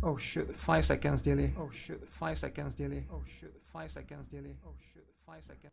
Oh shit, 5 seconds delay. Oh shit, 5 seconds delay. Oh shit, 5 seconds delay. Oh shit, 5 seconds.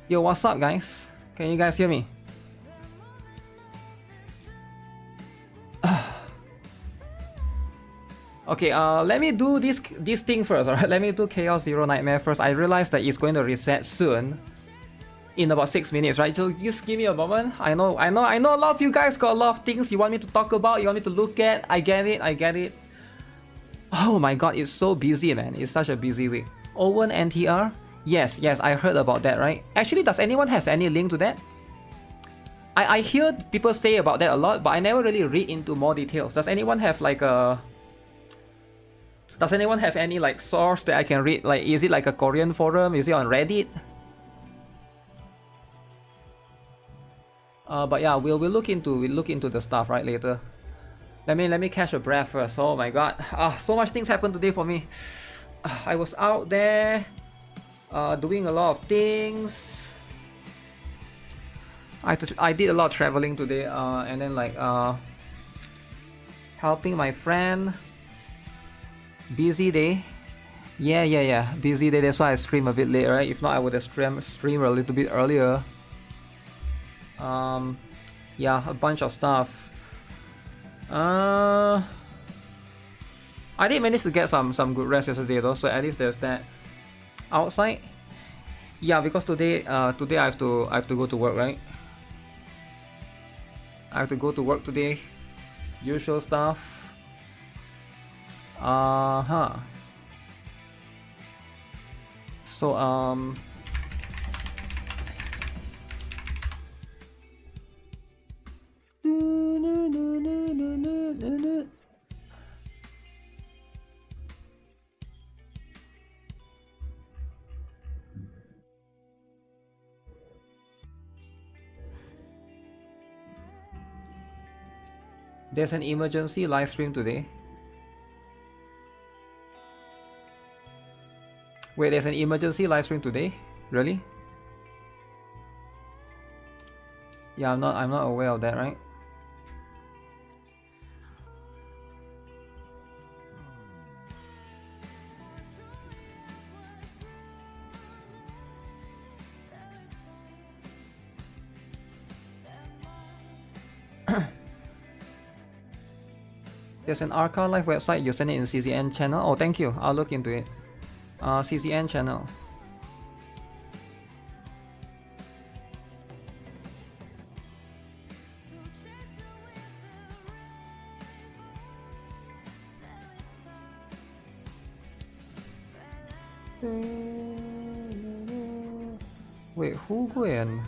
Yo, what's up, guys? Can you guys hear me? Okay, let me do this thing first, alright? Let me do Chaos Zero Nightmare first. I realized that it's going to reset soon. In about 6 minutes, right? So just give me a moment. I know a lot of you guys got a lot of things you want me to talk about, you want me to look at. I get it. Oh my god, it's so busy, man. It's such a busy week. Owen NTR? Yes, I heard about that, right? Actually, does anyone has any link to that? I hear people say about that a lot, but I never really read into more details. Does anyone have like a... Does anyone have any like source that I can read? Like, is it like a Korean forum? Is it on Reddit? But yeah, we'll look into the stuff right later. Let me catch a breath first. Oh my god, so much things happened today for me. I was out there, doing a lot of things. I did a lot of traveling today, and then like helping my friend. Busy day. Yeah. Busy day. That's why I stream a bit late, right? If not, I would have streamed a little bit earlier. Yeah, a bunch of stuff. I did manage to get some good rest yesterday though, so at least there's that. Outside, yeah, because today I have to go to work, right? I have to go to work today. Usual stuff. So there's an emergency live stream today. Wait, there's an emergency live stream today? Really? Yeah, I'm not aware of that, right? There's an Arca Live website, you send it in CZN channel. Oh, thank you. I'll look into it. CZN channel. Wait, who go and...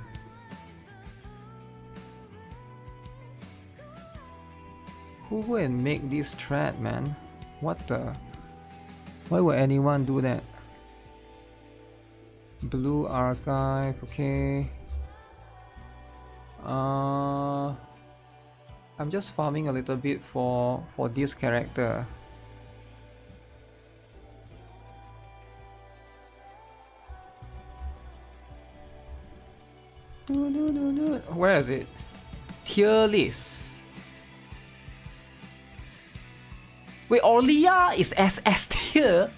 Who go and make this thread, man? What the... Why would anyone do that? Blue archive, okay. I'm just farming a little bit for this character. Where is it? Tier list. Wait, Orlia is SS tier?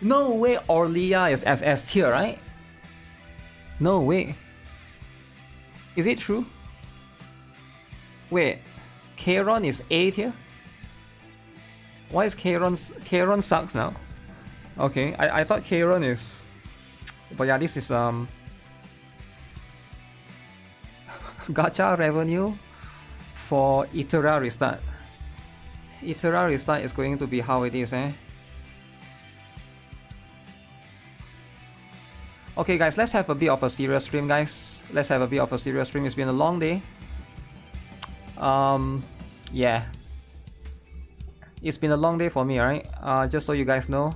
No way, Orlia is SS tier, right? No way. Is it true? Wait, Kron is 8 here. Why is Kron sucks now? Okay, I thought Kron is, but yeah, this is gacha revenue for Itera restart. Itera restart is going to be how it is, eh? Okay guys, let's have a bit of a serious stream, guys. Let's have a bit of a serious stream. It's been a long day. Yeah. It's been a long day for me, alright? Just so you guys know.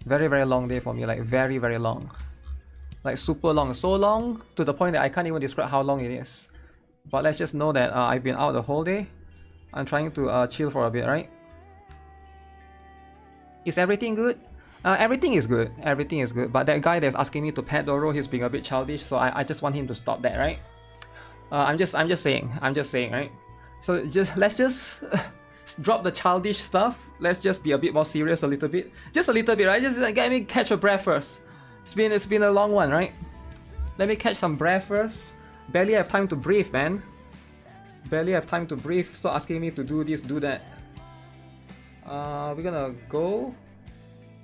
Very, very long day for me, like very, very long. Like super long. So long to the point that I can't even describe how long it is. But let's just know that I've been out the whole day. I'm trying to chill for a bit, right? Is everything good? Everything is good. Everything is good. But that guy that's asking me to pet Doro, he's being a bit childish. So I just want him to stop that, right? I'm just saying, right? So let's just drop the childish stuff. Let's just be a bit more serious a little bit. Just a little bit, right? Just let me catch a breath first. It's been a long one, right? Let me catch some breath first. Barely have time to breathe, man. Barely have time to breathe. Stop asking me to do this, do that. We're gonna go.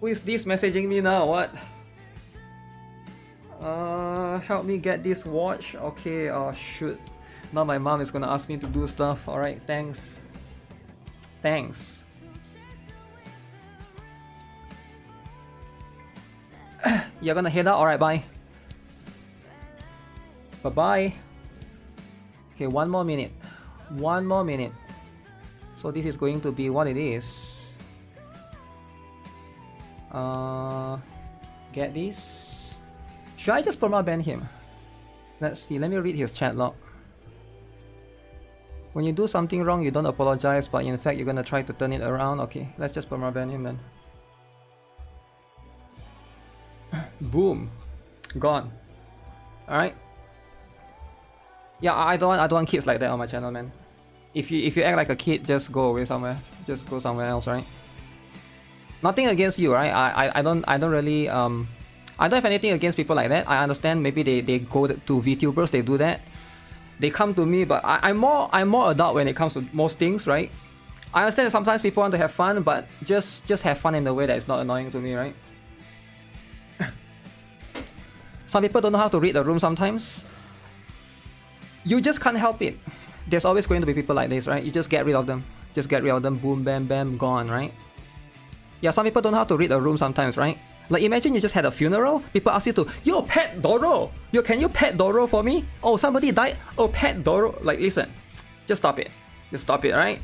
Who is this messaging me now? What? Help me get this watch. Okay, oh shoot. Now my mom is gonna ask me to do stuff. Alright, thanks. Thanks. You're gonna head out? Alright, bye. Bye-bye. Okay, one more minute. One more minute. So this is going to be what it is. Get this. Should I just permaban him? Let's see, let me read his chat log. When you do something wrong, you don't apologize, but in fact, you're gonna try to turn it around. Okay, let's just permaban him then. Boom. Gone. Alright. Yeah, I don't want kids like that on my channel, man. If you act like a kid, just go away somewhere. Just go somewhere else, right? Nothing against you, right? I don't really I don't have anything against people like that. I understand maybe they go to VTubers, they do that. They come to me, but I'm more adult when it comes to most things, right? I understand that sometimes people want to have fun, but just have fun in a way that is not annoying to me, right? Some people don't know how to read the room sometimes. You just can't help it. There's always going to be people like this, right? You just get rid of them. Just get rid of them. Boom, bam, bam, gone, right? Yeah, some people don't know how to read a room sometimes, right? Like imagine you just had a funeral, people ask you to, yo, pet Doro! Yo, can you pet Doro for me? Oh, somebody died? Oh, pet Doro. Like, listen, just stop it. Just stop it, right?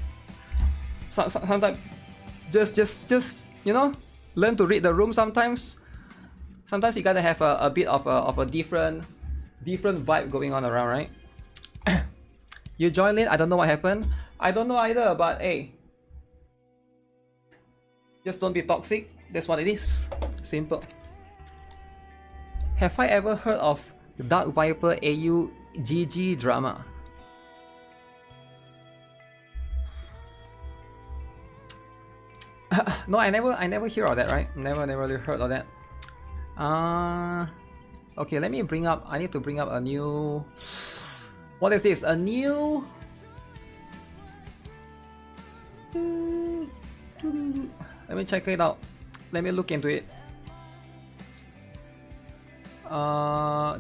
Sometimes, just, you know, learn to read the room sometimes. Sometimes you gotta have a bit of a different vibe going on around, right? You joined in, I don't know what happened. I don't know either, but hey. Just don't be toxic. That's what it is. Simple. Have I ever heard of Dark Viper AU GG drama? No, I never hear of that, right? Never really heard of that. Okay, let me bring up. I need to bring up a new. What is this? A new. Let me check it out. Let me look into it.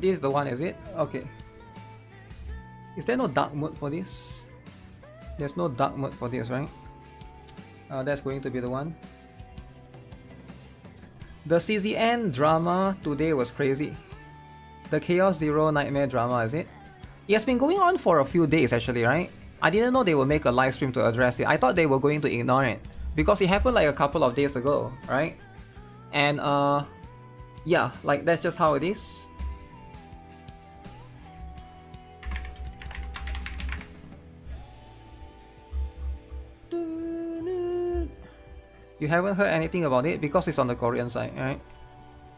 This is the one, is it? Okay. Is there no dark mode for this? There's no dark mode for this, right? That's going to be the one. The CZN drama today was crazy. The Chaos Zero Nightmare drama, is it? It has been going on for a few days actually, right? I didn't know they would make a live stream to address it. I thought they were going to ignore it. Because it happened like a couple of days ago, right? And yeah, like that's just how it is. You haven't heard anything about it because it's on the Korean side, right?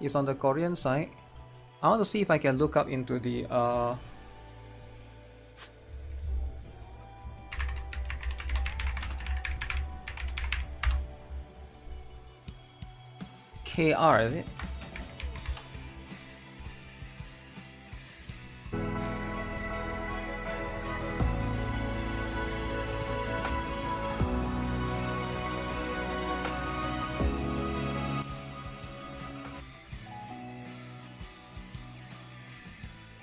It's on the Korean side. I want to see if I can look up into the KR, is it?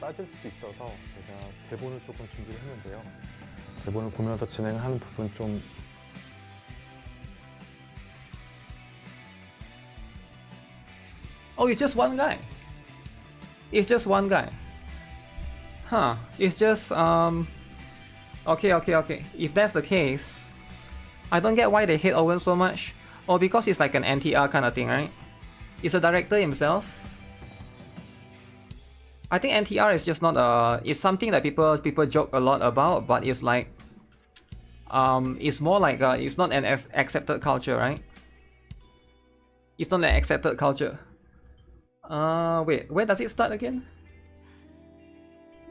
빠질 수도 있어서 제가 대본을 조금 준비를 했는데요. 대본을 보면서 진행을 하는 부분 좀 Oh, it's just one guy. It's just one guy. Huh. It's just Okay. If that's the case, I don't get why they hate Owen so much. Or because it's like an NTR kind of thing, right? It's the director himself. I think NTR is just not it's something that people joke a lot about, but it's like it's more like it's not an accepted culture, right? It's not an accepted culture. Wait, where does it start again?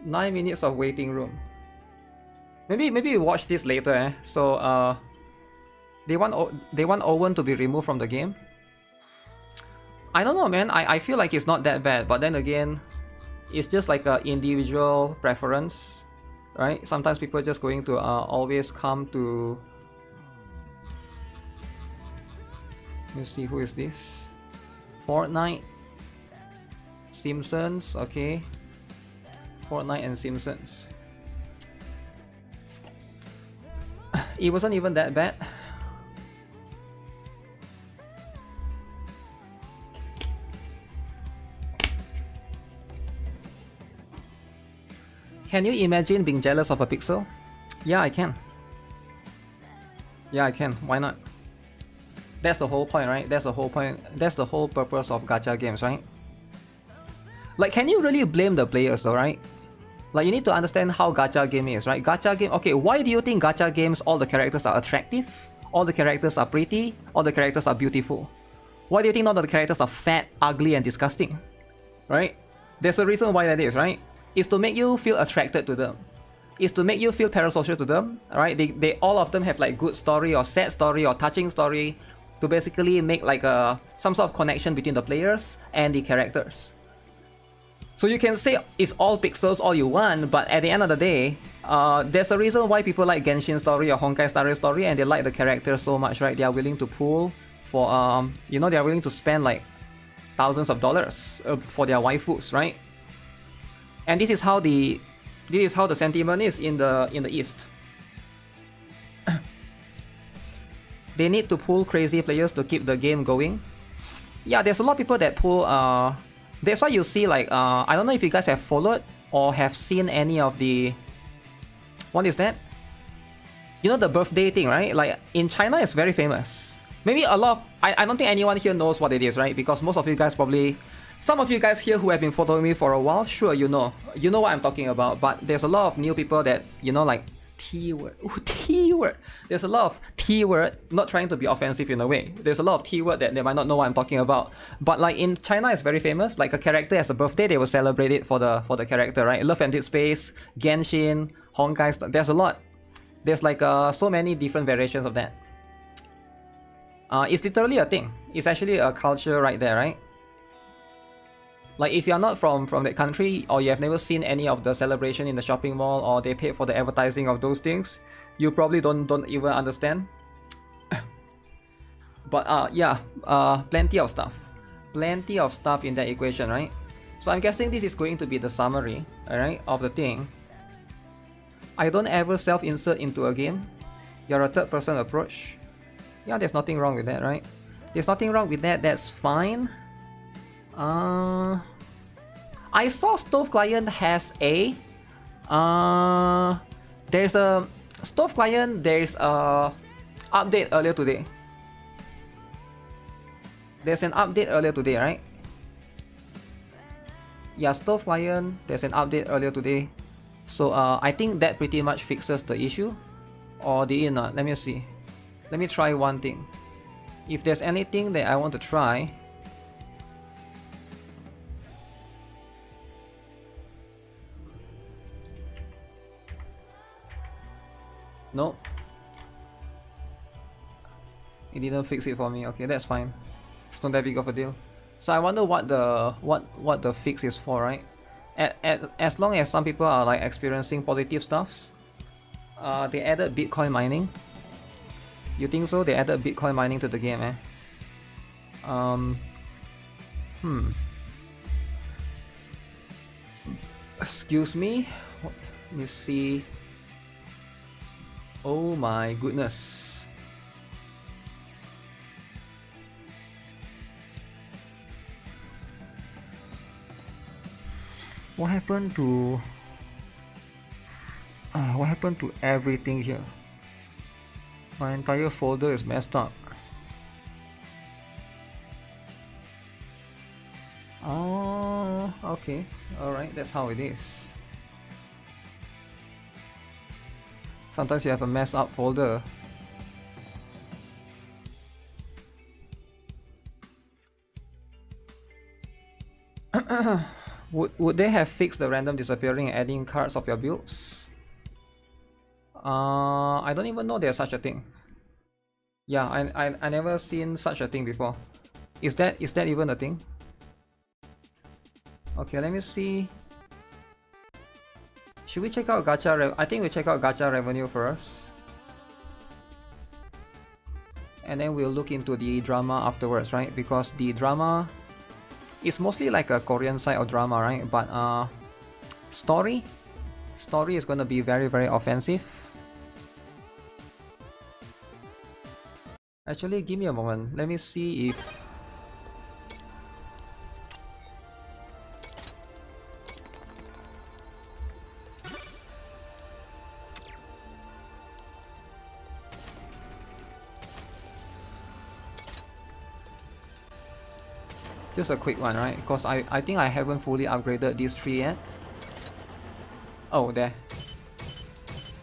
9 minutes of waiting room. Maybe we watch this later, eh? So they want Owen to be removed from the game. I don't know, man. I feel like it's not that bad, but then again, it's just like an individual preference, right? Sometimes people are just going to always come to. Let's see, who is this? Fortnite, Simpsons, okay. Fortnite and Simpsons. It wasn't even that bad. Can you imagine being jealous of a pixel? Yeah, I can. Yeah, I can. Why not? That's the whole point, right? That's the whole point. That's the whole purpose of gacha games, right? Like, can you really blame the players though, right? Like, you need to understand how gacha game is, right? Gacha game, okay, why do you think gacha games, all the characters are attractive? All the characters are pretty? All the characters are beautiful? Why do you think none of the characters are fat, ugly, and disgusting? Right? There's a reason why that is, right? It's to make you feel attracted to them. It's to make you feel parasocial to them, right? They all of them have like good story or sad story or touching story to basically make like some sort of connection between the players and the characters. So you can say it's all pixels all you want, but at the end of the day, there's a reason why people like Genshin story or Honkai story and they like the characters so much, right? They are willing to pull for, you know, they are willing to spend like thousands of dollars for their waifus, right? And this is how the sentiment is in the East. They need to pull crazy players to keep the game going. Yeah, there's a lot of people that pull. That's why you see like I don't know if you guys have followed or have seen any of the. What is that? You know the birthday thing, right? Like in China, it's very famous. Maybe a lot of, I don't think anyone here knows what it is, right? Because most of you guys probably, some of you guys here who have been following me for a while, sure you know what I'm talking about. But there's a lot of new people that, you know, like T word. Ooh, T word. There's a lot of T word, not trying to be offensive in a way. There's a lot of T word that they might not know what I'm talking about. But like in China, it's very famous. Like a character has a birthday, they will celebrate it for the character, right? Love and Dead Space, Genshin, Honkai. There's a lot. There's like so many different variations of that. It's literally a thing. It's actually a culture right there, right? Like if you're not from that country or you have never seen any of the celebration in the shopping mall or they paid for the advertising of those things, you probably don't even understand. But yeah, plenty of stuff in that equation, right? So I'm guessing this is going to be the summary, alright, of the thing. I don't ever self-insert into a game. You're a third-person approach. Yeah, there's nothing wrong with that, right? There's nothing wrong with that, that's fine. I saw Stove Client has a there's a Stove Client, there's a update earlier today. There's an update earlier today, right? Yeah, Stove Client, there's an update earlier today. So I think that pretty much fixes the issue. Or did it not? Let me see. Let me try one thing. If there's anything that I want to try, no, it didn't fix it for me. Okay, that's fine. It's not that big of a deal. So I wonder what the fix is for, right? As long as some people are like experiencing positive stuffs, they added Bitcoin mining. You think so? They added Bitcoin mining to the game, eh? Excuse me. Let me see. Oh my goodness. What happened to everything here? My entire folder is messed up. Oh, okay. Alright, that's how it is. Sometimes you have a messed up folder. Would they have fixed the random disappearing and adding cards of your builds? I don't even know there's such a thing. Yeah, I never seen such a thing before. Is that even a thing? Okay, let me see. Should we check out Gacha? I think we check out Gacha revenue first, and then we'll look into the drama afterwards, right? Because the drama is mostly like a Korean side of drama, right? But story is gonna be very, very offensive. Actually, give me a moment. Let me see if just a quick one, right? Because I think I haven't fully upgraded these three yet. Oh, there.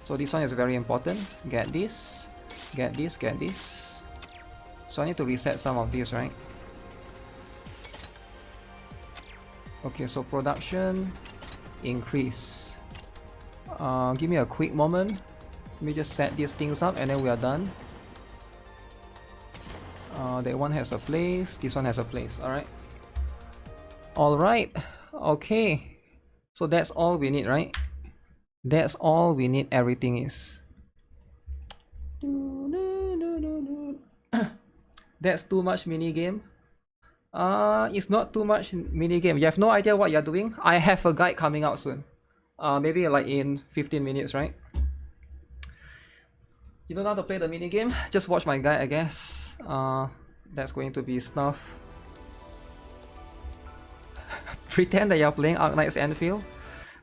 So this one is very important. Get this, get this, get this. So I need to reset some of these, right? Okay, so production increase. Give me a quick moment. Let me just set these things up and then we are done. That one has a place, this one has a place, alright. Alright, okay. So that's all we need, right? That's all we need, everything is. That's too much minigame. It's not too much minigame. You have no idea what you're doing? I have a guide coming out soon. Maybe like in 15 minutes, right? You don't know how to play the minigame? Just watch my guide, I guess. That's going to be stuff. Pretend that you're playing Arknights Enfield?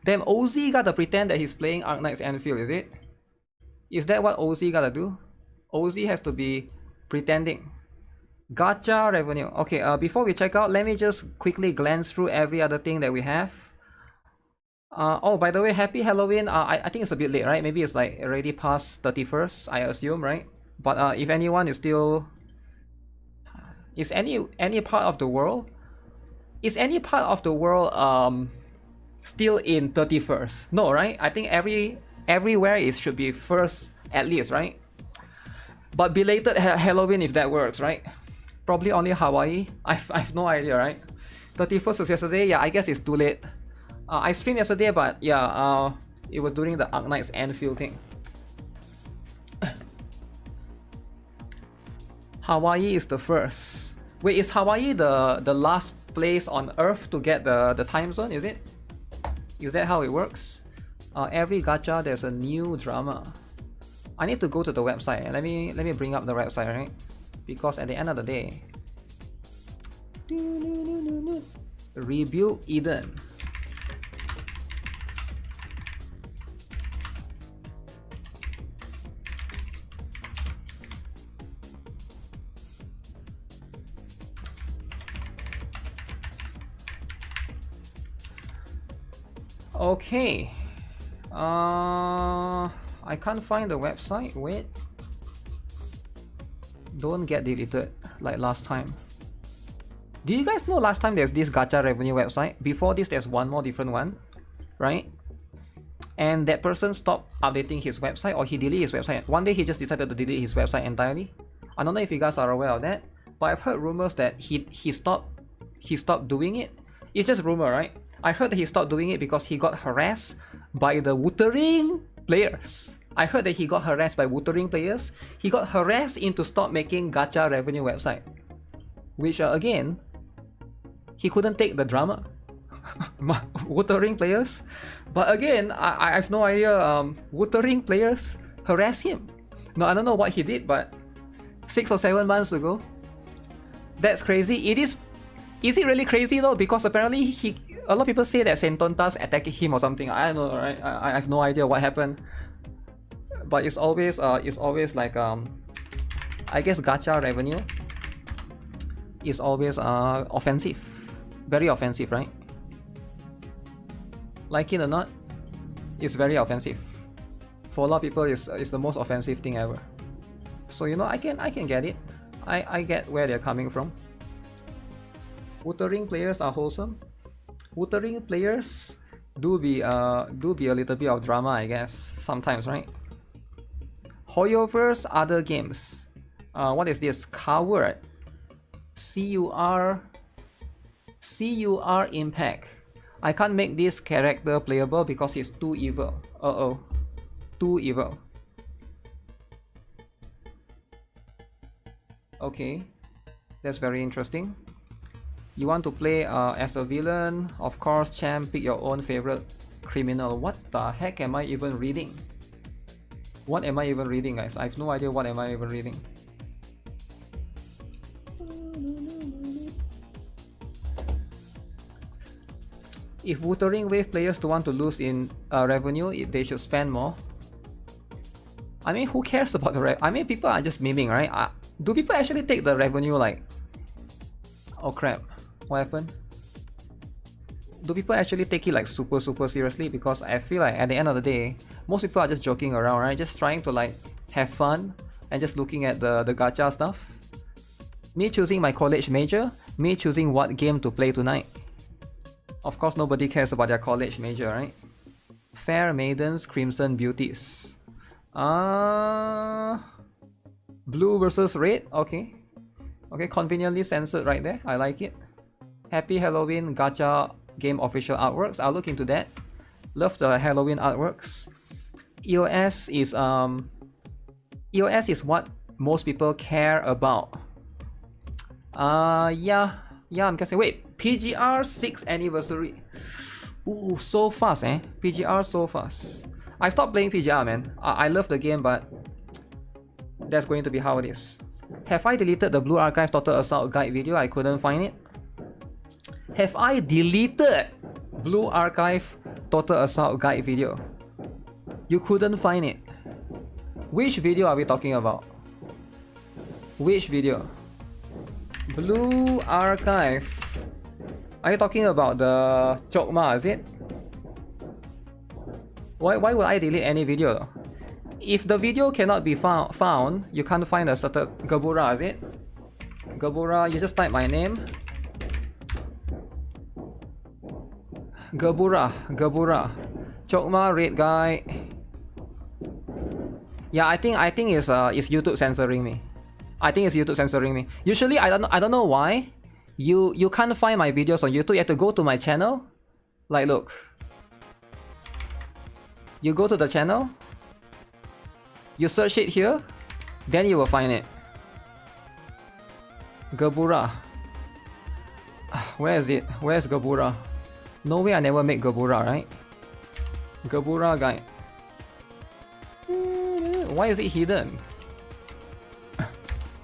Damn, OZ gotta pretend that he's playing Arknights Enfield, is it? Is that what OZ gotta do? OZ has to be pretending. Gacha revenue. Okay, before we check out, let me just quickly glance through every other thing that we have. Oh, by the way, happy Halloween. I think it's a bit late, right? Maybe it's like already past 31st, I assume, right? But if anyone is still... Is any part of the world? Is any part of the world still in 31st? No, right? I think everywhere it should be first at least, right? But belated Halloween if that works, right? Probably only Hawaii. I've no idea, right? 31st was yesterday. Yeah, I guess it's too late. I streamed yesterday, but yeah, it was during the Arknights Enfield thing. Hawaii is the first. Wait, is Hawaii the last place on Earth to get the time zone? Is it? Is that how it works? Every gacha there's a new drama. I need to go to the website. Let me bring up the website, right? Because at the end of the day, Rebuild Eden. Okay. I can't find the website. Wait. Don't get deleted like last time. Do you guys know last time there's this gacha revenue website? Before this there's one more different one, right? And that person stopped updating his website, or he deleted his website. One day he just decided to delete his website entirely. I don't know if you guys are aware of that, but I've heard rumors that he stopped doing it. It's just rumor, right? I heard that he stopped doing it because he got harassed by the Wuthering players. I heard that he got harassed by Wuthering players. He got harassed into stop making gacha revenue website. Which again, he couldn't take the drama. Wuthering players? But again, I have no idea. Wuthering players harass him. No, I don't know what he did, but 6 or 7 months ago. That's crazy. Is it really crazy though? Because apparently a lot of people say that Sentontas attacked him or something. I don't know, right? I have no idea what happened. But it's always like I guess gacha revenue is always offensive, very offensive, right? Like it or not, it's very offensive. For a lot of people, it's the most offensive thing ever. So you know, I can get it. I get where they're coming from. Wuthering players are wholesome. Wuthering players do be a little bit of drama, I guess, sometimes, right? Hoyoverse other games. What is this? Coward. CUR Impact. I can't make this character playable because he's too evil. Uh-oh. Too evil. Okay. That's very interesting. You want to play as a villain? Of course, champ, pick your own favorite criminal. What the heck am I even reading? What am I even reading, guys? I have no idea what am I even reading. If Wuthering Wave players don't want to lose in revenue, they should spend more. I mean, who cares about the I mean, people are just memeing, right? Do people actually take the revenue like... Oh crap, what happened? Do people actually take it like super seriously? Because I feel like at the end of the day, most people are just joking around, right? Just trying to like have fun and just looking at the gacha stuff. Me choosing my college major, me choosing what game to play tonight. Of course, nobody cares about their college major, right? Fair Maidens, Crimson Beauties. Blue versus red, okay. Okay, conveniently censored right there, I like it. Happy Halloween gacha game official artworks, I'll look into that. Love the Halloween artworks. EOS is what most people care about. Yeah, I'm guessing. Wait, PGR 6th anniversary. Ooh, so fast, eh? PGR so fast. I stopped playing PGR, man. I love the game, but that's going to be how it is. Have I deleted the Blue Archive Total Assault Guide video? I couldn't find it. Have I deleted Blue Archive Total Assault Guide video? You couldn't find it. Which video are we talking about? Which video? Blue Archive. Are you talking about the Chokma, is it? Why would I delete any video? If the video cannot be found, you can't find a certain Gabura, is it? Gabura, you just type my name. Gabura. Chokma, red guy. Yeah, I think it's YouTube censoring me. Usually, I don't know why. You can't find my videos on YouTube. You have to go to my channel. Like, look. You go to the channel. You search it here. Then you will find it. Gabura. Where is it? Where's Gabura? No way I never make Gabura, right? Gabura guy. Why is it hidden?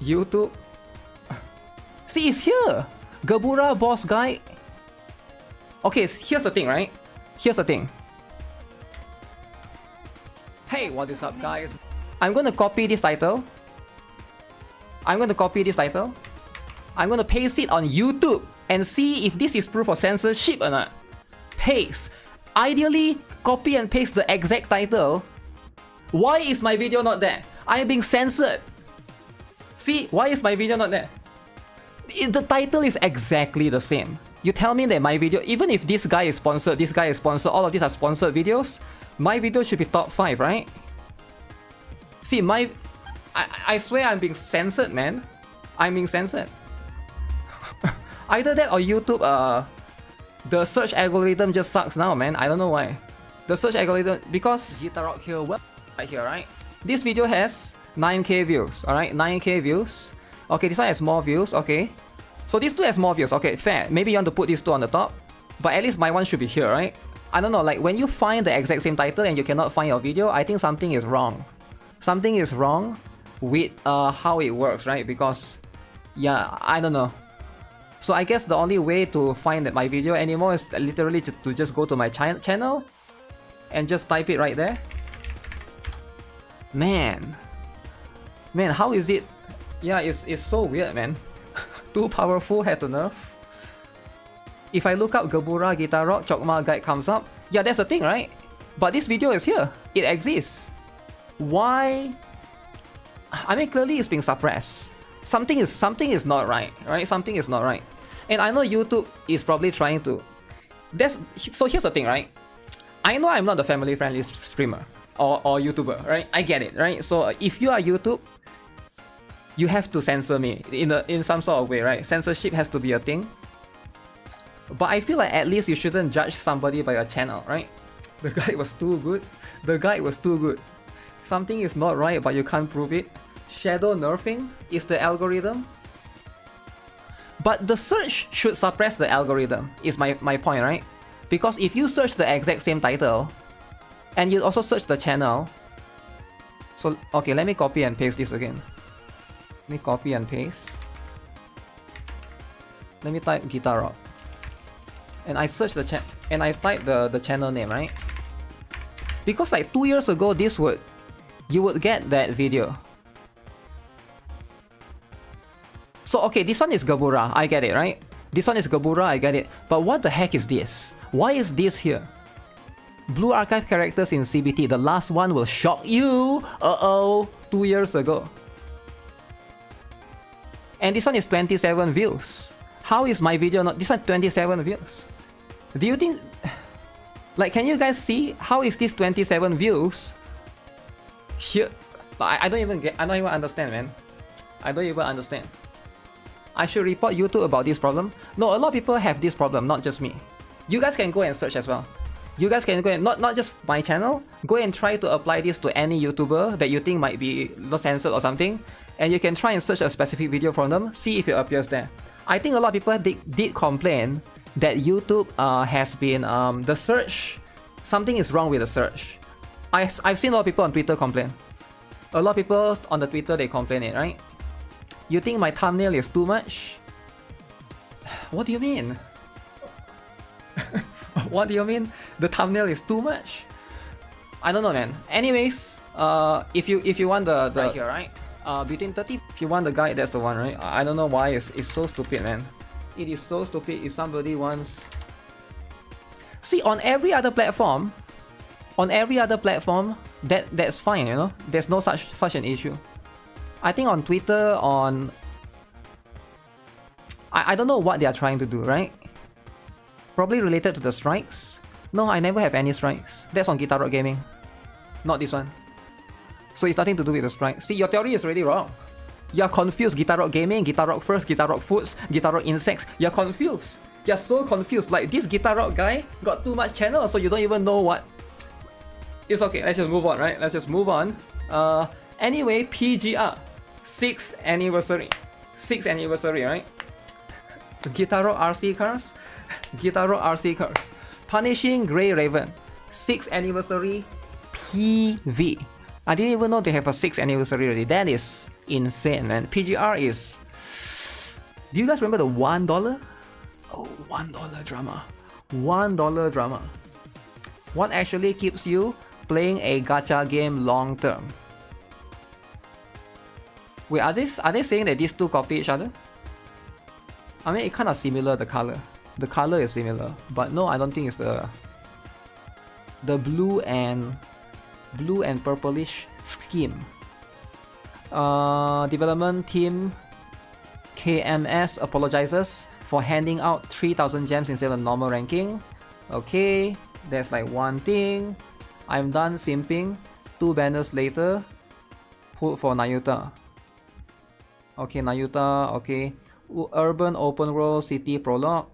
YouTube. See, it's here. Gabura boss guy. Okay, here's the thing, right? Here's the thing. Hey, what is up, guys? I'm gonna copy this title. I'm gonna paste it on YouTube and see if this is proof of censorship or not. Paste. Ideally, copy and paste the exact title. Why is my video not there? I am being censored. See, why is my video not there? The title is exactly the same. You tell me that my video, even if this guy is sponsored, all of these are sponsored videos, my video should be top 5, right? See, I swear I'm being censored, man. I'm being censored. Either that or YouTube, the search algorithm just sucks now, man. I don't know why. The search algorithm, because GuitarRock here, well, right here, right? This video has 9k views, alright? 9k views. Okay, this one has more views, okay. So these two has more views, okay, fair. Maybe you want to put these two on the top. But at least my one should be here, right? I don't know, like when you find the exact same title and you cannot find your video, I think something is wrong. Something is wrong with how it works, right? Because, yeah, I don't know. So I guess the only way to find my video anymore is literally to just go to my channel and just type it right there. Man, how is it? Yeah, it's so weird, man. Too powerful, had to nerf. If I look up Gebura, GuitarRock, Chokma guide comes up. Yeah, that's the thing, right? But this video is here. It exists. Why? I mean, clearly it's being suppressed. Something is not right, right? Something is not right. And I know YouTube is probably trying to... So here's the thing, right? I know I'm not a family-friendly streamer or YouTuber, right? I get it, right? So if you are YouTube, you have to censor me in some sort of way, right? Censorship has to be a thing. But I feel like at least you shouldn't judge somebody by your channel, right? The guide was too good. The guide was too good. Something is not right, but you can't prove it. Shadow nerfing is the algorithm. But the search should suppress the algorithm, is my point, right? Because if you search the exact same title, and you also search the channel... So, okay, let me copy and paste this again. Let me copy and paste. Let me type GuitarRock. And I search the chat and I type the channel name, right? Because like 2 years ago, you would get that video. So okay, this one is Gebura, I get it, right? This one is Gebura, I get it. But what the heck is this? Why is this here? Blue archive characters in CBT. The last one will shock you. 2 years ago. And this one is 27 views. How is my video not? This one 27 views. Do you think, like, can you guys see how is this 27 views here? I don't even understand, man. I don't even understand. I should report YouTube about this problem. No, a lot of people have this problem, not just me. You guys can go and search as well. You guys can go and not just my channel. Go and try to apply this to any YouTuber that you think might be censored or something, and you can try and search a specific video from them. See if it appears there. I think a lot of people did complain that YouTube has been the search. Something is wrong with the search. I've seen a lot of people on Twitter complain. A lot of people on the Twitter, they complain it, right? You think my thumbnail is too much? What do you mean? What do you mean? The thumbnail is too much? I don't know, man. Anyways, if you want the right here, right? Between 30, if you want the guide, that's the one, right? I don't know why it's so stupid, man. It is so stupid. If somebody wants... See, on every other platform, that's fine, you know? There's no such an issue. I think on Twitter, I don't know what they are trying to do, right? Probably related to the strikes. No, I never have any strikes. That's on GuitarRock Gaming. Not this one. So it's nothing to do with the strike. See, your theory is really wrong. You're confused. GuitarRock Gaming, GuitarRock First, GuitarRock Foods, GuitarRock Insects. You're confused. You're so confused. Like, this GuitarRock guy got too much channel, so you don't even know what... It's okay, let's just move on, right? Let's just move on. Anyway, PGR. 6th anniversary. 6th anniversary, right? GuitarRock RC cars. GuitarRock RC cars. Punishing Grey Raven. 6th anniversary PV. I didn't even know they have a 6th anniversary already. That is insane, man. PGR is... Do you guys remember the $1? Oh, $1 drama. $1 drama. What actually keeps you playing a gacha game long term? Wait, are they saying that these two copy each other? I mean, it's kind of similar, the color. The color is similar, but no, I don't think it's the blue and purplish scheme. Development team KMS apologizes for handing out 3,000 gems instead of normal ranking. Okay, that's like one thing. I'm done simping. 2 banners later. Pull for Nayuta. Okay, Nayuta, okay. Urban Open World City Prologue.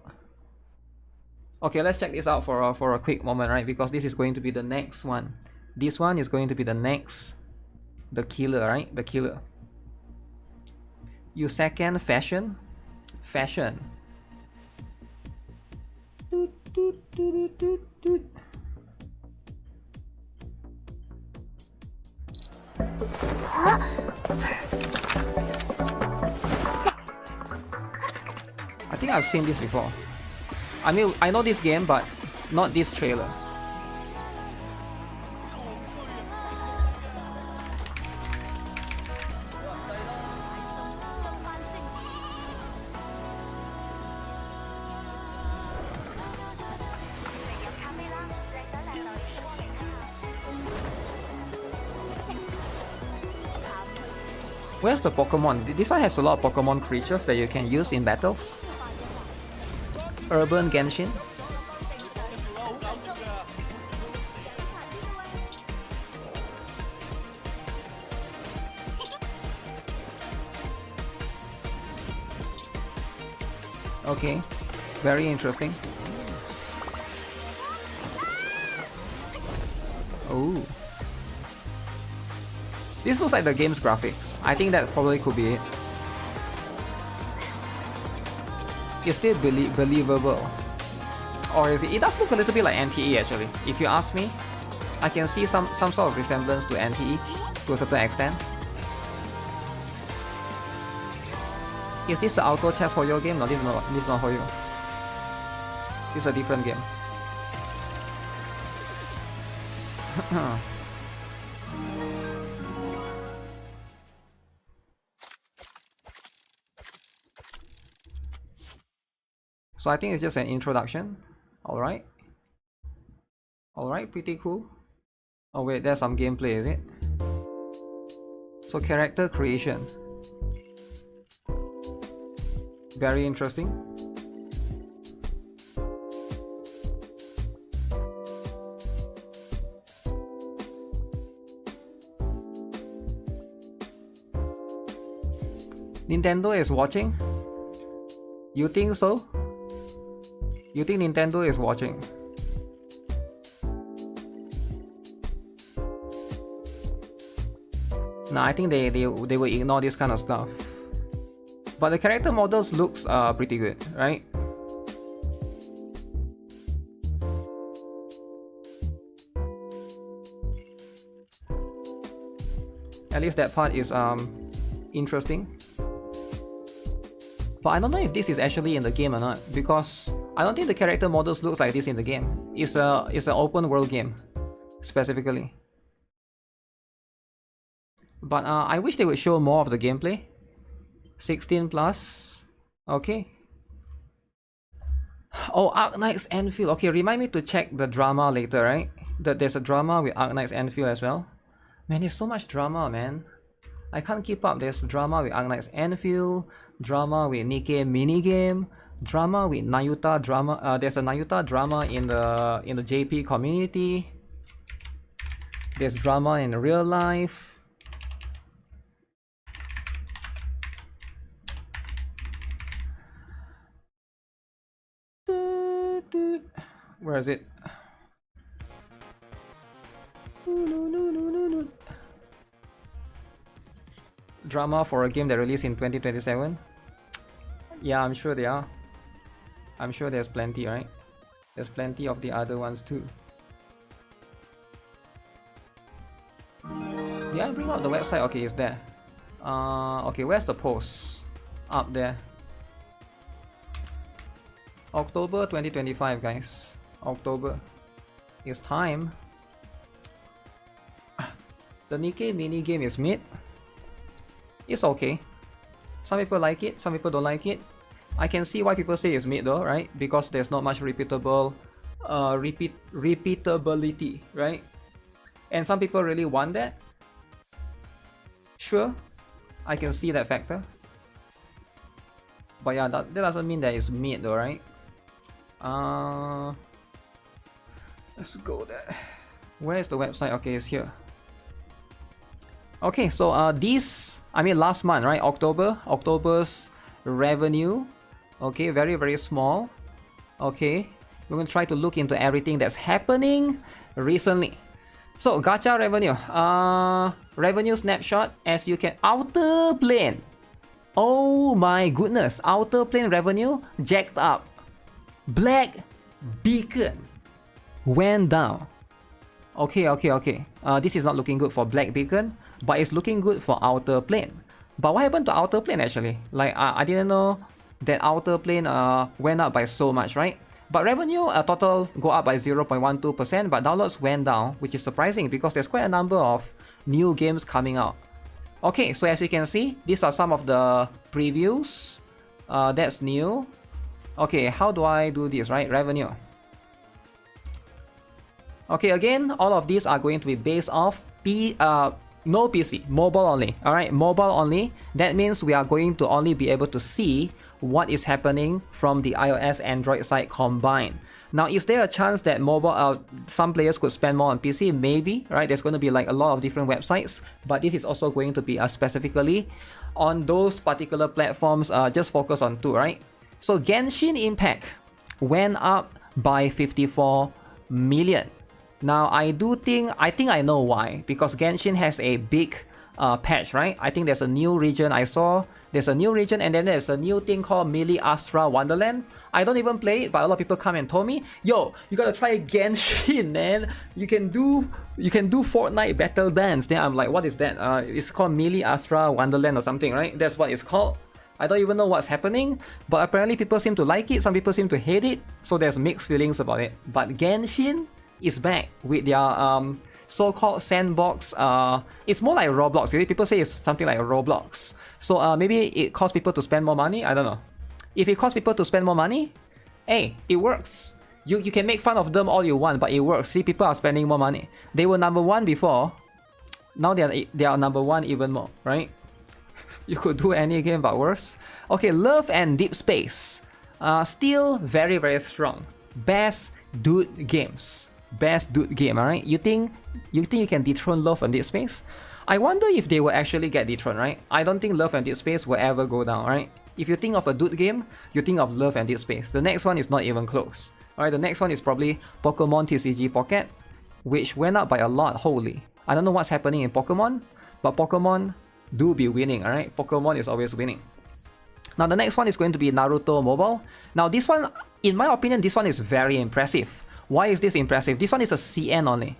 Okay, let's check this out for a quick moment, right? Because this is going to be the next one. This one is going to be the next, the killer, right? The killer. You second fashion. I think I've seen this before. I mean, I know this game, but not this trailer. Where's the Pokemon? This one has a lot of Pokemon creatures that you can use in battles. Urban Genshin. Okay, very interesting. Oh. This looks like the game's graphics. I think that probably could be it. It's still believable. Or is it? It does look a little bit like NTE actually. If you ask me, I can see some sort of resemblance to NTE to a certain extent. Is this the auto chess Hoyo game? No, this is not Hoyo. This is a different game. So I think it's just an introduction. Alright. Alright, pretty cool. Oh wait, there's some gameplay, is it? So character creation. Very interesting. Nintendo is watching? You think so? You think Nintendo is watching? Nah, I think they will ignore this kind of stuff. But the character models looks pretty good, right? At least that part is interesting. But I don't know if this is actually in the game or not, because I don't think the character models looks like this in the game. It's an open world game, specifically. But I wish they would show more of the gameplay. 16 plus. Okay. Oh, Arknights Enfield. Okay, remind me to check the drama later, right? There's a drama with Arknights Enfield as well. Man, there's so much drama, man. I can't keep up. There's drama with Arknights Enfield, drama with NIKKE minigame, drama with Nayuta drama. There's a Nayuta drama in the JP community. There's drama in real life. Where is it? Drama for a game that released in 2027? Yeah, I'm sure they are. I'm sure there's plenty, right? There's plenty of the other ones too. Did I bring out the website? Okay, it's there. Okay, where's the post? Up there. October 2025, guys. October. It's time. The NIKKE minigame is mid. It's okay. Some people like it, some people don't like it. I can see why people say it's mid though, right? Because there's not much repeatability, right? And some people really want that. Sure, I can see that factor. But yeah, that doesn't mean that it's mid though, right? Let's go there. Where is the website? Okay, it's here. Okay, so last month, right? October's revenue, okay, very small. Okay, we're gonna try to look into everything that's happening recently. So gacha revenue, revenue snapshot. As you can, outer plane. Oh my goodness, outer plane revenue jacked up. Black Beacon went down. Okay. This is not looking good for Black Beacon, but it's looking good for Outer Plane. But what happened to Outer Plane actually? Like I didn't know that Outer Plane went up by so much, right? But revenue total go up by 0.12%, but downloads went down, which is surprising because there's quite a number of new games coming out. Okay, so as you can see, these are some of the previews. That's new. Okay, how do I do this, right? Revenue. Okay, again, all of these are going to be based off no PC, mobile only. Alright, mobile only. That means we are going to only be able to see what is happening from the iOS Android side combined. Now, is there a chance that mobile some players could spend more on PC? Maybe, right? There's going to be like a lot of different websites, but this is also going to be specifically on those particular platforms. Just focus on two, right? So Genshin Impact went up by 54 million. Now I think I know why, because Genshin has a big patch, right? I think there's a new region I saw. There's a new region, and then there's a new thing called Melee Astra Wonderland. I don't even play it, but a lot of people come and told me, yo, you gotta try Genshin, man. You can do Fortnite Battle Dance. Then I'm like, what is that? It's called Melee Astra Wonderland or something, right? That's what it's called. I don't even know what's happening, but apparently people seem to like it, some people seem to hate it, so there's mixed feelings about it. But Genshin is back with their so-called sandbox. It's more like Roblox. People say it's something like Roblox. So maybe it costs people to spend more money. I don't know. If it costs people to spend more money, hey, it works. You can make fun of them all you want, but it works. See, people are spending more money. They were number one before. Now they are number one even more, right? You could do any game but worse. Okay, Love and Deep Space. Still very, very strong. Best dude games. Best dude game, alright? You think you can dethrone Love and Deep Space? I wonder if they will actually get dethroned, right? I don't think Love and Deep Space will ever go down, right? If you think of a dude game, you think of Love and Deep Space. The next one is not even close. Alright, the next one is probably Pokemon TCG Pocket, which went up by a lot, holy. I don't know what's happening in Pokemon, but Pokemon do be winning, alright? Pokemon is always winning. Now the next one is going to be Naruto Mobile. Now this one, in my opinion, this one is very impressive. Why is this impressive? This one is a CN only.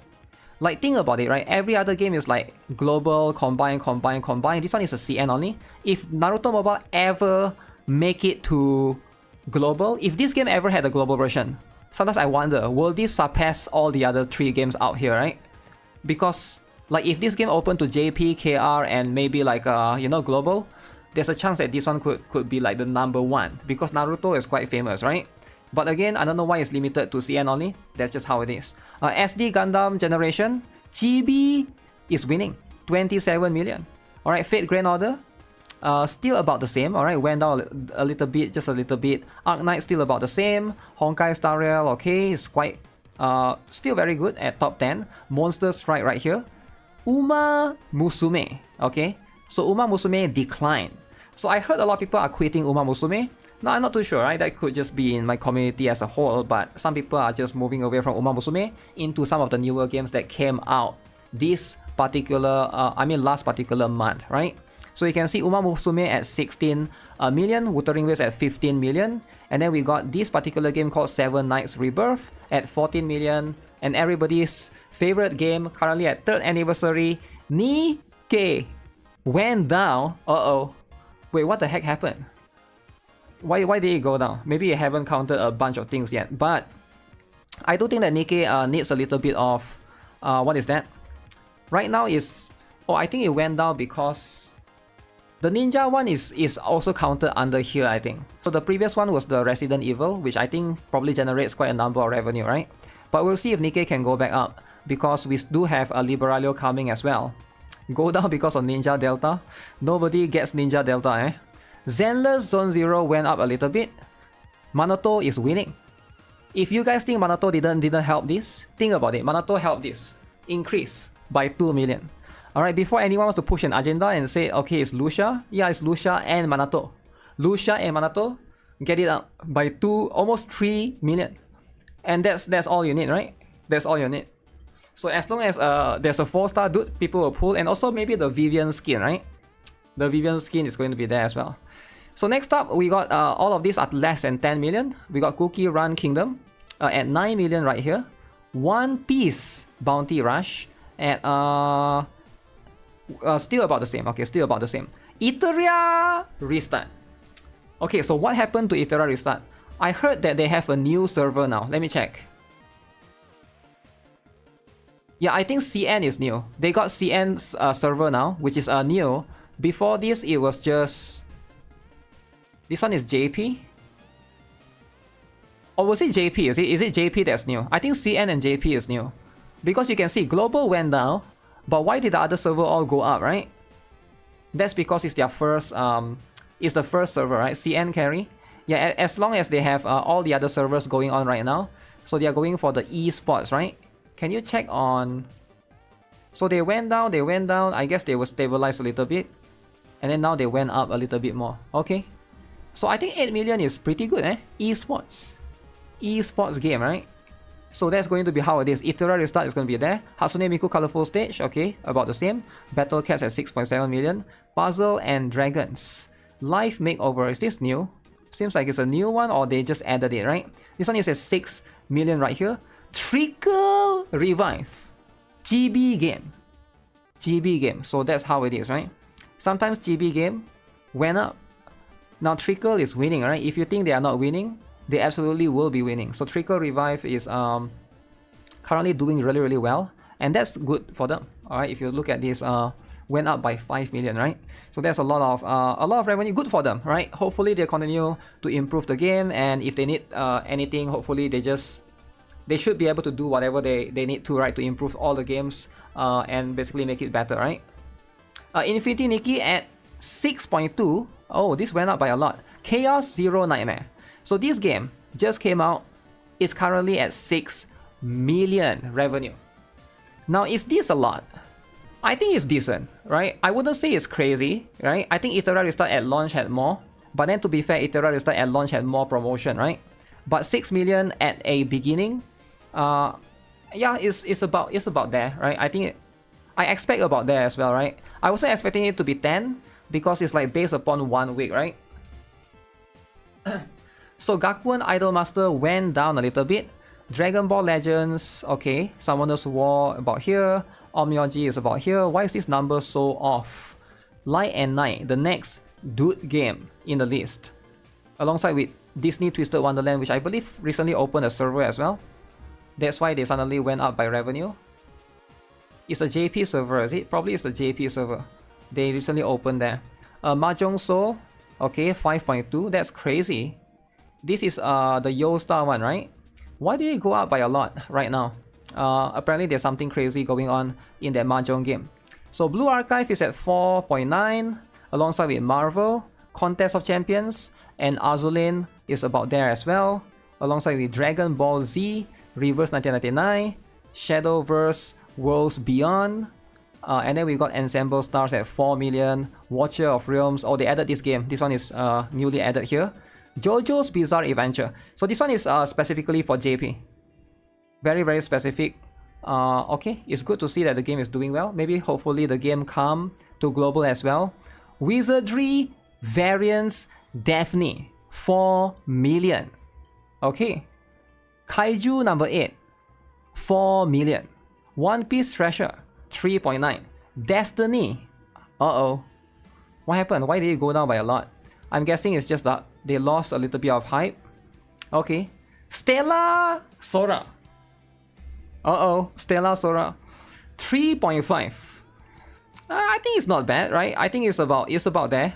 Like, think about it, right? Every other game is like global, combine. This one is a CN only. If Naruto Mobile ever make it to global, if this game ever had a global version, sometimes I wonder, will this surpass all the other 3 games out here, right? Because, like, if this game opened to JP, KR, and maybe like, global, there's a chance that this one could be like the number 1, because Naruto is quite famous, right? But again, I don't know why it's limited to CN only. That's just how it is. SD Gundam Generation, Chibi is winning, 27 million. Alright, Fate Grand Order, still about the same. Alright, went down a little bit, just a little bit. Arknights still about the same. Honkai Star Rail, okay, it's quite, still very good at top 10. Monster Strike right here. Uma Musume, okay. So Uma Musume declined. So I heard a lot of people are quitting Uma Musume. No, I'm not too sure, right? That could just be in my community as a whole, but some people are just moving away from Uma Musume into some of the newer games that came out this particular, last particular month, right? So you can see Uma Musume at 16 million, Wuthering at 15 million, and then we got this particular game called 7 Nights Rebirth at 14 million, and everybody's favorite game currently at 3rd anniversary, NIKKE, went down. Wait, what the heck happened? Why did it go down? Maybe you haven't counted a bunch of things yet, but I do think that NIKKE needs a little bit of, what is that? Right now is, I think it went down because the Ninja one is also counted under here, I think. So the previous one was the Resident Evil, which I think probably generates quite a number of revenue, right? But we'll see if NIKKE can go back up, because we do have a Liberalia coming as well. Go down because of Ninja Delta. Nobody gets Ninja Delta, eh? Zenless Zone Zero went up a little bit. Manato is winning. If you guys think Manato didn't help this, think about it. Manato helped this. Increase by 2 million. Alright, before anyone wants to push an agenda and say, okay, it's Lucia. Yeah, it's Lucia and Manato. Lucia and Manato get it up by almost 3 million. And that's all you need, right? That's all you need. So as long as there's a 4-star dude, people will pull. And also maybe the Vivian skin, right? The Vivian skin is going to be there as well. So next up, we got all of these at less than 10 million. We got Cookie Run Kingdom. at 9 million right here. One Piece Bounty Rush at still about the same. Okay, still about the same. Iteria Restart. Okay, so what happened to Iteria Restart? I heard that they have a new server now. Let me check. Yeah, I think CN is new. They got CN's server now, which is new. Before this, it was just... This one is JP? Or was it JP? Is it JP that's new? I think CN and JP is new. Because you can see global went down, but why did the other server all go up, right? That's because it's their first, it's the first server, right? CN carry. Yeah, as long as they have all the other servers going on right now, so they are going for the esports, right? Can you check on... So they went down, I guess they will stabilize a little bit. And then now they went up a little bit more. Okay. So I think 8 million is pretty good, eh? Esports. Esports game, right? So that's going to be how it is. Iteria Restart is going to be there. Hatsune Miku Colorful Stage, okay, about the same. Battle Cats at 6.7 million. Puzzle and Dragons. Life Makeover, is this new? Seems like it's a new one, or they just added it, right? This one is at 6 million right here. Trickle Revive. GB game. GB game, so that's how it is, right? Sometimes GB game went up. Now Trickle is winning, right? If you think they are not winning, they absolutely will be winning. So Trickle Revive is currently doing really, really well, and that's good for them. All right, if you look at this, went up by 5 million, right? So there's a lot of revenue, good for them, right? Hopefully they continue to improve the game, and if they need anything, hopefully they should be able to do whatever they need to, right, to improve all the games and basically make it better, right? Infinity NIKKE at 6.2. Oh, this went up by a lot. Chaos Zero Nightmare. So this game just came out. It's currently at 6 million revenue. Now, is this a lot? I think it's decent, right? I wouldn't say it's crazy, right? I think Iteria Restart at launch had more. But then to be fair, Iteria Restart at launch had more promotion, right? But 6 million at a beginning, yeah, it's about there, right? I expect about there as well, right? I wasn't expecting it to be 10 because it's like based upon 1 week, right? So Gakuen Idolmaster went down a little bit. Dragon Ball Legends, okay. Summoner's War about here. Omyoji is about here. Why is this number so off? Light and Night, the next Dude game in the list. Alongside with Disney Twisted Wonderland, which I believe recently opened a server as well. That's why they suddenly went up by revenue. It's a JP server, is it? Probably it's a JP server. They recently opened there. Mahjong Soul, okay, 5.2. That's crazy. This is the Yo Star one, right? Why did it go up by a lot right now? Apparently there's something crazy going on in that Mahjong game. So Blue Archive is at 4.9, alongside with Marvel, Contest of Champions, and Azulin is about there as well, alongside with Dragon Ball Z, Reverse 1999, Shadowverse, Worlds Beyond, and then we got Ensemble Stars at 4 million, Watcher of Realms. Oh, they added this game. This one is newly added here. JoJo's Bizarre Adventure. So this one is specifically for JP. Very, very specific. Okay, it's good to see that the game is doing well. Maybe hopefully the game come to global as well. Wizardry Variants Daphne, 4 million. Okay. Kaiju number 8, 4 million. One Piece Treasure, 3.9. Destiny. Uh-oh. What happened? Why did it go down by a lot? I'm guessing it's just that they lost a little bit of hype. Okay. Stella Sora. Uh-oh. Stella Sora. 3.5. I think it's not bad, right? I think it's about there.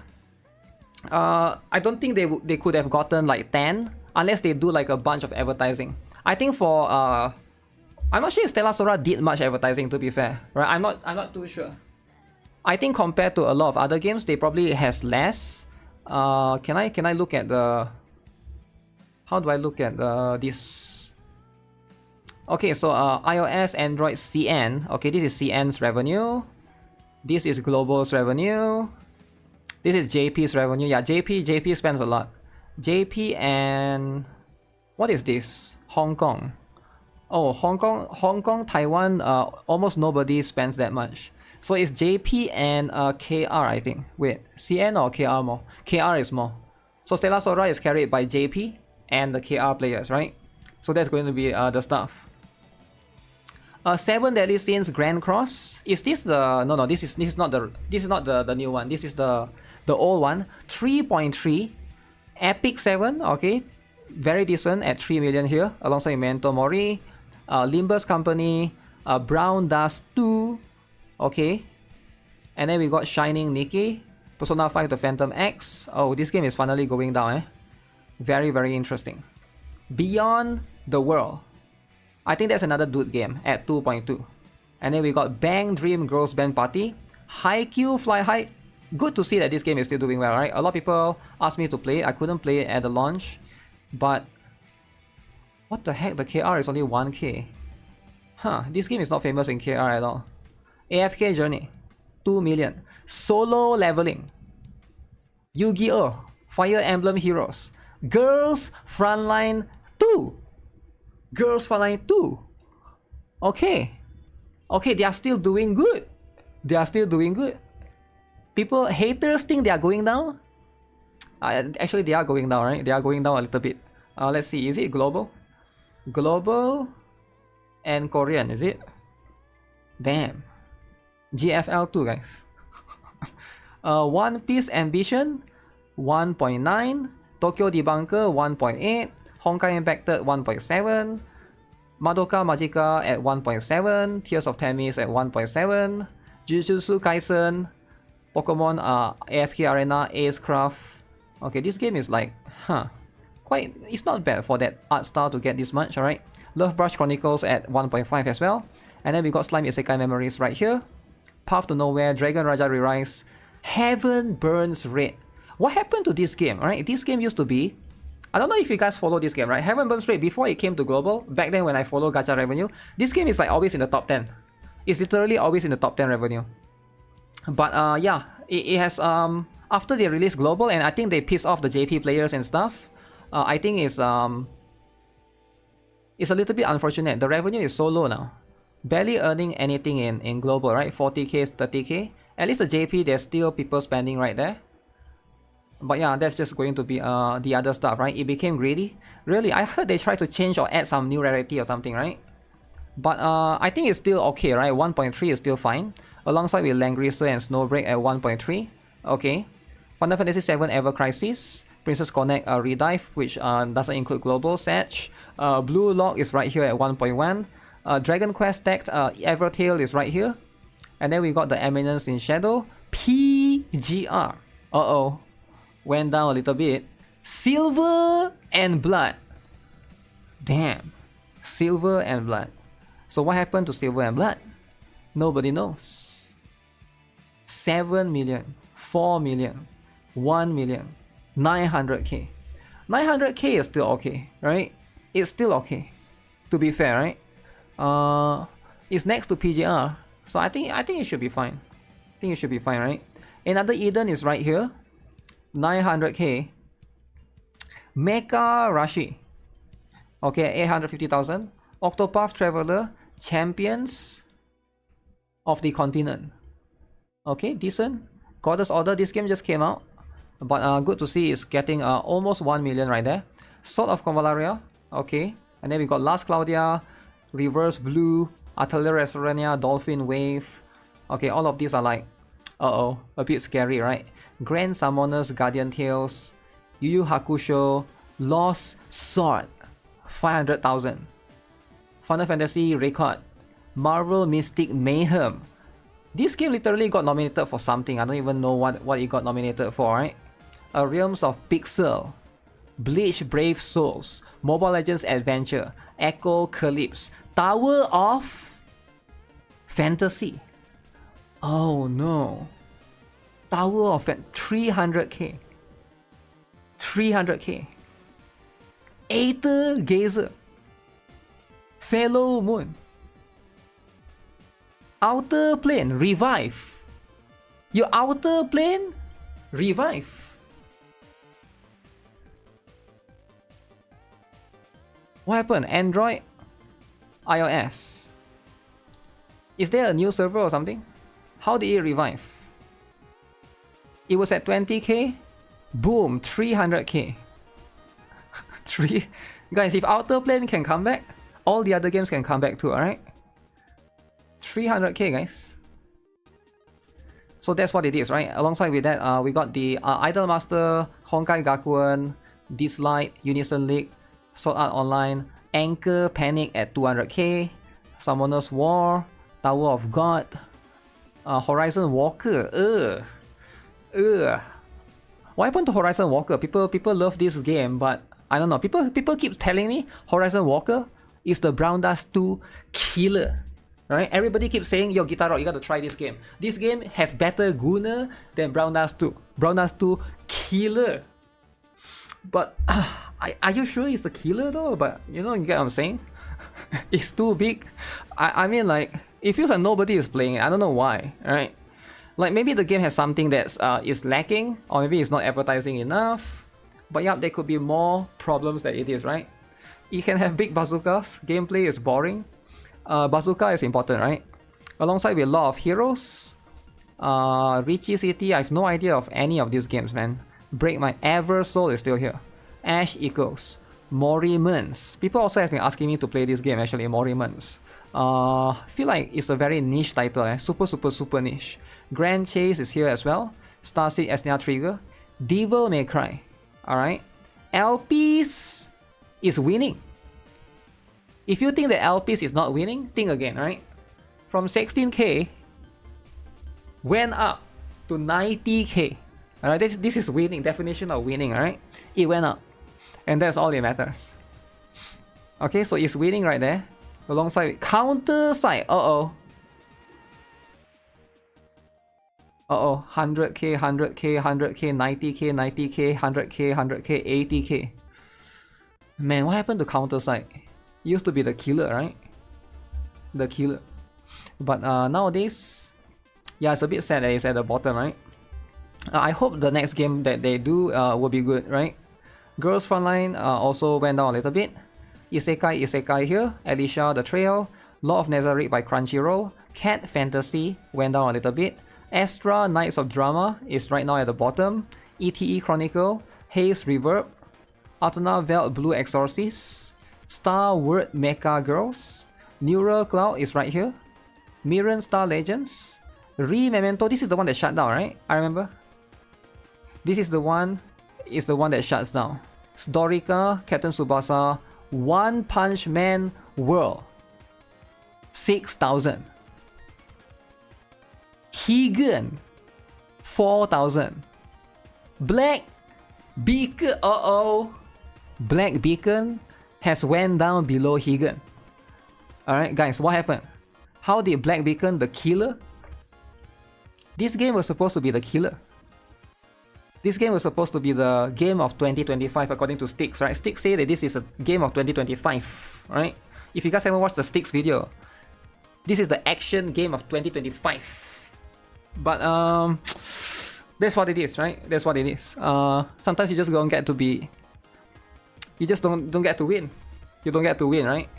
I don't think they could have gotten like 10 unless they do like a bunch of advertising. I think for I'm not sure if Stella Sora did much advertising, to be fair, right? I'm not too sure. I think compared to a lot of other games, they probably has less. Can I look at the... How do I look at this? Okay, so iOS, Android, CN. Okay, this is CN's revenue. This is Global's revenue. This is JP's revenue. Yeah, JP spends a lot. JP and... What is this? Hong Kong. Oh, Hong Kong, Taiwan, almost nobody spends that much. So it's JP and KR, I think. Wait, CN or KR more? KR is more. So Stella Sora is carried by JP and the KR players, right? So that's going to be the stuff. 7 Deadly Sins Grand Cross. Is this the no? This is not the new one. This is the old one. 3.3. Epic 7. Okay, very decent at 3 million here, alongside Memento Mori, Limbus Company, Brown Dust 2. Okay, and then we got Shining NIKKE, Persona 5 The Phantom X. Oh, this game is finally going down, eh? Very, very interesting. Beyond the World. I think that's another dude game at 2.2. And then we got Bang Dream Girls Band Party, Haikyuu Fly High. Good to see that this game is still doing well, right? A lot of people asked me to play it. I couldn't play it at the launch. But what the heck? The KR is only 1k. Huh, this game is not famous in KR at all. AFK Journey, 2 million. Solo Leveling, Yu-Gi-Oh! Fire Emblem Heroes, Girls Frontline 2. Girls Frontline 2. Okay. Okay, they are still doing good. They are still doing good. People, haters think they are going down. Actually, they are going down, right? They are going down a little bit. Let's see, is it global? Global and Korean, is it? Damn. GFL 2, guys. One Piece Ambition, 1.9. Tokyo Debunker, 1.8. Honkai Impacted, 1.7. Madoka Magica at 1.7. Tears of Themis at 1.7. Jujutsu Kaisen, Pokemon AFK Arena, Acecraft. Okay, this game is like, quite, it's not bad for that art style to get this much, alright? Love Brush Chronicles at 1.5 as well. And then we got Slime Isekai Memories right here. Path to Nowhere, Dragon Raja Re-Rise, Heaven Burns Red. What happened to this game, right? This game used to be, I don't know if you guys follow this game, right? Heaven Burns Red, before it came to global, back then when I follow Gacha revenue, this game is like always in the top 10. It's literally always in the top 10 revenue. But yeah, it has, after they released global, and I think they pissed off the JP players and stuff, I think it's a little bit unfortunate. The revenue is so low now. Barely earning anything in global, right? 40k, 30k. At least the JP, there's still people spending right there. But yeah, that's just going to be the other stuff, right? It became greedy. Really, I heard they tried to change or add some new rarity or something, right? But I think it's still okay, right? 1.3 is still fine. Alongside with Langrisser and Snowbreak at 1.3. Okay. Final Fantasy VII Ever Crisis. Princess Connect Redive, which doesn't include global. Satch. Blue Lock is right here at 1.1. Dragon Quest Tech Evertale is right here. And then we got the Eminence in Shadow. PGR. Uh-oh. Went down a little bit. Silver and Blood. Damn. Silver and Blood. So what happened to Silver and Blood? Nobody knows. 7 million. 4 million. 1 million. 900k. 900k is still okay, right? It's still okay. To be fair, right? It's next to PGR, so I think it should be fine. I think it should be fine, right? Another Eden is right here, 900k. Mecha Rashi, okay, 850,000. Octopath Traveler, Champions of the Continent, okay, decent. Goddess Order, this game just came out, but good to see it's getting almost 1 million right there. Sword of Convalaria, okay, and then we got Last Claudia, Reverse Blue, Atelier Resurrenia, Dolphin Wave. Okay, all of these are like, a bit scary, right? Grand Summoners, Guardian Tales, Yu Yu Hakusho, Lost Sword, 500,000. Final Fantasy Record, Marvel Mystic Mayhem. This game literally got nominated for something. I don't even know what it got nominated for, right? Realms of Pixel, Bleach Brave Souls, Mobile Legends Adventure, Echo Calypse, Tower of Fantasy. Oh no. Tower of 300k. 300k. Aether Gazer. Fellow Moon. Outer Plane Revive. Your Outer Plane Revive. What happened? Android? iOS? Is there a new server or something? How did it revive? It was at 20k? Boom, 300k. 3. Guys, if Outer Plane can come back, all the other games can come back too, alright? 300k, guys. So that's what it is, right? Alongside with that, we got the Idolmaster, Honkai Gakuen, Dislight, Unison League, Sword Art Online, Anchor Panic at 200k, Summoner's War, Tower of God, Horizon Walker. What happened to Horizon Walker? People love this game, but I don't know. People keep telling me Horizon Walker is the Brown Dust 2 killer. Right? Everybody keeps saying, yo, GuitarRock, you gotta try this game. This game has better Guna than Brown Dust 2. Brown Dust 2 killer. But are you sure it's a killer though? But you know, you get what I'm saying? It's too big. I mean, like, it feels like nobody is playing it. I don't know why, right? Like, maybe the game has something that's is lacking, or maybe it's not advertising enough. But yeah, there could be more problems that it is, right? You can have big bazookas, gameplay is boring. Bazooka is important, right? Alongside with a lot of heroes. Richie City, I have no idea of any of these games, man. Break My Ever Soul is still here. Ash Echoes. Morimans. People also have been asking me to play this game, actually, Morimans. Feel like it's a very niche title, super niche. Grand Chase is here as well. Starseed Esnia Trigger. Devil May Cry. Alright. LPs is winning. If you think that LPs is not winning, think again, right? From 16k went up to 90k. Alright, this is winning, definition of winning, alright? It went up. And that's all that matters. Okay, so it's winning right there. Alongside counter side. Uh-oh. 100k, 100k, 100k, 90k, 90k, 100k, 100k, 80k. Man, what happened to counter side? Used to be the killer, right? The killer. But nowadays, yeah, it's a bit sad that it's at the bottom, right? I hope the next game that they do will be good, right? Girls Frontline also went down a little bit. Isekai here. Alicia The Trail. Law of Nazarick by Crunchyroll. Cat Fantasy went down a little bit. Astra Knights of Drama is right now at the bottom. ETE Chronicle. Haze Reverb. Altana Veld Blue Exorcist. Star Word Mecha Girls. Neural Cloud is right here. Mirren Star Legends. Memento, this is the one that shut down, right? I remember. This is the one that shuts down. Sdorica, Captain Tsubasa, One Punch Man World. 6,000. Higan, 4,000. Black Beacon, Black Beacon has went down below Higan. Alright guys, what happened? How did Black Beacon, the killer? This game was supposed to be the killer. This game was supposed to be the game of 2025 according to Styx, right? Styx say that this is a game of 2025, right? If you guys haven't watched the Styx video, this is the action game of 2025. But that's what it is, right? That's what it is. Sometimes you just don't get to be... You just don't get to win. You don't get to win, right?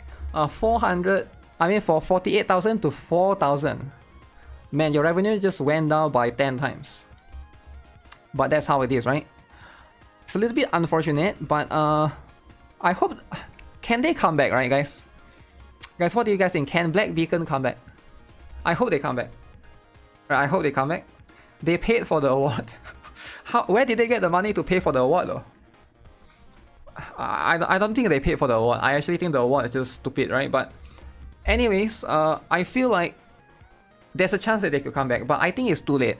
400... I mean, for 48,000 to 4,000. Man, your revenue just went down by 10 times. But that's how it is, right? It's a little bit unfortunate, but I hope... Can they come back, right, guys? Guys, what do you guys think? Can Black Beacon come back? I hope they come back. Right, I hope they come back. They paid for the award. Where did they get the money to pay for the award, though? I don't think they paid for the award. I actually think the award is just stupid, right? But anyways, I feel like there's a chance that they could come back, but I think it's too late.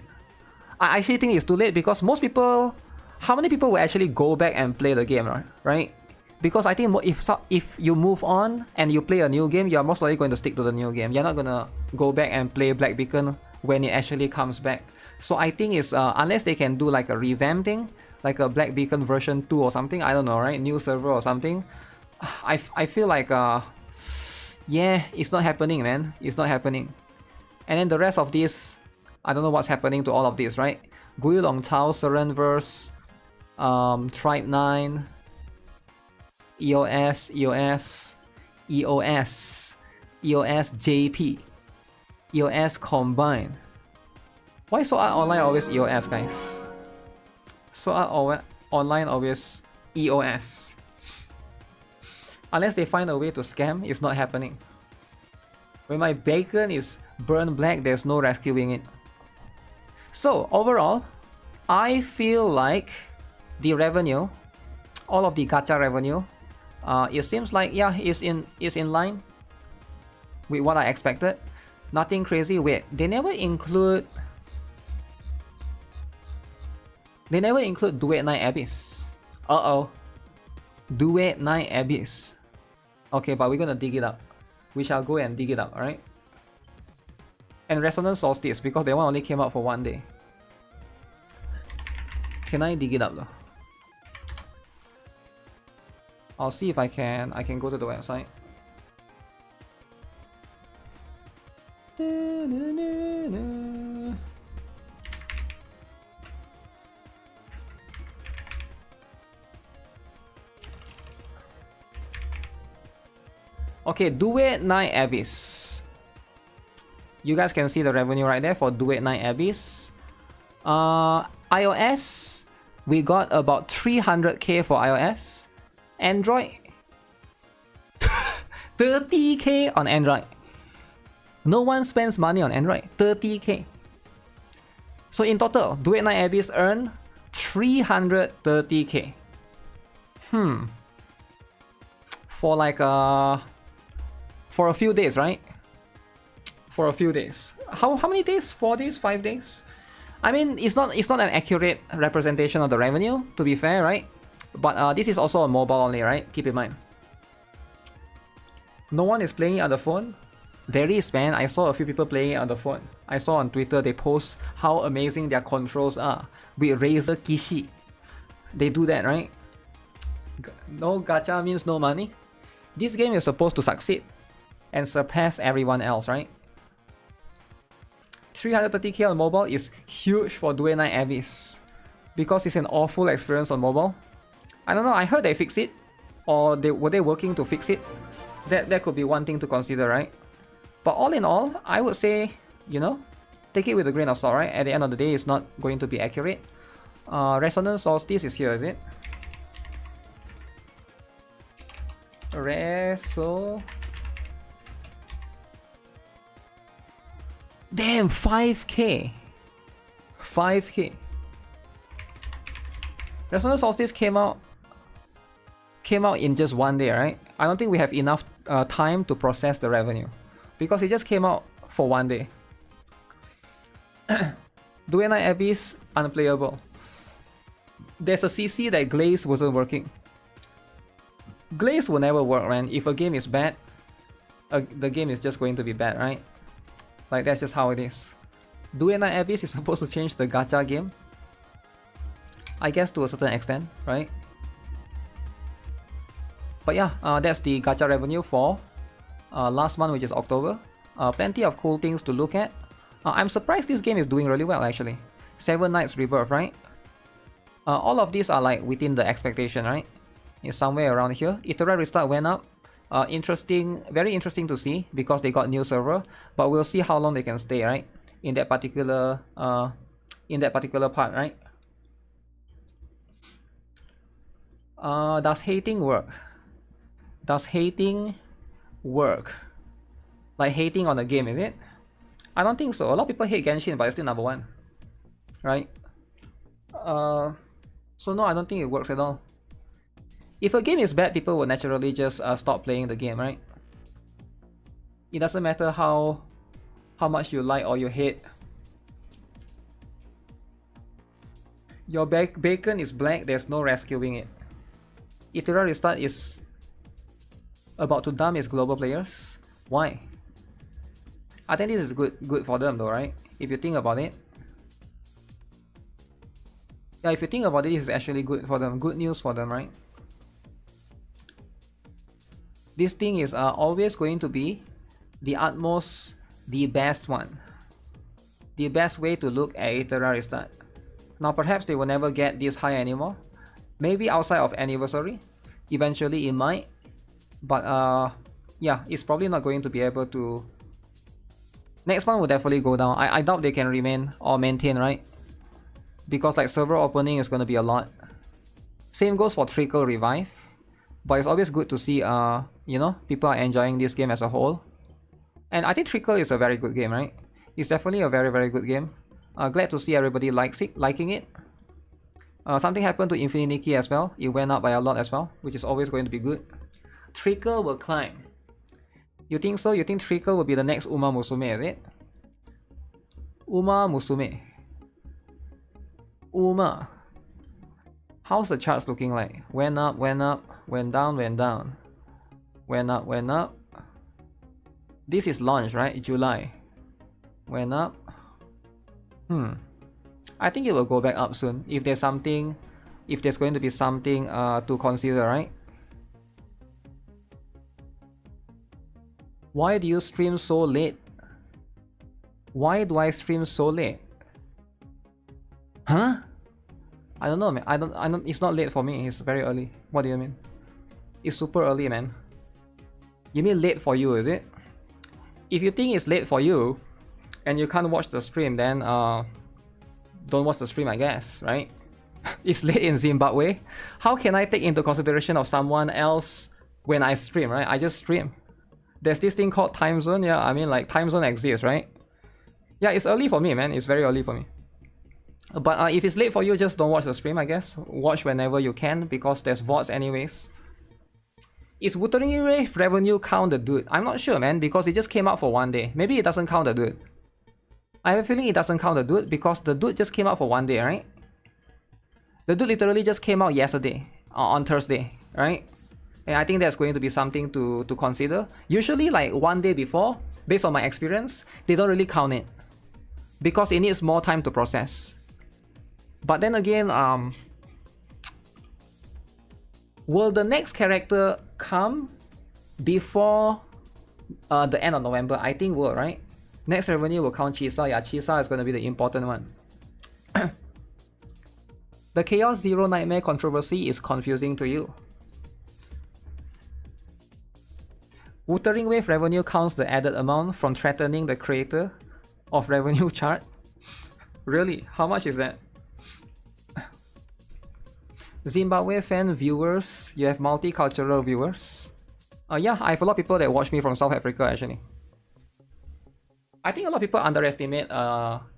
I actually think it's too late because most people... How many people will actually go back and play the game, right? Because I think if you move on and you play a new game, you're most likely going to stick to the new game. You're not going to go back and play Black Beacon when it actually comes back. So I think it's... unless they can do like a revamp thing, like a Black Beacon version 2 or something, I don't know, right? New server or something. I feel like... yeah, it's not happening, man. It's not happening. And then the rest of this... I don't know what's happening to all of this, right? Gui Long Tao, Serenverse, Tribe 9, EOS JP, EOS Combine. Why Sword Art Online always EOS, guys? Sword Art Online always EOS. Unless they find a way to scam, it's not happening. When my bacon is burned black, there's no rescuing it. So overall, I feel like the revenue, all of the gacha revenue, it seems like, yeah, is in line with what I expected. Nothing crazy. Wait, they never include Duet Night Abyss. Duet Night Abyss. Okay, but we're gonna dig it up. We shall go and dig it up, alright? And Resonance Solstice, because that one only came out for 1 day. Can I dig it up though? I'll see if I can go to the website. Okay, Duet Night Abyss. You guys can see the revenue right there for Duet Night Abyss. iOS, we got about 300k for iOS. Android, 30k on Android. No one spends money on Android. 30k. So in total, Duet Night Abyss earned 330k. For like for a few days, right? For a few days. How many days? 4 days? 5 days? I mean, it's not an accurate representation of the revenue, to be fair, right? But this is also on mobile only, right? Keep in mind. No one is playing it on the phone. There is, man. I saw a few people playing it on the phone. I saw on Twitter they post how amazing their controls are with Razer Kishi. They do that, right? No gacha means no money. This game is supposed to succeed and surpass everyone else, right? 330k on mobile is huge for Duet Night Abyss because it's an awful experience on mobile. I don't know, I heard they fixed it, or were they working to fix it? That could be one thing to consider, right? But all in all, I would say, you know, take it with a grain of salt, right? At the end of the day, it's not going to be accurate. Resonance Solstice is here, is it? Damn, 5k. 5k. Resonance Solstice came out in just 1 day, right? I don't think we have enough time to process the revenue because it just came out for 1 day. Duet Night Abyss unplayable. There's a CC that Glaze wasn't working. Glaze will never work, man. If a game is bad, the game is just going to be bad, right? Like, that's just how it is. Duet Night Abyss is supposed to change the gacha game, I guess, to a certain extent, right? But yeah, that's the gacha revenue for last month, which is October. Plenty of cool things to look at. I'm surprised this game is doing really well, actually. 7 Nights Rebirth, right? All of these are like within the expectation, right? It's somewhere around here. Itera Restart went up. Interesting, very interesting to see because they got new server. But we'll see how long they can stay, right? In that particular part, right? Does hating work? Does hating work? Like hating on the game, is it? I don't think so. A lot of people hate Genshin, but it's still number 1, right? So no, I don't think it works at all. If a game is bad, people will naturally just stop playing the game, right? It doesn't matter how much you like or you hate. Your bacon is black, there's no rescuing it. Itera Restart is about to dump its global players. Why? I think this is good for them though, right? If you think about it. Yeah, if you think about it, this is actually good for them. Good news for them, right? This thing is always going to be the utmost, the best one. The best way to look at Itera Restart. Now perhaps they will never get this high anymore. Maybe outside of Anniversary. Eventually it might. But yeah, it's probably not going to be able to. Next one will definitely go down. I doubt they can remain or maintain, right? Because like server opening is going to be a lot. Same goes for Trickle Revive. but it's always good to see, you know, people are enjoying this game as a whole. And I think Trickle is a very good game, right? It's definitely a very, very good game. Glad to see everybody liking it. Something happened to Infinite NIKKE as well. It went up by a lot as well, which is always going to be good. Trickle will climb. You think so? You think Trickle will be the next Uma Musume, is it? Uma Musume. Uma. How's the charts looking like? Went up, went down, went down. Went up, went up. This is launch, right? July. Went up. I think it will go back up soon. If there's something, if there's going to be something to consider, right? Why do you stream so late? Why do I stream so late? Huh? I don't know, man. I don't. It's not late for me. It's very early. What do you mean? It's super early, man. You mean late for you, is it? If you think it's late for you, and you can't watch the stream, then don't watch the stream, I guess, right? It's late in Zimbabwe. How can I take into consideration of someone else when I stream, right? I just stream. There's this thing called time zone. Yeah, I mean, like, time zone exists, right? Yeah, it's early for me, man. It's very early for me. But if it's late for you, just don't watch the stream, I guess. Watch whenever you can, because there's VODs anyways. Is Wuthering Wave revenue count the dude? I'm not sure, man, because it just came out for one day. Maybe it doesn't count the dude. I have a feeling it doesn't count the dude, because the dude just came out for one day, right? The dude literally just came out yesterday, on Thursday, right? And I think that's going to be something to consider. Usually, like, one day before, based on my experience, they don't really count it, because it needs more time to process. But then again, will the next character come before the end of November? I think will, right? Next revenue will count Chisa. Yeah, Chisa is going to be the important one. The Chaos Zero Nightmare controversy is confusing to you. Wuthering Wave revenue counts the added amount from threatening the creator of revenue chart. Really? How much is that? Zimbabwe fan viewers, you have multicultural viewers. Yeah, I have a lot of people that watch me from South Africa actually. I think a lot of people underestimate,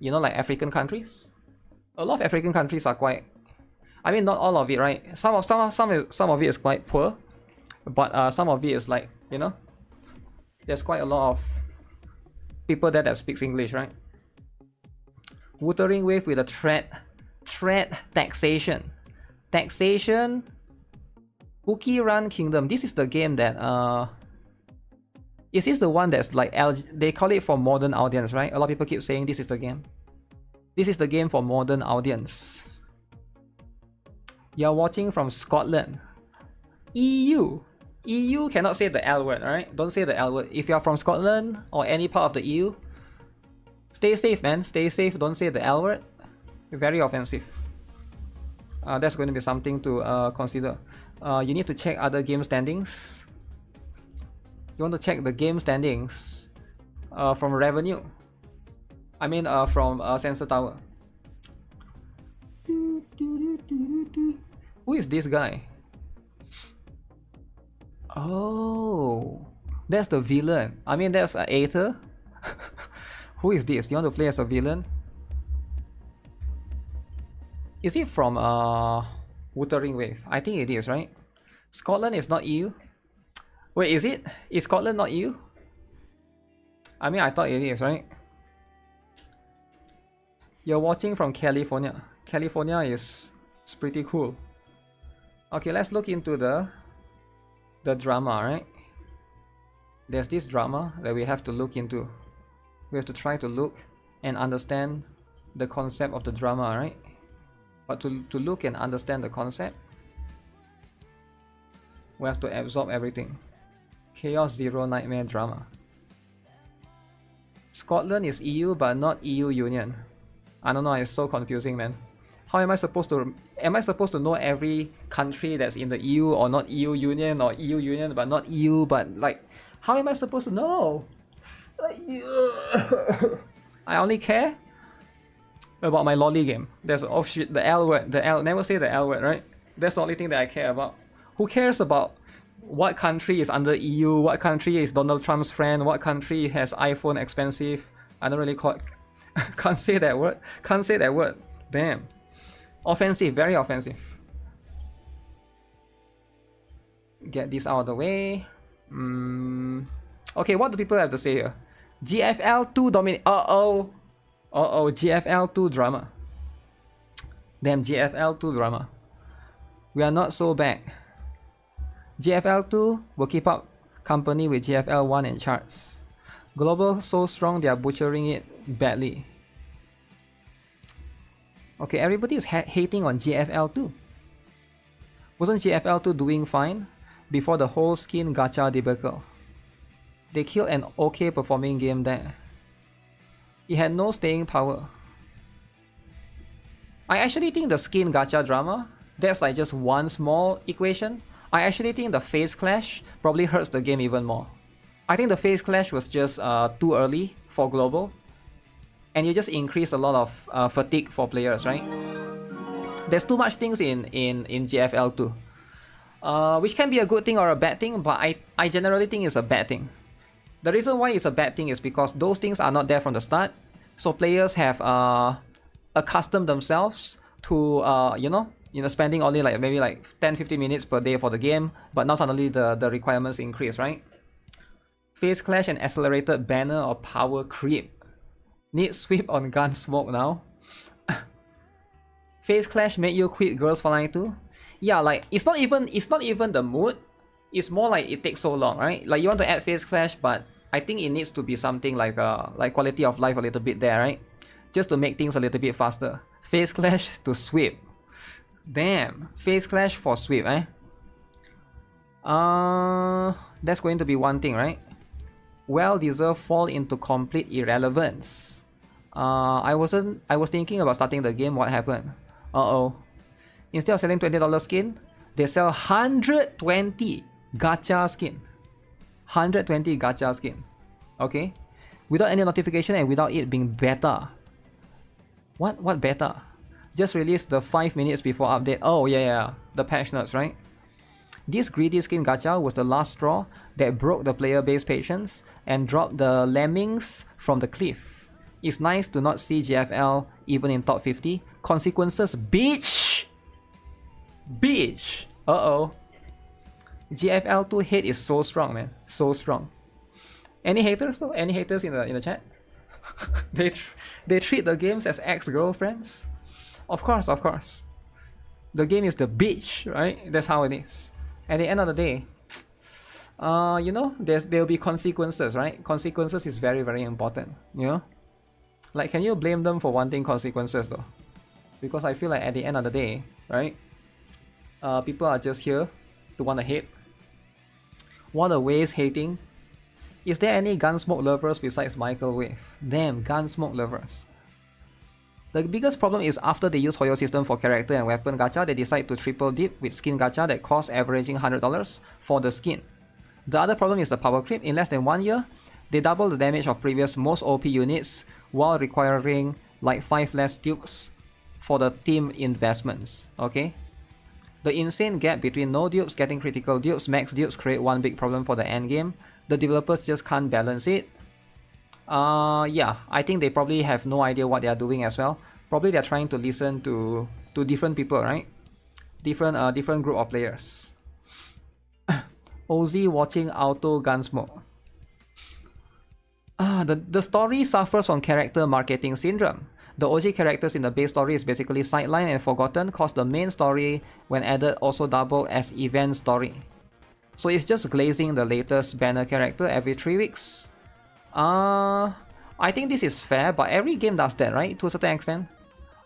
you know, like African countries. A lot of African countries are quite, I mean, not all of it, right? Some of it is quite poor, but some of it is like, you know, there's quite a lot of people there that speaks English, right? Wuthering Wave with a threat taxation. Taxation, Cookie Run Kingdom. This is the game that is this the one that's like they call it for modern audience, right? A lot of people keep saying this is the game. This is the game for modern audience. You're watching from Scotland. EU. EU cannot say the L word, right? Don't say the L word. If you're from Scotland or any part of the EU, stay safe, man. Stay safe. Don't say the L word. Very offensive. That's going to be something to consider. You need to check other game standings. You want to check the game standings from revenue. I mean, from Sensor Tower. Who is this guy? Oh, that's the villain. I mean, that's Aether. Who is this? You want to play as a villain? Is it from Wuthering Wave? I think it is, right? Scotland is not EU. Wait, is it? Is Scotland not EU? I mean, I thought it is, right? You're watching from California. California is pretty cool. Okay, let's look into the drama, right? There's this drama that we have to look into. We have to try to look and understand the concept of the drama, right? But to look and understand the concept, we have to absorb everything. Chaos Zero Nightmare drama. Scotland is EU but not EU Union. I don't know, it's so confusing, man. How am I supposed to know every country that's in the EU or not EU Union or EU Union but not EU, but like, how am I supposed to know? I only care about my lolly game. There's oh shit, the L word, never say the L word, right? That's the only thing that I care about. Who cares about What country is under EU? What country is Donald Trump's friend? What country has iPhone expensive? I don't really call can't say that word. Can't say that word. Damn. Offensive, very offensive. Get this out of the way. Okay, what do people have to say here? GFL2 dominate. Uh-oh, GFL2 drama. Damn, GFL2 drama. We are not so back. GFL2 will keep up company with GFL1 in charts. Global so strong they are butchering it badly. Okay, everybody is hating on GFL2. Wasn't GFL2 doing fine before the whole skin gacha debacle? They killed an okay performing game there. It had no staying power. I actually think the skin gacha drama, that's like just one small equation. I actually think the phase clash probably hurts the game even more. I think the phase clash was just too early for global, and you just increase a lot of fatigue for players, right? There's too much things in GFL2, which can be a good thing or a bad thing, but I generally think it's a bad thing. The reason why it's a bad thing is because those things are not there from the start, so players have accustomed themselves to spending only like maybe like 10-15 minutes per day for the game, but now suddenly the requirements increase, right? Phase clash and accelerated banner or power creep. Need sweep on Gunsmoke now. Phase clash made you quit Girls for Line 2? Yeah, like it's not even the mood. It's more like it takes so long, right? Like you want to add phase clash, but I think it needs to be something like quality of life a little bit there, right? Just to make things a little bit faster. Phase clash to sweep. Damn, phase clash for sweep, eh? That's going to be one thing, right? Well-deserved fall into complete irrelevance. I was thinking about starting the game. What happened? Uh-oh. Instead of selling $20 skin, they sell 120 gacha skin. 120 gacha skin. Okay? Without any notification and without it being beta. What beta? Just released the 5 minutes before update. Oh yeah, the patch notes, right? This greedy skin gacha was the last straw that broke the player base patience and dropped the lemmings from the cliff. It's nice to not see GFL even in top 50. Consequences, bitch! Bitch! Uh-oh. GFL2 hate is so strong, man. So strong. Any haters though? Any haters in the chat? they treat the games as ex-girlfriends? Of course. The game is the bitch, right? That's how it is. At the end of the day, there'll be consequences, right? Consequences is very, very important, you know? Like, can you blame them for wanting consequences though? Because I feel like at the end of the day, right? People are just here to want to hate. Want to waste hating. Is there any Gunsmoke lovers besides Michael Wave? Damn, Gunsmoke lovers. The biggest problem is after they use Hoyo system for character and weapon gacha, they decide to triple dip with skin gacha that costs averaging $100 for the skin. The other problem is the power creep. In less than 1 year, they double the damage of previous most OP units while requiring like 5 less dupes for the team investments, okay? The insane gap between no dupes getting critical dupes, max dupes create one big problem for the endgame. The developers just can't balance it. Yeah, I think they probably have no idea what they are doing as well. Probably they're trying to listen to different people, right? Different group of players. Ozzy watching Auto Gunsmoke. The story suffers from character marketing syndrome. The OG characters in the base story is basically sidelined and forgotten, cause the main story when added also double as event story. So it's just glazing the latest banner character every 3 weeks. I think this is fair, but every game does that, right? To a certain extent.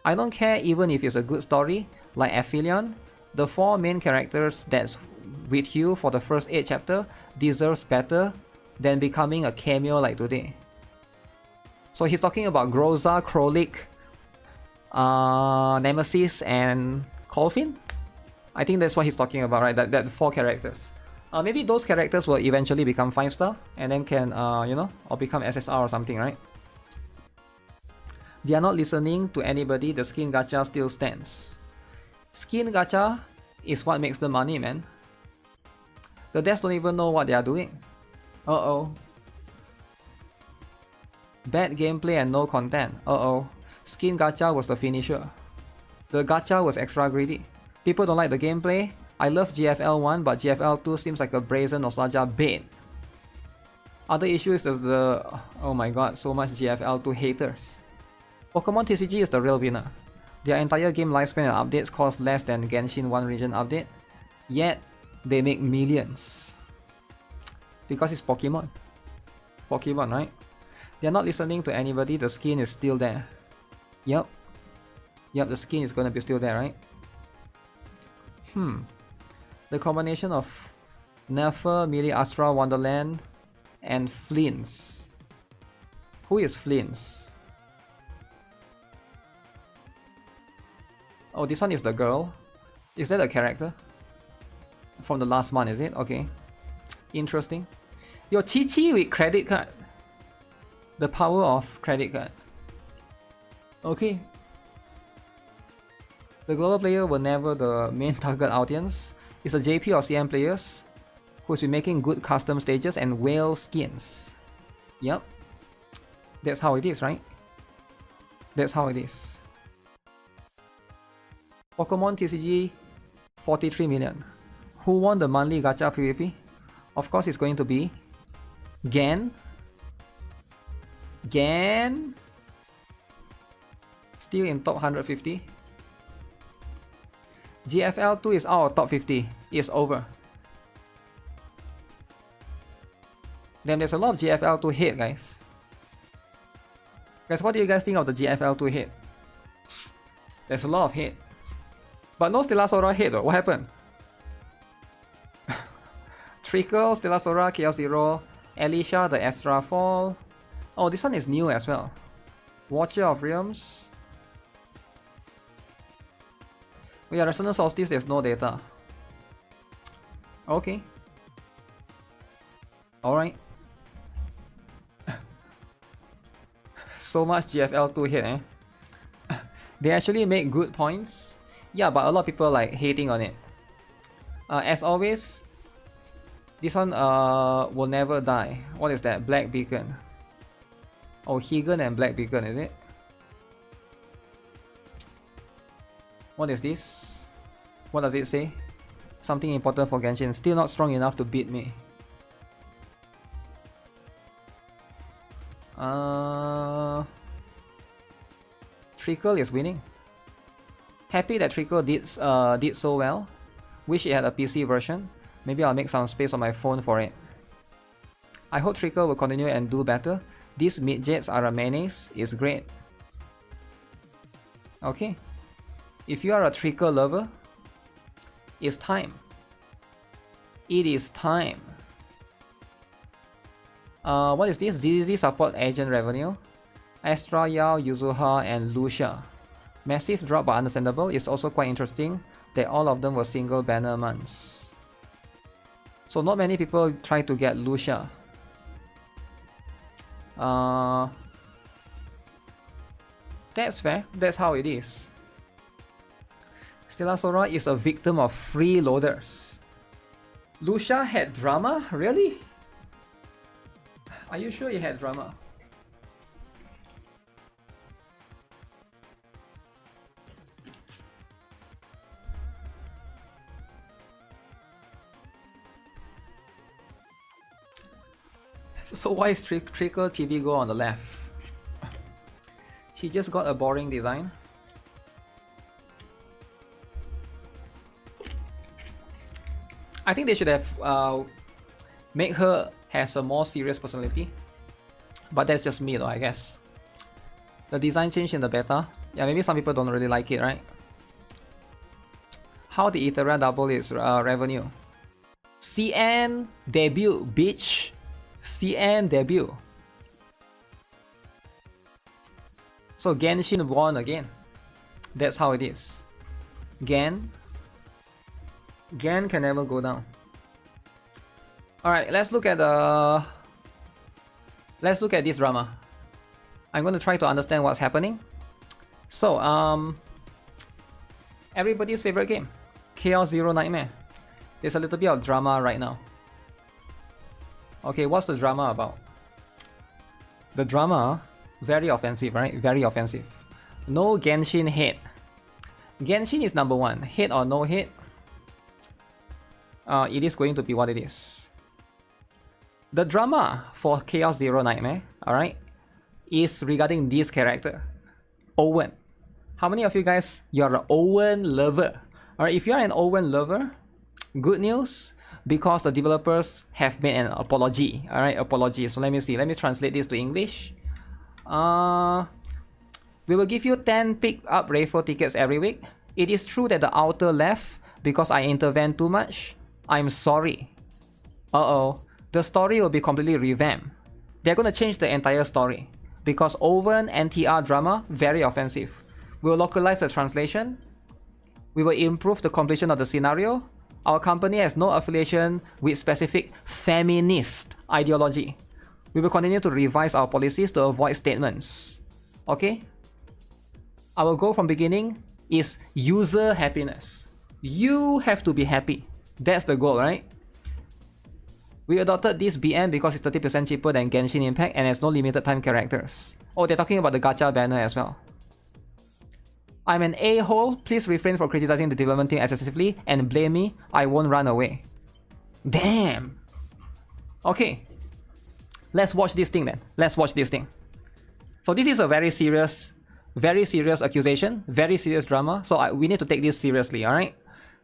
I don't care even if it's a good story, like Aphelion. The 4 main characters that's with you for the first 8 chapter deserves better than becoming a cameo like today. So he's talking about Groza, Krolik, Nemesis, and Colfin? I think that's what he's talking about, right? That 4 characters. Maybe those characters will eventually become 5-star and then can, or become SSR or something, right? They are not listening to anybody, the skin gacha still stands. Skin gacha is what makes the money, man. The devs don't even know what they are doing. Uh-oh. Bad gameplay and no content. Uh-oh. Skin gacha was the finisher. The gacha was extra greedy. People don't like the gameplay. I love GFL 1, but GFL 2 seems like a brazen nostalgia bait. Other issue is the oh my god, so much GFL 2 haters. Pokemon TCG is the real winner. Their entire game lifespan and updates cost less than Genshin 1 region update, yet they make millions. Because it's Pokemon. Pokemon, right? They're not listening to anybody, the skin is still there. Yep, the skin is gonna be still there, right? The combination of Nefer, Melee Astra, Wonderland, and Flints. Who is Flints? Oh, this one is the girl. Is that a character? From the last month, is it? Okay. Interesting. Your Chi-Chi with credit card. The power of credit card. Okay. The global player were never the main target audience. It's a JP or CM players who's been making good custom stages and whale skins. Yep. That's how it is, right? That's how it is. Pokemon TCG 43 million. Who won the monthly gacha PvP? Of course it's going to be Gan. Still in top 150. GFL 2 is out of top 50. It's over. Damn, there's a lot of GFL 2 hate, guys. Guys, what do you guys think of the GFL 2 hate? There's a lot of hate. But no Stellar Sora hate though. What happened? Trickle, Stellar Sora, KL Zero, Alicia, the Astra Fall. Oh, this one is new as well. Watcher of Realms. Oh yeah, Resonant Solstice, there's no data. Okay. Alright. So much GFL2 hit, eh? They actually make good points. Yeah, but a lot of people like hating on it. As always, this one will never die. What is that? Black Beacon. Oh, Higan and Black Beacon, is it? What is this? What does it say? Something important for Genshin. Still not strong enough to beat me. Trickle is winning. Happy that Trickle did so well. Wish it had a PC version. Maybe I'll make some space on my phone for it. I hope Trickle will continue and do better. These midgets are a menace. It's great. Okay. If you are a Trickle lover, it's time. It is time. What is this? ZZ support agent revenue. Astra, Yao, Yuzuha, and Lucia. Massive drop but understandable. It's also quite interesting that all of them were single banner months. So not many people try to get Lucia. That's fair. That's how it is. Stellar Sora is a victim of freeloaders. Lucia had drama? Really? Are you sure it had drama? So why is Trickle TV Go on the left? She just got a boring design. I think they should have make her has a more serious personality. But that's just me though, I guess. The design changed in the beta. Yeah, maybe some people don't really like it, right? How did Itera double its revenue? CN debut, bitch. CN debut. So Genshin won again. That's how it is. Gan can never go down. Alright, let's look at this drama. I'm going to try to understand what's happening. So, everybody's favorite game, KL Zero Nightmare. There's a little bit of drama right now. Okay, what's the drama about? The drama, very offensive, right? Very offensive. No Genshin hate. Genshin is number one. Hate or no hate? It is going to be what it is. The drama for Chaos Zero Nightmare, alright, is regarding this character, Owen. How many of you guys, you're an Owen lover? Alright, if you're an Owen lover, good news, because the developers have made an apology. Alright, apology. So let me see. Let me translate this to English. We will give you 10 pick-up raffle tickets every week. It is true that the outer left because I intervened too much. I'm sorry. Uh-oh. The story will be completely revamped. They're gonna change the entire story. Because Owen NTR drama, very offensive. We'll localize the translation. We will improve the completion of the scenario. Our company has no affiliation with specific feminist ideology. We will continue to revise our policies to avoid statements. Okay? Our goal from beginning is user happiness. You have to be happy. That's the goal, right? We adopted this BM because it's 30% cheaper than Genshin Impact and has no limited time characters. Oh, they're talking about the gacha banner as well. I'm an a-hole. Please refrain from criticizing the development team excessively and blame me. I won't run away. Damn. Okay. Let's watch this thing then. Let's watch this thing. So this is a very serious accusation, very serious drama. So we need to take this seriously, alright?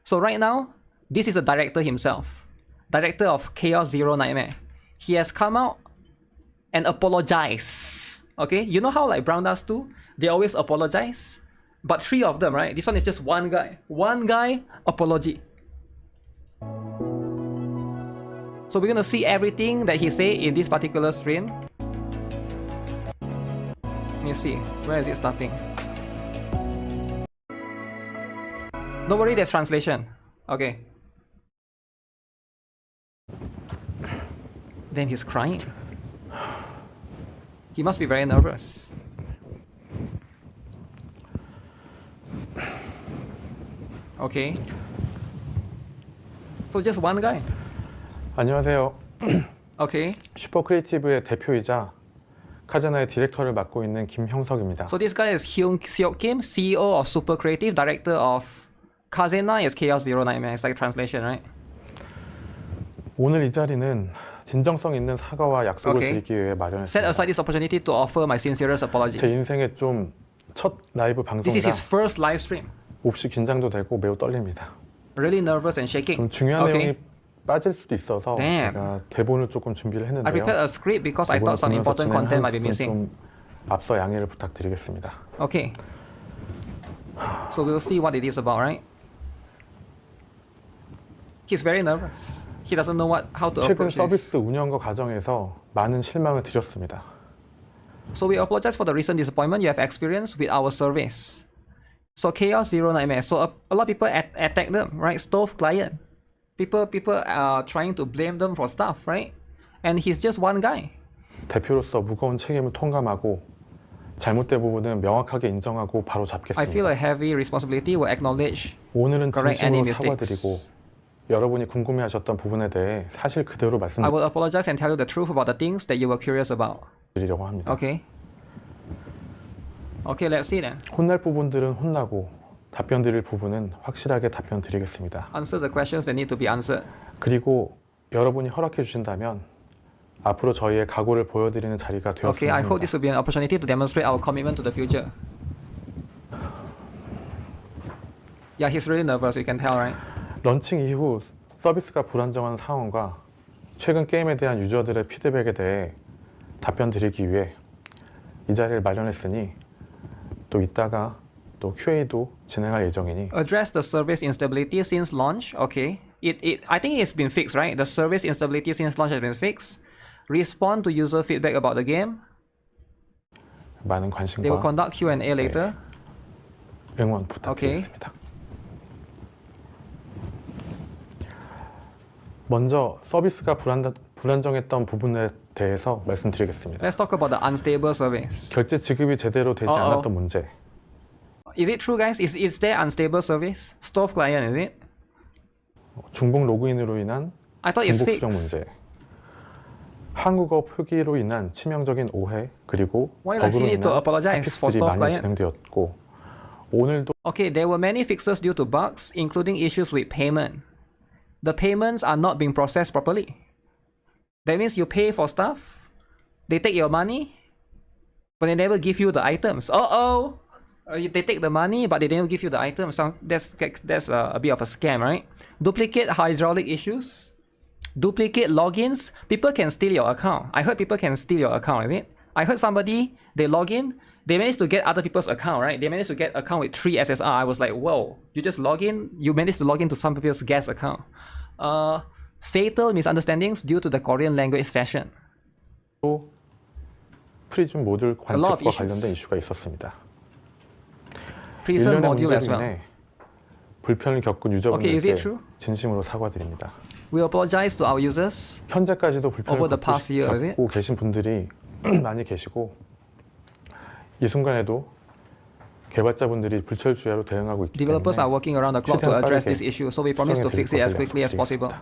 So right now, this is the director himself. Director of Chaos Zero Nightmare. He has come out and apologized. Okay? You know how like Brown does too? They always apologize. But 3 of them, right? This one is just one guy. One guy, apology. So we're gonna see everything that he say in this particular stream. Let me see. Where is it starting? Don't worry, there's translation. Okay. Then he's crying. He must be very nervous. Okay. So just one guy. 안녕하세요. Okay. 슈퍼 크리에이티브의 대표이자 카자나의 디렉터를 맡고 있는 김형석입니다. So this guy is Hyung Seok Kim, CEO of Super Creative, director of Kazena is Chaos Zero Nightmare. It's like a translation, right? 오늘 이 자리는 진정성 있는 사과와 약속을 드리기 위해 마련했습니다. Set aside this opportunity to offer my sincerest apology. 제 인생의 좀 첫 라이브 This is 방송이라 his first live stream. 몹시 긴장도 되고 매우 떨립니다. Really nervous and shaking. 좀 중요한 내용이 빠질 수도 있어서 제가 대본을 조금 준비를 했는데요. I prepared a script because I thought some important content might be missing. 좀 앞서 양해를 부탁드리겠습니다. Okay. So we'll see what it is about, right? He's very nervous. He doesn't know how to 최근 approach this. 서비스 운영과 과정에서 많은 실망을 드렸습니다. So we apologize for the recent disappointment you have experienced with our service. So Chaos Zero Nightmare. So a lot of people attack them, right? Stove client. People are trying to blame them for stuff, right? And he's just one guy. 대표로서 무거운 책임을 통감하고 잘못된 부분은 명확하게 인정하고 바로 잡겠습니다. I feel a heavy responsibility will acknowledge 오늘은 correct any 진심으로 mistakes. 사과드리고 여러분이 궁금해하셨던 부분에 대해 사실 그대로 I will apologize and tell you the truth about the things that you were curious about. 말씀드리려고 합니다. Okay. Okay, let's see then. 혼날 부분들은 혼나고 답변 드릴 부분은 확실하게 답변 드리겠습니다. Answer the questions that need to be answered. 그리고 여러분이 허락해 주신다면 앞으로 저희의 각오를 보여드리는 자리가 되었으면 Okay, I 합니다. hope this will be an opportunity to demonstrate our commitment to the future. Yeah, he's really nervous, you can tell, right? 런칭 이후 서비스가 불안정한 상황과 최근 게임에 대한 유저들의 피드백에 대해 답변 드리기 위해 이 자리를 마련했으니 또 이따가 또 QA도 진행할 예정이니 Address the service instability since launch. Okay. I think it's been fixed, right? The service instability since launch has been fixed. Respond to user feedback about the game. 많은 They will 관심과 conduct Q&A later. 응원 부탁드리겠습니다. 먼저 서비스가 불안정했던 부분에 대해서 말씀드리겠습니다. Let's talk about the unstable service. 결제 지급이 제대로 되지 않았던 문제. Is it true, guys? Is there unstable service? Stove client, is it? 중복 로그인으로 인한 I thought it's 중복 fixed. 수정 문제. 한국어 표기로 인한 치명적인 오해 그리고 Why does he 버그로 need to 인한 apologize for 픽스들이 stuff 많이 like that? 진행되었고 오늘도 Okay, there were many fixes due to bugs, including issues with payment. The payments are not being processed properly. That means you pay for stuff, they take your money, but they never give you the items. Uh-oh! They take the money, but they didn't give you the items. So that's a bit of a scam, right? Duplicate hydraulic issues. Duplicate logins. People can steal your account. I heard people can steal your account, is it? I heard somebody, they log in, they managed to get other people's account, right? They managed to get account with 3 SSR. I was like, whoa, you just log in, you managed to log into some people's guest account. Fatal misunderstandings due to the Korean language session. 또 프리즘 모듈 A lot of 관측과 issues. 관련된 이슈가 있었습니다. Prison 일련의 module as 문제로 well. 인해 불편을 겪은 Okay, is it 유저분들께 true? 진심으로 사과드립니다. We apologize to our users. 현재까지도 불편을 Over the past year, is it? 겪고 계신 분들이 많이 계시고 이 순간에도 개발자분들이 불철주야로 대응하고 있기 Developers 때문에 are working around the clock to 최대한 address 빠르게 this issue, so we promise to fix it as quickly as possible.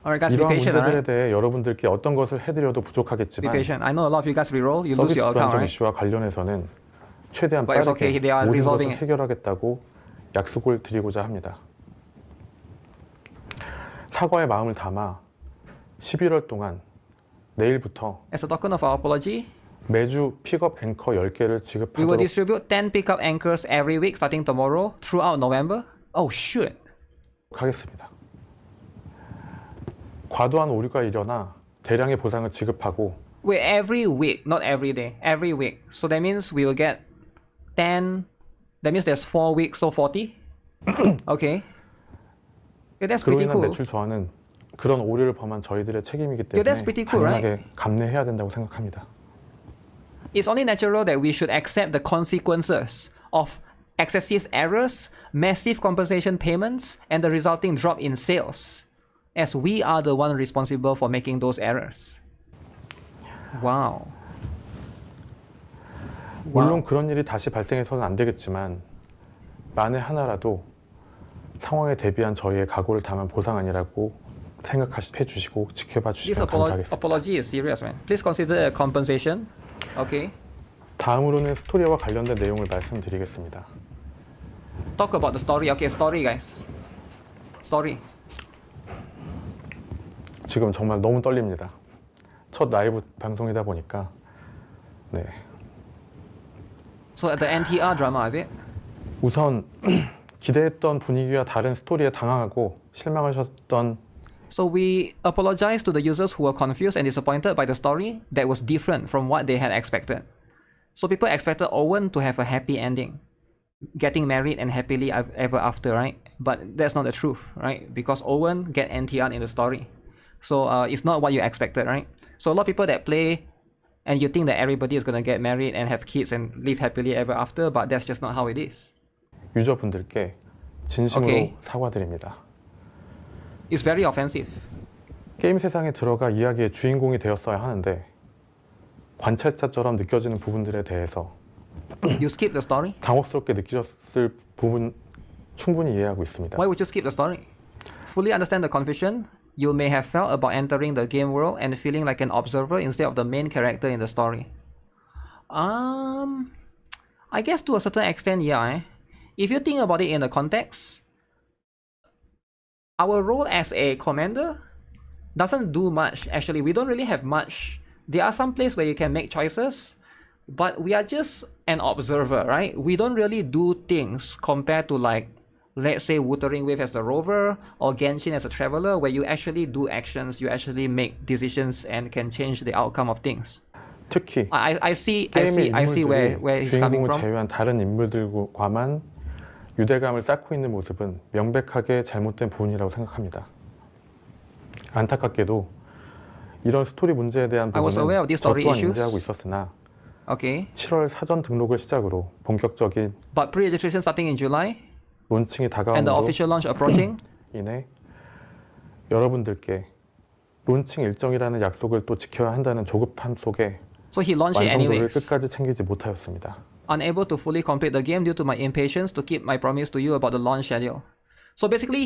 Alright guys, be 이러한 patient, 문제들에 alright? 대해 여러분들께 어떤 것을 해드려도 Be 부족하겠지만 patient. I know a lot of you guys reroll, you lose 서비스 your account, 불안정 right? 이슈와 관련해서는 최대한 But it's 빠르게 okay, they are 모든 resolving 것을 it. 해결하겠다고 약속을 드리고자 합니다. 사과의 마음을 담아 11월 동안 내일부터 As a token of our apology, 매주 픽업 앵커 10개를 we will 지급하도록 distribute 10 pickup anchors every week starting tomorrow throughout November. Oh shoot. 하겠습니다. 과도한 오류가 일어나 대량의 보상을 지급하고 Wait, every week, not every day, every week. So that means we will get 10, that means there's 4 weeks, so 40? Okay. Yeah, that's 그로 pretty 인한 cool. 매출 저하는 그런 오류를 범한 저희들의 책임이기 Yeah, that's 때문에 pretty cool, 당연하게 감내해야 된다고 생각합니다. It's only natural that we should accept the consequences of excessive errors, massive compensation payments, and the resulting drop in sales, as we are the one responsible for making those errors. Wow. 물론 그런 일이 다시 발생해서는 안 되겠지만 만에 하나라도 상황에 대비한 저희의 각오를 담은 보상안이라고 생각해 주시고 지켜봐 This 주시면 감사하겠습니다. apology is serious, man. Please consider a compensation. Okay. 다음으로는 스토리와 관련된 내용을 말씀드리겠습니다. Talk about the story. Okay, story, guys. Story. 지금 정말 너무 떨립니다. 첫 라이브 방송이다 보니까 네. So the NTR drama, is it? 우선 기대했던 분위기와 다른 스토리에 당황하고 실망하셨던 So we apologize to the users who were confused and disappointed by the story that was different from what they had expected. So people expected Owen to have a happy ending, getting married and happily ever after, right? But that's not the truth, right? Because Owen get NTR in the story. So it's not what you expected, right? So a lot of people that play and you think that everybody is gonna get married and have kids and live happily ever after, but that's just not how it is. 유저분들께 진심으로 Okay. 사과드립니다. It's very offensive. 게임 세상에 들어가 이야기의 주인공이 되었어야 하는데 관찰자처럼 느껴지는 부분들에 대해서 You skip the story? 당혹스럽게 느끼셨을 부분 충분히 이해하고 있습니다. Why would you skip the story? Fully understand the confusion you may have felt about entering the game world and feeling like an observer instead of the main character in the story. I guess to a certain extent, yeah. If you think about it in the context, our role as a commander doesn't do much. Actually, we don't really have much. There are some places where you can make choices, but we are just an observer, right? We don't really do things compared to, like, let's say Wuthering Wave as the rover or Genshin as a traveler, where you actually do actions, you actually make decisions and can change the outcome of things. 특히 I see 게임의 where he's coming 주인공을 from. 제외한 다른 인물들과만 유대감을 쌓고 있는 모습은 명백하게 잘못된 부분이라고 생각합니다. 안타깝게도 이런 스토리 문제에 대한 I was 부분은 aware of these 저 story 또한 issues. 인지하고 있었으나 Okay, 7월 사전 등록을 시작으로 본격적인 but pre-registration starting in July 론칭이 and the 다가옴으로 official launch approaching. 인해 여러분들께 론칭 일정이라는 약속을 또 지켜야 한다는 조급함 속에 So he launched it 완성도를 anyways. 끝까지 챙기지 못하였습니다. Unable to fully complete the game due to my impatience to keep my promise to you about the launch schedule. So basically,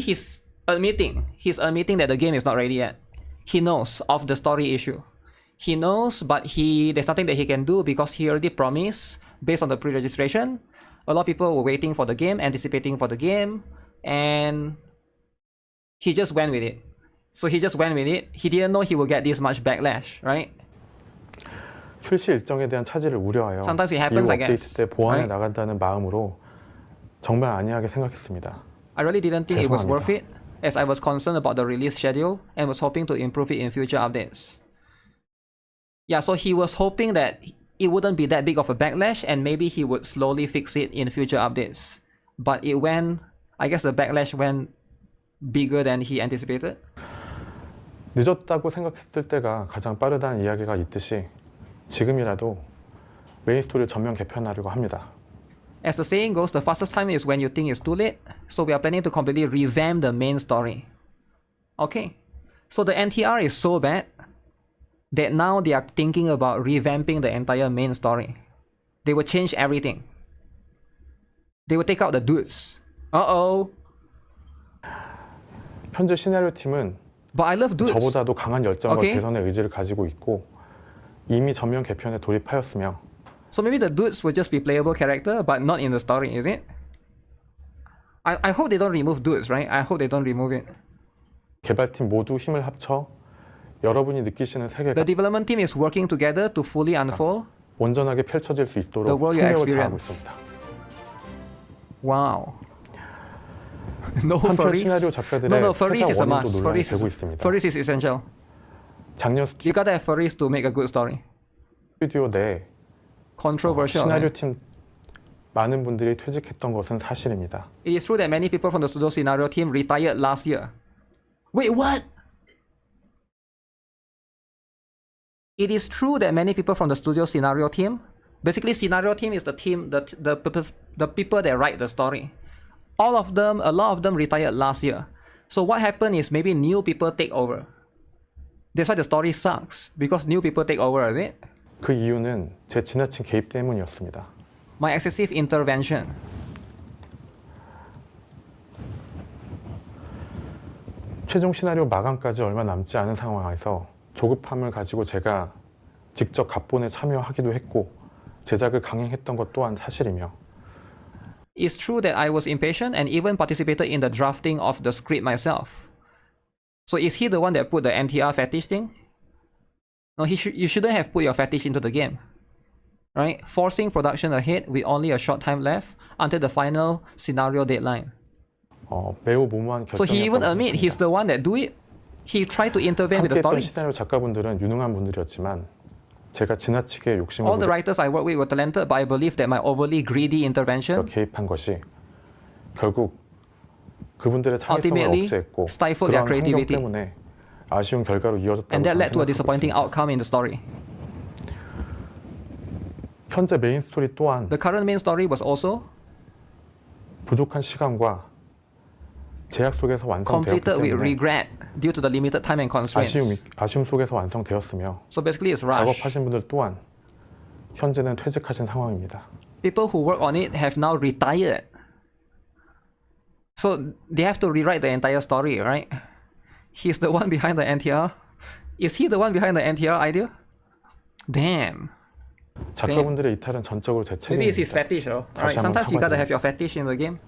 he's admitting that the game is not ready yet. He knows of the story issue. He knows, but there's nothing that he can do because he already promised based on the pre-registration. A lot of people were waiting for the game, anticipating for the game, and he just went with it. So he just went with it. He didn't know he would get this much backlash, right? 출시 일정에 대한 차질을 우려하여 Sometimes it 이후 happens, I 업데이트 guess. 때 보완해 Right? 나간다는 마음으로 정말 안이하게 생각했습니다. I really didn't think it was 죄송합니다. worth it, as I was concerned about the release schedule and was hoping to improve it in future updates. Yeah, so he was hoping that it wouldn't be that big of a backlash and maybe he would slowly fix it in future updates. But I guess the backlash went bigger than he anticipated. 늦었다고 생각했을 때가 가장 빠르다는 이야기가 있듯이 지금이라도 메인 스토리를 전면 개편하려고 합니다. As the saying goes, the fastest time is when you think it's too late. So we are planning to completely revamp the main story. Okay, so the NTR is so bad that now they are thinking about revamping the entire main story. They will change everything. They will take out the dudes. Uh-oh. 현재 시나리오 팀은 But I love dudes. 저보다도 강한 열정과 Okay. 개선의 의지를 가지고 있고 이미 전면 개편에 돌입하였으며 So maybe the dudes will just be playable character, but not in the story, is it? I hope they don't remove dudes, right? I hope they don't remove it. 개발팀 모두 힘을 합쳐 여러분이 느끼시는 세계가 The development team is working together to fully unfold. 온전하게 펼쳐질 수 있도록 The world you 총력을 다하고 experience. 있습니다. Wow. No 한편 furries. 시나리오 작가들의 No, furries is 퇴사 a 원인도 must. 논란이 되고 있습니다. Furries is essential. 작년 You gotta have furries to make a good story. 스튜디오 내 Controversial. 시나리오 right? 팀 많은 분들이 퇴직했던 것은 사실입니다. It is true that many people from the studio scenario team retired last year. Wait, what? It is true that many people from the studio scenario team, basically scenario team is the team, the people that write the story. A lot of them retired last year. So what happened is maybe new people take over. That's why the story sucks, because new people take over, right? 그 이유는 제 지나친 개입 때문이었습니다. My excessive intervention. 최종 시나리오 마감까지 얼마 남지 않은 상황에서 조급함을 가지고 제가 직접 각본에 참여하기도 했고 제작을 강행했던 것 또한 사실이며 It's true that I was impatient and even participated in the drafting of the script myself. So is he the one that put the NTR fetish thing? No, you shouldn't have put your fetish into the game. Right? Forcing production ahead with only a short time left until the final scenario deadline. 매우 무모한 So he even 결정이었다고 admit he's 생각합니다. the one that do it. He tried to intervene with the 함께했던 story. 시나리오 작가분들은 유능한 분들이었지만 제가 지나치게 욕심을 All the 부려 writers I work with were talented, but I believe that my overly greedy intervention 개입한 것이 결국 그분들의 창의성을 ultimately 억제했고 stifled their 그런 환경 creativity. 때문에 아쉬운 결과로 이어졌다고 And that 저는 led to a 생각하고 disappointing 있습니다. outcome in the story. 현재 메인 스토리 또한 The current main story was also 부족한 시간과 제약 속에서 완성되었기 completed with 때문에 regret due to the limited time and constraints. 아쉬움 속에서 완성되었으며 So basically it's rushed. 작업하신 분들 또한 현재는 퇴직하신 상황입니다. People who work on it have now retired. So they have to rewrite the entire story, right? He's the one behind the NTR. Is he the one behind the NTR idea? Damn. 작가분들의 이탈은 전적으로 제 Maybe it's his 책임입니다. fetish, though. 다시 Alright, 한번 sometimes you gotta 사과드립니다. have your fetish in the game.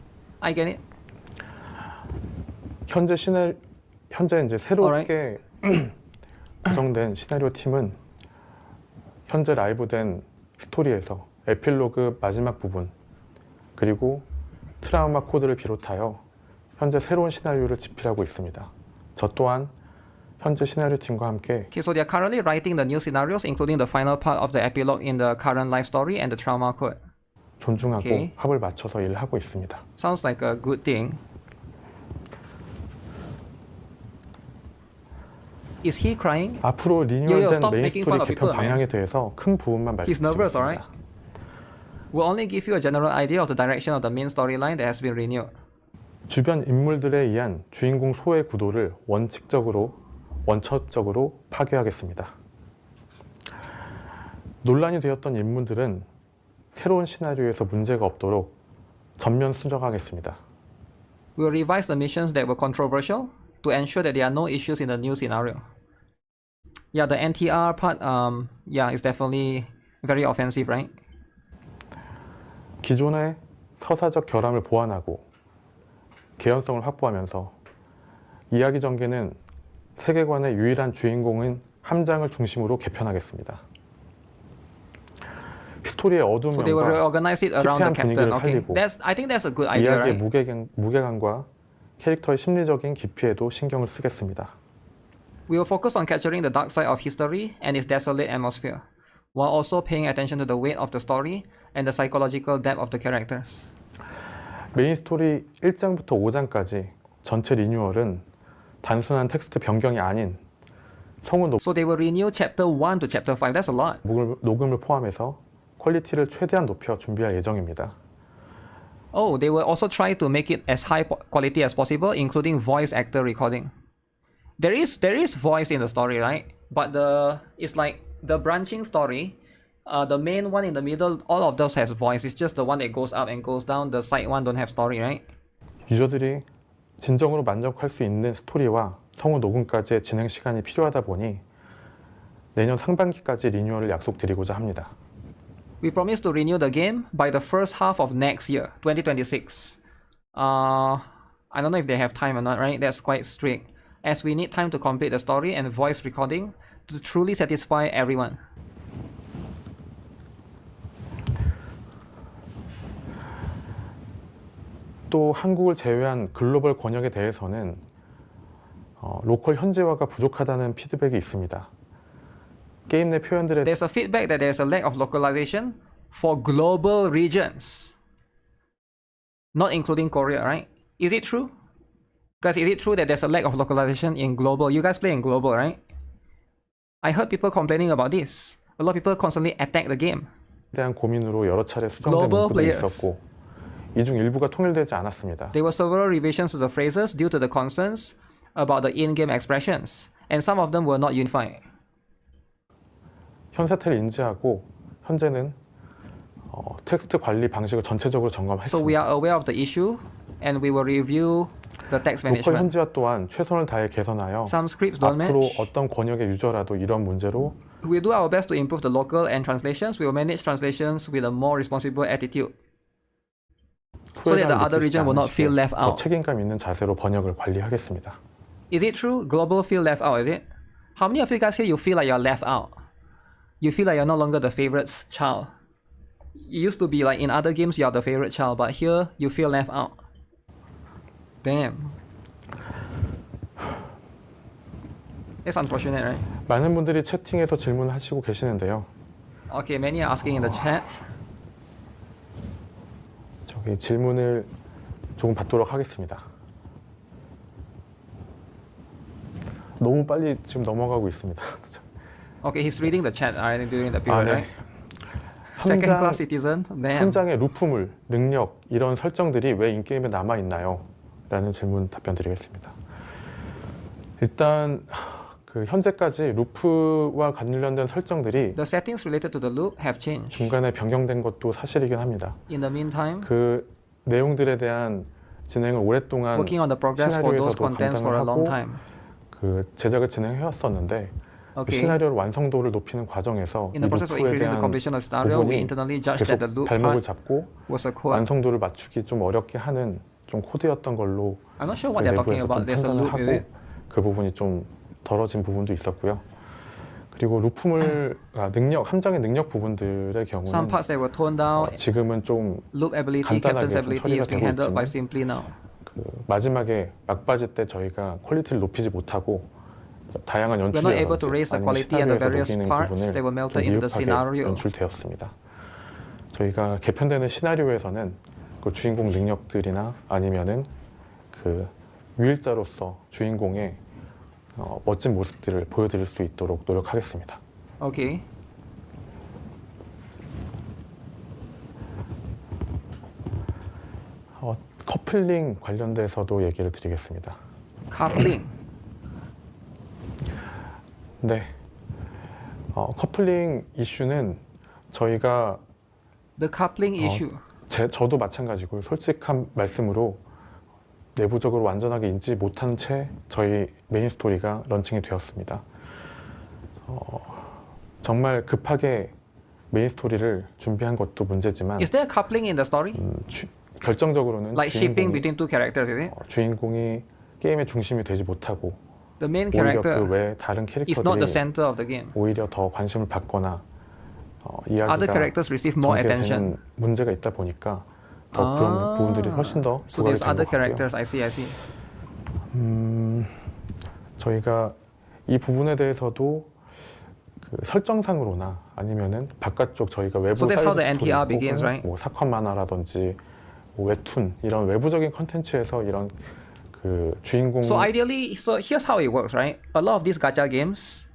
I get it. 현재 이제 새롭게 구성된 시나리오 팀은 현재 라이브된 스토리에서 에필로그 마지막 부분 그리고 트라우마 코드를 비롯하여 현재 새로운 시나리오를 집필하고 있습니다. 저 또한 현재 시나리오 팀과 함께 Okay, so they are currently writing the new scenarios, including the final part of the epilogue in the current life story and the trauma code. 존중하고 Okay. 합을 맞춰서 일하고 있습니다. Sounds like a good thing. Is he crying? 앞으로 Yo, 리뉴얼된 stop 메인 making fun 스토리 of 개편 people, man. 방향에 대해서 큰 부분만 He's nervous, alright? 말씀드리겠습니다. We'll only give you a general idea of the direction of the main storyline that has been renewed. 주변 인물들에 의한 주인공 소의 구도를 원천적으로 파괴하겠습니다. 논란이 되었던 인물들은 새로운 시나리오에서 문제가 없도록 전면 수정하겠습니다. We'll revise the missions that were controversial to ensure that there are no issues in the new scenario. Yeah, the NTR part, yeah, is definitely very offensive, right? 기존의 서사적 결함을 보완하고 개연성을 확보하면서 이야기 전개는 세계관의 유일한 주인공인 함장을 중심으로 개편하겠습니다. 스토리의 어두운 So they will 면과 reorganize it around the 피폐한 captain. 분위기를 Okay, 살리고 I think that's a good idea, 이야기의 right? 무게감과 캐릭터의 심리적인 깊이에도 신경을 쓰겠습니다. We will focus on capturing the dark side of history and its desolate atmosphere, while also paying attention to the weight of the story and the psychological depth of the characters. 메인 스토리 1장부터 5장까지 전체 리뉴얼은 단순한 텍스트 변경이 아닌 성우 So they will renew chapter 1 to chapter 5. That's a lot. 녹음을 포함해서 퀄리티를 최대한 높여 준비할 예정입니다. Oh, they will also try to make it as high quality as possible, including voice actor recording. There is voice in the story, right? But it's like the branching story. The main one in the middle, all of those has voice. It's just the one that goes up and goes down. The side one don't have story, right? 유저들이 진정으로 만족할 수 있는 스토리와 성우 녹음까지의 진행 시간이 필요하다 보니 내년 상반기까지 리뉴얼을 약속드리고자 합니다. We promise to renew the game by the first half of next year, 2026. I don't know if they have time or not, right? That's quite strict, as we need time to complete the story and voice recording to truly satisfy everyone. 또 한국을 제외한 글로벌 권역에 대해서는 로컬 현지화가 부족하다는 피드백이 있습니다. 게임 내 표현들에 There's a feedback that there's a lack of localization for global regions, not including Korea, right? Is it true? Guys, is it true that there's a lack of localization in global? You guys play in global, right? I heard people complaining about this. A lot of people constantly attack the game. 대한 고민으로 여러 차례 수정된 문구도 있었고 이 중 일부가 통일되지 않았습니다. There were several revisions to the phrases due to the concerns about the in-game expressions, and some of them were not unified. 현 사태를 인지하고 현재는 텍스트 관리 방식을 전체적으로 So 점검했습니다. we are aware of the issue, and we will review the text 로컬 management. 현지화 또한 최선을 다해 개선하여 Some scripts don't 앞으로 match. 어떤 권역의 유저라도 이런 문제로 We'll do our best to improve the local and translations. We will manage translations with a more responsible attitude, so that the other region will not feel left 더 out. 책임감 있는 자세로 번역을 관리하겠습니다. Is it true? Global feel left out, is it? How many of you guys here you feel like you're left out? You feel like you're no longer the favorite child. It used to be like in other games you are the favorite child, but here you feel left out. Damn. It's unfortunate, right? 많은 분들이 채팅에서 질문하시고 계시는데요. Okay, many are asking in the chat. 저기 질문을 조금 받도록 하겠습니다. 너무 빨리 지금 넘어가고 있습니다. Okay, he's reading the chat during the period, 네. right? Second class citizen? Damn. 현장의 루프물, 능력 이런 설정들이 왜 인게임에 남아 있나요? 라는 질문 답변 드리겠습니다. 일단 그 현재까지 루프와 관련된 설정들이 The settings related to the loop have changed. 중간에 변경된 것도 사실이긴 합니다. In the meantime, 그 내용들에 대한 진행을 오랫동안 working on the progress for those 시나리오에서도 contents for a 감당을 long 하고 time. 그 제작을 진행해왔었는데 그 Okay. 시나리오 완성도를 높이는 과정에서 In the 이 process of 루프에 increasing the 대한 completion of the scenario, we 부분이 internally judged that the 계속 loop 발목을 part 잡고 was a core. 완성도를 맞추기 좀 어렵게 하는 좀 코드였던 걸로 I'm not sure what they're talking 내부에서 about. 좀 There's a 판단을 loop, is 하고 it? 그 부분이 좀 덜어진 부분도 있었고요. 그리고 루프물 함장의 능력 부분들의 경우는 Some parts that were toned down, 지금은 좀 loop ability, 간단하게 captain's 좀 ability 처리가 is being 되고 handled by 있지만 Simply now. 그 마지막에 막바지 때 저희가 퀄리티를 높이지 못하고 다양한 We're not able to raise 연출이라든지 the 아니면 quality and the various 시나리오에서 녹이는 parts 부분을 that were 좀 melted into the 미흡하게 scenario. 연출되었습니다. 저희가 개편되는 시나리오에서는 그 주인공 능력들이나 아니면은 그 유일자로서 주인공의 멋진 모습들을 보여드릴 수 있도록 노력하겠습니다. Okay. 커플링 관련돼서도 얘기를 드리겠습니다. Coupling. 네, 커플링 이슈는 저희가 The coupling issue. 저도 마찬가지고 솔직한 말씀으로 내부적으로 완전하게 인지 못한 채 저희 메인 스토리가 런칭이 되었습니다. 정말 급하게 메인 스토리를 준비한 것도 문제지만 Is there coupling in the story? 결정적으로는 Like shipping between two characters, is it? 주인공이 게임의 중심이 되지 못하고 The main 오히려 그 character 외 다른 is not the 캐릭터들이 center of the game. 오히려 더 관심을 받거나 Other 이야기가 characters receive more attention. 전개되는 문제가 있다 보니까 더 그런 부분들이 훨씬 더 So 부각이 there's 된 other 것 같고요. characters. I see. 저희가 이 부분에 대해서도 그 설정상으로나 아니면은 바깥쪽 저희가 외부 So that's how the 사이드 스토리 NTR begins, 혹은 right? 뭐 사건 만화라든지 뭐 웹툰 이런 외부적인 컨텐츠에서 이런 그 주인공 So ideally, so here's how it works, right? A lot of these gacha games,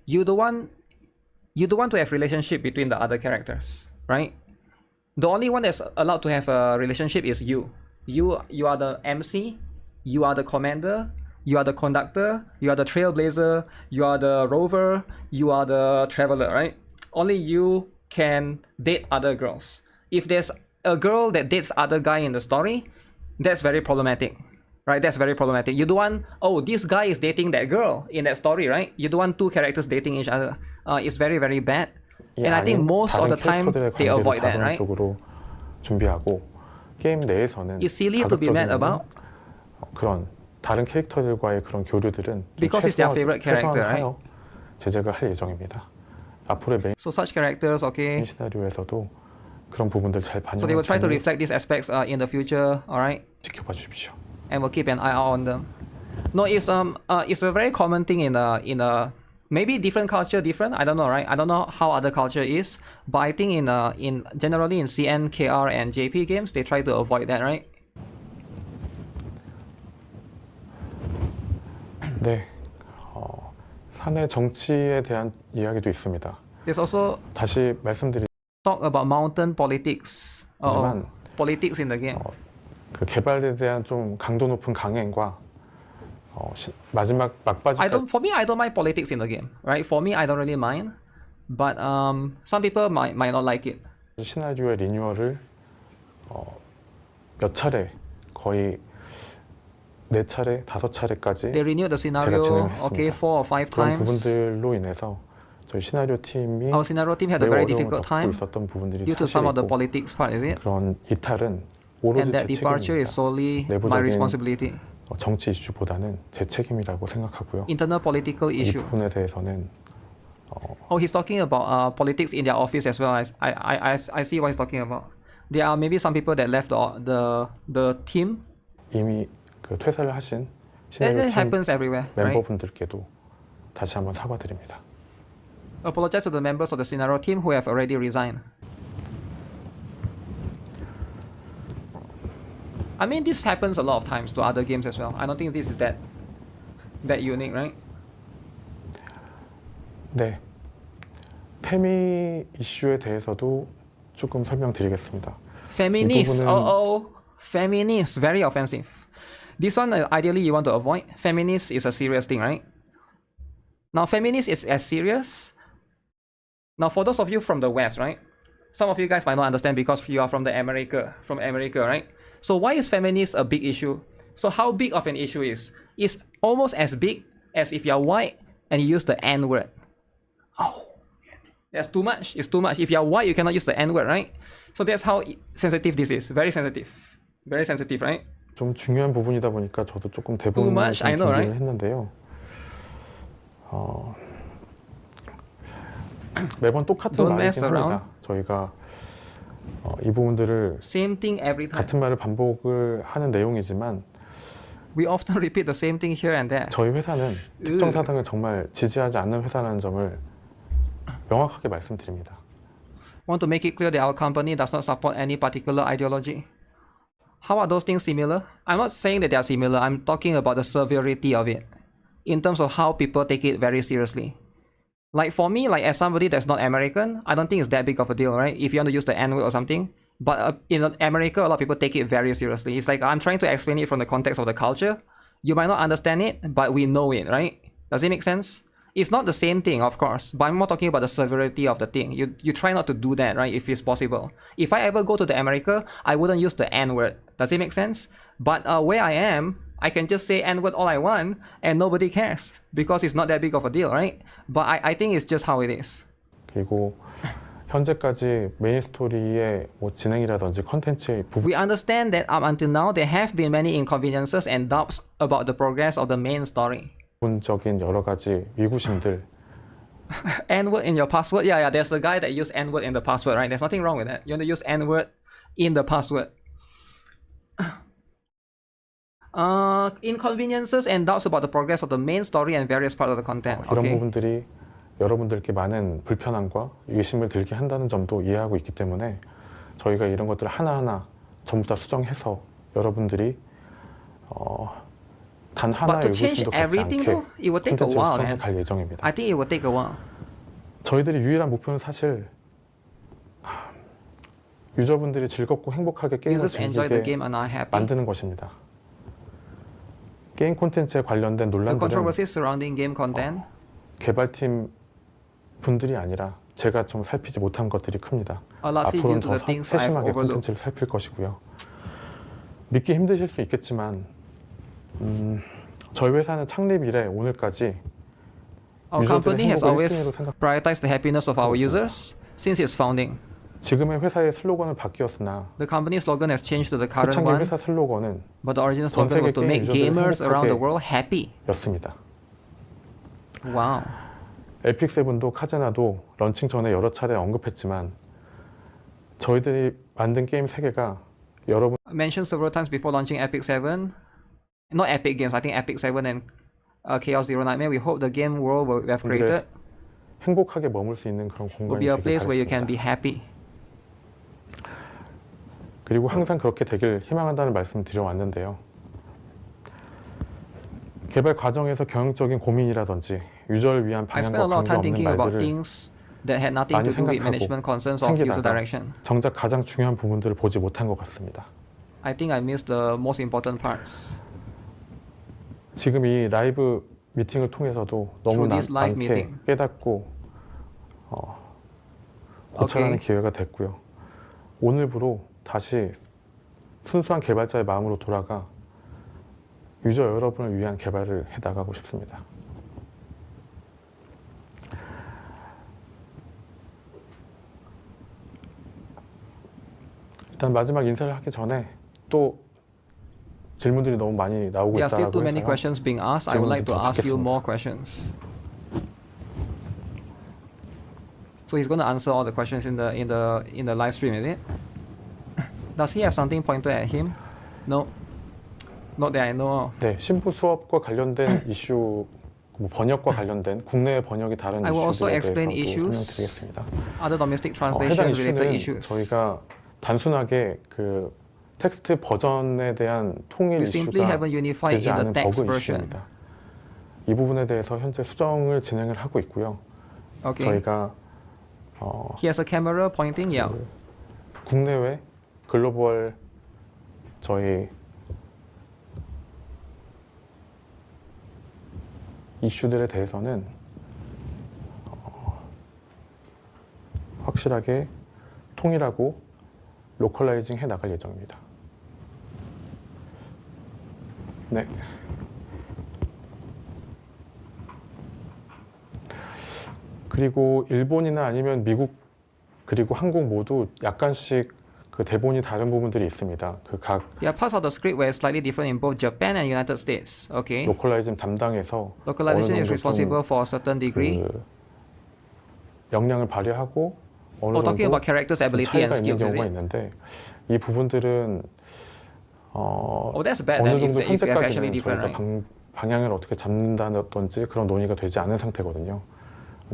you don't want to have relationship between the other characters, right? The only one that's allowed to have a relationship is you. You are the MC, you are the commander, you are the conductor, you are the trailblazer, you are the rover, you are the traveler, right? Only you can date other girls. If there's a girl that dates other guy in the story, that's very problematic, right? That's very problematic. You don't want, oh, this guy is dating that girl in that story, right? You don't want two characters dating each other. It's very, very bad. And I think most of the time they avoid that, right? 쪽으로 준비하고 게임 내에서는 It's silly to be mad about 그런 다른 캐릭터들과의 그런 교류들은 because it's their favorite character, right? 제작을 할 예정입니다. 앞으로의 메인 So such characters, okay. 시나리오에서도 그런 부분들 잘 So they will try to 반영하는 reflect these aspects in the future, all right? 지켜봐 주십시오. And we'll keep an eye out on them. No, it's a very common thing in a maybe different culture, different. I don't know, right? I don't know how other culture is, but I think in generally in CN, KR, and JP games, they try to avoid that, right? 네, 사내 정치에 대한 이야기도 있습니다. There's also 다시 말씀드리지만 talk about mountain politics. Politics in the game. 그 개발에 대한 좀 강도 높은 강행과 마지막 막바지. For me, I don't mind politics in the game, right? For me, I don't really mind, but some people might not like it. 시나리오의 리뉴얼을 몇 차례 거의 4차례, 5차례까지 They renewed the scenario, okay, 4 or 5 그런 times. 부분들로 인해서 저희 시나리오 팀이 Our scenario team had a 매우 very 어려움을 difficult 겪고 time 있었던 부분들이 due to some of the 사실이고 politics part, is it? 그런 이탈은 오로지 And that 제 departure is 책임입니다. solely my 내부적인 responsibility. 정치 이슈보다는 제 책임이라고 생각하고요. Internal political 이 issue. 부분에 대해서는 Oh, he's talking about politics in their office as well. I see what he's talking about. There are maybe some people that left the team. 이미 그 퇴사를 하신 That 시나리오 팀 happens everywhere, right? 멤버분들께도 다시 한번 사과드립니다. Apologize to the members of the scenario team who have already resigned. I mean, this happens a lot of times to other games as well. I don't think this is that unique, right? 네, 페미 이슈에 대해서도 조금 설명드리겠습니다. Feminist, 부분은- feminist, very offensive. This one, ideally, you want to avoid. Feminist is a serious thing, right? Now, feminist is as serious. Now, for those of you from the West, right? Some of you guys might not understand because you are from America, right? So why is feminist a big issue? So how big of an issue is? It's almost as big as if you're white and you use the N-word. Oh, that's too much. It's too much. If you're white, you cannot use the N-word, right? So that's how sensitive this is. Very sensitive. Very sensitive, right? 좀 중요한 부분이다 보니까 저도 조금 대본을 much, 좀 I know, 준비를 right? 했는데요. 매번 똑같은 Don't 말이긴 mess around. 합니다. 저희가 이 부분들을 Same thing every time. 같은 말을 반복을 하는 내용이지만 We often repeat the same thing here and there. 저희 회사는 특정 사상을 정말 지지하지 않는 회사라는 점을 명확하게 말씀드립니다. Want to make it clear that our company does not support any particular ideology. How are those things similar? I'm not saying that they are similar. I'm talking about the severity of it in terms of how people take it very seriously. Like for me, like as somebody that's not American, I don't think it's that big of a deal, right? If you want to use the N-word or something. But in America, a lot of people take it very seriously. It's like I'm trying to explain it from the context of the culture. You might not understand it, but we know it, right? Does it make sense? It's not the same thing, of course, but I'm more talking about the severity of the thing. You try not to do that, right, if it's possible. If I ever go to the America, I wouldn't use the N-word. Does it make sense? But where I am, I can just say N-word all I want, and nobody cares, because it's not that big of a deal, right? But I think it's just how it is. 그리고 현재까지 메인 스토리의 뭐 진행이라든지 컨텐츠의 We understand that up until now, there have been many inconveniences and doubts about the progress of the main story. 부분적인 여러 가지 위구심들 N-word in your password? Yeah, there's a guy that used N-word in the password, right? There's nothing wrong with that. You want to use N-word in the password. Inconveniences and doubts about the progress of the main story and various parts of the content. 이런 Okay. 부분들이 여러분들께 많은 불편함과 의심을 들게 한다는 점도 이해하고 있기 때문에 저희가 이런 것들을 하나하나 전부 다 수정해서 여러분들이 단 But 하나의 to change 의구심도 갖지 everything 않게 though, it will take a 콘텐츠를 while, 수정해 man. 갈 예정입니다. I think it will take a while. 저희들이 유일한 목표는 사실 유저분들이 즐겁고 행복하게 게임을 Users enjoy the 즐기게 game and are happy. 만드는 것입니다. 게임 콘텐츠에 관련된 The 논란들은 controversies surrounding game content. 개발팀 분들이 아니라 제가 좀 살피지 못한 것들이 큽니다. Largely 앞으로는 due to 더 the things I've 세심하게 overlooked. 콘텐츠를 살필 것이고요. 믿기 힘드실 수 있겠지만 저희 회사는 창립 이래 오늘까지 Our 유저들의 company has 행복을 always 1순위로 생각. prioritized the happiness of our users since its founding. 지금의 회사의 슬로건은 바뀌었으나 The company slogan has changed to the current 초창기 one, 회사 슬로건은 but the original 전 slogan was 세계 to 게임 make 유저들을 gamers around the 행복하게 world happy. 였습니다. Wow. 에픽 세븐도 카제나도 런칭 전에 여러 차례 언급했지만 저희들이 만든 게임 세계가 여러분 Mentioned several times before launching Epic 7. Not Epic Games, I think Epic 7 and Chaos Zero Nightmare. We hope the game world we have created 행복하게 머물 수 있는 그런 will 공간이 be a 되길 place where you can be 바랬습니다. happy. 그리고 항상 그렇게 되길 희망한다는 말씀을 드려왔는데요. 개발 과정에서 경영적인 고민이라든지 유저를 위한 I spent a 방향과 lot of time 관계없는 thinking about 말들을 things that had nothing 많이 to do with 생각하고 management concerns of user 챙기다가 direction. 정작 가장 중요한 부분들을 보지 못한 것 같습니다. I think I missed the most important parts. 지금 이 라이브 미팅을 통해서도 너무 Through this live 많게 meeting. 깨닫고 고찰하는 Okay. 기회가 됐고요. 오늘부로 다시 순수한 개발자의 마음으로 돌아가 유저 여러분을 위한 개발을 해나가고 싶습니다. 일단 마지막 인사를 하기 전에 또 질문들이 너무 많이 나오고 There are still too 있다고 many 해서 questions being asked. I would like to 질문부터 ask you 받겠습니다. more questions. So he's going to answer all the questions in the live stream, is it? Does he have something pointed at him? No. Not that I know of. 네, 신부 수업과 관련된 이슈, 뭐 번역과 관련된 국내 번역이 다른 I will also 이슈들에 explain 대해서도 issues. 설명드리겠습니다. Other domestic 해당 translation related 이슈는 issues. 저희가 단순하게 그 텍스트 버전에 대한 통일 We simply 이슈가 haven't unified 되지 in the 않은 text 버그 version. 이슈입니다. 이 부분에 대해서 현재 수정을 진행을 하고 있고요. Okay. 저희가 He has a camera pointing. Yeah. 국내외 글로벌 저희 이슈들에 대해서는 확실하게 통일하고 로컬라이징 해 나갈 예정입니다. 네. 그리고 일본이나 아니면 미국 그리고 한국 모두 약간씩 그 대본이 다른 부분들이 있습니다. 그 각 There are parts of the script where it's slightly different in both Japan and United States. Okay. 로컬라이징 담당에서 Localization is 어느 정도 responsible for a certain degree. 그 역량을 발휘하고 어느 Oh, talking 정도 about characters' ability 차이가 and 있는 skills, is 경우가 it? 있는데 이 부분들은 Oh, that's bad 어느 then if 정도 it's actually 현재까지는 different, 저희가 right? 방향을 어떻게 잡는다든지 그런 논의가 되지 않은 상태거든요.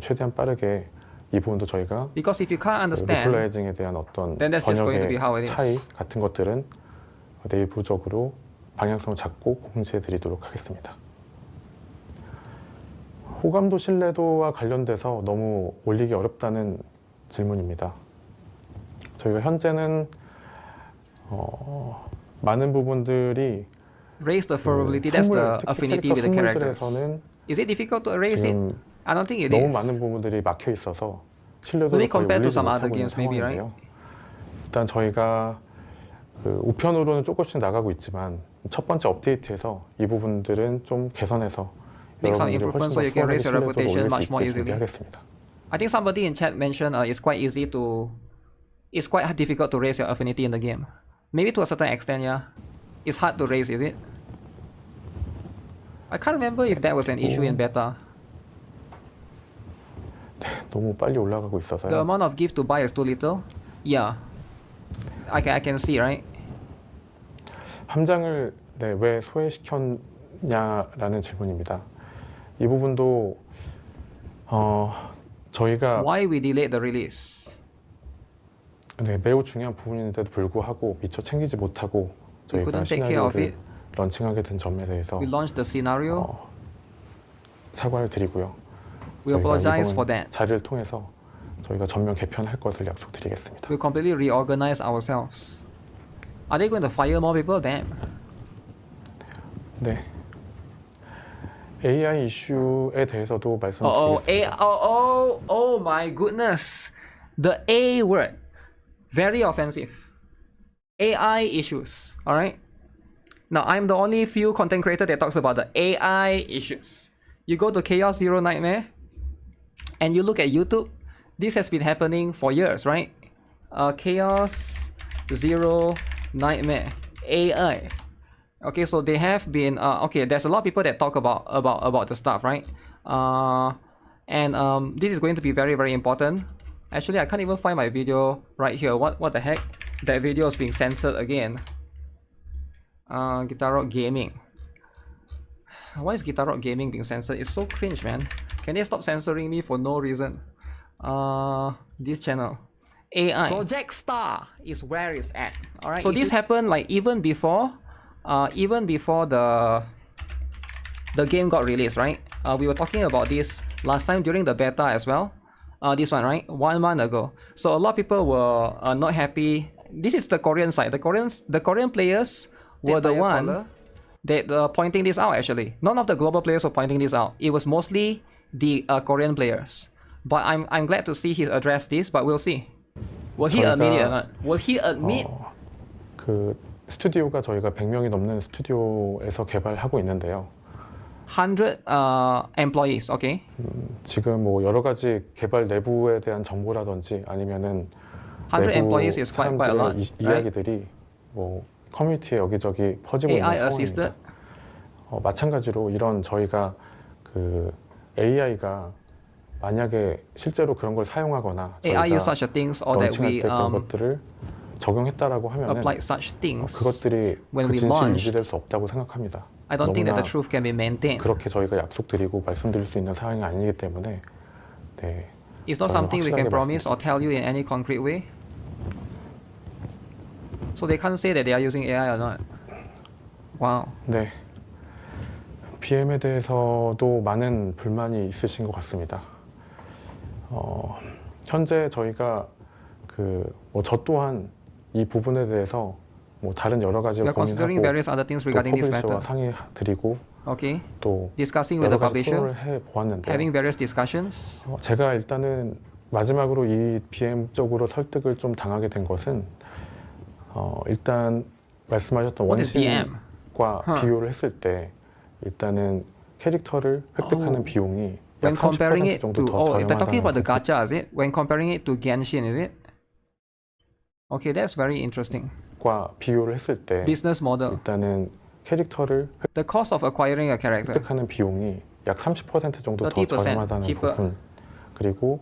최대한 빠르게 이 부분도 저희가 Because if you can't understand, 로컬라이징에 대한 어떤 then that's just going to be how it 번역의 is. 차이 같은 것들은 내부적으로 방향성을 잡고 공지해 드리도록 하겠습니다. 호감도 신뢰도와 관련돼서 너무 올리기 어렵다는 질문입니다. 저희가 현재는 많은 부분들이 raise the favorability. That's the 특히 affinity 캐릭터 with the characters. 선물들에서는 Is it difficult to raise it? 지금 I don't think it 너무 is. 많은 부분들이 막혀 있어서 신뢰도를 Maybe 거의 compared to 올리지 some other 못하고 있는 games, maybe, right? 상황인데요. 일단 저희가 그 우편으로는 조금씩 나가고 있지만 첫 번째 업데이트에서 이 부분들은 좀 개선해서 Make some 여러분들이 improvements 훨씬 so 더 you can 수월하게 raise your 신뢰도를 reputation 올릴 수 much more 있게 easily. 준비하겠습니다. I think somebody in chat mentioned it's quite easy to, it's quite difficult to raise your affinity in the game. Maybe to a certain extent, yeah. It's hard to raise, is it? I can't remember if that was an issue in beta. 네, 너무 빨리 올라가고 The 있어서요. amount of gift to buy is too little. Yeah, I can see, right? 함장을 네, 왜 소외시켰냐라는 질문입니다. 이 부분도 저희가 Why we delayed the release? 네, 매우 중요한 부분인데도 불구하고 미처 챙기지 못하고 We 저희가 couldn't take care of 시나리오를 it. 런칭하게 된 점에 대해서 We launched the scenario. 사과를 드리고요. We 저희가 apologize 이번 for that. 자리를 통해서 저희가 전면 개편할 것을 약속드리겠습니다. We completely reorganize ourselves. Are they going to fire more people? Damn. 네. AI 이슈에 대해서도 말씀드리겠습니다. Oh my goodness. The A word. Very offensive. AI issues. Alright? Now, I'm the only few content creator that talks about the AI issues. You go to Chaos Zero Nightmare and you look at YouTube. This has been happening for years, right? Chaos Zero Nightmare AI. Okay, so they have been okay. There's a lot of people that talk about the stuff, right? This is going to be very, very important. Actually, I can't even find my video right here. What the heck? That video is being censored again. GuitarRock Gaming. Why is GuitarRock Gaming being censored? It's so cringe, man. Can they stop censoring me for no reason? This channel. AI. Project Star is where it's at. Alright. So this happened like even before the game got released, right? We were talking about this last time during the beta as well. This one, right? 1 month ago. So a lot of people were not happy. This is the Korean side. The Korean players were the one that pointing this out. Actually, none of the global players were pointing this out. It was mostly the Korean players. But I'm glad to see he addressed this. But we'll see. Will he admit it or not? Will he admit? 그 스튜디오가 저희가 100명이 넘는 스튜디오에서 개발하고 있는데요. 100 employees, okay. 지금 뭐 여러 가지 개발 내부에 대한 정보라든지 아니면은 100 내부 employees is quite a lot. 이야기들이 뭐 커뮤니티에 여기저기 퍼지고 있는 AI 상황입니다. assisted. 마찬가지로 이런 저희가 그 AI가 만약에 실제로 그런 걸 사용하거나 AI use such things or that 런칭할 we 때 그런 것들을 적용했다라고 하면은 applied such things 그것들이 when 그 we 진실이 launched. 유지될 수 없다고 생각합니다. I don't think that the 너무나 truth can be maintained. 그렇게 저희가 약속드리고 말씀드릴 수 있는 상황이 아니기 때문에 네. It's not 저는 something we can 확실하게 promise or tell you in any concrete way. So they can't say that they are using AI or not. Wow. 네. BM에 대해서도 많은 불만이 있으신 것 같습니다. 현재 저희가 저 또한 이 부분에 대해서 뭐 다른 여러 가지를 We are considering 고민하고 various other things 또 regarding this 퍼블리셔와 matter. 상의드리고 Okay. 또 Discussing with the 여러 가지 publisher, 토론을 해보았는데 having various discussions. 제가 일단은 마지막으로 이 BM 쪽으로 설득을 좀 당하게 된 것은 일단 말씀하셨던 What is BM? 원신과 비교를 했을 때 일단은 캐릭터를 획득하는 비용이 약 When comparing 30% it 정도 to, 더 they're talking about the 저렴하다는 gacha, is it? When comparing it to Genshin, is it? Okay, that's very interesting. 과 비교를 했을 때 Business model. 일단은 캐릭터를 The cost of acquiring a character. 획득하는 비용이 약 30% 정도 더 30% 저렴하다는 cheaper. 부분 그리고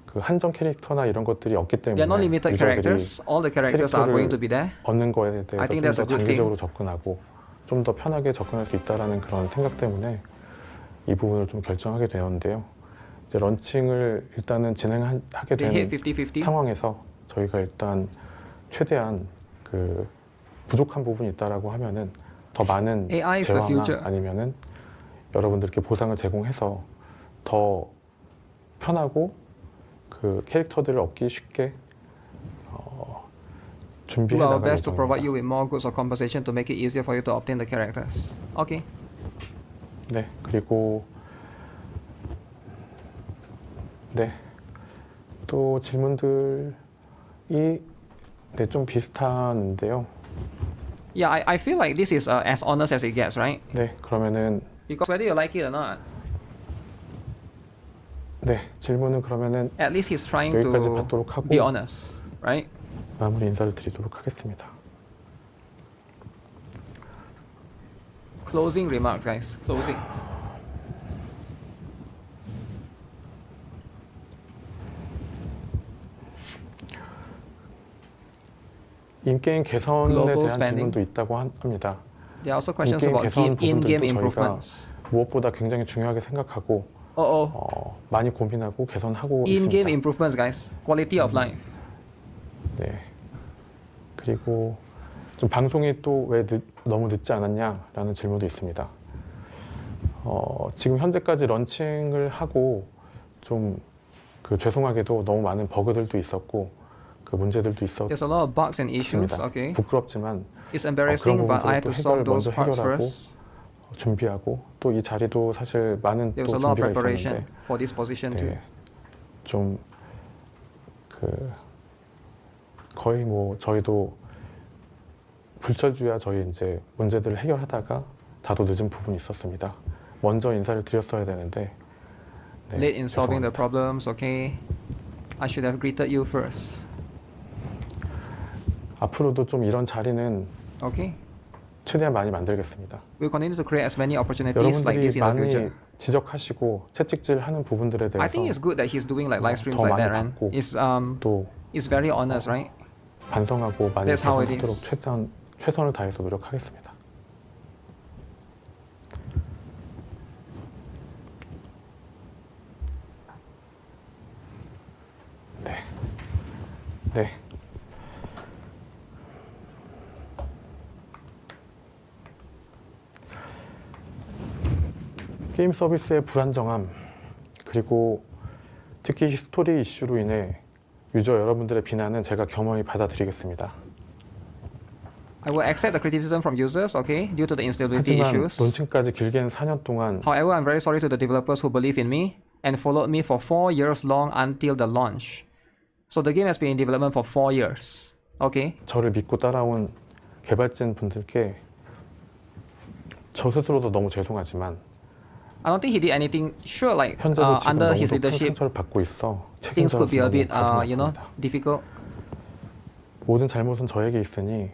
그 한정 캐릭터나 이런 것들이 없기 They 때문에 are not limited 유저들이 characters. All the characters are going to be there. 얻는 거에 대해서 I think 좀 that's 더 a good 장기적으로 접근하고 좀 더 편하게 접근할 수 있다라는 그런 생각 때문에 이 부분을 좀 결정하게 되었는데요. 이제 런칭을 일단은 진행하게 They 된 hit 50-50. 상황에서 저희가 일단 최대한 그 부족한 부분이 있다라고 하면은 더 많은 AI is the 재화나 future. 아니면은 여러분들께 보상을 제공해서 더 편하고 그 캐릭터들을 얻기 쉽게 준비해 Do our 나갈 best to provide you 예정입니다. with more goods or compensation to make it easier for you to obtain the characters. Okay. 네, 그리고 네. 또 질문들이 네, 좀 비슷한데요. Yeah, I feel like this is as honest as it gets, right? 네, 그러면은 Because whether you like it or not, 네, 질문은 그러면은 at least he's trying 여기까지 to 받도록 하고 be honest, right? 마무리 인사를 드리도록 하겠습니다. Closing remarks, guys. Closing. 인게임 개선에 Global 대한 spending. 질문도 있다고 합니다. There are also questions 인게임 about 개선 in-game 부분들도 저희가 improvements. 무엇보다 굉장히 중요하게 생각하고 많이 고민하고 개선하고 In-game 있습니다. improvements, guys. Quality of life. 네. 그리고 좀 방송이 또 왜 너무 늦지 않았냐라는 질문도 있습니다. 지금 현재까지 런칭을 하고 좀 죄송하게도 너무 많은 버그들도 있었고 문제들도 There's a lot of bugs and issues. 있었습니다. Okay. 부끄럽지만 It's 그런 embarrassing, but I 부분들을 had 또 to solve those 먼저 parts 해결하고 first. 준비하고 또 이 자리도 사실 많은 There 또 was a lot of 준비가 preparation 있었는데 for this position too. 네, 좀 거의 뭐 저희도 불철주야 저희 이제 문제들을 해결하다가 다소 늦은 부분이 있었습니다. 먼저 인사를 드렸어야 되는데 네, Late in solving the 죄송합니다. problems. Okay. I should have greeted you first. 앞으로도 좀 이런 자리는 Okay. 최대한 많이 만들겠습니다. We'll continue to create as many opportunities like this 여러분들이 in the 많이 future. 지적하시고 채찍질하는 부분들에 I think it's 대해서 good that he's doing like live streams 더 like 많이 that, man. 받고 또 It's very honest, right? 반성하고 많이 That's how it 개선하도록 최선을 다해서 노력하겠습니다. 네. 네. 게임 서비스의 불안정함 그리고 특히 스토리 이슈로 인해 유저 여러분들의 비난은 제가 겸허히 받아들이겠습니다. I will accept the criticism from users, okay, due to the instability 하지만 issues. 론칭까지 길게는 4년 동안 However, I'm very sorry to the developers who believe in me and followed me for 4 years long until the launch. So the game has been in development for 4 years. Okay. 저를 믿고 따라온 개발진 분들께 저 스스로도 너무 죄송하지만 I don't think he did anything. Sure, like 현재도 지금 under 너무 his 높은 leadership, 상처를 받고 있어 things could be a bit, 가슴이 you know, 아픕니다. difficult. 모든 잘못은 저에게 있으니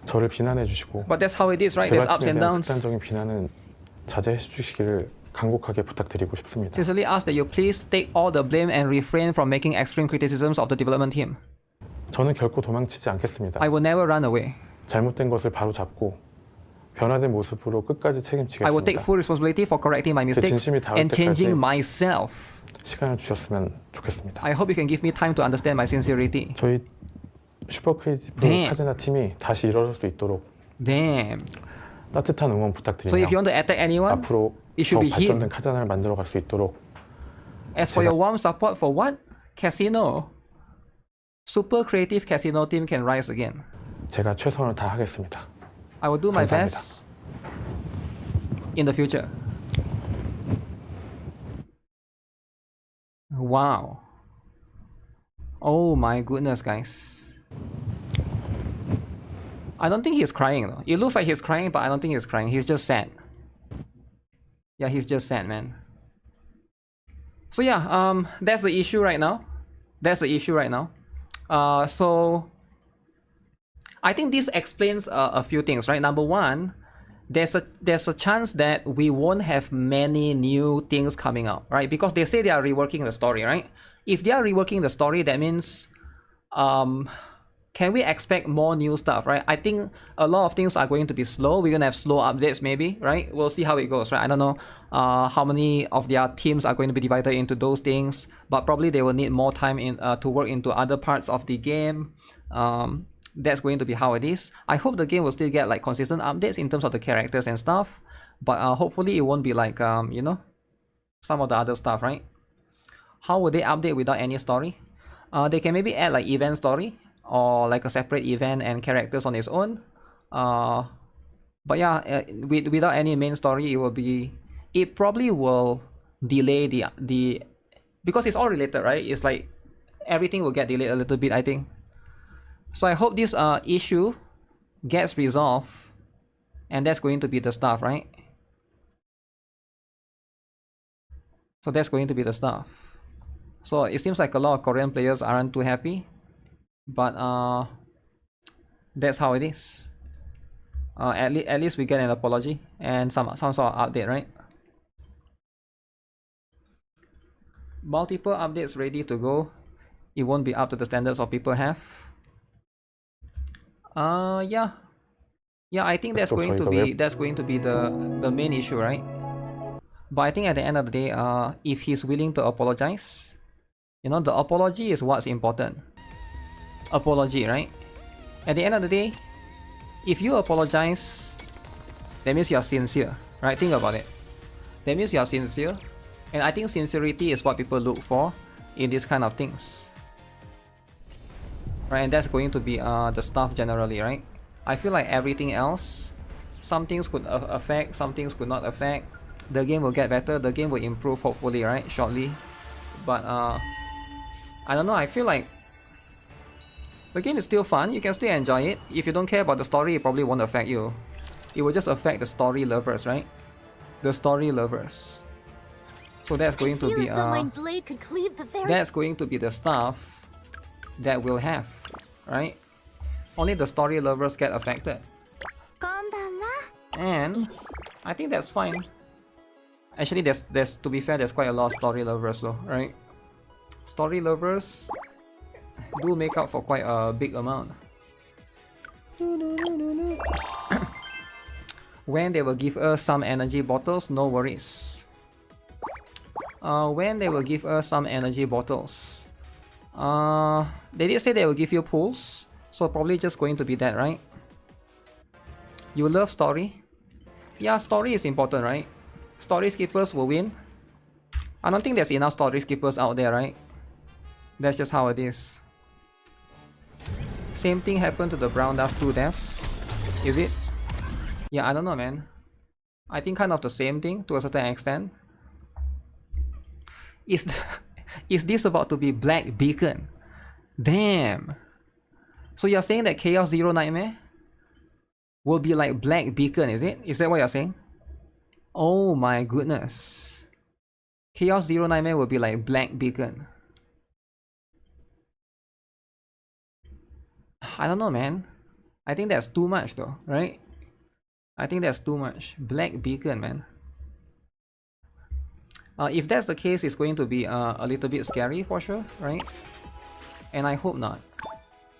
저를 비난해 주시고 But that's how it is, right? There's ups 개발팀에 and 대한 downs. 극단적인 비난은 자제해 주시기를 간곡하게 부탁드리고 싶습니다. Sincerely ask that you please take all the blame and refrain from making extreme criticisms of the development team. 저는 결코 도망치지 않겠습니다. I will never run away. 잘못된 것을 바로잡고 변화된 모습으로 끝까지 책임지겠습니다. I will take full responsibility for correcting my mistakes 진심이 닿을 and changing 때까지 myself. 시간을 주셨으면 좋겠습니다. I hope you can give me time to understand my sincerity. 저희 슈퍼 크리에이티브 Damn. 카즈나 팀이 다시 일어설 수 있도록 Damn. 따뜻한 응원 So 부탁드리며 if you want to attack anyone, 앞으로 it should 더 be him. 발전된 카즈나를 만들어 갈 수 있도록 As for your warm support for what? Casino. Super creative casino team can rise again. 제가 최선을 다하겠습니다. I will do my 감사합니다. best in the future. Wow. Oh my goodness, guys. I don't think he's crying though. It looks like he's crying, but I don't think he's crying. He's just sad. Yeah, he's just sad, man. So yeah, that's the issue right now. That's the issue right now. So I think this explains a few things, right? Number one, there's a chance that we won't have many new things coming out, right? Because they say they are reworking the story, right? If they are reworking the story, that means can we expect more new stuff, right? I think a lot of things are going to be slow. We're gonna have slow updates maybe, right? We'll see how it goes, right? I don't know how many of their teams are going to be divided into those things, but probably they will need more time to work into other parts of the game. That's going to be how it is. I hope the game will still get like consistent updates in terms of the characters and stuff, but hopefully it won't be like you know, some of the other stuff, right? How would they update without any story? They can maybe add like event story or like a separate event and characters on its own. But yeah, without any main story, it probably will delay the because it's all related, right? It's like everything will get delayed a little bit, I think. So I hope this issue gets resolved, and that's going to be the stuff, right? So that's going to be the stuff. So it seems like a lot of Korean players aren't too happy, but that's how it is. At least we get an apology and some sort of update, right? Multiple updates ready to go. It won't be up to the standards of people have. Yeah, I think that's going to be the main issue, right? But I think at the end of the day, if he's willing to apologize, you know, the apology is what's important. Apology, right? At the end of the day, if you apologize, that means you're sincere, right? Think about it. That means you're sincere, and I think sincerity is what people look for in these kind of things, right? And that's going to be the stuff generally, right? I feel like everything else, some things could affect, some things could not affect. The game will get better, the game will improve hopefully, right? Shortly. But I don't know, I feel like the game is still fun, you can still enjoy it. If you don't care about the story, it probably won't affect you. It will just affect the story lovers, right? The story lovers. So that's going to be that's going to be the stuff that we'll have, right? Only the story lovers get affected. And I think that's fine. Actually, there's to be fair, there's quite a lot of story lovers though, right? Story lovers do make up for quite a big amount. When they will give us some energy bottles, no worries. When they will give us some energy bottles, they did say they will give you pools, so probably just going to be that, right? You love story? Yeah, story is important, right? Story skippers will win. I don't think there's enough story skippers out there, right? That's just how it is. Same thing happened to the Brown Dust 2 devs. Is it? Yeah, I don't know, man. I think kind of the same thing to a certain extent. Is this about to be Black Beacon? Damn. So you're saying that Chaos Zero Nightmare will be like Black Beacon, is it? Is that what you're saying? Oh my goodness. Chaos Zero Nightmare will be like Black Beacon. I don't know, man. I think that's too much though, right? I think that's too much. Black Beacon, man. If that's the case, it's going to be a little bit scary for sure, right? And I hope not.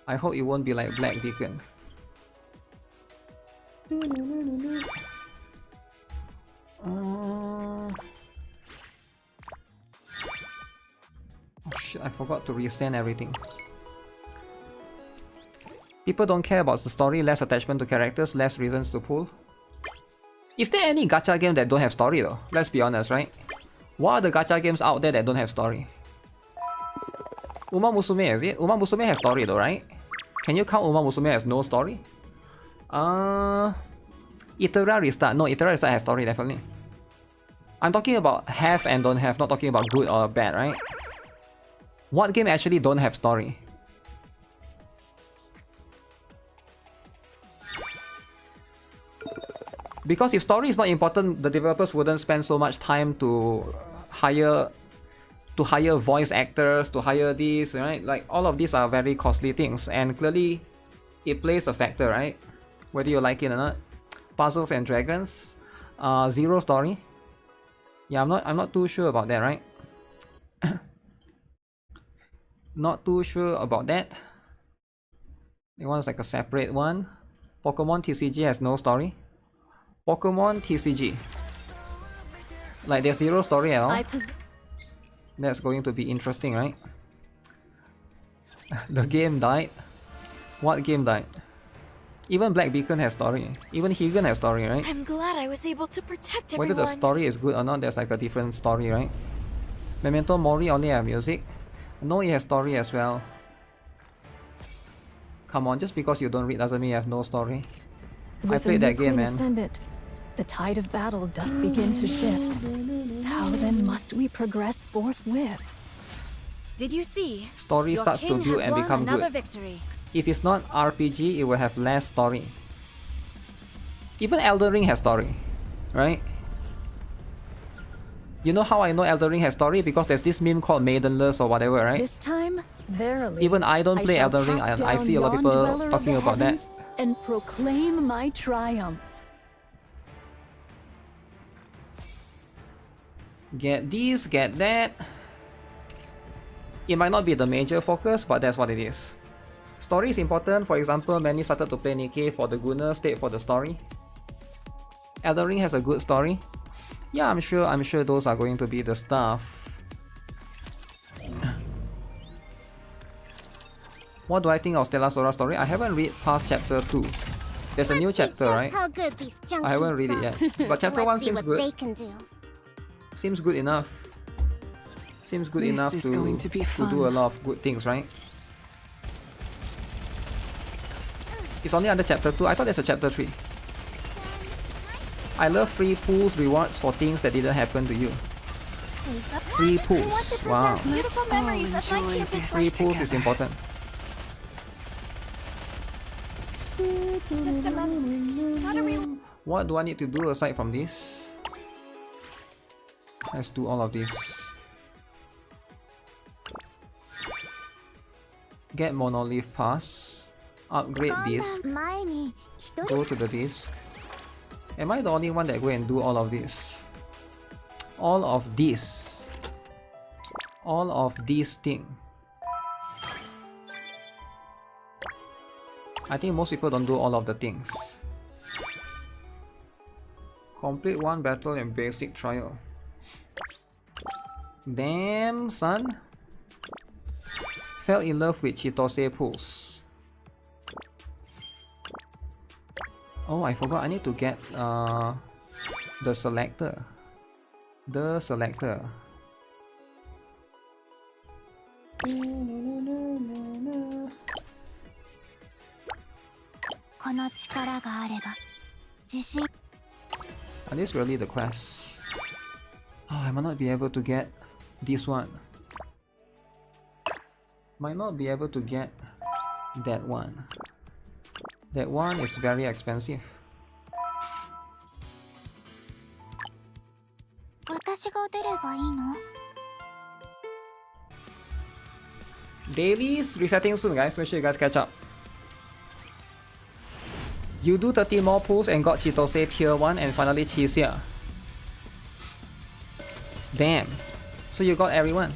I hope it won't be like Black Beacon. Oh shit, I forgot to resend everything. People don't care about the story, less attachment to characters, less reasons to pull. Is there any gacha game that don't have story though? Let's be honest, right? What are the gacha games out there that don't have story? Uma Musume, is it? Uma Musume has story though, right? Can you count Uma Musume as no story? Iteria Restart. No, Iteria Restart has story, definitely. I'm talking about have and don't have, not talking about good or bad, right? What game actually don't have story? Because if story is not important, the developers wouldn't spend so much time to hire voice actors, to hire these, right? Like all of these are very costly things, and clearly it plays a factor, right? Whether you like it or not. Puzzles and Dragons, zero story. Yeah, I'm not too sure about that, right? Not too sure about that. It was like a separate one. Pokemon TCG has no story. Pokemon TCG. Like there's zero story at all. That's going to be interesting, right? The game died. What game died? Even Black Beacon has story. Even Higan has story, right? I'm glad I was able to protect everyone. Whether the story is good or not, there's like a different story, right? Memento Mori only have music. No, it has story as well. Come on, just because you don't read doesn't mean you have no story. I played that game, man. Ascendant, the tide of battle doth begin to shift. How then must we progress forthwith? Did you see? Story Your starts to king build has and won become another good. victory. If it's not RPG, it will have less story. Even Elden Ring has story, right? You know how I know Elden Ring has story? Because there's this meme called Maidenless or whatever, right? This time, verily, Even I don't play shall Elden Ring, cast I see a lot of down yon people dweller of talking the about that. heavens and proclaim my triumph. Get this, get that. It might not be the major focus, but that's what it is. Story is important. For example, many started to play NIKKE for the goodness, stayed for the story. Elden Ring has a good story. Yeah, I'm sure those are going to be the stuff. What do I think of Stellar Sora story? I haven't read past chapter 2. There's a new chapter, right? I haven't read it yet. But chapter 1 seems good. Seems good enough. Seems good enough to do a lot of good things, right? It's only under chapter 2. I thought there's a chapter 3. I love free pools rewards for things that didn't happen to you. Free pools. Wow. Beautiful memories of my campus Free pools is important. Just a moment. Not a real. What do I need to do aside from this? Let's do all of this. Get monolith pass. Upgrade this. Go to the disc. Am I the only one that go and do all of this? All of this. All of this thing. I think most people don't do all of the things. Complete one battle in basic trial. Damn, son. Fell in love with Chitose pools. Oh, I forgot. I need to get the selector. The selector. Are these really the quests? Oh, I might not be able to get this one. Might not be able to get that one. That one is very expensive. Dailies resetting soon, guys. Make sure you guys catch up. You do 30 more pulls and got Chitose tier 1 and finally Chisia. Damn. So you got everyone.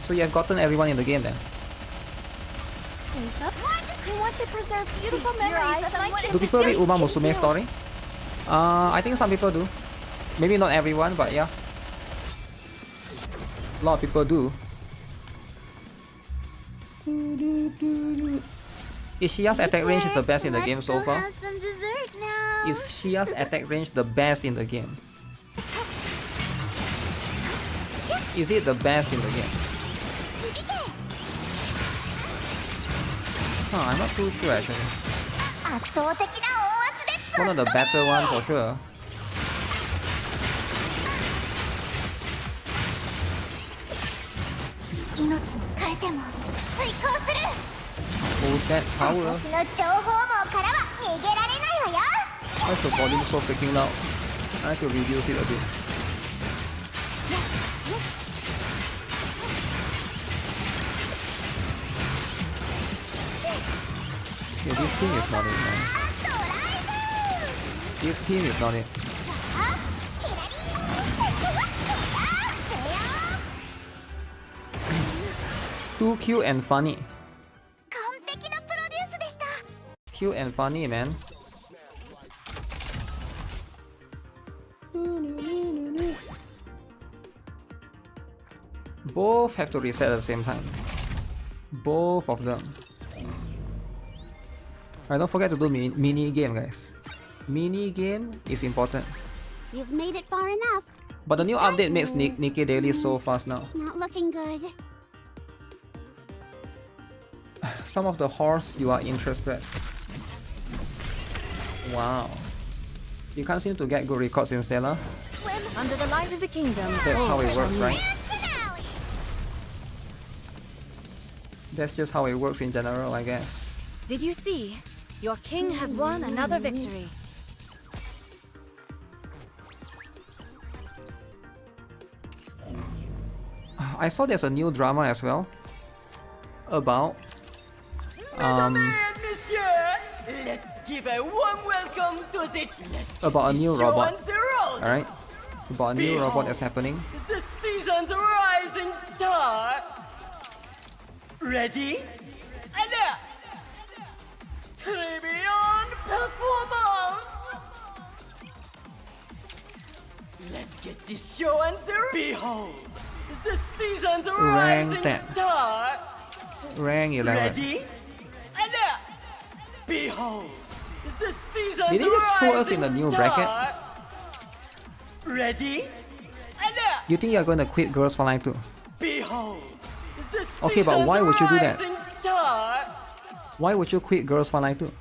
So you have gotten everyone in the game then. I want to preserve beautiful memories of my Do people read Uma Musume's story? I think some people do. Maybe not everyone, but yeah. A lot of people do. Is Shia's attack range is the best in the game so far? Is Shia's attack range the best in the game? Is it the best in the game? Huh, I'm not too sure actually. One of the better one for sure. Full set power. Why is the volume so freaking loud? I have to reduce it a bit. Okay, this team is not it, man. This team is not it. 2 cute and funny. Cute and funny, man. Both have to reset at the same time. Both of them. Alright, don't forget to do mini game, guys. Mini game is important. You've made it far enough. But the new update makes NIKKE daily so fast now. Not looking good. Some of the horse you are interested. Wow. You can't seem to get good records in Stella. Swim under the light of the kingdom. That's how it works, right? That's just how it works in general, I guess. Did you see? Your king has won another victory. I saw there's a new drama as well about Let's give a warm welcome to the about a new show robot. on the road. All right, about a new robot that's happening. The season's rising star. Ready? Alert! Tribune performance. Let's get this show on the road. Behold, the season's rising 10. star. Rank 11. Ready? Alert! Behold, the season's Did he just throw us rising in a new star. bracket? Ready? Alert! You think you're going to quit Girls for Life too? Behold, the Okay, but why would you do that? rising star. Why would you quit Girls for Life too?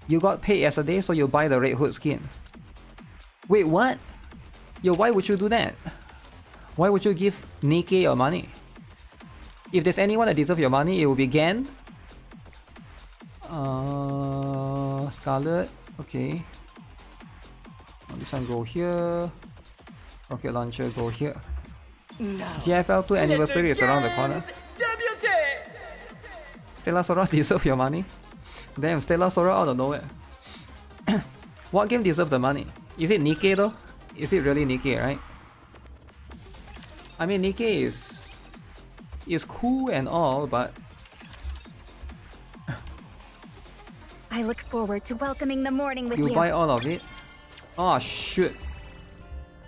You got paid yesterday, so you buy the Red Hood skin. Wait, what? Yo, why would you do that? Why would you give NIKKE your money? If there's anyone that deserves your money, it will be Gan. Scarlet. Okay. This one go here. Rocket launcher go here. GFL2 anniversary is around the corner. Stella Sora deserve your money? Damn, Stella Sora out of nowhere. What game deserves the money? Is it NIKKE though? Is it really NIKKE, right? I mean, NIKKE is cool and all, but I look forward to welcoming the morning with you. you buy all of it? Oh shoot.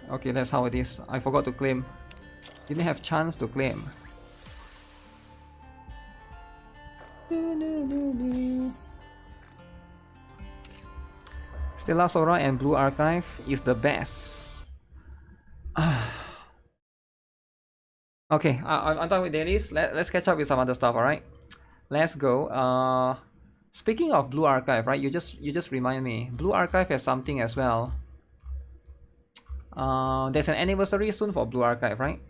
Okay, that's how it is. I forgot to claim. Didn't have chance to claim. Stella Sora and Blue Archive is the best. Okay, I'm done with dailies. Let's catch up with some other stuff, alright? Let's go. Speaking of Blue Archive, right? You just remind me. Blue Archive has something as well. There's an anniversary soon for Blue Archive, right?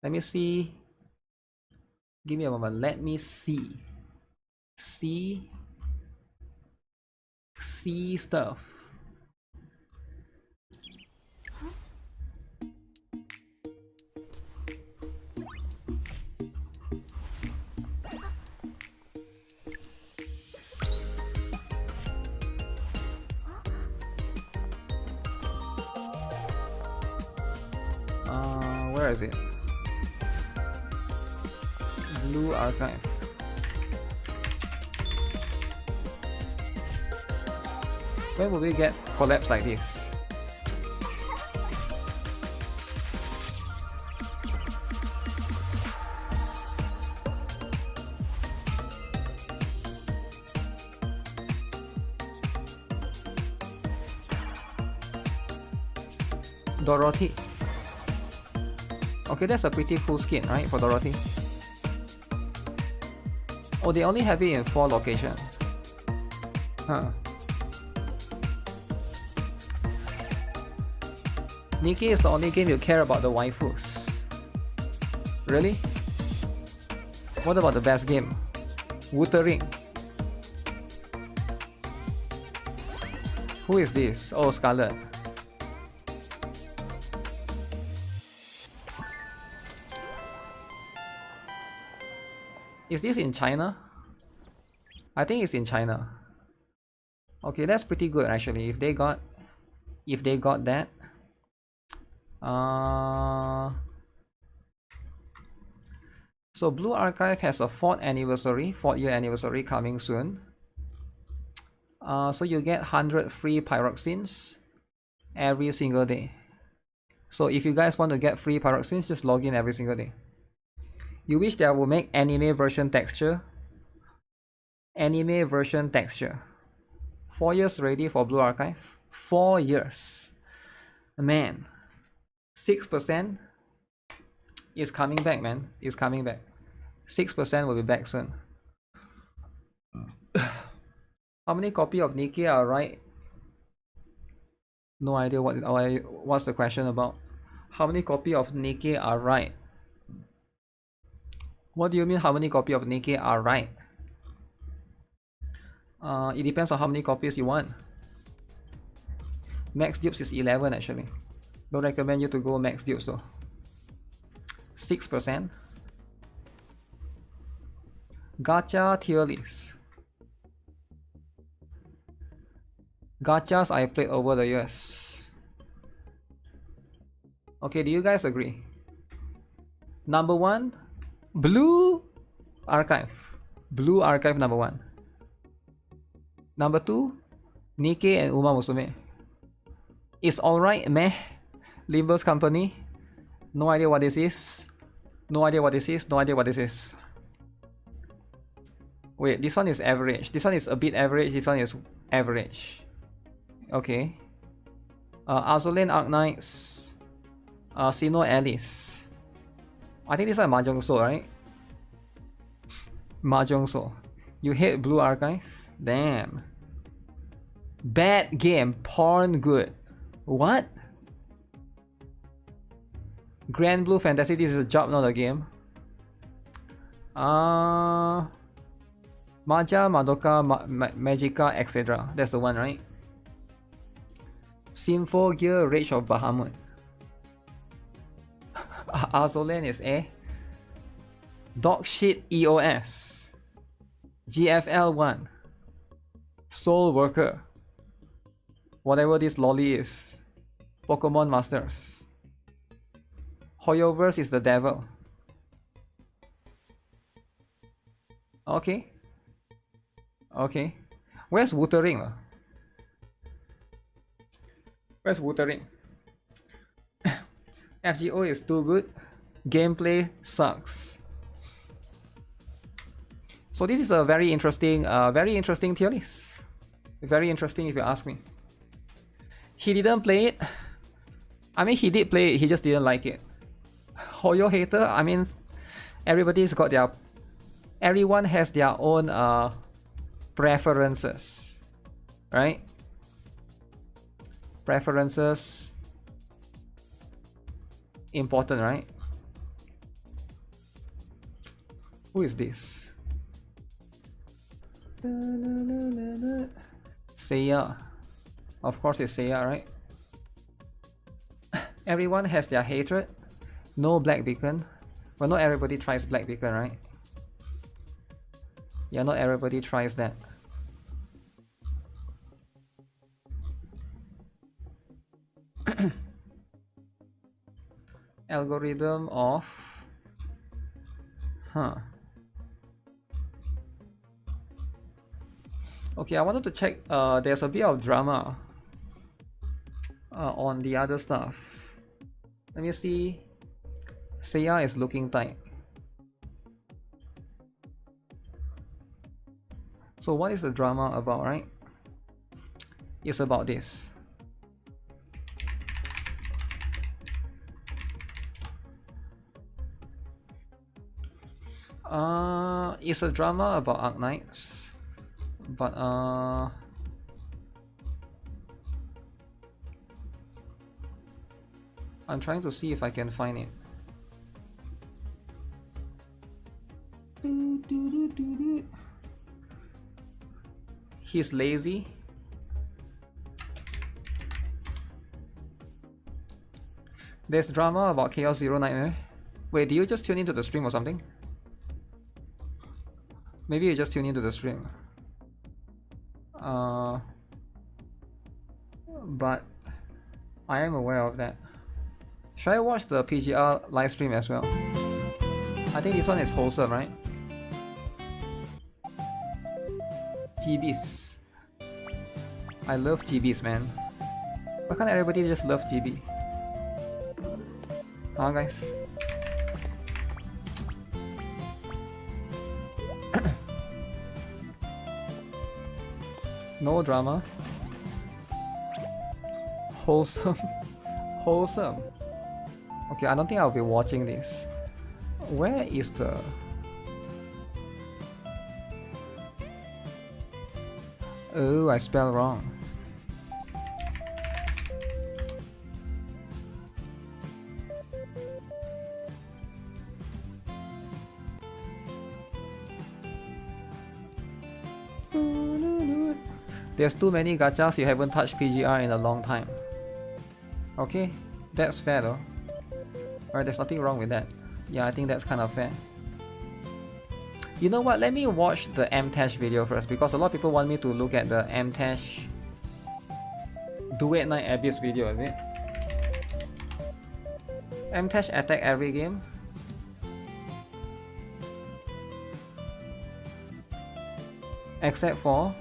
Let me see. Give me a moment. Let me see. See stuff. Where is it? Blue Archive. When will we get collabs like this? Dorothy. Okay, that's a pretty cool skin, right, for Dorothy? Oh, they only have it in 4 locations. Huh. NIKKE is the only game you care about the waifus. Really? What about the best game? Wuthering. Who is this? Oh, Scarlet. Is this in China? I think it's in China. Okay, that's pretty good actually. If they got that. So Blue Archive has a 4th year anniversary coming soon. So you get 100 free pyroxenes every single day. So if you guys want to get free pyroxenes, just log in every single day. You wish they will make anime version texture? Anime version texture. 4 years ready for Blue Archive? 4 years. Man. 6% is coming back, man. It's coming back. 6% will be back soon. How many copies of NIKKE are right? No idea what's the question about. How many copies of NIKKE are right? What do you mean how many copies of NIKKE are right? It depends on how many copies you want. Max dupes is 11 actually. Don't recommend you to go max dupes though. 6%. Gacha tier list. Gachas I played over the years. Okay, do you guys agree? Number 1, Blue Archive. Blue Archive number 1. Number 2, NIKKE and Uma Musume. It's alright, meh. Limbo's Company. No idea what this is. No idea what this is. No idea what this is. Wait, this one is average. This one is a bit average. This one is average. Okay. Azulane Arknights. Sino Alice. I think this one is Mahjong So, right? Mahjong So. You hate Blue Archive? Damn. Bad game. Porn good. What? Grand Blue Fantasy. This is a job, not a game. Maja, Madoka, Magica, etc. That's the one, right? Sinfo Gear, Rage of Bahamut. Azulane is A. Dog Shit EOS. GFL 1. Soul Worker. Whatever this lolly is. Pokemon Masters. Hoyoverse is the devil. Okay. Okay. Where's Wuthering? Where's Wuthering? FGO is too good. Gameplay sucks. So this is a very interesting tier list. Very interesting if you ask me. He didn't play it. I mean, he did play it. He just didn't like it. Hoyo hater. I mean, everyone has their own preferences, right? Preferences important, right? Who is this? Seiya. Of course it's Seiya, right? Everyone has their hatred. No Black Beacon. Well, not everybody tries Black Beacon, right? Yeah, not everybody tries that. Algorithm of... Huh. Okay, I wanted to check, there's a bit of drama on the other stuff. Let me see. Seiya is looking tight. So what is the drama about, right? It's about this. It's a drama about Arknights, but I'm trying to see if I can find it. He's lazy. There's drama about Chaos Zero Nightmare. Wait, do you just tune into the stream or something? Maybe you just tune into the stream. But I am aware of that. Should I watch the PGR live stream as well? I think this one is wholesome, right? GBs. I love GBs, man. Why can't everybody just love GB? Huh, guys? No drama. Wholesome. Wholesome. Okay, I don't think I'll be watching this. Where is the... Oh, I spelled wrong. There's too many gachas, you haven't touched PGR in a long time. Okay, that's fair though. Alright, there's nothing wrong with that. Yeah, I think that's kind of fair. You know what, let me watch the Mtashed video first, because a lot of people want me to look at the Mtashed Duet Night Abyss video, is it? Mtashed attack every game? Except for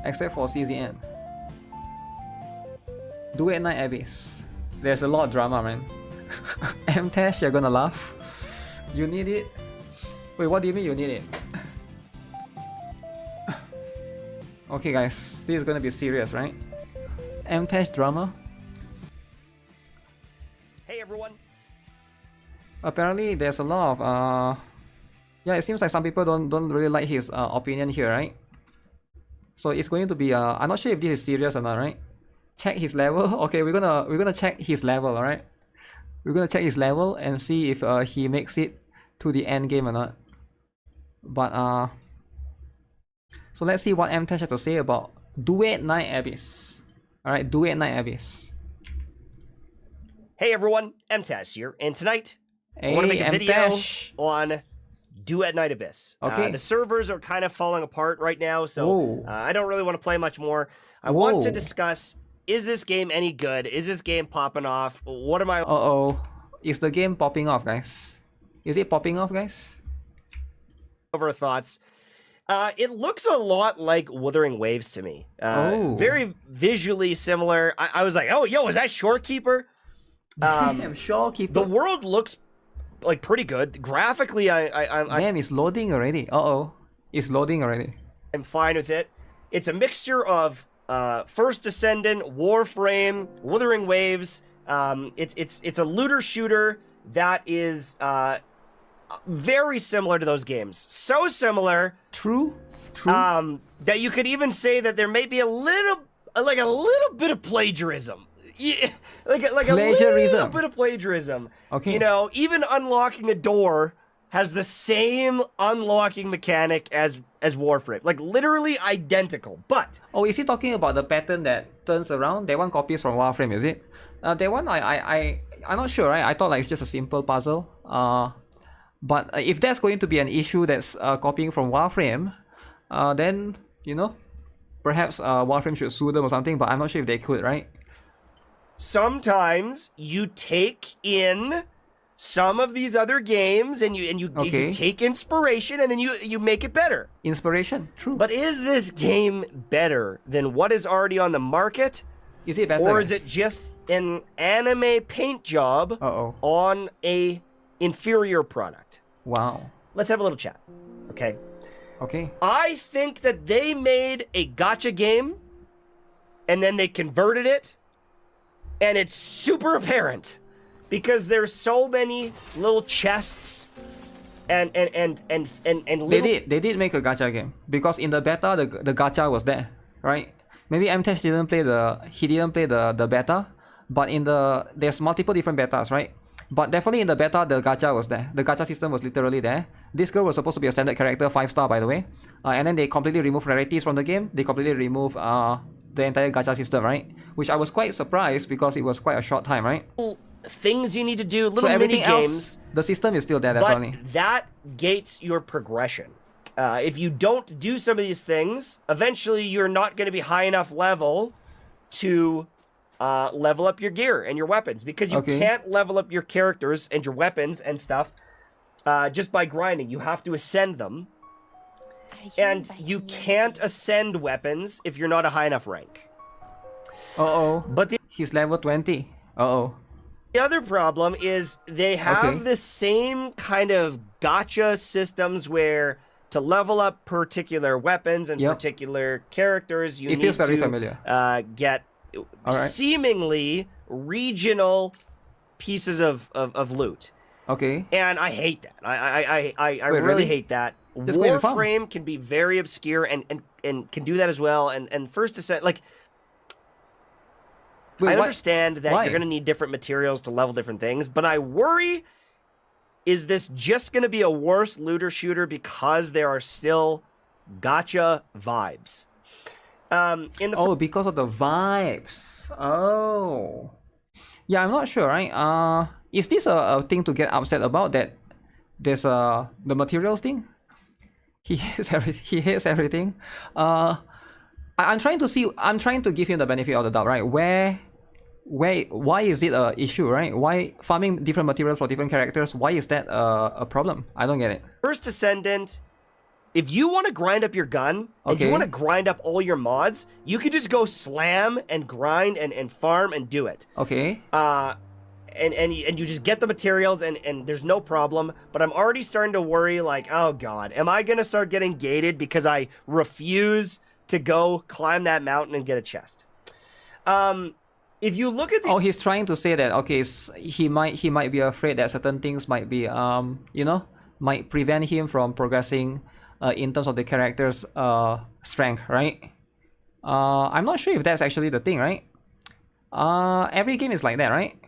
CZN. Duet Night Abyss. There's a lot of drama, man. Mtashed, you're gonna laugh. You need it? Wait, what do you mean you need it? Okay guys, this is gonna be serious, right? Mtashed drama? Hey everyone. Apparently there's a lot of yeah, it seems like some people don't really like his opinion here, right? So it's going to be I'm not sure if this is serious or not, right? Check his level. Okay, we're gonna check his level, alright? We're gonna check his level and see if he makes it to the end game or not. But so let's see what Mtashed has to say about Duet Night Abyss. Alright, Duet Night Abyss. Hey everyone, Mtashed here, and tonight Hey, I want to make a video Mtashed. on Duet Night Abyss. Okay. The servers are kind of falling apart right now, so Whoa. I don't really want to play much more. I Whoa. want to discuss, is this game any good? Is this game popping off? What am I Uh-oh. Is the game popping off, guys? Is it popping off, guys? over thoughts? It looks a lot like Wuthering Waves to me. Oh. Very visually similar. I was like, oh, yo, is that Shorekeeper? Damn, Shorekeeper. The world looks like pretty good. Graphically, Damn, it's loading already. Uh-oh. It's loading already. I'm fine with it. It's a mixture of First Descendant, Warframe, Wuthering Waves. It's a looter shooter that is very similar to those games. So similar, True. True. that you could even say that there may be a little bit of plagiarism. Yeah, like a Plagiarism. little bit of plagiarism. Okay. You know, even unlocking a door has the same unlocking mechanic as Warframe. Like literally identical. But Oh, is he talking about the pattern that turns around? That one copies from Warframe, is it? That one I'm not sure, right? I thought like it's just a simple puzzle. But if that's going to be an issue that's copying from Warframe, then you know, perhaps Warframe should sue them or something. But I'm not sure if they could, right? sometimes you take in some of these other games and you Okay. take inspiration and then you make it better. Inspiration, true. But is this game better than what is already on the market? Is it better? Or is guys? it just an anime paint job Uh-oh. on a inferior product? Wow. Let's have a little chat. Okay. Okay. I think that they made a gacha game and then they converted it and it's super apparent because there's so many little chests and little... They did make a gacha game because in the beta the gacha was there, right? Maybe Mtashed didn't play the beta, but there's multiple different betas, right? But definitely in the beta the gacha was there. The gacha system was literally there. This girl was supposed to be a standard character, 5-star by the way. And then they completely removed rarities from the game. They completely removed the entire gacha system, right? Which I was quite surprised because it was quite a short time, right? things you need to do, So little mini everything else, games, the system is still there, but definitely. that gates your progression. If you don't do some of these things, eventually you're not going to be high enough level to level up your gear and your weapons, because you Okay. can't level up your characters and your weapons and stuff just by grinding. You have to ascend them, and you can't ascend weapons if you're not a high enough rank. Uh-oh. But He's level 20. Uh-oh. the other problem is they have Okay. the same kind of gacha systems where to level up particular weapons and Yep. particular characters, you It need feels very to familiar. Get right. seemingly regional pieces of loot. Okay. And I hate that. I Wait, really really? hate that. Just go in farm. Warframe can be very obscure and can do that as well. And First Descent, like, Wait, I what? understand that Why? you're going to need different materials to level different things, but I worry is this just going to be a worse looter shooter because there are still gacha vibes? Because of the vibes. Oh. Yeah, I'm not sure, right? Is this a thing to get upset about, that there's the materials thing? He hates everything. I'm trying to give him the benefit of the doubt, right? Why is it a issue, right? Why farming different materials for different characters? Why is that a problem? I don't get it. First Descendant, if you want to grind up your gun, if you want to grind up all your mods, you could just go slam and grind and farm and do it. Okay. And you just get the materials and there's no problem. But I'm already starting to worry, like, oh god, am I gonna start getting gated because I refuse to go climb that mountain and get a chest? If you look at the he's trying to say that, okay, he might be afraid that certain things might be might prevent him from progressing in terms of the character's strength, right? I'm not sure if that's actually the thing, right? Every game is like that, right?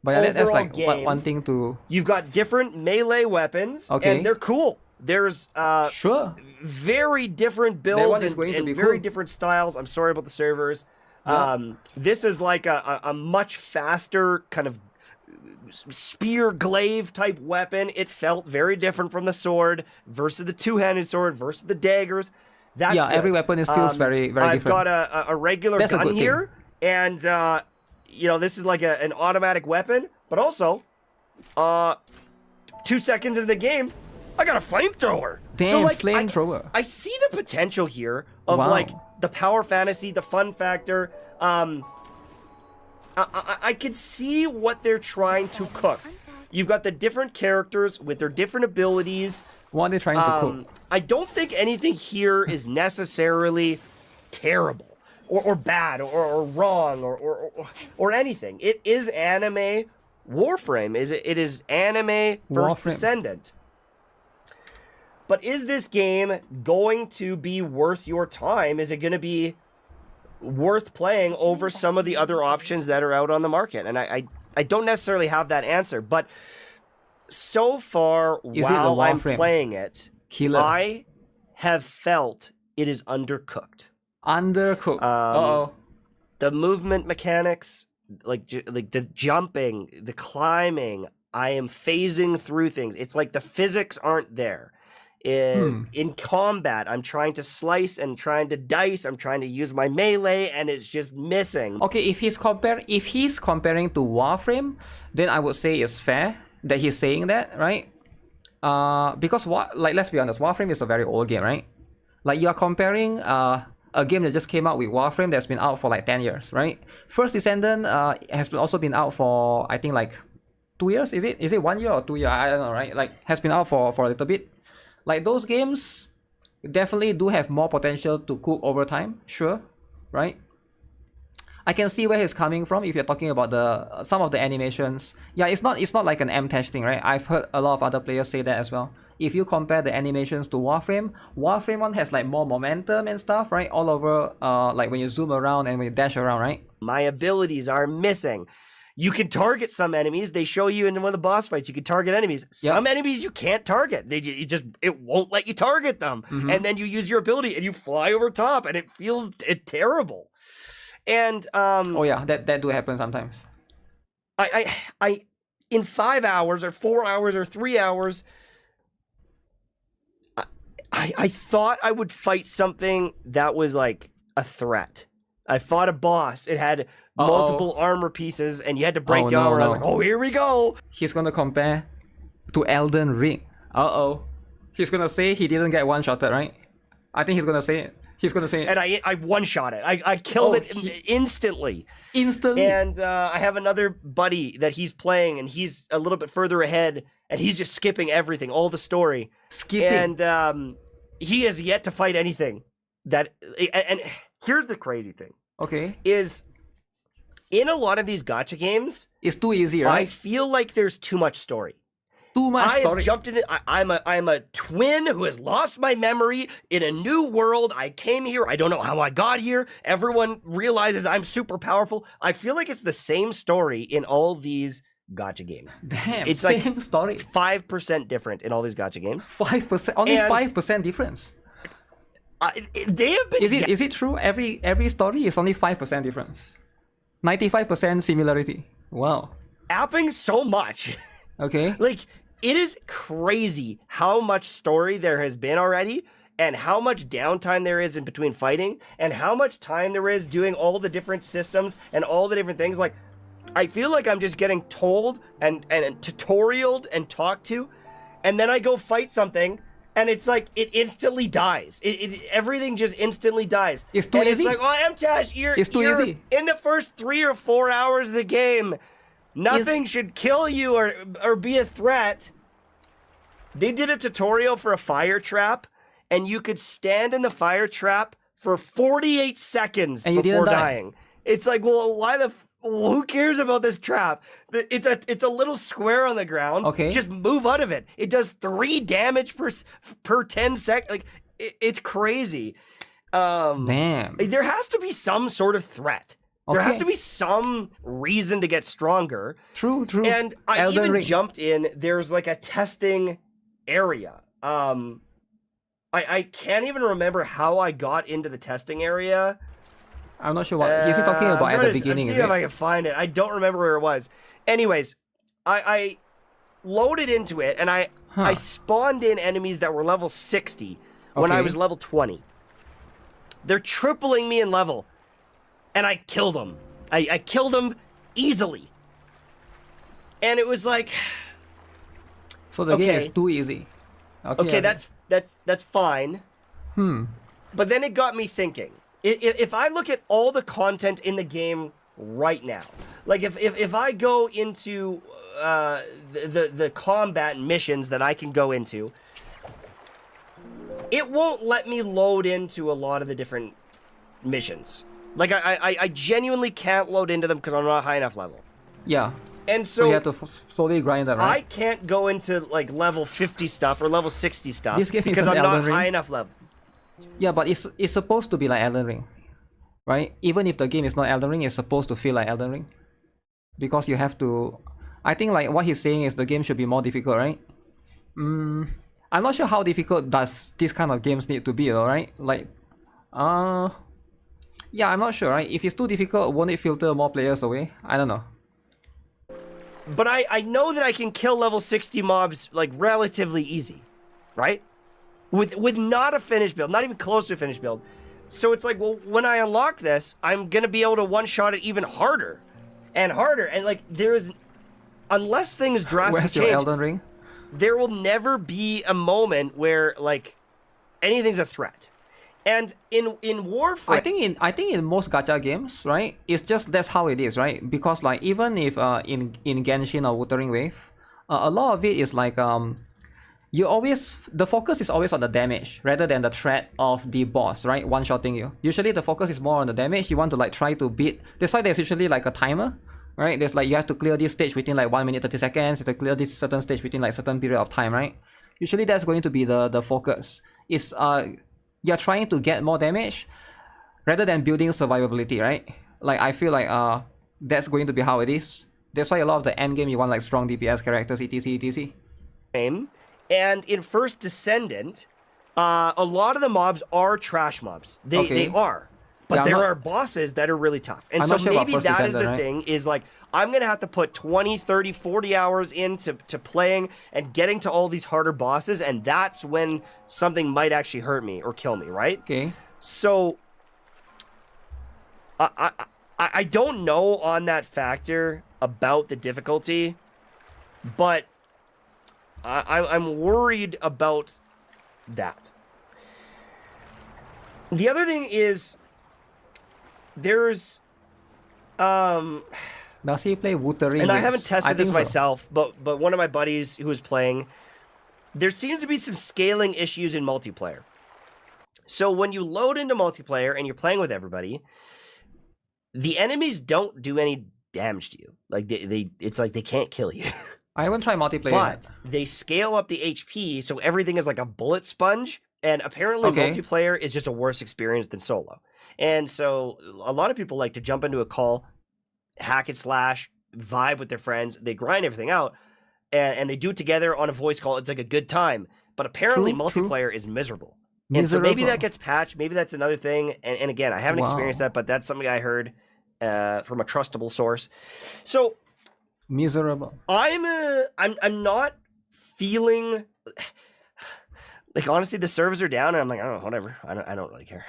But yeah, that's like one thing to... You've got different melee weapons, and they're cool. There's sure, very different builds and very different styles. I'm sorry about the servers. This is like a much faster kind of spear glaive type weapon. It felt very different from the sword versus the two-handed sword versus the daggers. That's good. Every weapon feels very different. I've got a regular gun here, and this is like an automatic weapon, but also 2 seconds into the game, I got a flamethrower. Damn, flamethrower. I see the potential here of like the power fantasy, the fun factor. I could see what they're trying to cook. You've got the different characters with their different abilities. What are they trying to cook? I don't think anything here is necessarily terrible or bad or wrong or anything. It is anime Warframe. It is anime First Descendant. But is this game going to be worth your time? Is it going to be worth playing over some of the other options that are out on the market? And I don't necessarily have that answer, but so far while I'm playing it, I have felt it is undercooked. Undercooked. The movement mechanics, like the jumping, the climbing, I am phasing through things. It's like the physics aren't there. In combat, I'm trying to slice and trying to dice. I'm trying to use my melee, and it's just missing. Okay, if he's comparing to Warframe, then I would say it's fair that he's saying that, right? Because let's be honest, Warframe is a very old game, right? Like, you are comparing a game that just came out with Warframe that's been out for like 10 years, right? First Descendant has also been out for, I think, like 2 years. Is it 1 year or 2 years? I don't know, right? Like, has been out for a little bit. Like, those games definitely do have more potential to cook over time, sure, right? I can see where he's coming from if you're talking about some of the animations. Yeah, it's not like an Mtashed thing, right? I've heard a lot of other players say that as well. If you compare the animations to Warframe 1 has like more momentum and stuff, right? All over, like when you zoom around and when you dash around, right? My abilities are missing. You can target some enemies. They show you in one of the boss fights. You can target enemies. Some enemies you can't target. It won't let you target them. And then you use your ability and you fly over top, and it feels terrible. And oh yeah, that do happen sometimes. I in 5 hours or 4 hours or 3 hours, I thought I would fight something that was like a threat. I fought a boss. It had multiple armor pieces, and you had to break the armor. I was like, oh, here we go. He's gonna compare to Elden Ring. He's gonna say he didn't get one-shotted, right? I think he's gonna say it. And I one-shot it. I killed it instantly. And I have another buddy that he's playing, and he's a little bit further ahead, and he's just skipping everything, all the story. And he has yet to fight anything. And here's the crazy thing. Okay. Is in a lot of these gacha games, it's too easy, right? I feel like there's too much story. I have jumped in it. I'm a twin who has lost my memory in a new world. I came here. I don't know how I got here. Everyone realizes I'm super powerful. I feel like it's the same story in all these gacha games. Damn, It's same like story. 5% different in all these gacha games. 5%, only And- 5% difference. They have been Is it true? Every story is only 5% difference. 95% similarity. Wow. yapping so much. Okay. Like, it is crazy how much story there has been already, and how much downtime there is in between fighting, and how much time there is doing all the different systems and all the different things. Like, I feel like I'm just getting told and tutorialed and talked to, and then I go fight something, and it's like it instantly dies. Everything just instantly dies. It's too and easy. It's like, oh, Mtashed, It's too you're easy. in the first 3 or 4 hours of the game. Nothing should kill you or be a threat. They did a tutorial for a fire trap, and you could stand in the fire trap for 48 seconds And you before didn't die. dying. It's like, well, who cares about this trap? It's a little square on the ground. Okay. Just move out of it. It does 3 damage per 10 seconds. Like, it's crazy. Damn. There has to be some sort of threat. There has Okay. to be some reason to get stronger. True. And I Elden even Ring. jumped in. There's like a testing area. I can't even remember how I got into the testing area. I'm not sure what is he talking about at the beginning. I'm Is seeing if I it? can find it. I don't remember where it was. Anyways, I loaded into it, and I spawned in enemies that were level 60 when I Okay. was level 20. They're tripling me in level, and I killed them. I killed them easily. And it was like, So the game okay. is too easy. okay, that's fine. But then it got me thinking. If I look at all the content in the game right now, like if I go into the combat missions that I can go into, it won't let me load into a lot of the different missions. Like, I genuinely can't load into them because I'm not high enough level. Yeah. And So you have to slowly grind that, I right? can't go into like level 50 stuff or level 60 stuff This game because isn't I'm not Elden Ring. high enough level. Yeah, but it's supposed to be like Elden Ring, right? Even if the game is not Elden Ring, it's supposed to feel like Elden Ring, because you have to. I think like what he's saying is the game should be more difficult, right? I'm not sure how difficult does this kind of games need to be, though, right? Like, yeah, I'm not sure, right? If it's too difficult, won't it filter more players away? I don't know. But I know that I can kill level 60 mobs like relatively easy, right? With not a finished build, not even close to a finished build. So it's like, well, when I unlock this, I'm gonna be able to one-shot it even harder and harder. And like, unless things drastically Where's your change, Elden Ring? there will never be a moment where like anything's a threat. And in Warframe, I think in most gacha games, right, it's just that's how it is, right? Because like even if in Genshin or Wuthering Wave, a lot of it is like the focus is always on the damage rather than the threat of the boss, right? One-shotting you. Usually the focus is more on the damage. You want to like try to beat. That's why there's usually like a timer, right? There's like you have to clear this stage within like 1 minute 30 seconds. You have to clear this certain stage within like certain period of time, right? Usually that's going to be the focus. It's you're trying to get more damage rather than building survivability, right? Like I feel like that's going to be how it is. That's why a lot of the end game you want like strong DPS characters, etc. and in First Descendant, a lot of the mobs are trash mobs. They are. But Yeah, there are bosses that are really tough. And I'm so not sure about maybe First that is the Descendant, right? thing, is like, I'm going to have to put 20, 30, 40 hours into playing and getting to all these harder bosses, and that's when something might actually hurt me or kill me, right? Okay. So, I don't know on that factor about the difficulty, but I'm worried about that. The other thing is, there's Does he play Wuthering? and I Waves? haven't tested this think so. myself, but one of my buddies who was playing, there seems to be some scaling issues in multiplayer. So when you load into multiplayer and you're playing with everybody, the enemies don't do any damage to you. Like it's like they can't kill you. I haven't tried multiplayer But yet. they scale up the HP, so everything is like a bullet sponge. And apparently Okay. multiplayer is just a worse experience than solo. And so a lot of people like to jump into a call, hack and slash, vibe with their friends. They grind everything out, and they do it together on a voice call. It's like a good time. But apparently, multiplayer is miserable. And so maybe that gets patched. Maybe that's another thing. And again, I haven't experienced that, but that's something I heard from a trustable source. So miserable. I'm not feeling like, honestly, the servers are down, and I'm like, oh, whatever. I don't really care.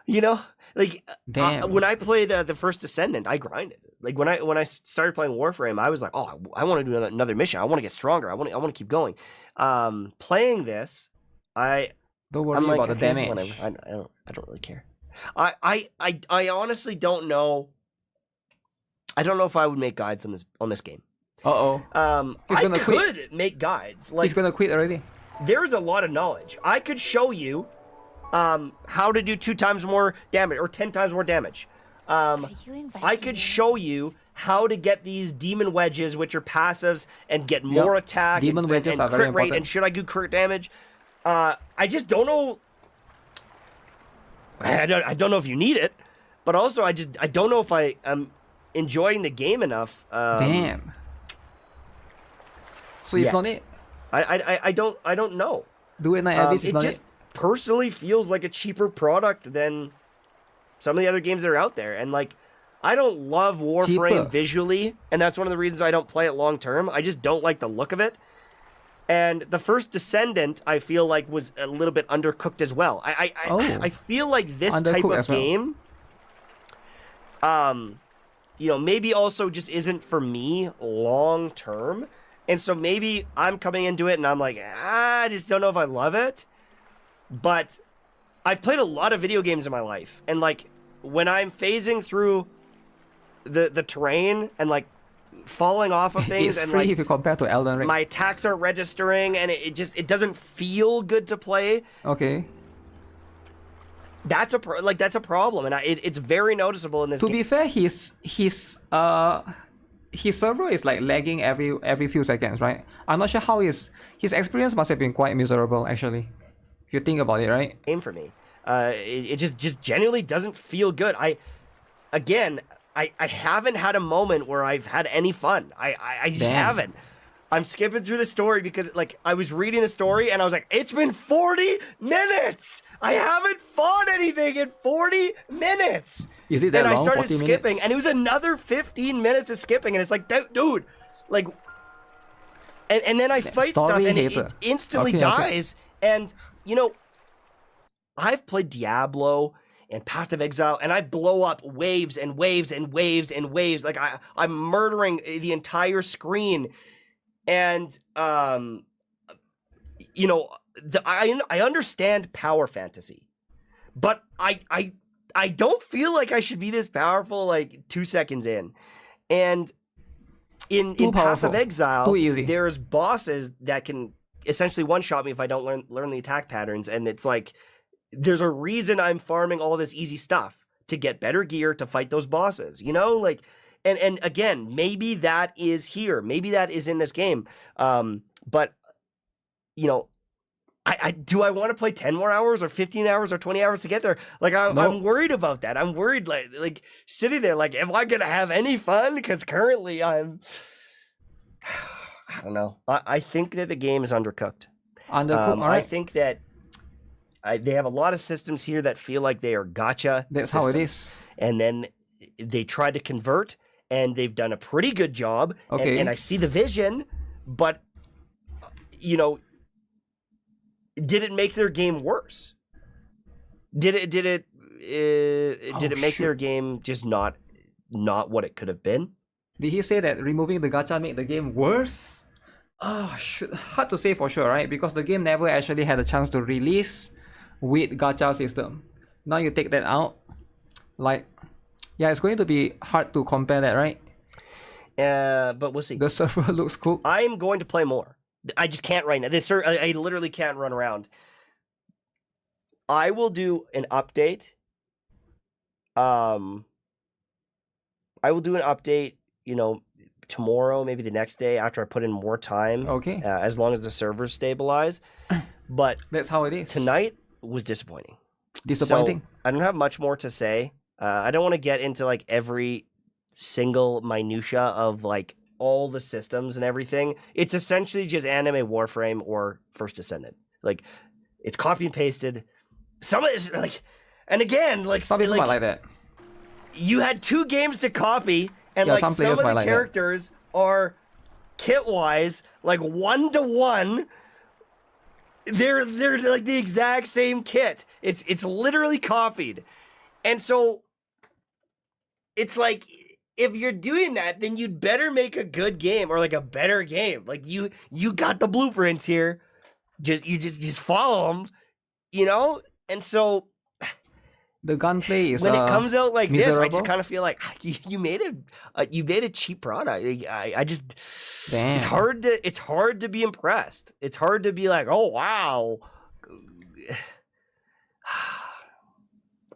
You know, like when I played the first Descendant, I grinded. Like when I started playing Warframe, I was like, oh, I want to do another mission. I want to get stronger. I want to keep going. Playing this, don't worry I'm about the damage. Whatever. I don't really care. I honestly don't know. I don't know if I would make guides on this game. I could make guides. Like, he's gonna quit already. There's a lot of knowledge. I could show you how to do 2 times more damage or 10 times more damage. I could show you how to get these demon wedges, which are passives, and get more attack demon wedges are crit very rate. important. And should I do crit damage? I just don't know. I don't know if you need it, but also I don't know if I am enjoying the game enough. Damn. So it's not it. I don't know. Duet Night Abyss is it not just it. personally feels like a cheaper product than some of the other games that are out there. And like, I don't love Warframe visually, and that's one of the reasons I don't play it long term. I just don't like the look of it. And the first Descendant, I feel like, was a little bit undercooked as well. I feel like this type of game, maybe also just isn't for me long term. And so maybe I'm coming into it and I'm like, I just don't know if I love it. But I've played a lot of video games in my life. And like, when I'm phasing through the terrain and like falling off of things, it's and free like, if you compare to Elden Ring. my attacks aren't registering, and it doesn't feel good to play. Okay. That's a problem, and it's very noticeable in this game. To be fair, his server is like lagging every few seconds, right? I'm not sure how his experience must have been quite miserable, actually, if you think about it, right? Game for me, it just genuinely doesn't feel good. I haven't had a moment where I've had any fun. I just haven't. I'm skipping through the story because, like, I was reading the story and I was like, it's been 40 minutes! I haven't fought anything in 40 minutes! Is it that long? And I started 40 skipping, minutes? and it was another 15 minutes of skipping, and it's like, dude, like... And then I fight stuff, and it instantly dies, and, you know, I've played Diablo and Path of Exile, and I blow up waves and waves and waves and waves. Like, I'm murdering the entire screen. And, you know, I understand power fantasy, but I don't feel like I should be this powerful, like, 2 seconds in. And in Path of Exile, there's bosses that can essentially one-shot me if I don't learn the attack patterns, and it's like, there's a reason I'm farming all this easy stuff to get better gear to fight those bosses, you know? Like, and again, maybe that is here. Maybe that is in this game. But, you know, do I want to play 10 more hours or 15 hours or 20 hours to get there? Like, I'm worried about that. I'm worried, like sitting there, like, am I going to have any fun? Because currently I don't know. I think that the game is undercooked. Undercooked, all right. I think that they have a lot of systems here that feel like they are gacha That's systems. how it is. And then they tried to convert, and they've done a pretty good job. Okay. And I see the vision, but, you know, did it make their game worse? Did it make their game just not what it could have been? Did he say that removing the gacha made the game worse? Oh, hard to say for sure, right? Because the game never actually had a chance to release with gacha system. Now you take that out, like, yeah, it's going to be hard to compare that, right? But we'll see. The server looks cool. I'm going to play more. I just can't right now. I literally can't run around. I will do an update. I will do an update, you know, tomorrow, maybe the next day after I put in more time. Okay. As long as the servers stabilize. But that's how it is. Tonight was disappointing. Disappointing? So I don't have much more to say. I don't want to get into like every single minutia of like all the systems and everything. It's essentially just anime Warframe or First Descendant. Like it's copy and pasted. Some of it's like, and again, like Some people might like that. you had 2 games to copy, and Yeah, like some some players of might the like that. characters are kit-wise like 1-to-1. They're like the exact same kit. It's literally copied, and so it's like if you're doing that, then you'd better make a good game or like a better game. Like you got the blueprints here, just follow them, you know. And so The gunplay is when it comes out like this, I miserable. just kind of feel like you made a cheap product. I just Damn. it's hard to be impressed. It's hard to be like, oh wow.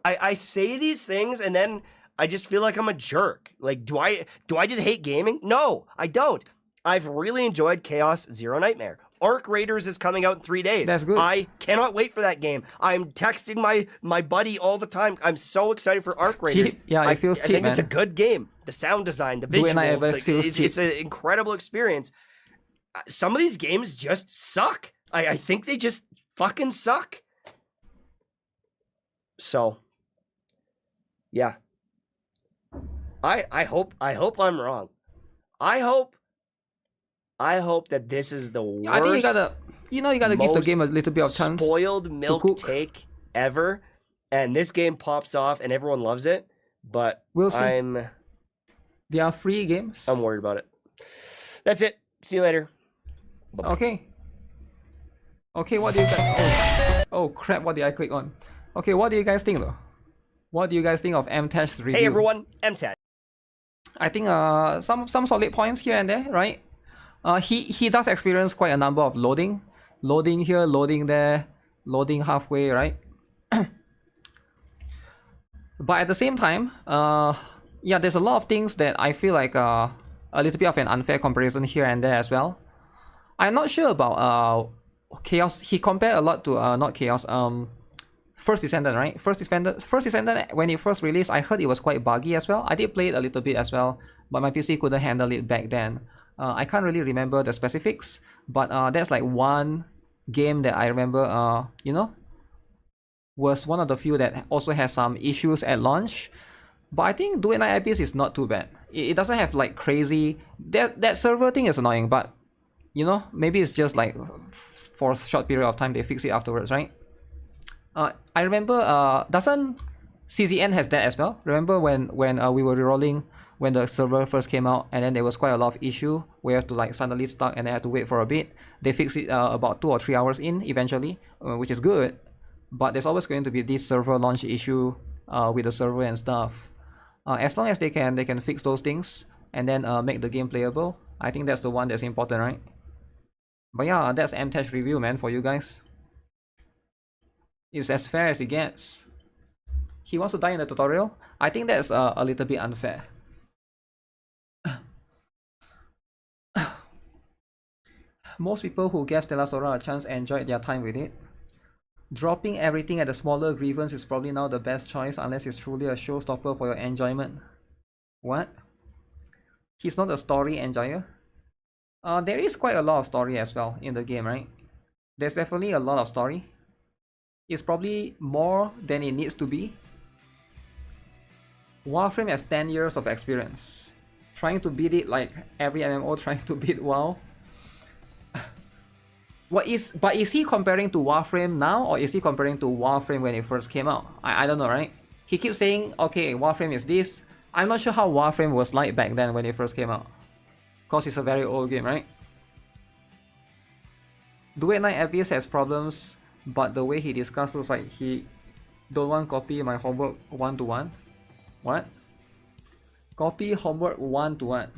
I say these things and then I just feel like I'm a jerk. Like, do I just hate gaming? No, I don't. I've really enjoyed Chaos Zero Nightmare. Arc Raiders is coming out in 3 days. That's good. I cannot wait for that game. I'm texting my buddy all the time. I'm so excited for Arc Raiders. Cheap. Yeah, it feels I cheap, think it's a man. good game. The sound design, the Duet Night visuals, Abyss feels cheap. it's an incredible experience. Some of these games just suck. I think they just fucking suck. So, yeah. I hope I'm wrong. I hope that this is the worst. I think you gotta give the most game a little bit of chance. spoiled milk cook. take ever, and this game pops off and everyone loves it. But We'll see. I'm They are free games. worried about it. That's it. See you later. Okay. Okay, what do you guys... Oh crap, what did I click on? Okay, what do you guys think though? What do you guys think of Mtashed's review? Hey everyone, Mtashed. I think some solid points here and there, right? He does experience quite a number of loading here, loading there, loading halfway, right? But at the same time, yeah, there's a lot of things that I feel like a little bit of an unfair comparison here and there as well. I'm not sure about Chaos. He compared a lot to not Chaos, First Descendant, right? First Descendant, when it first released, I heard it was quite buggy as well. I did play it a little bit as well, but my PC couldn't handle it back then. I can't really remember the specifics, but that's like one game that I remember, you know, was one of the few that also has some issues at launch. But I think Duet Night Abyss is not too bad. It doesn't have like crazy... That server thing is annoying, but, you know, maybe it's just like for a short period of time they fix it afterwards, right? I remember, doesn't CZN has that as well? Remember when we were rerolling when the server first came out, and then there was quite a lot of issue. We have to like suddenly stuck and then had to wait for a bit. They fixed it about 2 or 3 hours in eventually, which is good. But there's always going to be this server launch issue with the server and stuff. As long as they can fix those things and then make the game playable, I think that's the one that's important, right? But yeah, that's Mtashed review, man, for you guys. It's as fair as it gets. He wants to die in the tutorial? I think that's a little bit unfair. Most people who gave Stellar Sora a chance enjoyed their time with it. Dropping everything at the smaller grievance is probably now the best choice unless it's truly a showstopper for your enjoyment. What? He's not a story enjoyer? There is quite a lot of story as well in the game, right? There's definitely a lot of story. It's probably more than it needs to be. Warframe has 10 years of experience. Trying to beat it like every MMO trying to beat WoW. But is he comparing to Warframe now, or is he comparing to Warframe when it first came out? I don't know, right? He keeps saying, okay, Warframe is this. I'm not sure how Warframe was like back then when it first came out. Cause it's a very old game, right? Duet Night Abyss has problems, but the way he discussed looks like he don't want copy my homework 1-to-1. What? Copy homework 1-to-1.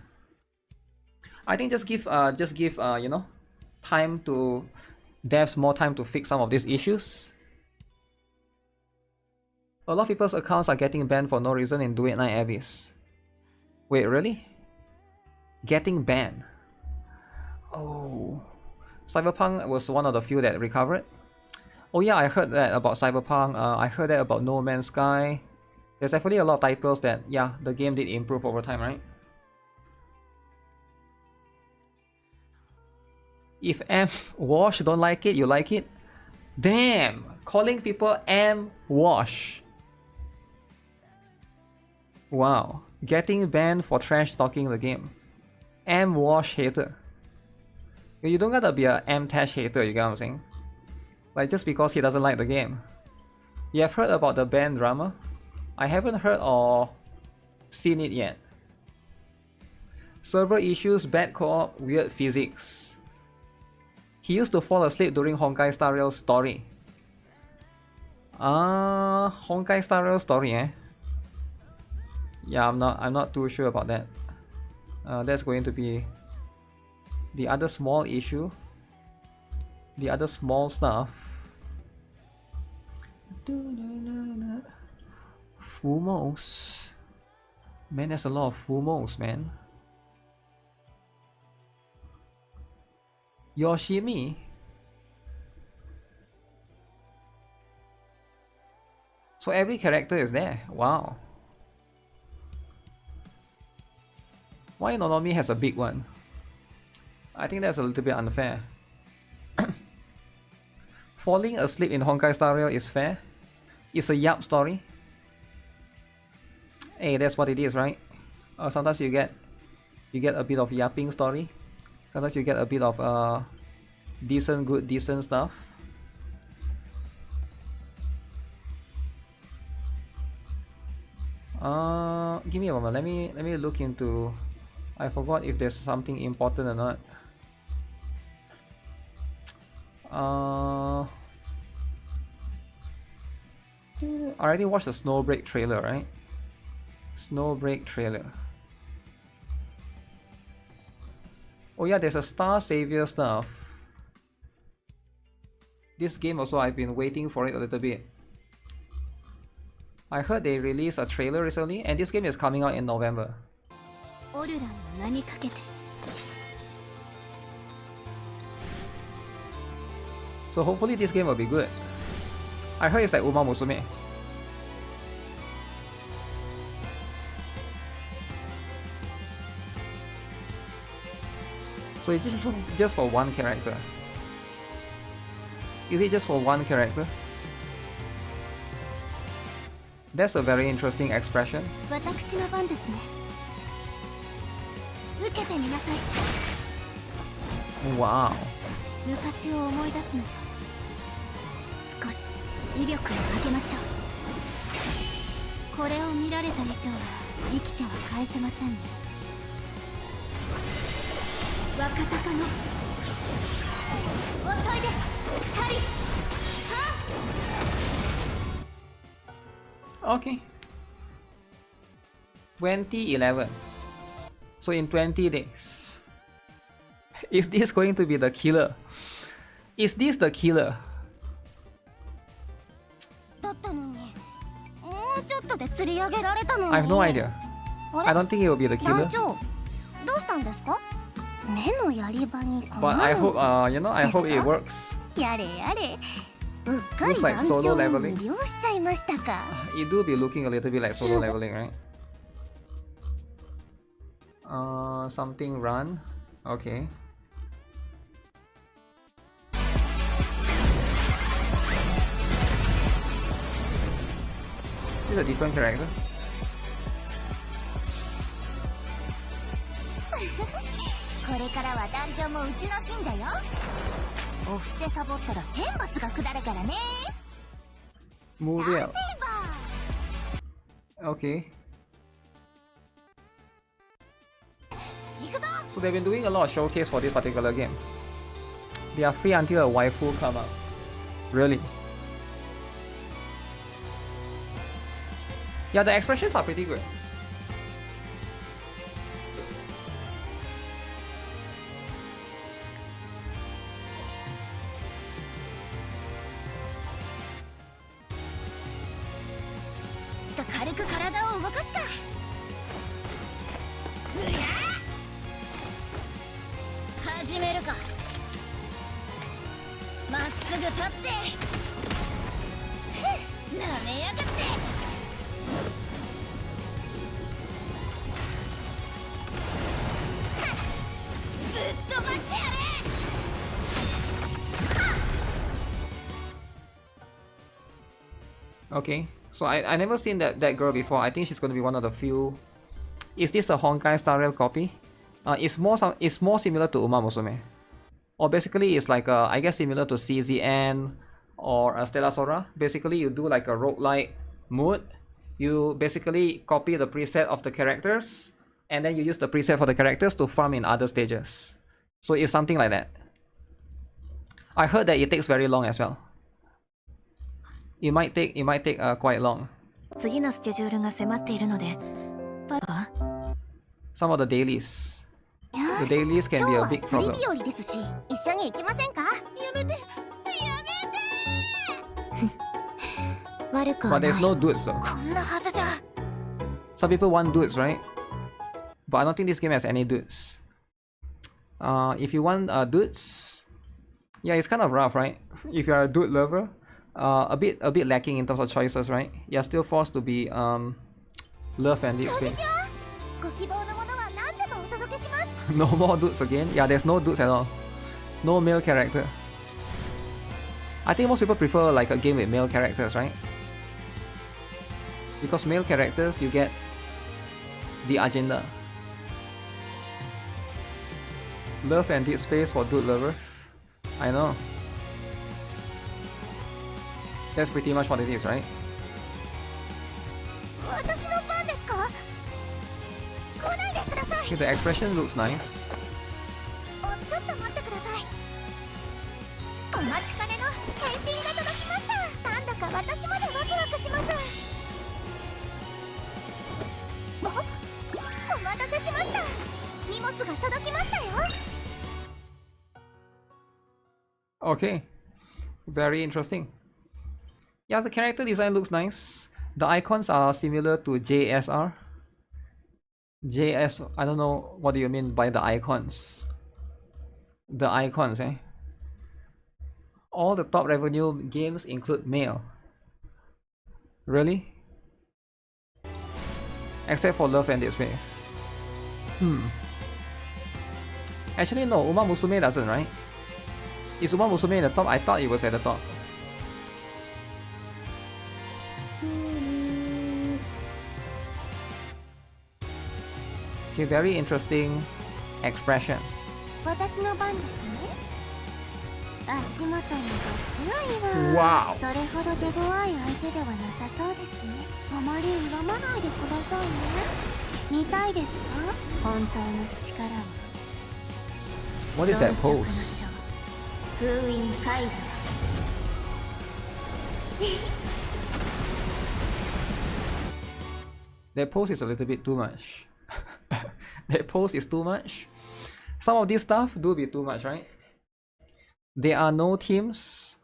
I think just give you know, time to devs more time to fix some of these issues. A lot of people's accounts are getting banned for no reason in Duet Night Abyss. Wait, really? Getting banned? Oh, Cyberpunk was one of the few that recovered. Oh yeah, I heard that about Cyberpunk. I heard that about No Man's Sky. There's definitely a lot of titles that, yeah, the game did improve over time, right? If M Wash don't like it, you like it? Damn! Calling people M Wash. Wow. Getting banned for trash talking the game. M Wash hater. You don't gotta be a Mtashed hater, you get what I'm saying? Like, just because he doesn't like the game. You have heard about the ban drama? I haven't heard or seen it yet. Server issues, bad co-op, weird physics. He used to fall asleep during Honkai Star Rail's story. Honkai Star Rail story, eh? Yeah, I'm not too sure about that. That's going to be the other small issue. The other small stuff. Fumos. Man, there's a lot of Fumos, man. Yoshimi. So every character is there. Wow. Why Nonomi has a big one? I think that's a little bit unfair. Falling asleep in Honkai Star Rail is fair. It's a yap story. Hey, that's what it is, right? Sometimes you get a bit of yapping story. Sometimes you get a bit of decent stuff. Give me a moment. Let me look into. I forgot if there's something important or not. I already watched the Snowbreak trailer, right? Snowbreak trailer. Oh yeah, there's a Star Savior stuff. This game also, I've been waiting for it a little bit. I heard they released a trailer recently, and this game is coming out in November. So hopefully this game will be good. I heard it's like Uma Musume. So is this just for one character? Is it just for one character? That's a very interesting expression. Wow. 少し威力を上げましょう。これを見られた以上は生きては返せませんね。若鷹の遅いです。ハリー。Okay. 2011. So in 20 days. Is this going to be the killer? Is this the killer? だったのに、もうちょっとで釣り上げられたのに。I have no idea. I don't think it will be the killer. 団長、どうしたんですか？目のやり場に困る。 But I hope, I hope it works. やれやれ。うっかり Looks like 団 solo 長を leveling. 魅了しちゃいましたか。It do be looking a little bit like solo leveling, right? Something run. Okay. This is a different character. これからは団長もうちの信者よ。お布施サボったら天罰が下るからね。Move out. Okay. 行くぞ。 So they've been doing a lot of showcase for this particular game. They are free until a waifu come out. Really? Yeah, the expressions are pretty good. To 軽く体を動かすか。うりゃー。始めるか。まっすぐ立って。なめやがって。Okay, so I never seen that girl before. I think she's gonna be one of the few. Is this a Honkai style copy? It's more similar to Uma Musume, or basically it's like I guess similar to CZN or Stella Sora. Basically, you do like a roguelike mode. You basically copy the preset of the characters, and then you use the preset for the characters to farm in other stages. So it's something like that. I heard that it takes very long as well. It might take quite long. 次のスケジュールが迫っているので、Some of the dailies. The dailies can be a big 釣り problem. 日和ですし、一緒に行きませんか？やめて、やめて。悪くは But ない。 there's no dudes though. こんなはずじゃ。 Some people want dudes, right? But I don't think this game has any dudes. If you want dudes, yeah, it's kind of rough, right? If you're a dude lover, a bit lacking in terms of choices, right? You're still forced to be love and deep space. ご希望のものは何でもお届けします。 No more dudes again? Yeah, there's no dudes at all. No male character. I think most people prefer like a game with male characters, right? Because male characters, you get the agenda. Love and deep space for dude lovers. I know. That's pretty much what it is, right? 私の番ですか？来ないでください。 Okay, the expression looks nice. ちょっと待ってください。お待ちかねの返信が届きました。なんだか私までワクワクします。お待たせしました。荷物が届きましたよ。 Okay. Very interesting. Yeah, the character design looks nice. The icons are similar to JSR. I don't know what do you mean by the icons. The icons, eh? All the top revenue games include male. Really? Except for Love and Dead Space. Actually no, Uma Musume doesn't, right? Is Uma Musume in the top? I thought it was at the top. Okay, very interesting expression. 私の番ですね。足元にご注意は。Wow. それほど手強い相手ではなさそうですね。あまり恨まないでくださいね。見たいですか？本当の力は。 What is that どうしよう pose? 封印解除。 That pose is a little bit too much. That pose is too much. Some of this stuff do be too much, right? There are no teams.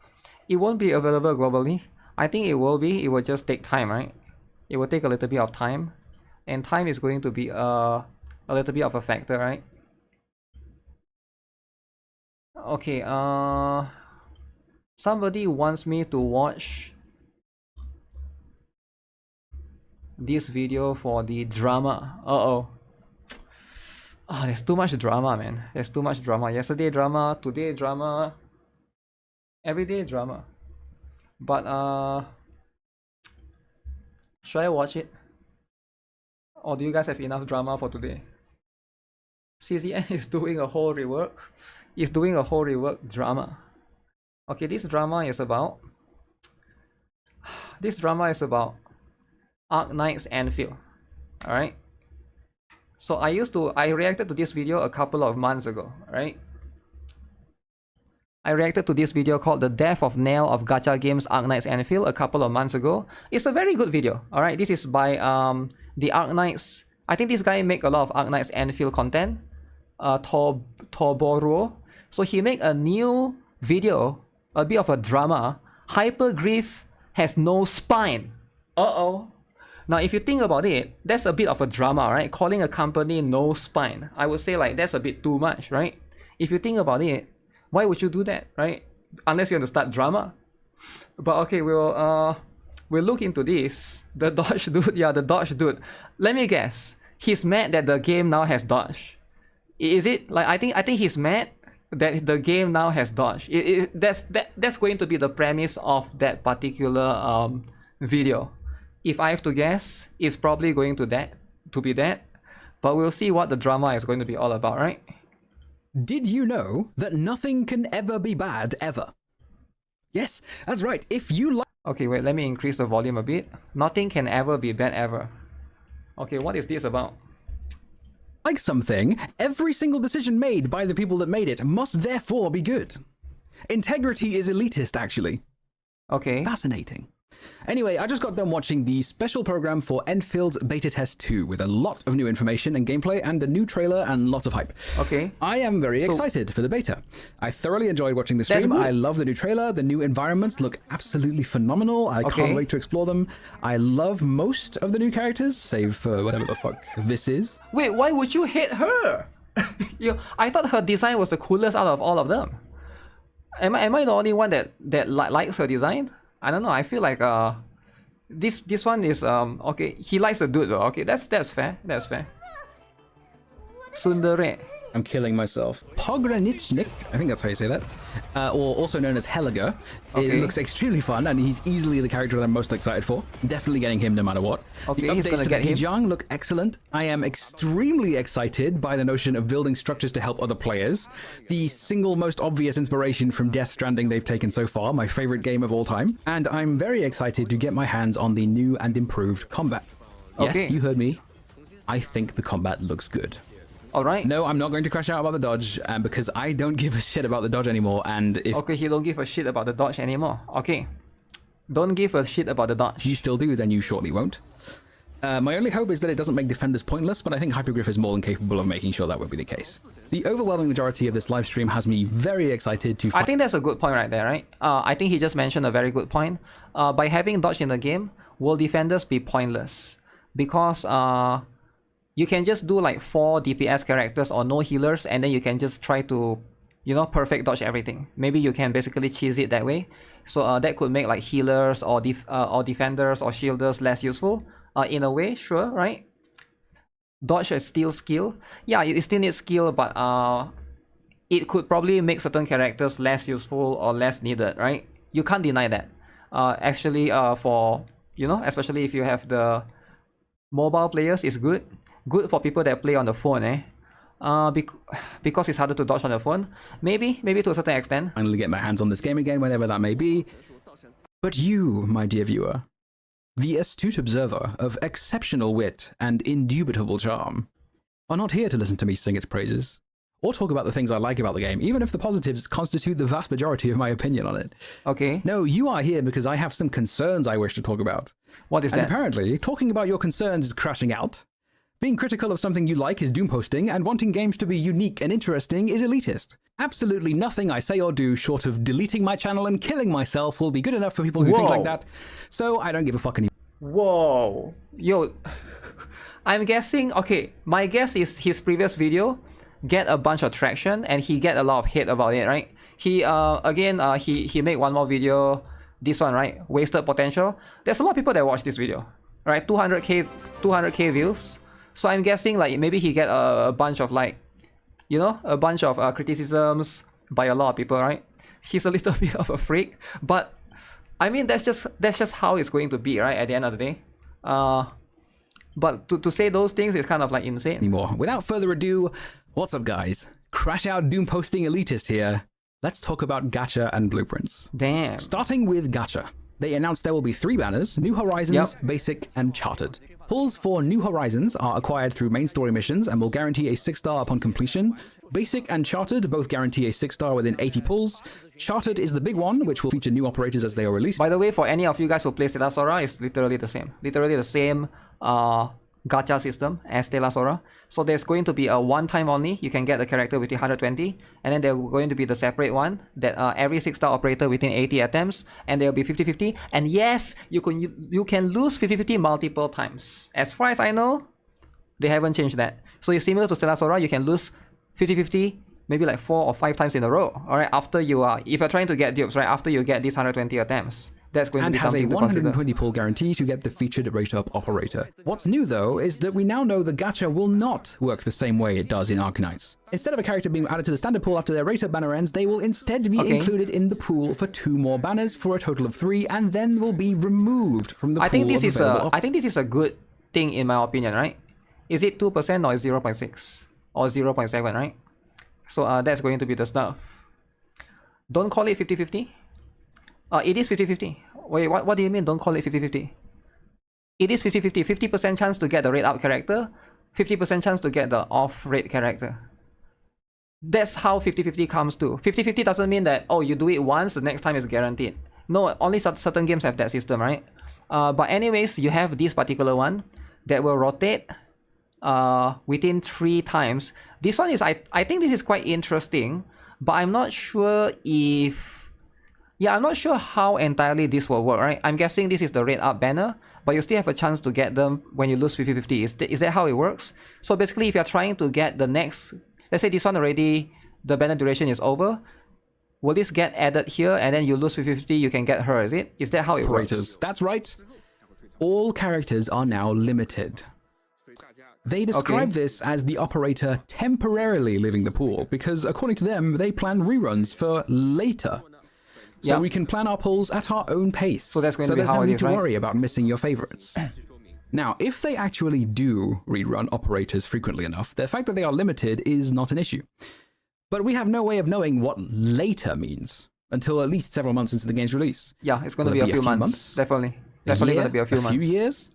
It won't be available globally. I think it will be. It will just take time, right? It will take a little bit of time. And time is going to be a little bit of a factor, right? Okay, somebody wants me to watch this video for the drama. Oh, there's too much drama, man. There's too much drama. Yesterday drama, today drama, everyday drama. But should I watch it? Or do you guys have enough drama for today? CZN is doing a whole rework. It's doing a whole rework drama. Okay, this drama is about Arknights Enfield. Alright. So I reacted to this video a couple of months ago, right? I reacted to this video called The Death of Nail of Gacha Games Arknights Enfield a couple of months ago. It's a very good video. Alright, this is by the Arknights. I think this guy make a lot of Arknights Enfield content. Torboruo. So he make a new video, a bit of a drama. Hypergriff has no spine. Now if you think about it, that's a bit of a drama, right? Calling a company no spine. I would say like that's a bit too much, right? If you think about it, why would you do that, right? Unless you want to start drama. But okay, we'll look into this. The dodge dude, yeah, the dodge dude. Let me guess. He's mad that the game now has dodge. Is it like I think he's mad that the game now has dodge. That's going to be the premise of that particular video. If I have to guess, it's probably going to be that. But we'll see what the drama is going to be all about, right? Did you know that nothing can ever be bad, ever? Yes, that's right. If you Okay, wait, let me increase the volume a bit. Nothing can ever be bad ever. Okay, what is this about? like something, every single decision made by the people that made it must therefore be good. Integrity is elitist, actually. Okay. Fascinating. Anyway, I just got done watching the special program for Enfield's Beta Test 2 with a lot of new information and gameplay and a new trailer and lots of hype. Okay. I am very excited for the beta. I thoroughly enjoyed watching the stream. I love the new trailer. The new environments look absolutely phenomenal. I can't wait to explore them. I love most of the new characters, save for whatever the fuck this is. Wait, why would you hate her? I thought her design was the coolest out of all of them. Am I the only one that likes her design? I don't know. I feel like this one is okay. He likes the dude though. Okay, that's fair. That's fair. Sundere. I'm killing myself. Pogranichnik, I think that's how you say that, or also known as Helga. It looks extremely fun, and he's easily the character that I'm most excited for. Definitely getting him no matter what. Okay, the he's gonna updates to get him. Young look excellent. I am extremely excited by the notion of building structures to help other players. The single most obvious inspiration from Death Stranding they've taken so far, my favorite game of all time. And I'm very excited to get my hands on the new and improved combat. Okay. Yes, you heard me. I think the combat looks good. All right. No, I'm not going to crash out about the dodge, because I don't give a shit about the dodge anymore, and if Okay, he don't give a shit about the dodge anymore. Okay. Don't give a shit about the dodge. you still do, then you shortly won't. My only hope is that it doesn't make defenders pointless, but I think Hypergriff is more than capable of making sure that will be the case. The overwhelming majority of this live stream has me very excited to I think that's a good point right there, right? I think he just mentioned a very good point. By having dodge in the game, will defenders be pointless? Because you can just do like 4 DPS characters or no healers, and then you can just try to, you know, perfect dodge everything. Maybe you can basically cheese it that way. So that could make like healers or defenders or shielders less useful. In a way, sure, right? Dodge is still skill. Yeah, it still needs skill, but it could probably make certain characters less useful or less needed, right? You can't deny that. Actually, for, you know, especially if you have the mobile players, it's good. Good for people that play on the phone, because it's harder to dodge on the phone. Maybe to a certain extent. finally get my hands on this game again, whenever that may be. But you, my dear viewer, the astute observer of exceptional wit and indubitable charm, are not here to listen to me sing its praises, or talk about the things I like about the game, even if the positives constitute the vast majority of my opinion on it. Okay. No, you are here because I have some concerns I wish to talk about. What is And that? apparently, talking about your concerns is crashing out. Being critical of something you like is doom posting, and wanting games to be unique and interesting is elitist. Absolutely nothing I say or do short of deleting my channel and killing myself will be good enough for people who think like that, so I don't give a fuck anymore. Whoa. Yo. I'm guessing, okay, my guess is his previous video get a bunch of traction and he get a lot of hate about it, right? He he made one more video, this one, right? Wasted potential. There's a lot of people that watch this video, right? 200k views. So I'm guessing like maybe he get a bunch of like, you know, a bunch of criticisms by a lot of people, right? He's a little bit of a freak, but I mean that's just how it's going to be, right? At the end of the day, but to say those things is kind of like insane. Anymore. Without further ado, what's up, guys? Crash out doom posting elitist here. Let's talk about Gacha and blueprints. Damn. Starting with Gacha. They announced there will be 3 banners: New Horizons, Basic, and Chartered. Pulls for New Horizons are acquired through main story missions and will guarantee a 6-star upon completion. Basic and Chartered both guarantee a 6-star within 80 pulls. Chartered is the big one, which will feature new operators as they are released. By the way, for any of you guys who play Stella Sora, it's literally the same. Literally the same gacha system as Stella Sora. So there's going to be a one-time only. You can get a character within 120, and then there's going to be the separate one that every 6-star operator within 80 attempts, and there'll be 50-50. And yes, you can lose 50-50 multiple times. As far as I know, they haven't changed that. So it's similar to Stella Sora. You can lose 50-50 maybe like 4 or 5 times in a row. All right, after you are, if you're trying to get dupes, right, after you get these 120 attempts. That's going to and be has a something to consider. 120 pull guarantee to get the featured rate-up operator. What's new though is that we now know the gacha will not work the same way it does in Arknights. Instead of a character being added to the standard pool after their rate-up banner ends, they will instead be included in the pool for 2 more banners for a total of 3, and then will be removed from the pool. I think this is a good thing in my opinion, right? Is it 2% or 0.6 or 0.7, right? So that's going to be the stuff. Don't call it 50-50. It is 50-50. Wait, what do you mean don't call it 50-50? It is 50-50. 50% chance to get the rate up character, 50% chance to get the off rate character. That's how 50-50 comes to. 50-50 doesn't mean that, oh, you do it once, the next time is guaranteed. No, only certain games have that system, right? But anyways, you have this particular one that will rotate within 3 times. This one is, I think this is quite interesting, but I'm not sure if... Yeah, I'm not sure how entirely this will work, right? I'm guessing this is the rate up banner, but you still have a chance to get them when you lose 50-50. Is that how it works? So basically, if you're trying to get the next... Let's say this one already, the banner duration is over. Will this get added here and then you lose 50-50, you can get her, is it? Is that how it works? That's right. All characters are now limited. They describe this as the operator temporarily leaving the pool, because according to them, they plan reruns for later. So we can plan our pulls at our own pace. So that's going to be there's how no it need is, to right? worry about missing your favorites. Now, if they actually do rerun operators frequently enough, the fact that they are limited is not an issue. But we have no way of knowing what later means until at least several months into the game's release. Yeah, it's going to be a few months. Definitely going to be a few months. A few years?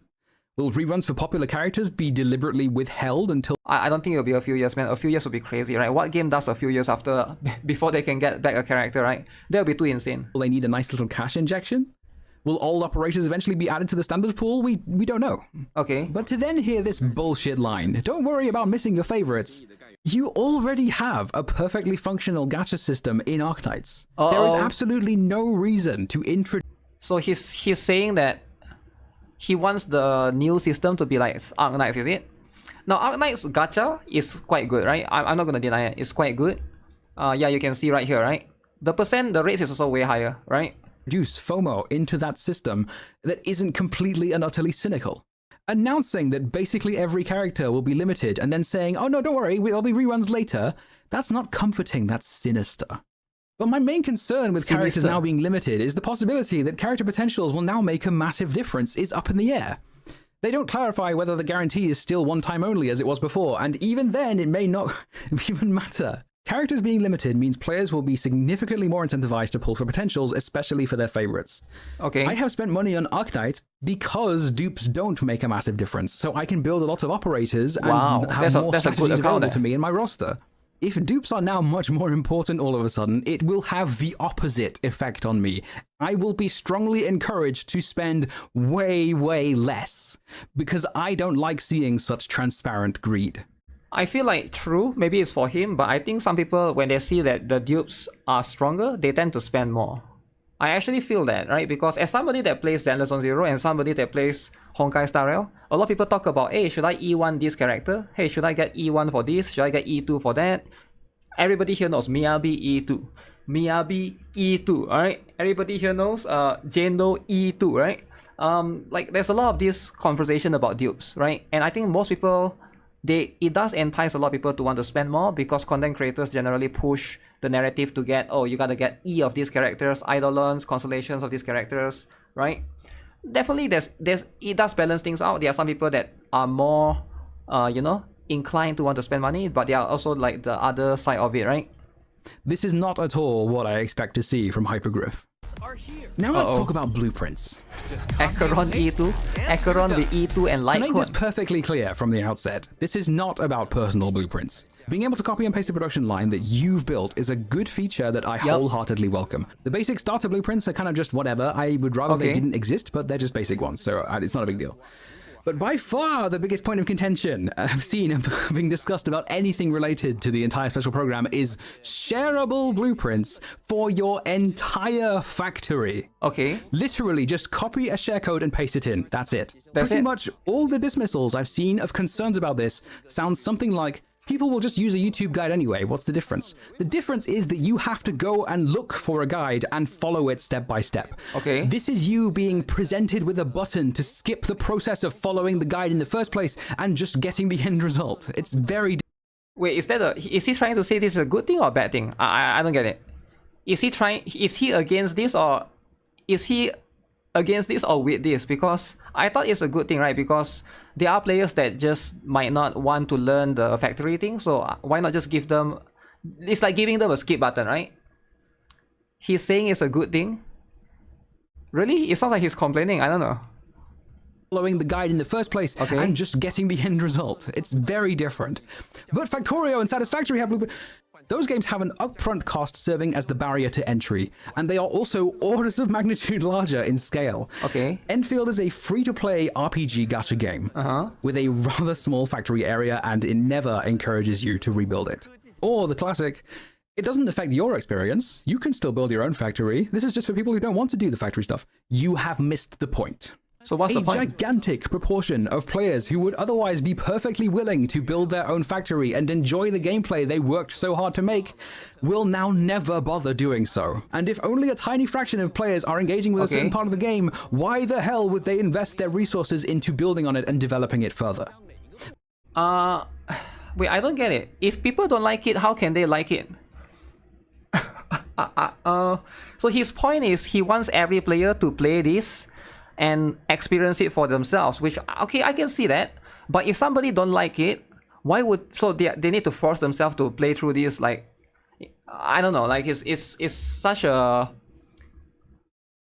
Will reruns for popular characters be deliberately withheld until... I don't think it'll be a few years, man. A few years would be crazy, right? What game does a few years after, before they can get back a character, right? That'll be too insane. Will they need a nice little cash injection? Will all operators eventually be added to the standard pool? We don't know. Okay. But to then hear this bullshit line, don't worry about missing your favorites. You already have a perfectly functional gacha system in Arknights. There is absolutely no reason to introduce... So he's saying that he wants the new system to be like Arknights, is it? Now, Arknights gacha is quite good, right? I'm not going to deny it. It's quite good. Yeah, you can see right here, right? The rates is also way higher, right? Introduce FOMO into that system that isn't completely and utterly cynical. Announcing that basically every character will be limited and then saying, oh no, don't worry, there'll be reruns later. That's not comforting, that's sinister. But my main concern with characters now being limited is the possibility that character potentials will now make a massive difference is up in the air. They don't clarify whether the guarantee is still one time only as it was before, and even then it may not even matter. Characters being limited means players will be significantly more incentivized to pull for potentials, especially for their favorites. Okay. I have spent money on Arknights because dupes don't make a massive difference, so I can build a lot of operators and have more strategies available to me in my roster. If dupes are now much more important all of a sudden, it will have the opposite effect on me. I will be strongly encouraged to spend way, way less, because I don't like seeing such transparent greed. I feel like true, maybe it's for him, but I think some people, when they see that the dupes are stronger, they tend to spend more. I actually feel that, right? Because as somebody that plays Zenless on Zero and somebody that plays Honkai Star Rail, a lot of people talk about, hey, should I E1 this character? Hey, should I get E1 for this? Should I get E2 for that? Everybody here knows Miyabi E2. Miyabi E2, alright? Everybody here knows Jendo E2, right? Like, there's a lot of this conversation about dupes, right? And I think most people... it does entice a lot of people to want to spend more because content creators generally push the narrative to get, oh, you gotta get E of these characters, Eidolons, constellations of these characters, right? Definitely, it does balance things out. There are some people that are more, inclined to want to spend money, but there are also like the other side of it, right? This is not at all what I expect to see from Hypergriff. Now let's talk about blueprints. Acheron E2, Acheron with E2 and Litecoin. To make this perfectly clear from the outset, this is not about personal blueprints. Being able to copy and paste a production line that you've built is a good feature that I wholeheartedly welcome. The basic starter blueprints are kind of just whatever. I would rather they didn't exist, but they're just basic ones, so it's not a big deal. But by far, the biggest point of contention I've seen being discussed about anything related to the entire special program is shareable blueprints for your entire factory. Okay. Literally, just copy a share code and paste it in. That's it. Pretty much all the dismissals I've seen of concerns about this sound something like, People will just use a YouTube guide anyway. What's the difference? The difference is that you have to go and look for a guide and follow it step by step. Okay. This is you being presented with a button to skip the process of following the guide in the first place and just getting the end result. It's very... Wait, is he trying to say this is a good thing or a bad thing? I don't get it. Is he against this, or is he against this or with this? Because I thought it's a good thing, right? Because there are players that just might not want to learn the factory thing, so why not just give them... It's like giving them a skip button, right? He's saying it's a good thing. Really? It sounds like he's complaining. I don't know. Following the guide in the first place and just getting the end result. It's very different. But Factorio and Satisfactory have... Those games have an upfront cost serving as the barrier to entry, and they are also orders of magnitude larger in scale. Okay. Enfield is a free-to-play RPG gacha game with a rather small factory area, and it never encourages you to rebuild it. Or the classic, it doesn't affect your experience. You can still build your own factory. This is just for people who don't want to do the factory stuff. You have missed the point. So what's the point? A gigantic proportion of players who would otherwise be perfectly willing to build their own factory and enjoy the gameplay they worked so hard to make will now never bother doing so. And if only a tiny fraction of players are engaging with a certain part of the game, why the hell would they invest their resources into building on it and developing it further? Wait, I don't get it. If people don't like it, how can they like it? So his point is he wants every player to play this and experience it for themselves, which, okay, I can see that. But if somebody don't like it, why would... So they need to force themselves to play through this, like... I don't know, like it's such a...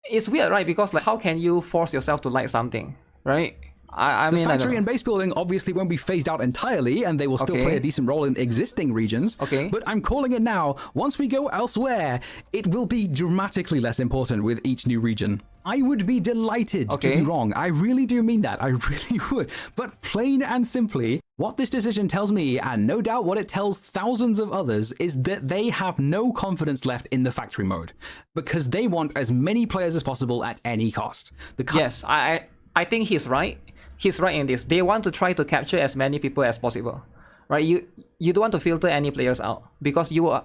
It's weird, right? Because like, how can you force yourself to like something, right? I mean, the factory and base building obviously won't be phased out entirely, and they will still play a decent role in existing regions. But I'm calling it now. Once we go elsewhere, it will be dramatically less important with each new region. I would be delighted to be wrong. I really do mean that. I really would. But plain and simply, what this decision tells me, and no doubt what it tells thousands of others, is that they have no confidence left in the factory mode, because they want as many players as possible at any cost. Yes, I think he's right. He's right in this. They want to try to capture as many people as possible, right? You don't want to filter any players out, because you are...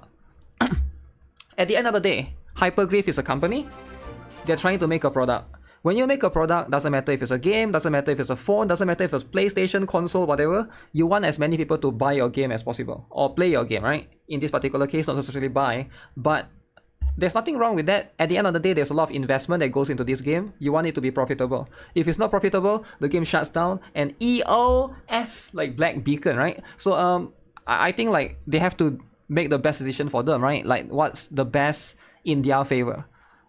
At the end of the day, Hypergriff is a company. They're trying to make a product. When you make a product, doesn't matter if it's a game, doesn't matter if it's a phone, doesn't matter if it's PlayStation, console, whatever, you want as many people to buy your game as possible, or play your game, right? In this particular case, not necessarily buy, but there's nothing wrong with that. At the end of the day, there's a lot of investment that goes into this game. You want it to be profitable. If it's not profitable, the game shuts down, and EOS, like Black Beacon, right? So I think like they have to make the best decision for them, right? Like what's the best in their favor.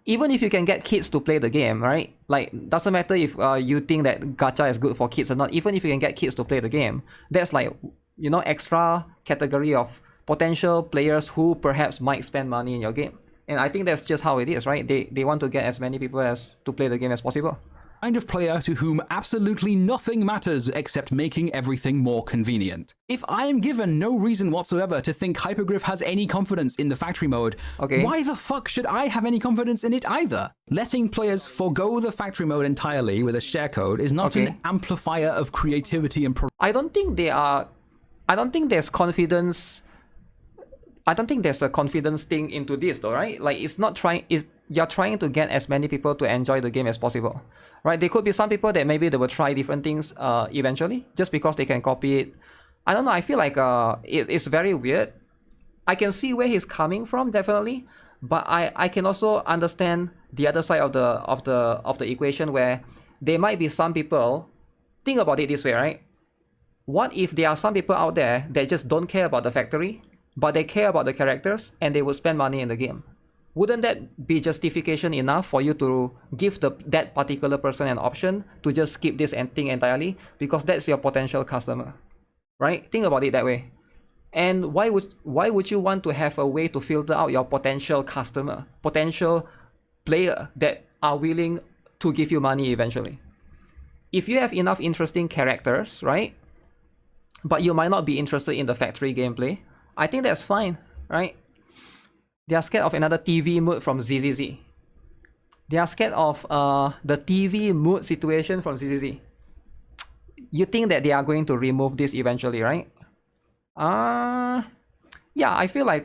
Even if you can get kids to play the game, right? Like, doesn't matter if you think that gacha is good for kids or not. Even if you can get kids to play the game, that's like, you know, extra category of potential players who perhaps might spend money in your game. And I think that's just how it is, right? They want to get as many people as to play the game as possible. Kind of player to whom absolutely nothing matters except making everything more convenient. If I am given no reason whatsoever to think Hypergriff has any confidence in the factory mode, why the fuck should I have any confidence in it either? Letting players forgo the factory mode entirely with a share code is not an amplifier of creativity and I don't think there's confidence. I don't think there's a confidence thing into this though, right? Like you're trying to get as many people to enjoy the game as possible, right? There could be some people that maybe they will try different things eventually, just because they can copy it. I don't know, I feel like it's very weird. I can see where he's coming from, definitely, but I can also understand the other side of the equation, where there might be some people. Think about it this way, right? What if there are some people out there that just don't care about the factory, but they care about the characters and they will spend money in the game? Wouldn't that be justification enough for you to give that particular person an option to just skip this thing entirely? Because that's your potential customer, right? Think about it that way. And why would you want to have a way to filter out your potential customer, potential player that are willing to give you money eventually? If you have enough interesting characters, right? But you might not be interested in the factory gameplay, I think that's fine, right? They are scared of another TV mood from ZZZ. They are scared of the TV mood situation from ZZZ. You think that they are going to remove this eventually, right? Yeah, I feel like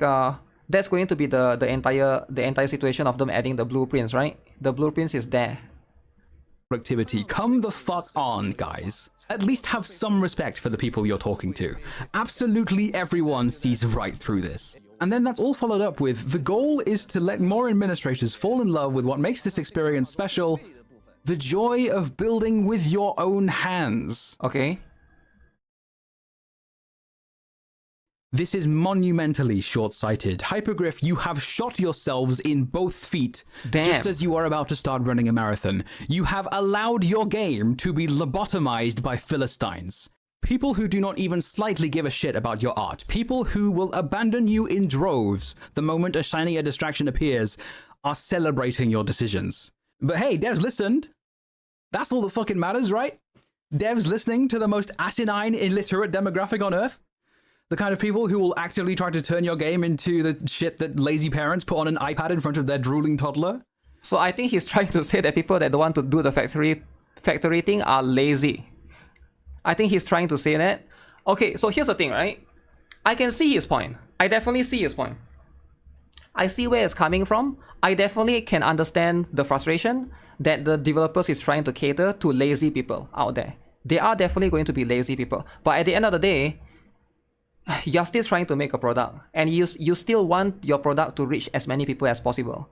that's going to be the entire situation of them adding the blueprints, right? The blueprints is there. Productivity. Come the fuck on, guys. At least have some respect for the people you're talking to. Absolutely everyone sees right through this. And then that's all followed up with, the goal is to let more administrators fall in love with what makes this experience special, the joy of building with your own hands. Okay. This is monumentally short-sighted. Hypergriff, you have shot yourselves in both feet. Damn. Just as you are about to start running a marathon. You have allowed your game to be lobotomized by Philistines. People who do not even slightly give a shit about your art. People who will abandon you in droves the moment a shinier distraction appears are celebrating your decisions. But hey, devs listened. That's all that fucking matters, right? Devs listening to the most asinine, illiterate demographic on Earth. The kind of people who will actively try to turn your game into the shit that lazy parents put on an iPad in front of their drooling toddler. So I think he's trying to say that people that don't want to do the factory thing are lazy. I think he's trying to say that. Okay, so here's the thing, right? I can see his point. I definitely see his point. I see where it's coming from. I definitely can understand the frustration that the developers is trying to cater to lazy people out there. They are definitely going to be lazy people. But at the end of the day, you're still trying to make a product, and you still want your product to reach as many people as possible.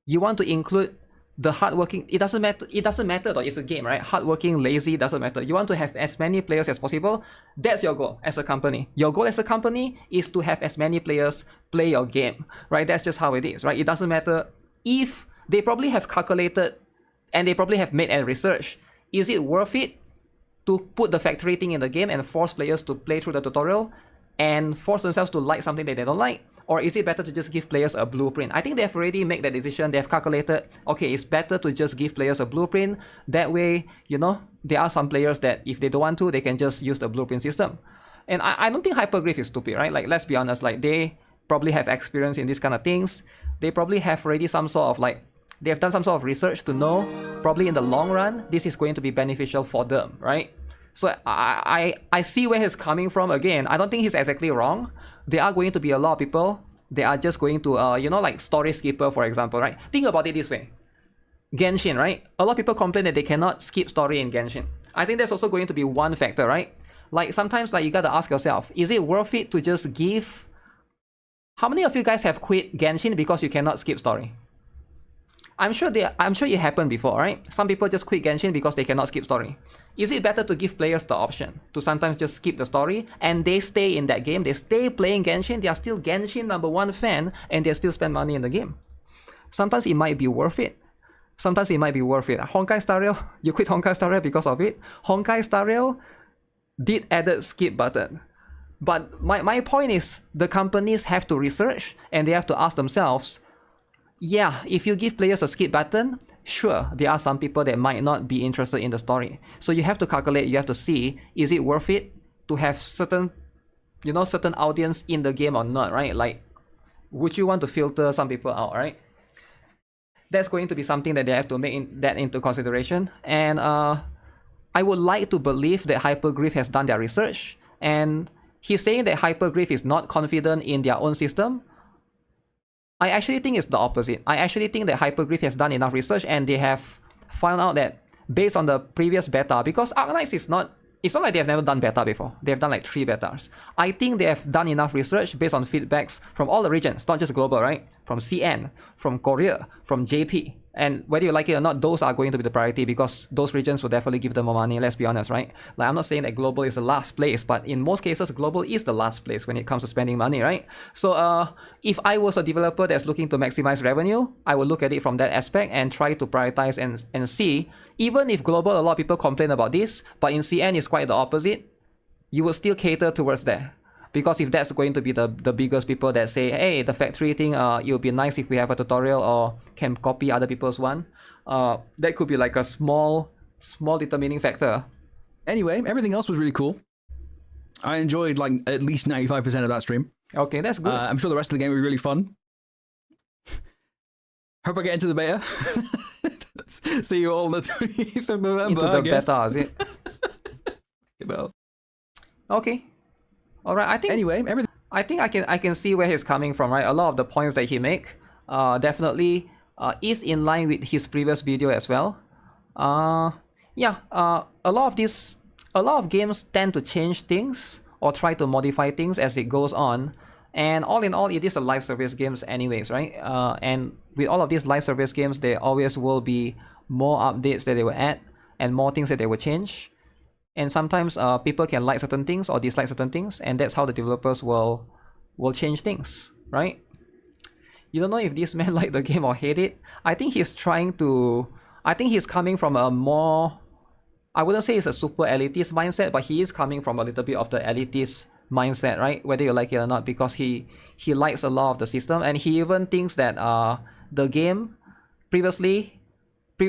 You want to include the hardworking. It doesn't matter though. It's a game, right? Hardworking, lazy, doesn't matter. You want to have as many players as possible. That's your goal as a company. Your goal as a company is to have as many players play your game, right? That's just how it is, right? It doesn't matter if they probably have calculated and they probably have made a research. Is it worth it to put the factory thing in the game and force players to play through the tutorial and force themselves to like something that they don't like? Or is it better to just give players a blueprint? I think they've already made that decision. They've calculated, okay, it's better to just give players a blueprint. That way, you know, there are some players that if they don't want to, they can just use the blueprint system. And I don't think Hypergriff is stupid, right? Like, let's be honest, like, they probably have experience in these kind of things. They probably have already some sort of like, they've done some sort of research to know, probably in the long run, this is going to be beneficial for them, right? So I see where he's coming from. Again, I don't think he's exactly wrong. There are going to be a lot of people, they are just going to, you know, like story skipper, for example, right? Think about it this way. Genshin, right? A lot of people complain that they cannot skip story in Genshin. I think that's also going to be one factor, right? Like sometimes like you gotta ask yourself, is it worth it to just give... How many of you guys have quit Genshin because you cannot skip story? I'm sure it happened before, right? Some people just quit Genshin because they cannot skip story. Is it better to give players the option to sometimes just skip the story and they stay in that game, they stay playing Genshin, they are still Genshin #1 fan and they still spend money in the game? Sometimes it might be worth it. Sometimes it might be worth it. Honkai Star Rail, you quit Honkai Star Rail because of it. Honkai Star Rail did added skip button. But my point is the companies have to research and they have to ask themselves, yeah, if you give players a skip button, sure, there are some people that might not be interested in the story. So you have to calculate, you have to see, is it worth it to have certain, you know, certain audience in the game or not, right? Like, would you want to filter some people out, right? That's going to be something that they have to make into consideration. And I would like to believe that Hypergriff has done their research. And he's saying that Hypergriff is not confident in their own system. I actually think it's the opposite. I actually think that Hypergriff has done enough research and they have found out that based on the previous beta, because Arknights is not, it's not like they've never done beta before. They've done like 3 betas. I think they have done enough research based on feedbacks from all the regions, not just global, right? From CN, from Korea, from JP. And whether you like it or not, those are going to be the priority because those regions will definitely give them more money, let's be honest, right? Like, I'm not saying that global is the last place, but in most cases, global is the last place when it comes to spending money, right? So if I was a developer that's looking to maximize revenue, I would look at it from that aspect and try to prioritize and see, even if global, a lot of people complain about this, but in CN it's quite the opposite, you will still cater towards that. Because if that's going to be the biggest people that say, hey, the factory thing, it would be nice if we have a tutorial or can copy other people's one. That could be like a small determining factor. Anyway, everything else was really cool. I enjoyed like at least 95% of that stream. Okay, that's good. I'm sure the rest of the game will be really fun. Hope I get into the beta. See you all on the 3rd of November. Into the beta, is it? Well. Okay. All right, I think Anyway, everything. I think I can see where he's coming from, right? A lot of the points that he make definitely is in line with his previous video as well. Yeah, a lot of games tend to change things or try to modify things as it goes on. And all in all, it is a live service games anyways, right? And with all of these live service games, there always will be more updates that they will add and more things that they will change. And sometimes people can like certain things or dislike certain things, and that's how the developers will change things, right? You don't know if this man like the game or hate it. I think he's coming from a more, I wouldn't say it's a super elitist mindset, but he is coming from a little bit of the elitist mindset, right? Whether you like it or not, because he likes a lot of the system, and he even thinks that the game previously,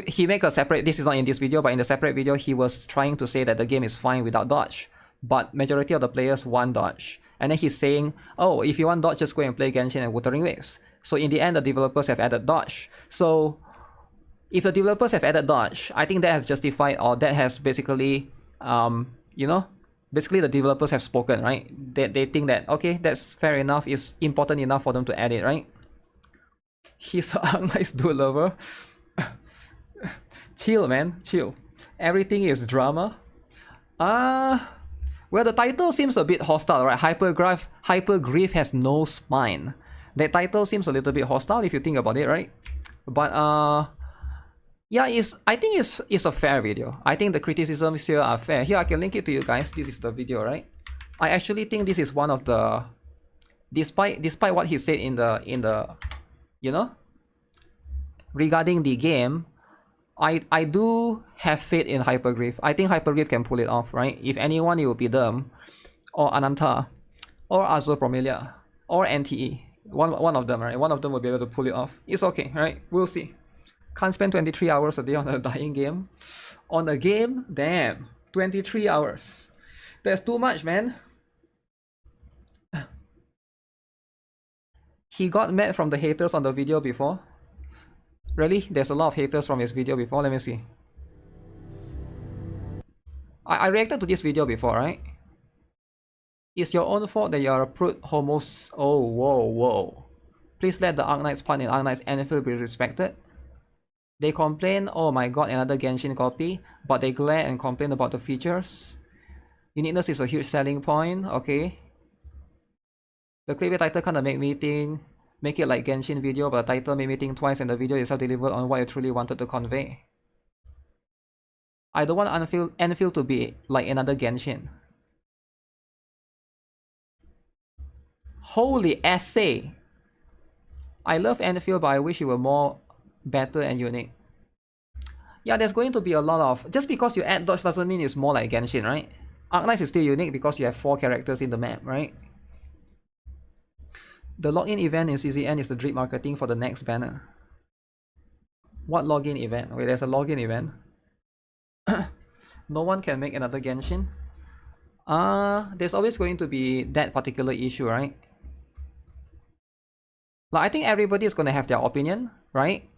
he make a separate, this is not in this video, but in the separate video he was trying to say that the game is fine without dodge, but majority of the players want dodge. And then he's saying, oh, if you want dodge, just go and play Genshin and Wuthering Waves. So in the end, the developers have added dodge. So if the developers have added dodge, I think that has justified, or that has basically, you know, basically the developers have spoken, right? They think that, okay, that's fair enough, it's important enough for them to add it, right? He's a nice dude lover. Chill, man, chill. Everything is drama. Well, the title seems a bit hostile, right? Hypergrief has no spine. That title seems a little bit hostile if you think about it, right? But yeah, I think it's a fair video. I think the criticisms here are fair. Here, I can link it to you guys. This is the video, right? I actually think this is one of the, despite what he said in the you know, regarding the game, I do have faith in Hypergrief. I think Hypergrief can pull it off, right? If anyone, it will be them, or Ananta, or Azure Promelia, or NTE. One of them, right? One of them will be able to pull it off. It's okay, right? We'll see. Can't spend 23 hours a day on a dying game. On a game? Damn. 23 hours. That's too much, man. He got mad from the haters on the video before. Really? There's a lot of haters from his video before. Let me see. I reacted to this video before, right? It's your own fault that you're a prude homos. Oh, whoa. Please let the Arknights part in Arknights Enfield be respected. They complain, oh my god, another Genshin copy, but they glare and complain about the features. Uniqueness is a huge selling point, okay. The clickbait title kinda make me think, make it like Genshin video, but the title made me think twice and the video itself delivered on what you truly wanted to convey. I don't want Enfield to be like another Genshin. Holy essay! I love Enfield, but I wish it were more better and unique. Yeah, there's going to be a lot of... Just because you add dodge doesn't mean it's more like Genshin, right? Arknights is still unique because you have 4 characters in the map, right? The login event in CZN is the drip marketing for the next banner. What login event? Okay, there's a login event. No one can make another Genshin. There's always going to be that particular issue, right? Like, I think everybody is going to have their opinion, right?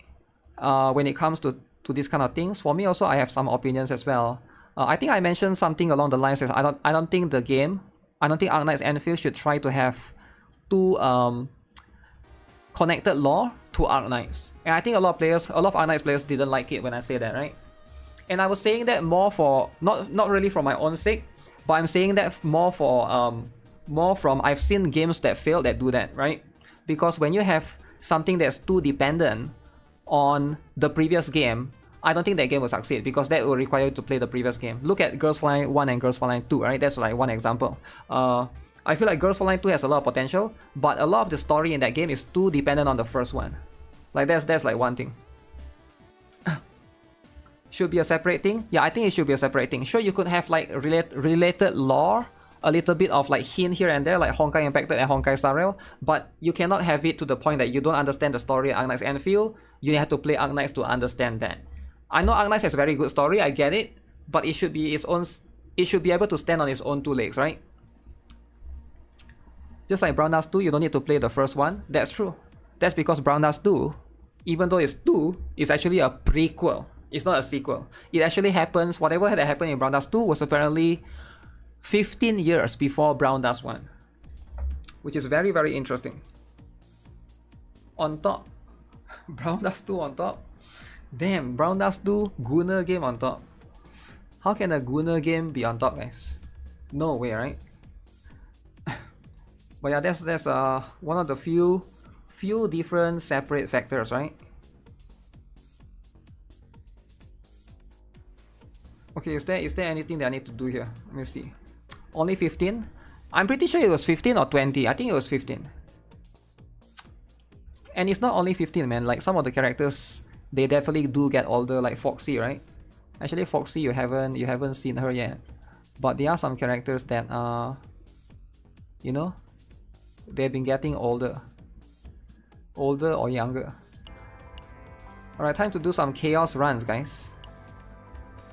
When it comes to these kind of things. For me also, I have some opinions as well. I think I mentioned something along the lines of I don't think the game, I don't think Arknights Enfield should try to have 2 connected lore to Arknights. And I think a lot of Arknights players didn't like it when I say that, right? And I was saying that more for not really for my own sake, but I'm saying that more from I've seen games that fail that do that, right? Because when you have something that's too dependent on the previous game, I don't think that game will succeed because that will require you to play the previous game. Look at Girls Flying 1 and Girls Flying 2, right? That's like one example. I feel like Girls Flying 2 has a lot of potential, but a lot of the story in that game is too dependent on the first one. Like that's like one thing. Should be a separate thing? Yeah, I think it should be a separate thing. Sure, you could have like related lore, a little bit of like hint here and there, like Honkai Impacted and Honkai Star Rail, but you cannot have it to the point that you don't understand the story of Arknights Enfield. You have to play Arknights to understand that. I know Arknights has a very good story, I get it, but it should be its own. It should be able to stand on its own 2 legs, right? Just like Brown Dust 2, you don't need to play the first one. That's true. That's because Brown Dust 2, even though it's 2, is actually a prequel. It's not a sequel. It actually happens, whatever that happened in Brown Dust 2 was apparently 15 years before Brown Dust 1, which is very, very interesting. On top, Brown Dust 2 on top. Damn, Brown Dust 2 Gunner game on top. How can a Gunner game be on top, guys? No way, right? But yeah, that's one of the few different separate factors, right? Okay, is there anything that I need to do here? Let me see. Only 15? I'm pretty sure it was 15 or 20. I think it was 15. And it's not only 15, man. Like some of the characters, they definitely do get older, like Foxy, right? Actually, Foxy, you haven't seen her yet. But there are some characters that are, you know, they've been getting older or younger. Alright, time to do some chaos runs, guys.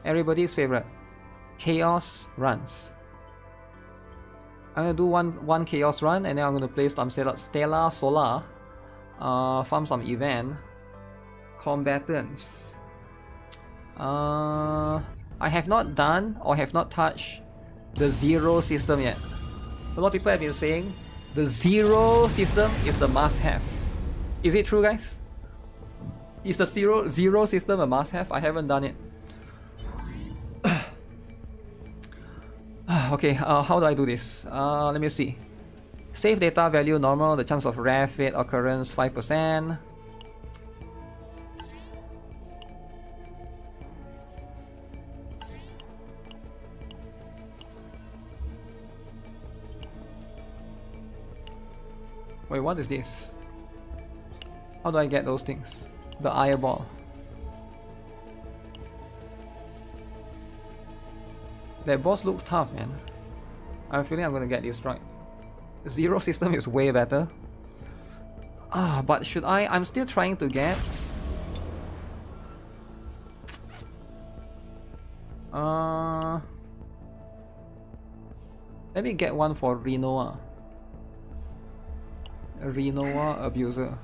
Everybody's favorite, chaos runs. I'm gonna do one chaos run, and then I'm gonna play some Stella Solar, farm some event, combatants. I have not done or have not touched the zero system yet. A lot of people have been saying the zero system is the must-have. Is it true, guys? Is the zero system a must-have? I haven't done it. Okay, how do I do this? Let me see. Save data value normal, the chance of rare fate occurrence 5%. Wait, what is this? How do I get those things? The eyeball. That boss looks tough, man. I have a feeling I'm gonna get this right. Zero system is way better. But should I? I'm still trying to get... Let me get one for Rinoa. Rinoa Abuser.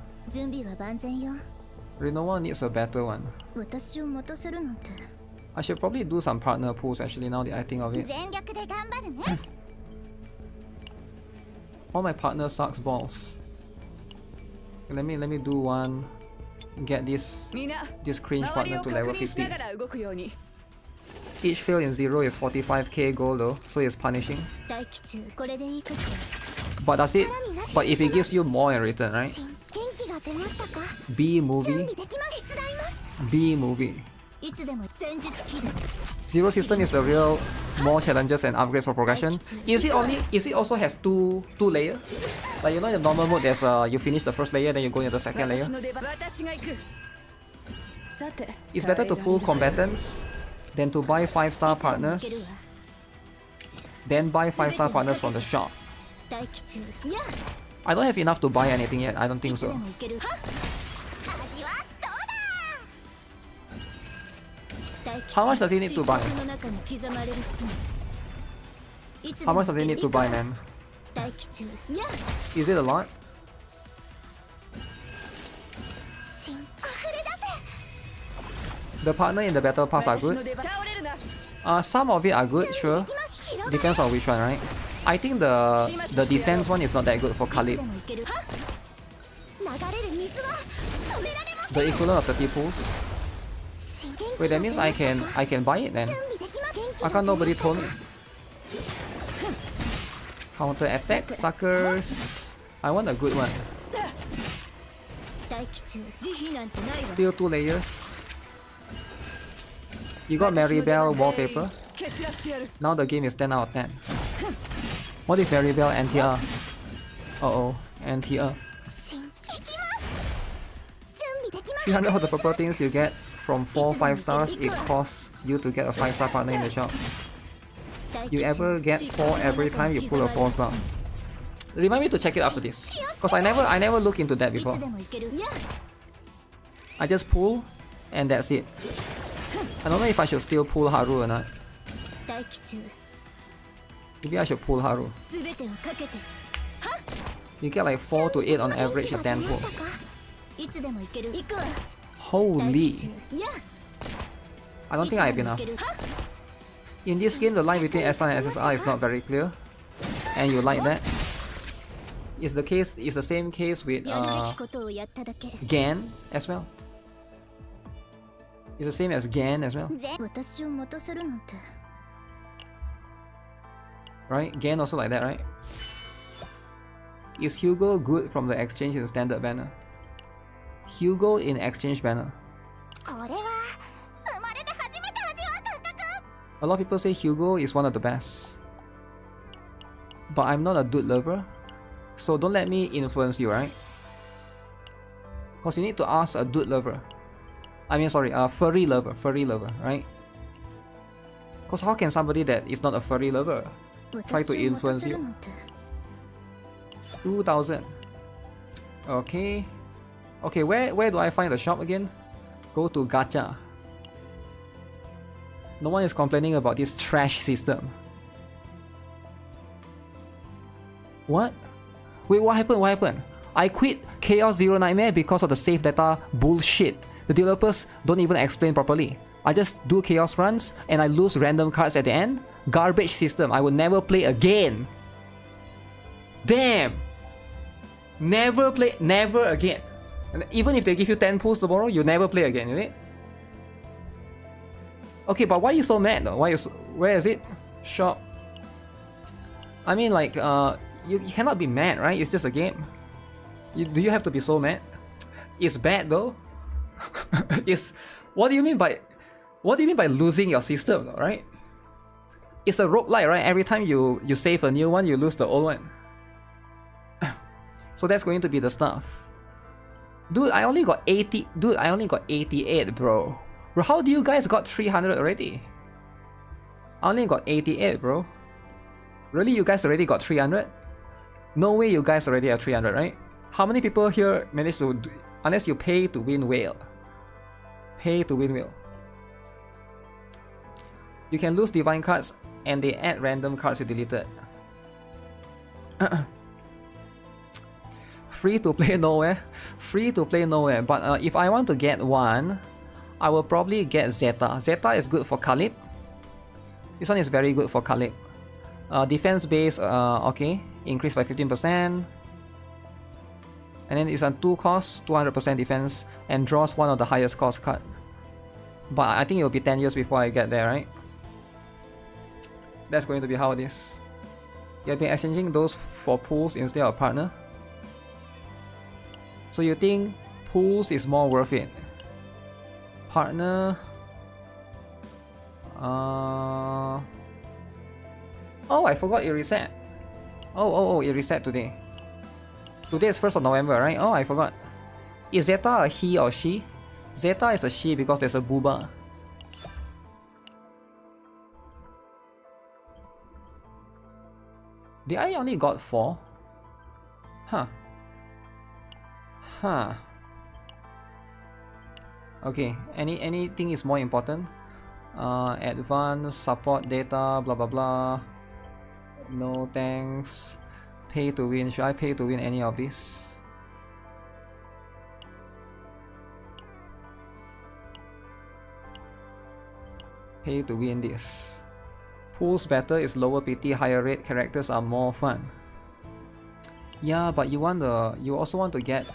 Rinoa needs a better one. I should probably do some partner pools actually, now that I think of it. All my partner sucks balls. Let me do one. Get this cringe partner to level 50. Each fail in 0 is 45k gold though, so it's punishing. But does it? But if it gives you more in return, right? B movie. Zero system is the real more challenges and upgrades for progression. Is it also has two layers? Like, you know, in the normal mode there's you finish the first layer, then you go into the second layer. It's better to pull combatants than to buy 5-star partners, then buy 5-star partners from the shop. I don't have enough to buy anything yet, I don't think so. How much does he need to buy? How much does he need to buy, man? Is it a lot? The partner in the battle pass are good. Some of it are good, sure. Depends on which one, right? I think the defense one is not that good for Khalid. The equivalent of 30 pulls. Wait, that means I can buy it then. How come nobody told me? Counter attack, suckers. I want a good one. Still 2 layers. You got Maribel wallpaper. Now the game is 10 out of 10. What if Maribel NTR? Uh-oh, NTR. 300 of the purple things you get from 4 5-stars, it costs you to get a 5-star partner in the shop. You ever get 4 every time you pull a 4-star? Remind me to check it after this, cause I never looked into that before. I just pull and that's it. I don't know if I should still pull Haru or not. Maybe I should pull Haru. You get like 4 to 8 on average with 10 pull. Holy! I don't think I have enough. In this game, the line between SR and SSR is not very clear, and you like that. It's the case. It's the same case with やるべきことをやっただけ。 GAN as well. It's the same as GAN as well, 私を待たせるなんて。 right? GAN also like that, right? Is Hugo good from the exchange in the standard banner? Hugo in exchange banner. これは生まれて初めて味わう感覚。 A lot of people say Hugo is one of the best, but I'm not a dude lover, so don't let me influence you, right? Because you need to ask a dude lover. I mean, sorry, a furry lover, right? Because how can somebody that is not a furry lover try to influence you? 2,000. Okay. Okay, where do I find the shop again? Go to Gacha. No one is complaining about this trash system. What? Wait, what happened? What happened? I quit Chaos Zero Nightmare because of the save data bullshit. The developers don't even explain properly. I just do chaos runs and I lose random cards at the end. Garbage system. I will never play again. Damn! Never play, never again. And even if they give you 10 pulls tomorrow, you never play again, is it? Okay, but why are you so mad though? Where is it? Shop. I mean, like, you cannot be mad, right? It's just a game. Do you have to be so mad? It's bad though. What do you mean by losing your system though, right? It's a roguelike, right? Every time you save a new one, you lose the old one. So that's going to be the stuff. Dude, I only got 80. Dude, I only got 88, bro. Bro, how do you guys got 300 already? I only got 88, bro. Really, you guys already got 300? No way you guys already have 300, right? How many people here managed to do, unless you pay to win whale? Pay to win whale. You can lose divine cards and they add random cards you deleted. Free to play nowhere. Free to play nowhere. But if I want to get one, I will probably get Zeta. Zeta is good for Kalib. This one is very good for Kalib. Defense base, okay, increased by 15%. And then it's on 2 costs, 200% defense, and draws one of the highest cost card. But I think it will be 10 years before I get there, right? That's going to be how it is. You have been exchanging those for pools instead of partner. So you think pools is more worth it? Partner. Oh, I forgot it reset. Oh, it reset today. Today is 1st of November, right? Oh, I forgot. Is Zeta a he or she? Zeta is a she because there's a booba. Did I only got 4? Huh. Huh. Okay, anything is more important? Advanced support data, blah blah blah. No thanks. Pay to win. Should I pay to win any of these? Pay to win this. Pools better is lower PT, higher rate. Characters are more fun. Yeah, but you also want to get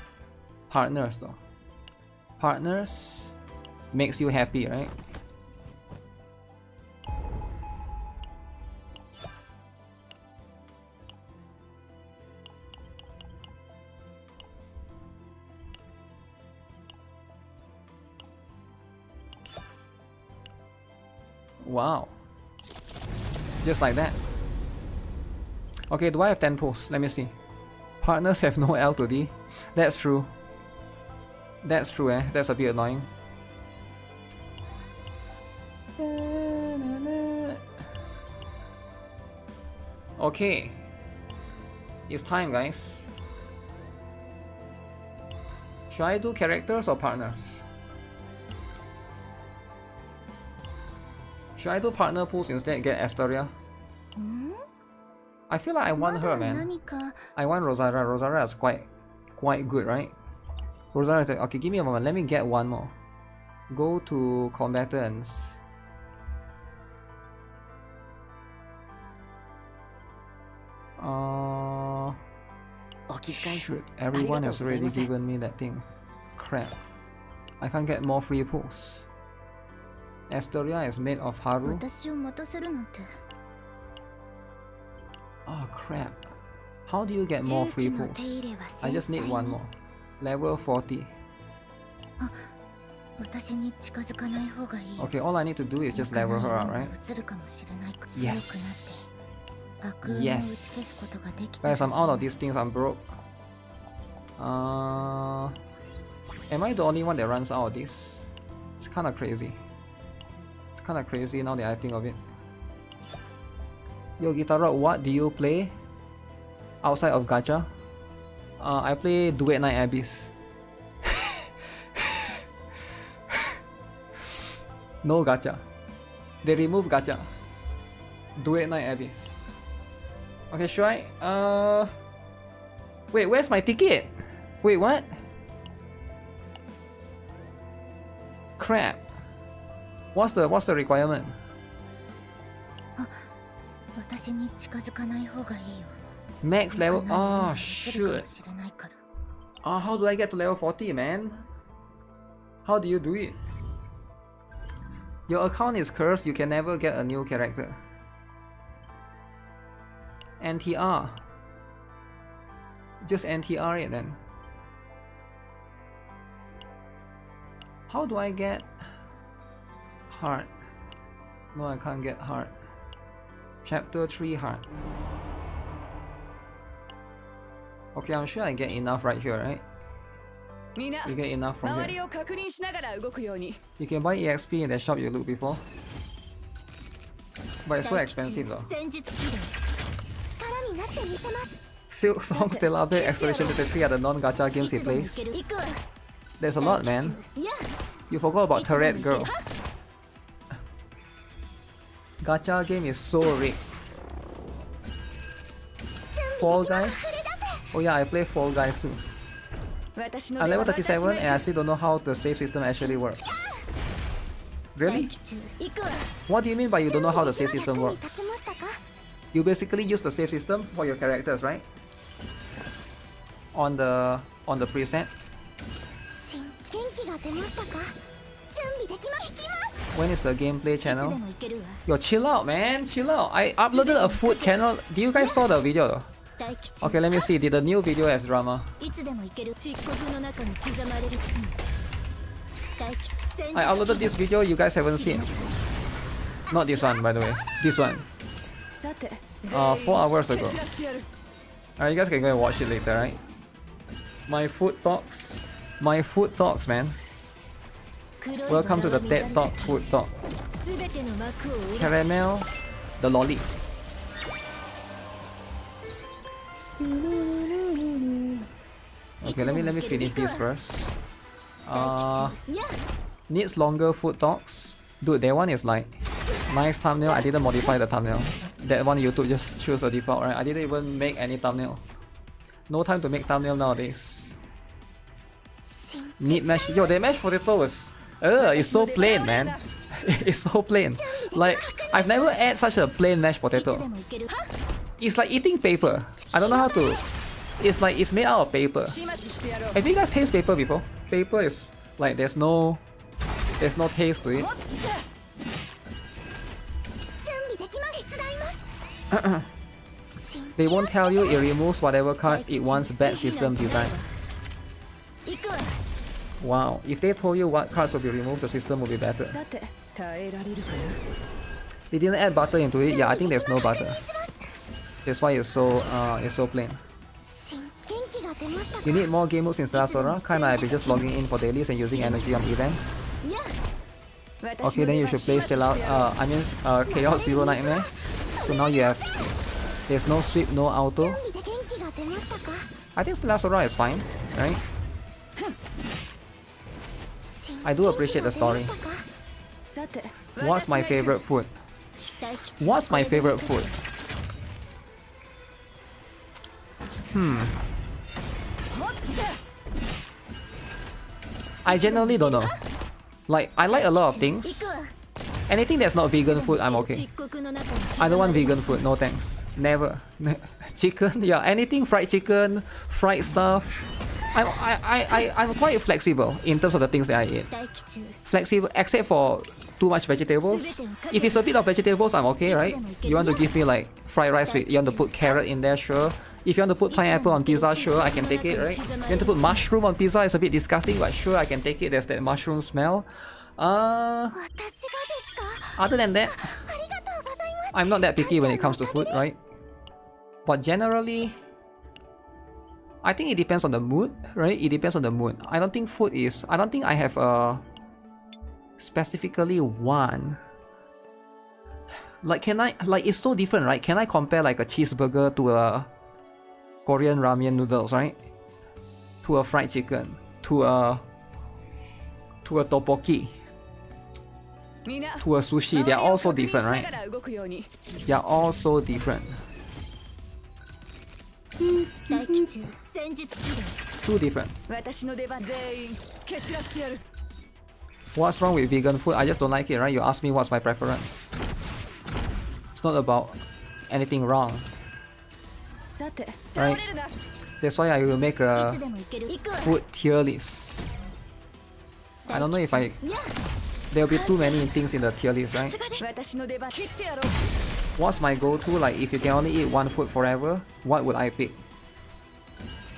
partners though. Partners makes you happy, right? Wow. Just like that. Okay, do I have 10 pulls? Let me see. Partners have no L to D. That's true. That's true, eh? That's a bit annoying. Okay. It's time, guys. Should I do characters or partners? Should I do partner pools instead and get Asteria? I feel like I want her, man. I want Rosara. Rosara is quite good, right? Rosara is like, okay, give me a moment. Let me get one more. Go to combatants. Shoot, everyone has already given me that thing. Crap. I can't get more free pulls. Asteria is made of Haru. 私を待たせるなんて Oh crap. How do you get more free 重機の pulls? 手入れは I 繊 just need 細 one に more. Level 40. 私に近づかない方がいい Okay, all I need to do is just level her out, right? 映るかもしれないから Yes. 強くなって悪運を打ち消すことができた Guys, ら I'm out of these things. I'm broke. Am I the only one that runs out of this? It's kind of crazy. It's kind of crazy now that I think of it. Yo, GuitarRock, what do you play outside of Gacha? I play Duet Night Abyss. No Gacha. They remove Gacha. Duet Night Abyss. Okay, should I? Wait, where's my ticket? Wait, what? Crap. What's the requirement? 私に近づかない方がいいよ Max level. 他の Oh 人に映るか shoot. もしれないから Oh, how do I get to level 40, man? How do you do it? Your account is cursed. You can never get a new character. NTR. Just NTR it then. How do I get heart? No, I can't get heart. Chapter 3 heart. Okay, I'm sure I get enough right here, right? You get enough from here. You can buy EXP in the shop you looked before. But it's so expensive though. 戦術起動力になってみせます Silk Song still update Expedition 33 are the non-gacha games he いつでもい plays. ける行くわ There's a lot, man. いや You forgot about Turret Girl. Gacha game is so rigged. Fall Guys? Oh yeah, I play Fall Guys too. I'm level 37 and I still don't know how the save system actually works. Really? 行くわ What do you mean by you don't know how the save system 役に立 works? ちましたか You basically use the save system for your characters, right? On the preset. 元気が出ましたか準備できます行きます When is the gameplay いつで channel? も行けるわ Yo, chill out, man. Chill out. I uploaded a food channel. Do you guys saw the video though? 大吉 Okay, let me see. Did the new video has drama? いつでも行ける漆黒の中に刻まれる罪大吉戦術 I uploaded this video you guys haven't seen. Not this one, by the way. This one. さて 4 hours ago. Alright, you guys can go and watch it later, right? My food talks. My food talks, man. 黒い Welcome to the バラを TED 見 Talk Food Talk. すべての幕を裏 Caramel, the lolly. Okay, let me finish this first. いや Needs longer food talks. Dude, that one is like nice thumbnail. I didn't modify the thumbnail. That one YouTube just choose a default, right? I didn't even make any thumbnail. No time to make thumbnail nowadays. Need mesh. Yo, the mashed potato was it's so plain, man. It's so plain. Like I've never had such a plain mashed いつで potato. も行ける It's like eating paper. I don't know how to. It's like it's made out of paper. Have you guys tasted paper before? Paper is like there's no taste to it. 準備できます手伝います They won't tell you it removes whatever card it wants bad system design. 行くわ Wow, if they told you what cards will be removed, the system will be better. さて耐えられるかな They didn't add butter into it. Yeah, I think there's no butter. That's why it's so plain. 元気が出ましたか You need more game modes in Sora. Kinda I've been just logging in for dailies and using energy on event. いや Okay, then you should play still out. Chaos Zero Nightmare. So now you have. There's no sweep, no auto. 準備で元気が出ましたか I think Still Sora is fine, right? I do appreciate the story. さて What's my favorite food? 大吉 What's my favorite food? I genuinely don't know. Like, I like a lot of 行 things. くわ Anything that's not vegan food, I'm okay. I don't want vegan food, no thanks. Never. Chicken, yeah, anything fried chicken, fried stuff. I'm quite flexible in terms of the things that I eat. Flexible, except for too much vegetables. If it's a bit of vegetables, I'm okay, right? You want to give me like fried rice with, you want to put carrot in there, sure. If you want to put pineapple on pizza, sure, I can take it, right? You want to put mushroom on pizza, it's a bit disgusting, but sure, I can take it. There's that mushroom smell. Other than that, I'm not that picky when it comes to food, right? But generally, I think it depends on the mood, right? It depends on the mood. I don't think I have a specifically one. Like, it's so different, right? Can I compare like a cheeseburger to a Korean ramen noodles, right? To a fried chicken, to a tteokbokki, to a sushi? They are all so different, right? They are all so different. Too different. What's wrong with vegan food? I just don't like it, right? You ask me what's my preference. It's not about anything wrong, right? That's why I will make a food tier list. I don't know if there'll be too many things in the tier list, right? What's my go-to? Like, if you can only eat one food forever, what would I pick?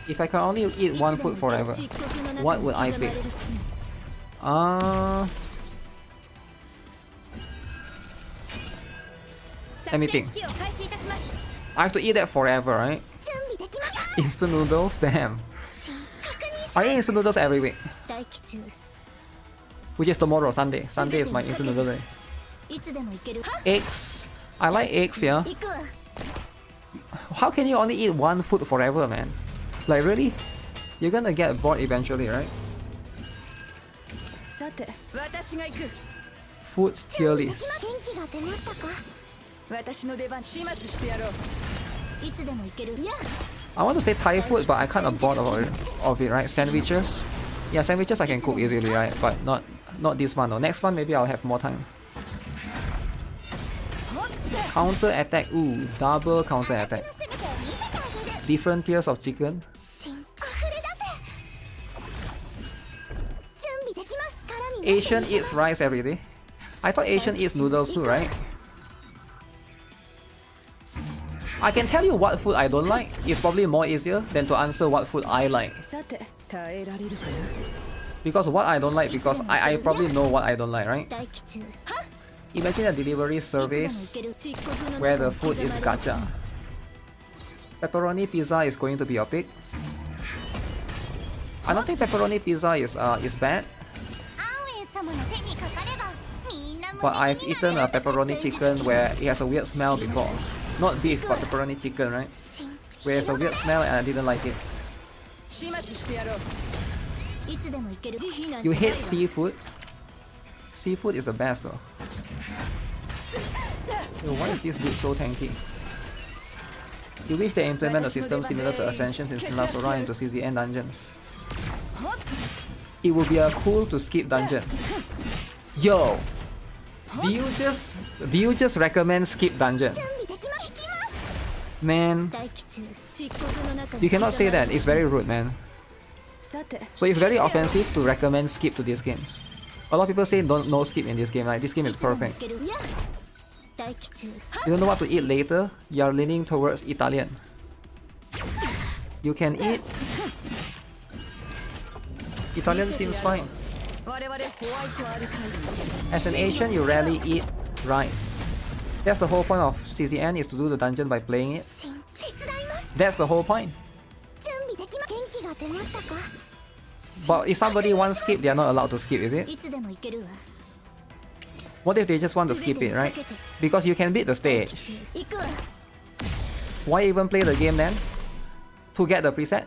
If I can only eat one food forever, what would I pick? Let me think. I have to eat that forever, right? Instant noodles? Damn. I eat instant noodles every week. Which is tomorrow, Sunday. Sunday is my instant noodle day. Eggs. I like eggs, yeah. How can you only eat one food forever, man? Like, really? You're gonna get bored eventually, right? Food's tier list. I want to say Thai food, but I kind of bored of it, right? Sandwiches. Yeah, sandwiches I can cook easily, right? But not this one. No. Next one, maybe I'll have more time. Counter attack. Ooh, double counter attack. Different tiers of chicken. Asian eats rice every day. I thought Asian eats noodles too, right? I can tell you what food I don't like. It's probably more easier than to answer what food I like. Because what I don't like, because I probably know what I don't like, right? Imagine a delivery service where the food is gacha. Pepperoni pizza is going to be your pick. I don't think pepperoni pizza is bad. But I've eaten a pepperoni chicken where it has a weird smell before. Not beef, but pepperoni chicken, right? Where it's a weird smell and I didn't like it. You hate seafood? Seafood is the best though. Yo, why is this dude so tanky? You wish they implement a system similar to Ascensions in Sora into CZN dungeons. It would be a cool to skip dungeon. Yo! Do you just recommend skip dungeon? Man, you cannot say that. It's very rude, man. So it's very offensive to recommend skip to this game. A lot of people say no skip in this game. Like, this game is perfect. You don't know what to eat later? You're leaning towards Italian. You can eat. Italian seems fine. As an Asian, you rarely eat rice. That's the whole point of CZN, is to do the dungeon by playing it. That's the whole point. But if somebody wants skip, they are not allowed to skip, is it? What if they just want to skip it, right? Because you can beat the stage. Why even play the game then? To get the preset?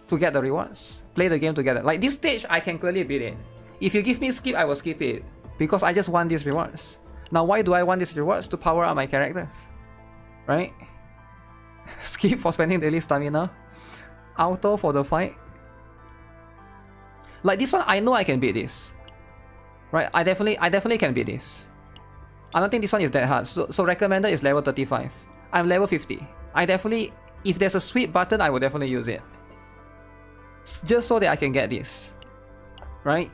To get the rewards? Play the game together. Like, this stage, I can clearly beat it. If you give me skip, I will skip it. Because I just want these rewards. Now, why do I want these rewards? To power up my characters. Right? Skip for spending daily stamina. Auto for the fight. Like, this one, I know I can beat this. Right, I definitely can beat this. I don't think this one is that hard. So recommended is level 35. I'm level 50. I definitely, if there's a sweep button, I will definitely use it. Just so that I can get this. Right?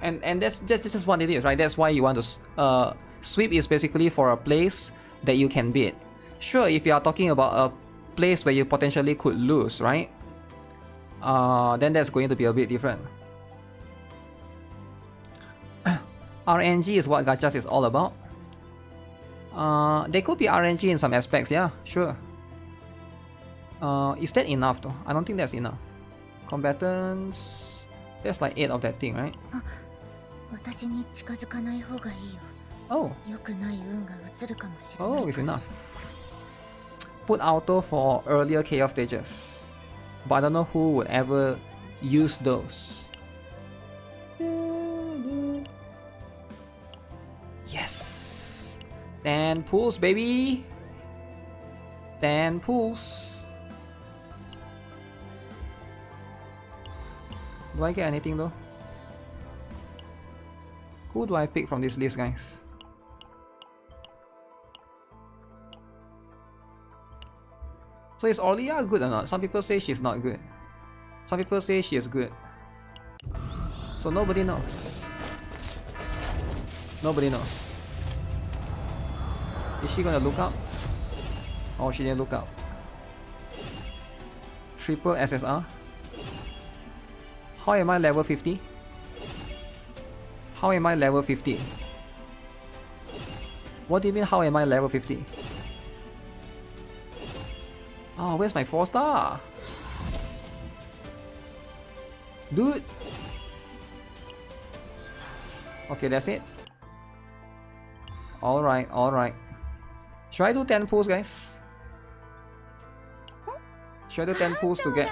And that's just what it is, right? That's why you want to... sweep is basically for a place that you can beat. Sure, if you are talking about a place where you potentially could lose, right? Then that's going to be a bit different. RNG is what gachas is all about. There could be RNG in some aspects, yeah, sure. Is that enough though? I don't think that's enough. Combatants... There's like 8 of that thing, right? 私に近づかない方がいいよ。 Oh. 良くない運が移るかもしれない。 Oh, it's enough. Put auto for earlier chaos stages. But I don't know who would ever use those. Yes! 10 pulls, baby! 10 pulls. Do I get anything though? Who do I pick from this list, guys? So is Orlia good or not? Some people say she's not good. Some people say she is good. So nobody knows. Nobody knows. Is she gonna look up? Oh, she didn't look up. Triple SSR. How am I level 50? How am I level 50? What do you mean how am I level 50? Oh, where's my 4-star? Dude! Okay, that's it. Alright, alright. Should I do 10 pulls, guys? Should I do 10 pulls to get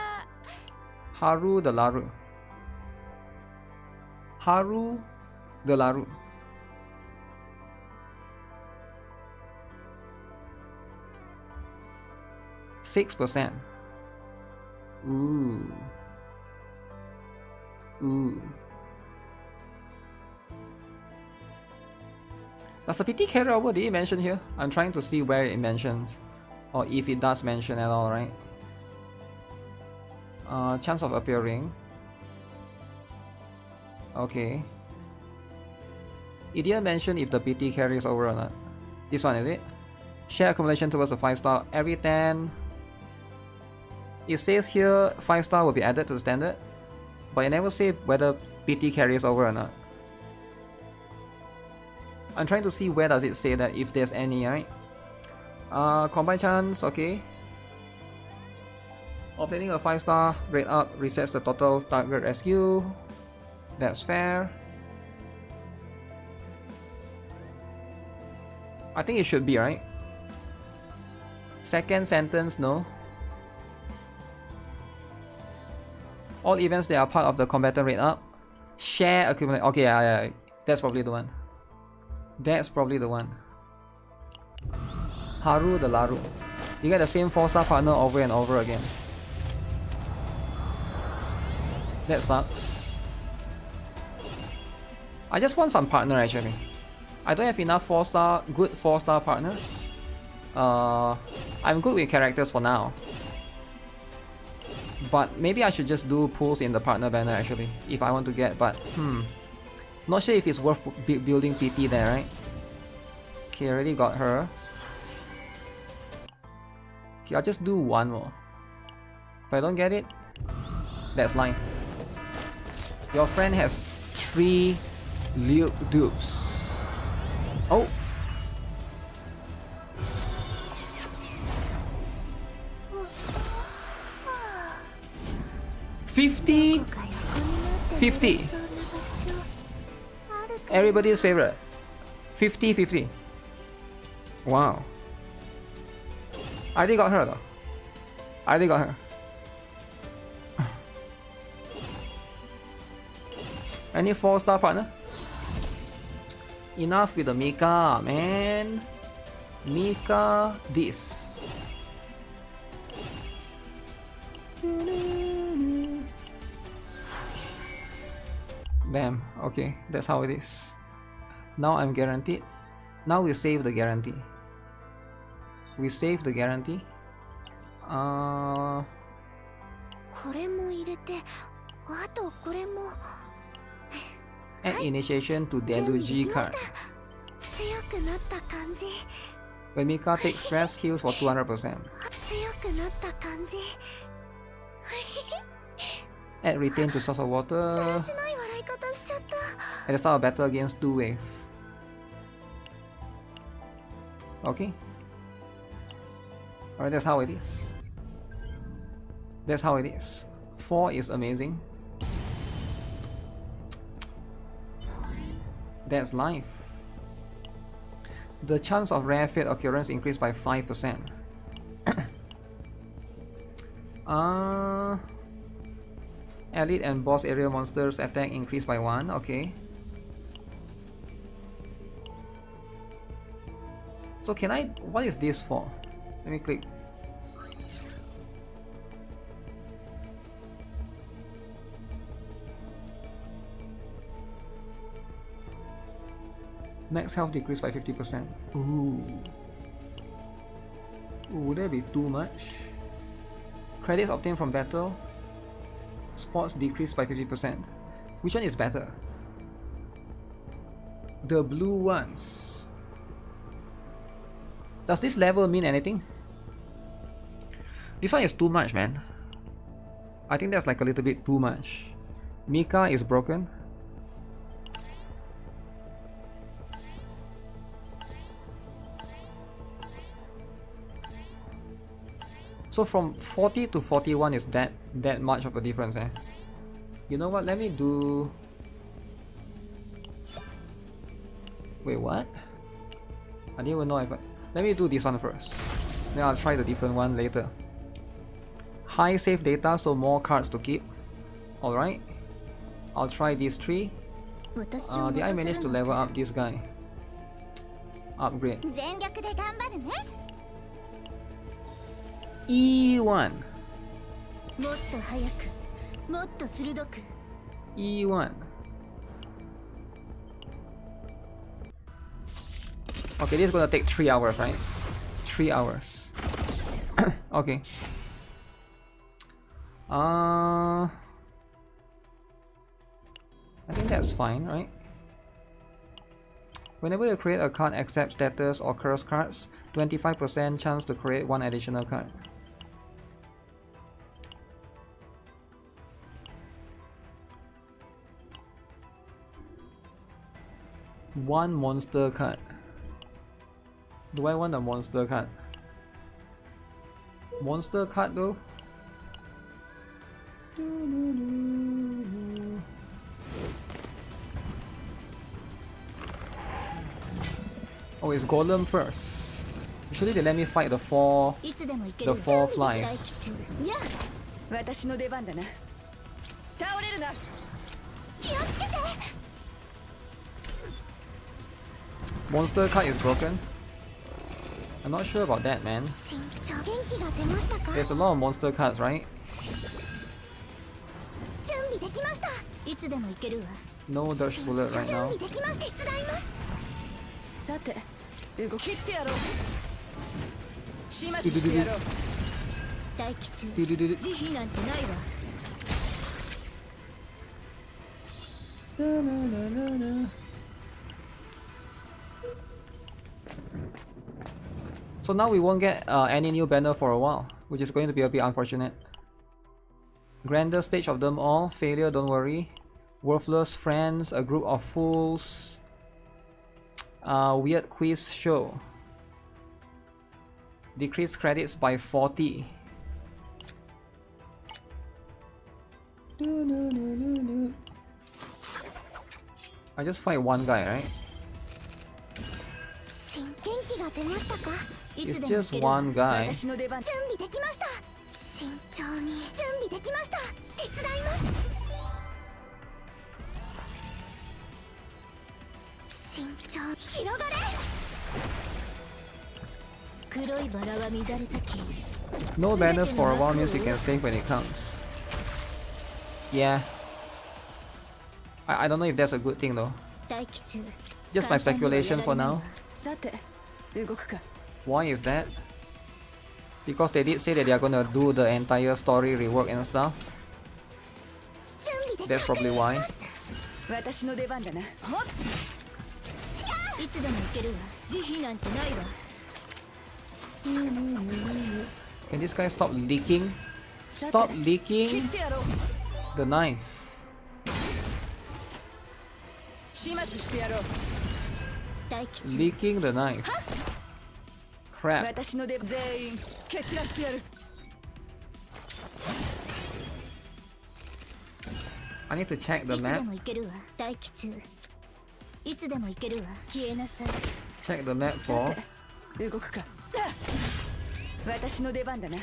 Haru the Laru? Haru the Laru. %. Ooh. Ooh. Does the PT carry over? Did it mention here? I'm trying to see where it mentions. Or if it does mention at all, right? Chance of appearing. Okay. It didn't mention if the PT carries over or not. This one, is it? Share accumulation towards a 5-star. Every 10. It says here 5-star will be added to the standard. But it never say whether PT carries over or not. I'm trying to see where does it say that, if there's any, right? Combine chance, okay. Obtaining a 5-star rate up resets the total target rescue. That's fair. I think it should be, right? Second sentence, no. All events that are part of the combatant rate up. Share accumulate. Okay, yeah. That's probably the one. That's probably the one. Haru the Laru. You get the same 4-star partner over and over again. That sucks. I just want some partner actually. I don't have enough good 4-star partners. I'm good with characters for now. But maybe I should just do pulls in the partner banner actually, if I want to get, but not sure if it's worth building PT there, right? Okay, I already got her. Okay, I'll just do one more. If I don't get it, that's life. Your friend has 3 dupes. Oh! $50. Everybody's favorite. 50. Wow. I already got her though. I already got her. Any 4-star partner? Enough with the Mika, man. Mika this. Damn, okay, that's how it is. Now I'm guaranteed. Now we save the guarantee. We save the guarantee. これも入れて、あとこれも。 Add initiation to Deluge card. 強くなった感じ。 When Mika takes stress, heals for 200%. 強くなった感じ。 Add retain to source of water. しない笑い方しちゃった。 At the start of battle against two wave. Okay. Alright, that's how it is. That's how it is. 4 is amazing. That's life. The chance of rare fate occurrence increased by 5%. Elite and boss area monsters attack increased by 1, okay. So can I, what is this for? Let me click. Max health decreased by 50%. Ooh. Would that be too much? Credits obtained from battle. Sports decreased by 50%. Which one is better? The blue ones. Does this level mean anything? This one is too much, man. I think that's like a little bit too much. Mika is broken. So from 40 to 41 is that much of a difference, eh? You know what? Let me do... Wait, what? I didn't even know if I... Let me do this one first. Then I'll try the different one later. High save data, so more cards to keep. Alright. I'll try these 3. Did I manage to level up this guy? Upgrade. 全力で頑張るね。 E1. もっと速く、もっと鋭く。 E1. Okay, this is gonna take 3 hours, right? 3 hours. Okay. I think that's fine, right? Whenever you create a card except status or curse cards, 25% chance to create 1 additional card. One monster card. Do I want a monster card? Monster card though? Oh, it's Golem first. Usually they let me fight the four flies. やあ、私の出番だな。倒れるな。気をつけて。 Monster card is broken. I'm not sure about that, man. 身長元気が出ましたか。 There's a lot of monster cards, right? 準備できました。いつでも行けるわ。 No Dutch bullet right 準 now. 備できました。手伝います。さて、動きってやろう。始末してやろう。待機中。 Do-do-do-do. 慈悲なんてないわ。 So now we won't get any new banner for a while, which is going to be a bit unfortunate. Grandest stage of them all, failure, don't worry. Worthless friends, a group of fools. Weird quiz show. Decrease credits by 40. I just fight one guy, right? It's just one guy. 私の出番。準備できました。慎重に準備できました。手伝います。慎重。広がれ。黒いバラは乱れ咲き。 No banners for a while means you can save when it comes. Yeah. I don't know if that's a good thing though. 大気中 Just my speculation for now. さて動くか Why is that? Because they did say that they are gonna do the entire story rework and stuff. 準備でき That's probably why. 私の出番だな。ほっいつでも行けるわ慈悲なんてないわ Can this guy stop leaking? Stop 切 leaking ってやろう the knife. 始末してやろう大気中 Leaking the knife. Crap. 私の出番全員蹴散らしてやる I need to check い the いつで map. も行けるわ大気中いつでも行けるわ消えなさい Check the map for. 動くか私の出番だな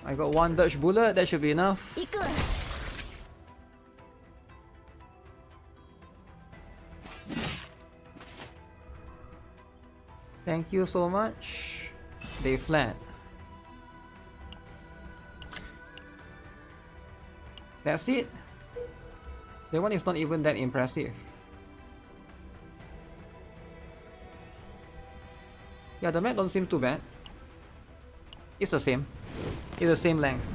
I got one Dutch bullet. That should be enough. 行くわ Thank you so much. They fled. That's it. That one is not even that impressive. Yeah, the map don't seem too bad. It's the same. It's the same length.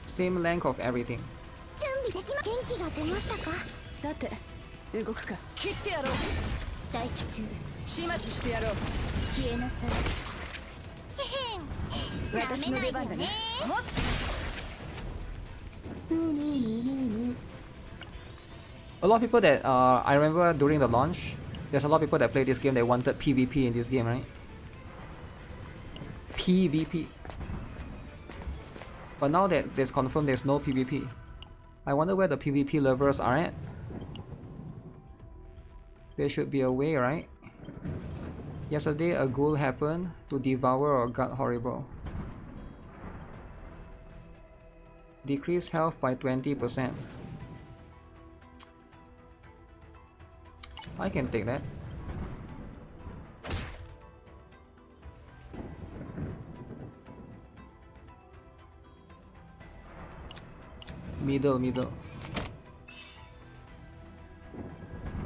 Same length of everything. 準備できま元気が出ましたかさて動くか切ってやろう大気中始末してやろう消えなさい私の出番だねほっ A lot of people that I remember during the launch, there's a lot of people that play this game. They wanted PvP in this game, right? PvP. But now that it's confirmed there's no PvP, I wonder where the PvP lovers are at. There should be a way, right? Yesterday a ghoul happened to devour or got horrible. Decrease health by 20%. I can take that. Middle.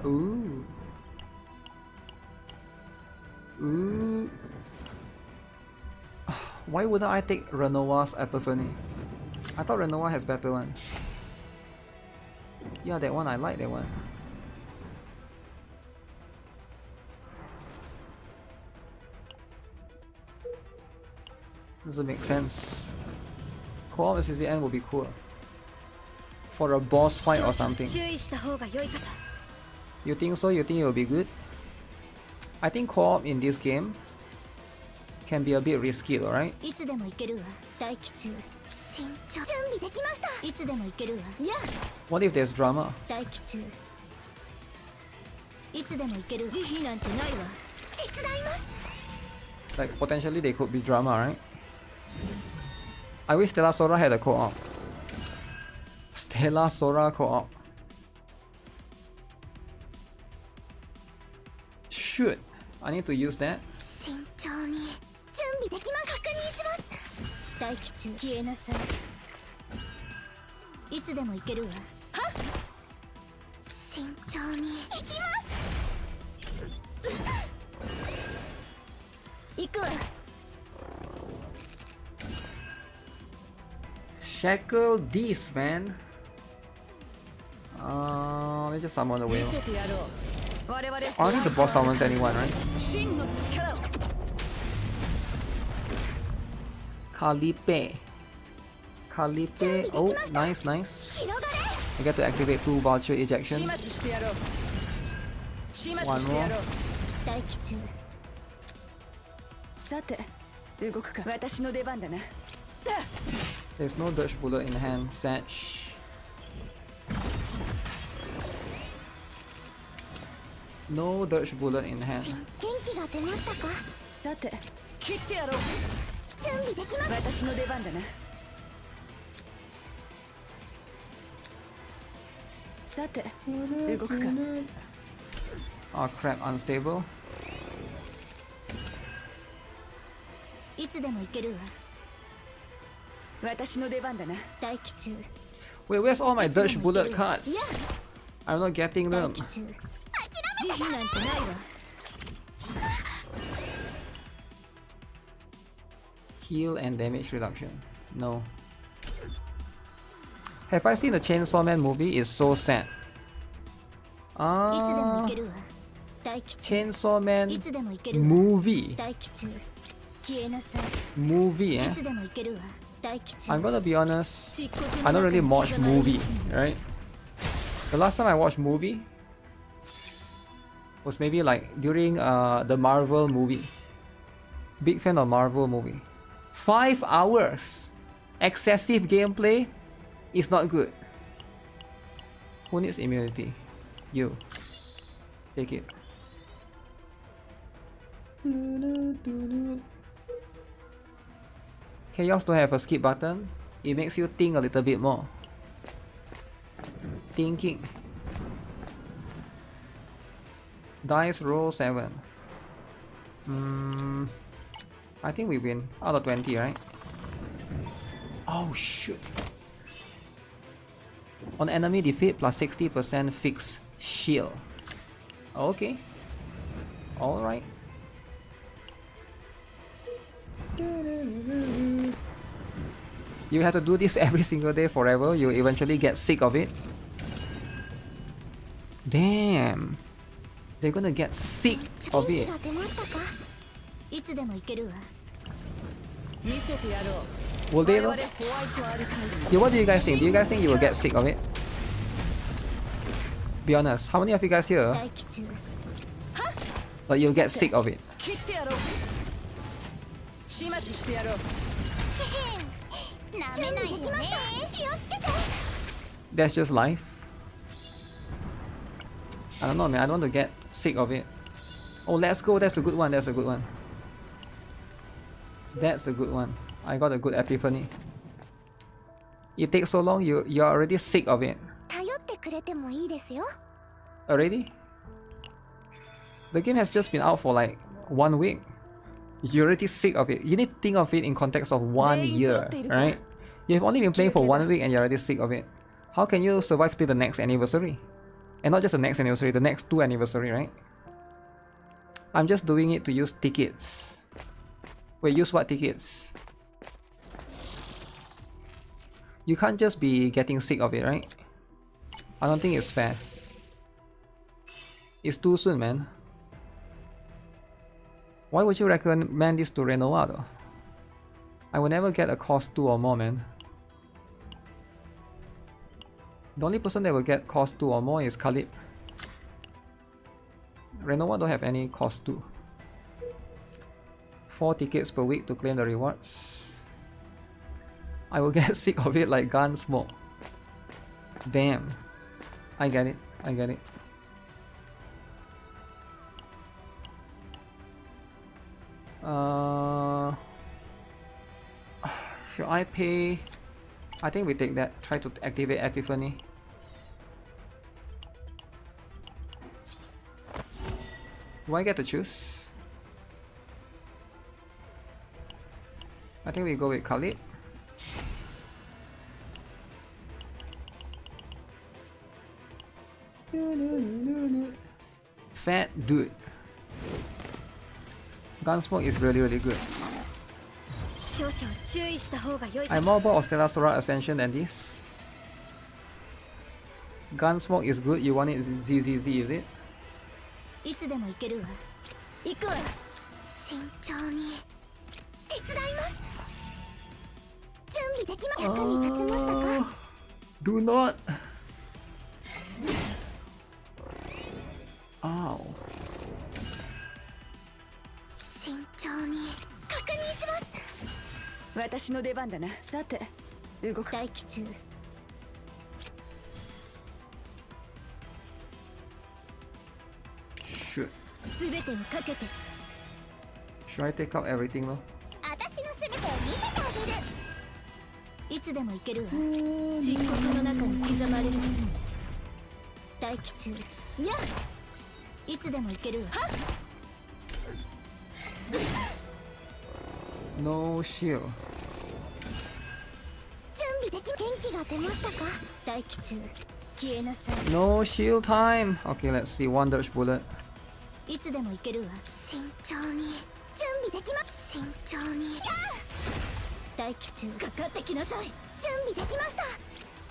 Ooh. Why wouldn't I take Renoir's Epiphany? I thought Renoir has better one. Yeah, that one, I like that one. Doesn't make sense. Co-op at CCN will be cool. For a boss fight or something. 注意した方が良いかと You think so? You think it will be good? I think co-op in this game can be a bit risky, alright? いつでも行けるわ大気中慎重準備できましたいつでも行けるわいや What if there's drama? 大気中いつでも行けるわ慈悲なんてないわ手伝います Like, potentially they could be drama, right? I wish Stella Sora had a co-op. Stella Sora co-op. Shoot. I need to use that. 慎重に準備できます確認します大気中消えなさいいつでも行けるわはっ慎重に行きます行くわ Shackle this, man. Let's just summon the 見 whale. せてやろう我々 I don't think the boss summons anyone, right? 真の力を Calipe. Oh, nice. 広がれ I get to activate 2 voucher 始 ejection. 末してやろう始末 One してやろう 大気中さて動くか私の出番だな There's no Dutch bullet in hand. Satch. No Dutch bullet in hand. 元気が出ましたかさて切ってやろう準備できます私の出番だなさて動くか Oh crap, unstable. いつでも行けるわ。私の出番だな。待機中。 Wait, where's all my Dutch bullet cards? I'm not getting 待 them. 機中。慈悲なんてないわ。 Heal and damage reduction. No. Have I seen the Chainsaw Man movie? It's so sad. いつでも行けるわ。待機中。 Chainsaw Man いつでも行けるわ。 movie. 待機中。消えなさい。 Movie, い eh? つでも行けるわ。待機中。 I'm gonna be honest. 漆黒 I の don't 中 really に watch 刻まれる movie, 罪 right? The last time I watched movie was maybe like during the Marvel movie. Big fan of Marvel movie. 5 hours. Excessive gameplay is not good. Who needs immunity? You. Take it. Chaos don't have a skip button. It makes you think a little bit more. Thinking. Dice roll 7. I think we win out of 20, right? Oh shoot. On enemy defeat plus 60% fixed shield. Okay. Alright. You have to do this every single day forever. You eventually get sick of it. Damn. They're gonna get sick of it. 元気が出ましたか。いつでも行けるわ。見せてやろう。 Will they 我々 though? ホワイトアルカイド。 Yeah, what do you guys think? Do you guys think you will get sick of it? Be honest, how many of you guys here 待機中。 but you'll get sick of it? 切ってやろう。始末してやろう。なめないでね。気をつけて。 That's just life. I don't know, man. I don't want to get sick of it. Oh, let's go. That's a good one. That's a good one. That's the good one. I got a good epiphany. It takes so long, you're already sick of it. 頼ってくれてもいいですよ。 Already? The game has just been out for like 1 week. You're already sick of it. You need to think of it in context of 1 year, right? You've only been playing for 1 week and you're already sick of it. How can you survive till the next anniversary? And not just the next anniversary, the next 2 anniversary, right? I'm just doing it to use tickets. Wait, use what tickets? You can't just be getting sick of it, right? I don't think it's fair. It's too soon, man. Why would you recommend this to Renoa though? I will never get a cost 2 or more, man. The only person that will get cost 2 or more is Khalid. Renoa don't have any cost 2. 4 tickets per week to claim the rewards. I will get sick of it like Gunsmoke. Damn. I get it. I get it. Should I pay? I think we take that. Try to activate Epiphany. Do I get to choose? I think we go with Khalid. Fat dude. Gunsmoke is really good. 少々注意した方が良い。 I'm more bored of Stellar Sora Ascension than this. Gunsmoke is good, you want it ZZZ, is it? いつでも行けるわ。行くわ。慎重に。手伝います。準備できま役に立ちましたか。 Do not. Ow. 慎重に確認します。私の出番だな。さて、動く。待機中。 Should すべてをかけて。 Should I take out everything though? 私のすべてを見せてあげる。いつでも行けるわ。漆黒の中に刻まれる罪。待機中。いや。いつでも行けるわ。No shield. 準備でき元気が出ましたか？待機中。消えなさい。 No shield time. Okay, let's see. One dodge bullet. いつでも行けるわ。慎重に。準備できます。慎重に。待機中。かかってきなさい。準備できました。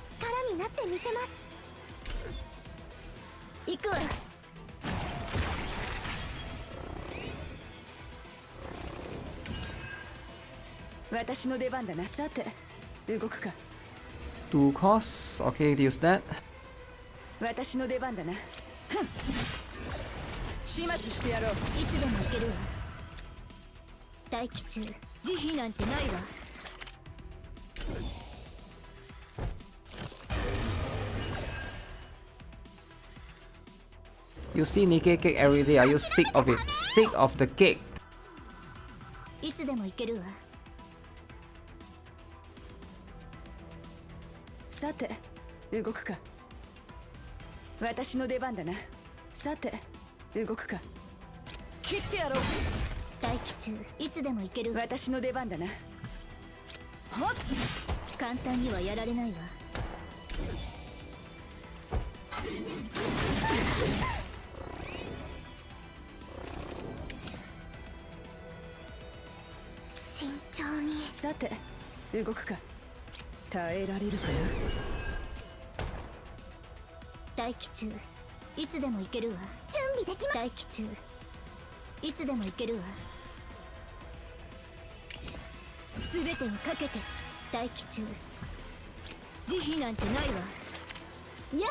力になってみせます。行くわ。私の出番だな。さて、動くか。 Two costs. Okay, use that. 私の出番だな。始末してやろう。いつでも行けるわ。待機中。慈悲なんてないわ。You see NIKKE cake every day. Are you sick of it? Sick of the cake? いつでも行けるわ。さて、動くか。私の出番だな。さて、動くか。切ってやろう。待機中。いつでも行けるわ。私の出番だな。ほっ。簡単にはやられないわ。慎重に。さて、動くか。耐えられるかな。待機中。いつでも行けるわ。準備できます。待機中。いつでも行けるわ。すべてをかけて。待機中。慈悲なんてないわ。いや、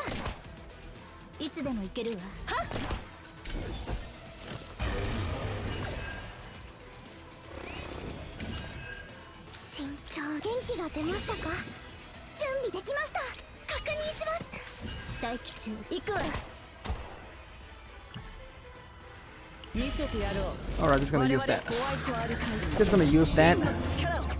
いつでも行けるわ。はっ。慎重。元気が出ましたか？準備できました。確認します。待機中。行くわ。見せてやろう。 Alright, just gonna use that. ホワイトアルカイド。 Just gonna use that. 力を。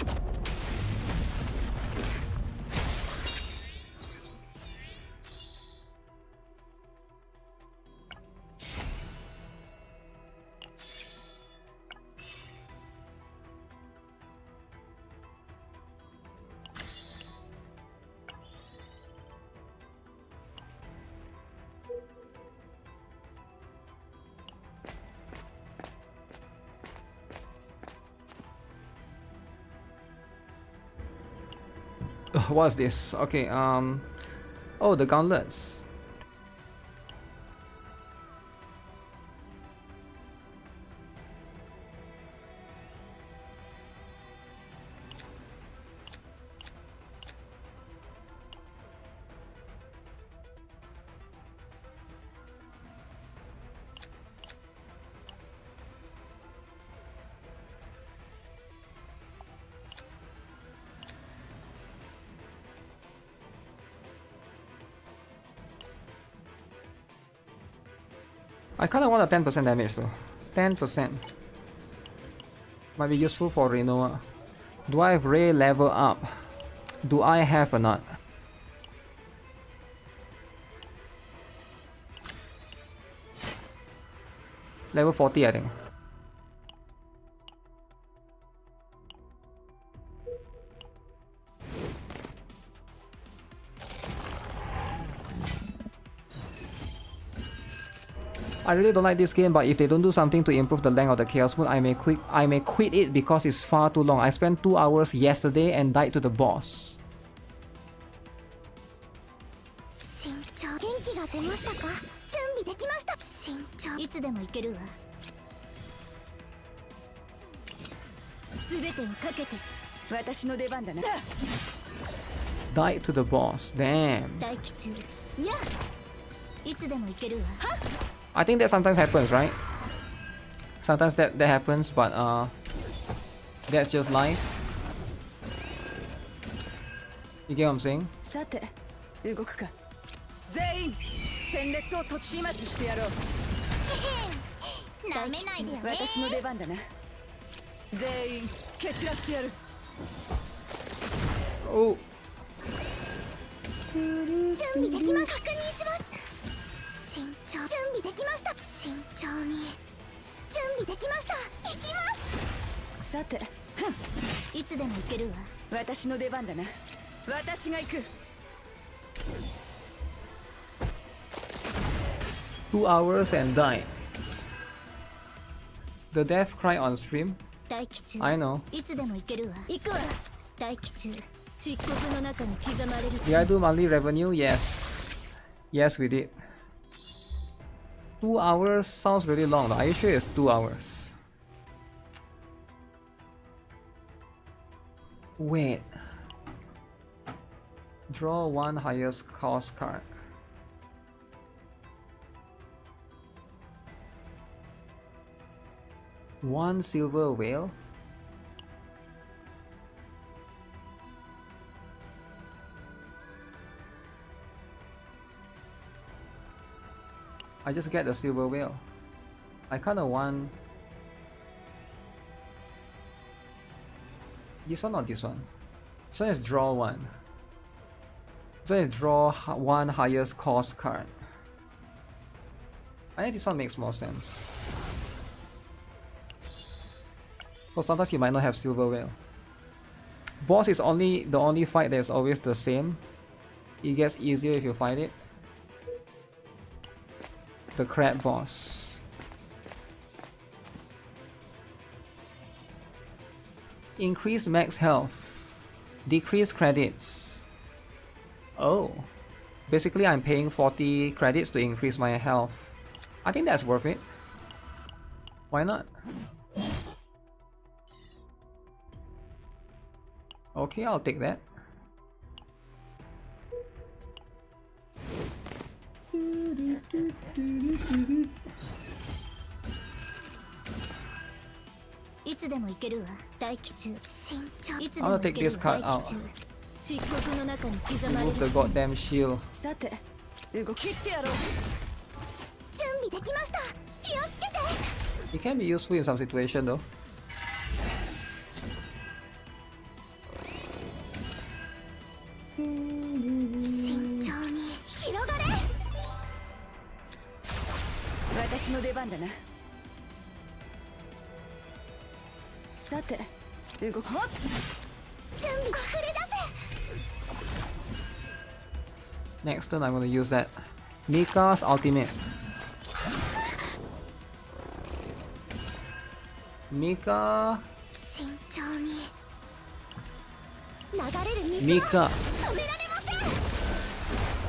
What's this? Okay, oh, the gauntlets. I kinda want a 10% damage though. 10%. Might be useful for Renoa. Do I have Ray level up? Do I have or not? Level 40, I think. I really don't like this game, but if they don't do something to improve the length of the Chaos Moon, I may quit it because it's far too long. I spent 2 hours yesterday and died to the boss. 慎重。元気が出ましたか？準備できました。慎重。いつでも行けるわ。すべてをかけて。私の出番だな。 Died to the boss. Damn. 待機中。いや、いつでも行けるわ。 I think that sometimes happens, right? Sometimes that happens, but that's just life. You get what I'm saying? さて、動くか。全員、戦列を突始末してやろう。なめないでよね。私の出番だな。全員、蹴散らしてやる。 Oh. 準備できます。確認します。慎重。準備できました。慎重に。準備できました。行きます。さて、いつでも行けるわ。私の出番だな。私が行く。 2 hours and die. The death cry on stream? 待機中。 I know. いつでも行けるわ。行くわ。待機中。漆黒の中に刻まれる。 Did I do monthly revenue? Yes. Yes, we did. 2 hours sounds really long though. Are you sure it's 2 hours? Wait. Draw one highest cost card. One silver whale? I just get the silver whale. I kinda want this one or this one. This one is draw one. This one is draw one highest cost card. I think this one makes more sense. But sometimes you might not have silver whale. Boss is the only fight that is always the same. It gets easier if you fight it. The crab boss. Increase max health. Decrease credits. Oh. Basically I'm paying 40 credits to increase my health. I think that's worth it. Why not? Okay, I'll take that. I'm gonna take this card out. Remove the goddamn shield. さて、動き切ってやろう。準備できました。気をつけて。 It can be useful in some situation though. Next turn I'm gonna use that. NIKKE's ultimate. NIKKE. NIKKE.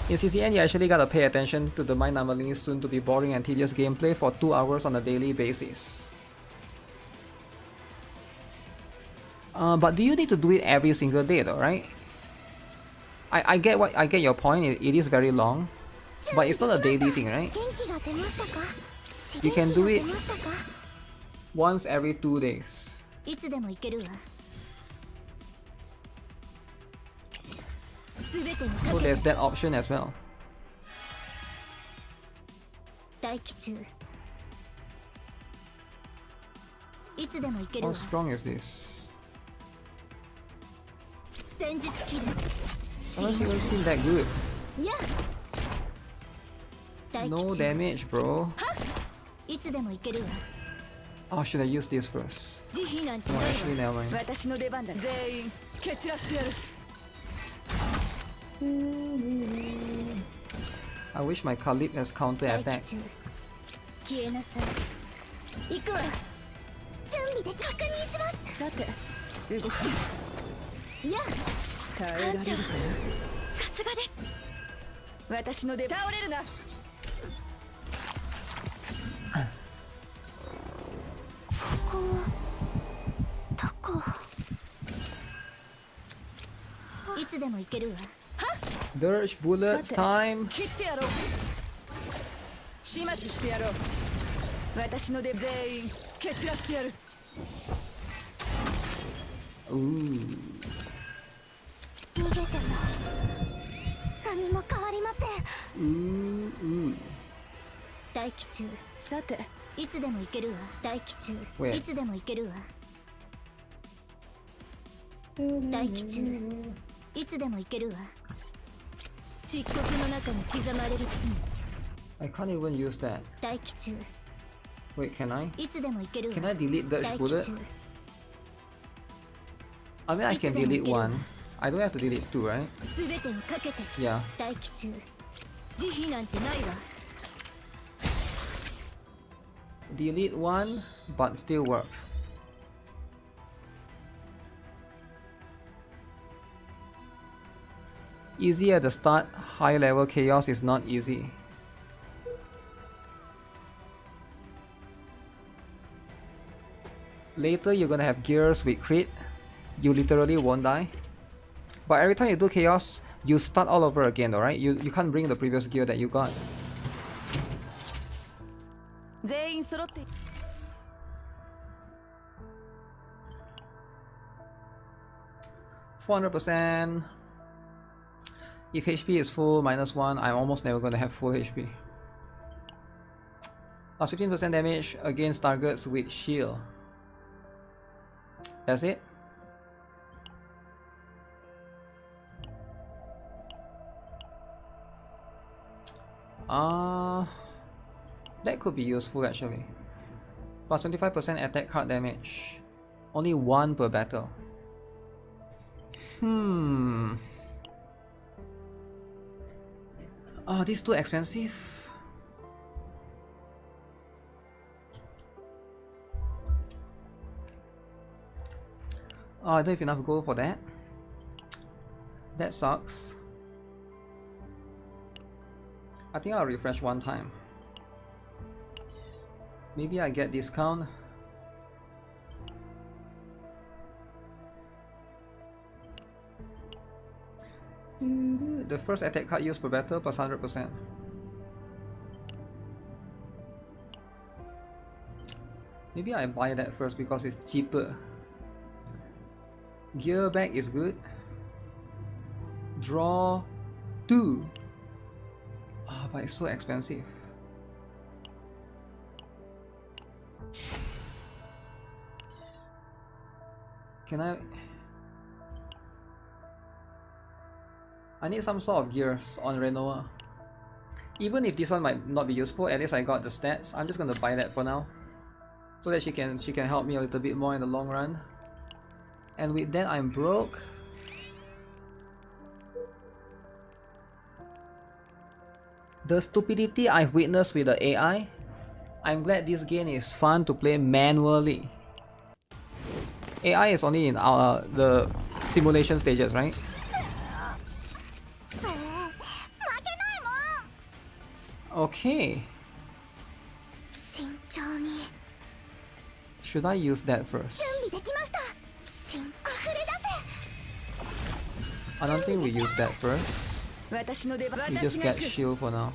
In CCN, you actually gotta pay attention to the mind numbing soon to be boring and tedious gameplay for 2 hours on a daily basis. But do you need to do it every single day though, right? I get your point, it is very long, but it's not a daily thing, right? You can do it once every 2 days. So there's that option as well. How strong is this? Doesn't even seem that good. No damage, bro. Oh, should I use this first? No, actually, never mind. I wish my Khalid has counter attack. Dirge bullets time. Ooh. Ooh. Wait. I can't even use that. Wait, can I? Can I delete Dirge bullet? I mean, I can delete one. I don't have to delete two, right? 全てをかけて Yeah. 待機中慈悲なんてないわ Delete one, but still work. Easy at the start, high level chaos is not easy. Later you're gonna have gears with crit. You literally won't die. But every time you do chaos, you start all over again, alright? You can't bring the previous gear that you got. 全員揃って 400%. If HP is full, -1, I'm almost never gonna have full HP. Plus 15% damage against targets with shield. That's it. That could be useful actually. Plus 25% attack card damage. Only one per battle. Oh, this is too expensive. Oh, I don't have enough gold for that. That sucks. I think I'll refresh one time. Maybe I get discount. The first attack card used per battle plus 100%. Maybe I buy that first because it's cheaper. Gear back is good. Draw 2. Ah, but it's so expensive. Can I need some sort of gears on Renoa. Even if this one might not be useful, at least I got the stats. I'm just gonna buy that for now, so that she can help me a little bit more in the long run. And with that, I'm broke. The stupidity I've witnessed with the AI. I'm glad this game is fun to play manually. AI is only in the simulation stages, right? Okay. Should I use that first? I don't think we use that first. 私の出番 We just get shield for now.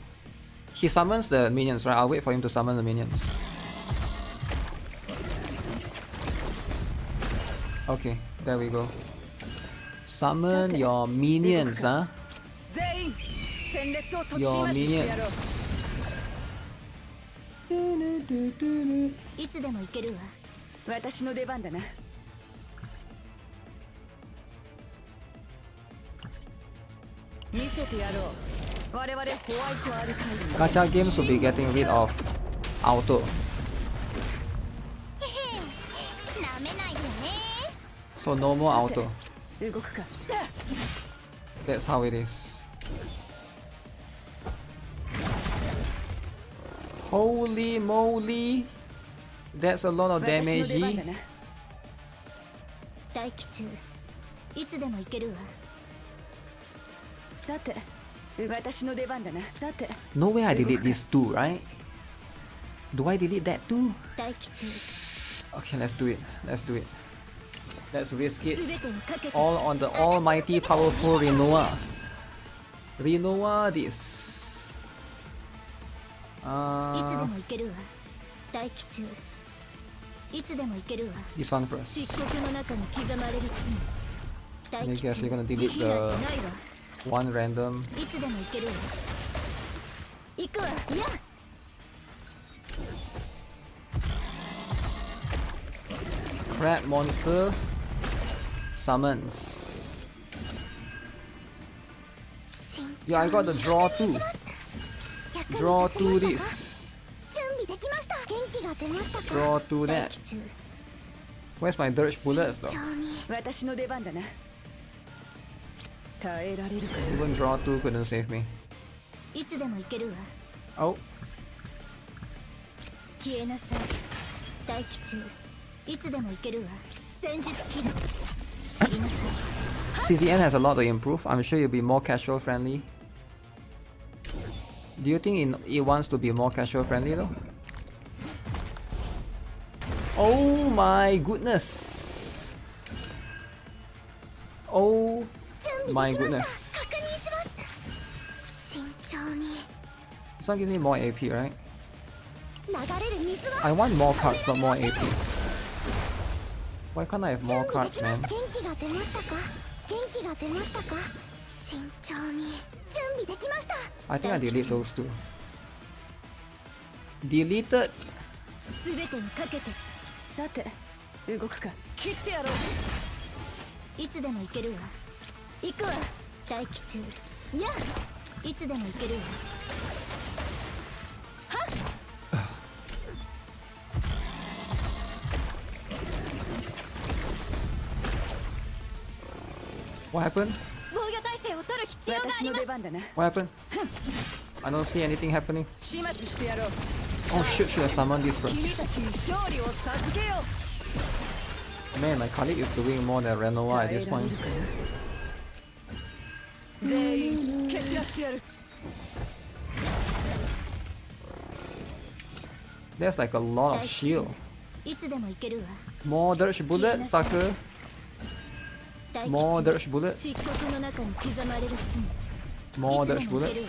He summons the minions, right? I'll wait for him to summon the minions. Okay, there we go. Summon your minions, huh? 全員戦列を解き Your 放ってやろう minions. いつでも行けるわ私の出番だな見せてやろう我々ホワイトアルカイド Gacha games will be getting rid of auto. なめないでね So no more auto. 動くか That's how it is. Holy moly! That's a lot of 私の damage. 出番だな待機中いつでも行けるわさて私の出番だなさて No way I delete these two, right? Do I delete that too? 待機中 Okay, let's do it. Let's do it. Let's risk it 全てをかけて all on the almighty powerful Renoa. Renoa this. いつでも行けるわ待機中いつでも行けるわ This one first. 漆黒の中に刻まれる罪 I 待機 guess 中 you're gonna 慈 delete 悲なんて the ないわ one random. いつでも行けるわ行くわいや Crab monster summons. Yeah, I got the draw 2. Draw 2 this. 準備できました元気が出ましたか Draw 2待 that. 機中 Where's my dirge bullets though? 私の出番だな耐えられるか Even draw 2 couldn't save me. いつでも行けるわ Oh, 消えなさい待機中いつでも行けるわ戦術起動知りなさい CCN has a lot to improve. I'm sure it'll be more casual friendly. Do you think it wants to be more casual friendly though? Oh my goodness! Oh my goodness! 確認します慎重に This one gives me more AP, right? 流れる水は I want more cards, but more AP. Why can't I have more cards, man? 元気が出ましたか元気が出ましたか慎重に準備できました I think I delete those two. Deleted. 全てにかけてさて動くか切ってやろういつでも行けるわ行くわ待機中やあいつでも行けるわ What happened? 防御体制を取る必要があ私りますの出番だな What happened? I don't see anything happening. 始末してやろう Oh shit, should have summoned this 君 first. たちに勝利を授けよ Man, my colleague is doing more than Renoir う at this point. 全員蹴散らしてやる There's like a lot of shield. いつでも行けるわ More dirge bullet, sucker. 待機 More 中 dirge bullet. 漆黒の中に刻まれる罪 More いつで dirge も行 bullet. けるわ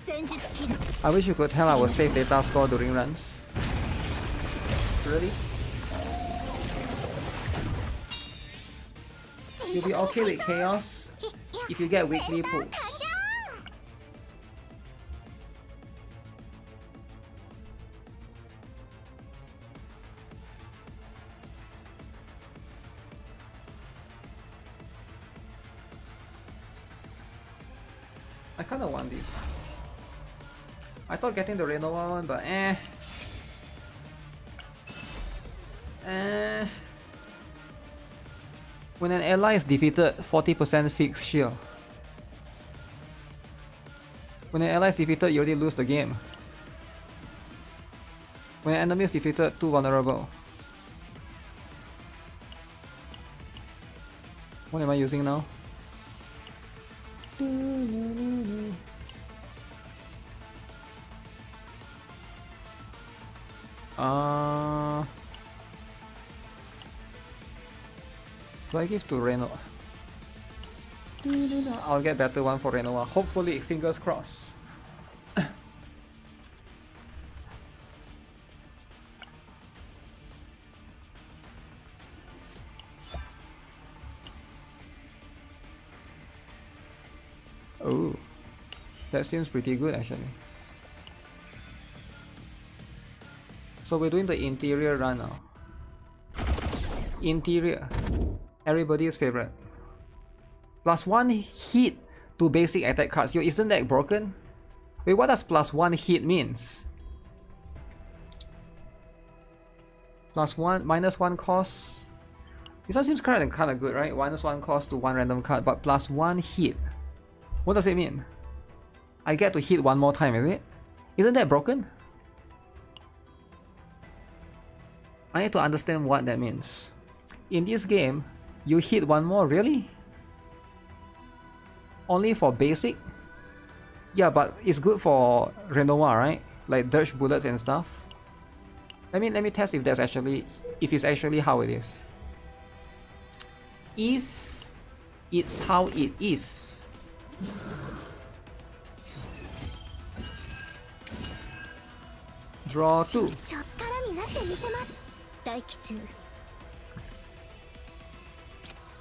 戦術起動 I wish you could tell I will save data score during runs. Really? You'll be okay with chaos if you get weekly pulls. I kinda want this. I thought getting the Renoir one, but When an ally is defeated, 40% fixed shield. When an ally is defeated, you already lose the game. When an enemy is defeated, too vulnerable. What am I using now? Do I give to Reno? I'll get better one for Renoir. Hopefully, fingers crossed. Oh, that seems pretty good actually. So we're doing the interior run now. Interior. Everybody's favorite. +1 hit to basic attack cards. Yo, isn't that broken? Wait, what does +1 hit means? +1, -1 cost. This one seems kind of good, right? -1 cost to one random card, but +1 hit. What does it mean? I get to hit one more time, is it? Isn't that broken? I need to understand what that means. In this game, you hit one more, really? Only for basic? Yeah, but it's good for Renoir, right? Like dirge bullets and stuff. Let me test if it's actually how it is. If it's how it is. Draw 2. 力になってみせます待機中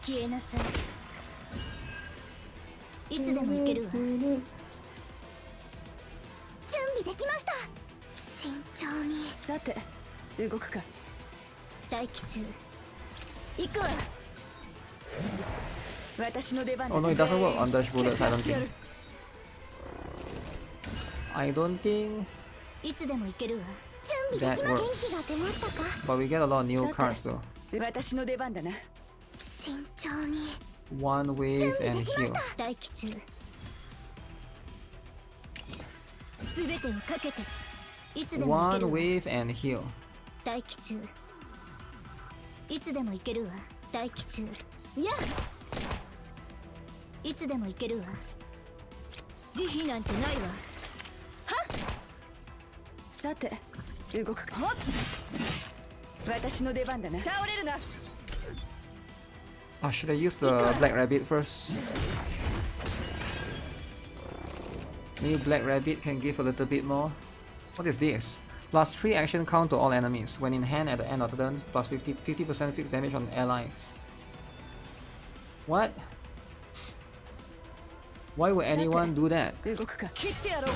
消えなさいいつでも行けるわ準備できました慎重にさて動くか待機中行くわ私の出番だ Oh no, it doesn't work on dash bullets, I don't think. I don't think. いつでも行けるわ That works. But we get a lot of new cards though. 私の出番だな。慎重に One wave and heal. 待機中すべてをかけていつでもいけ One るわ wave and heal. 待機中いつでもいけるわ待機中いやいつでもいけるわ慈悲なんてないわさて、動くか。私の出番だな。倒れるな。 Oh, should I use the black rabbit first? Maybe black rabbit can give a little bit more. What is this? Plus 3 action count to all enemies. When in hand at the end of the turn, plus 50% fixed damage on allies. What? Why would anyone do that? 動くか。切ってやろう。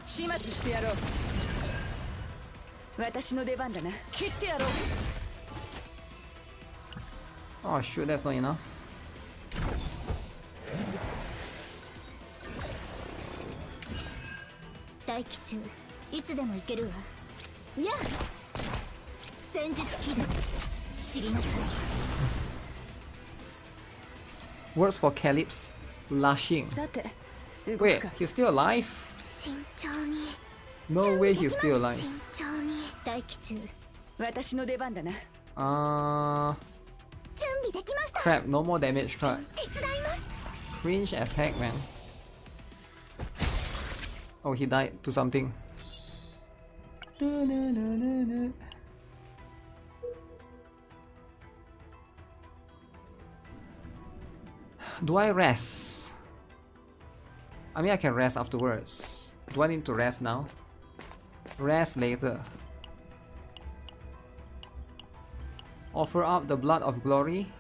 始末してやろう。私の出番だな。切ってやろう。 Oh shoot, that's not enough. Works for Calypso. Lashing. さて、動く Wait, か。 he's still alive? 慎重に No way he's still alive. 慎重に待機中私の出番だな。準備できました Crap, no more damage card. 手伝います Cringe as heck, man. Oh, he died to something. Do I rest? I mean, I can rest afterwards. Do I need to rest now? Rest later. Offer up the blood of glory.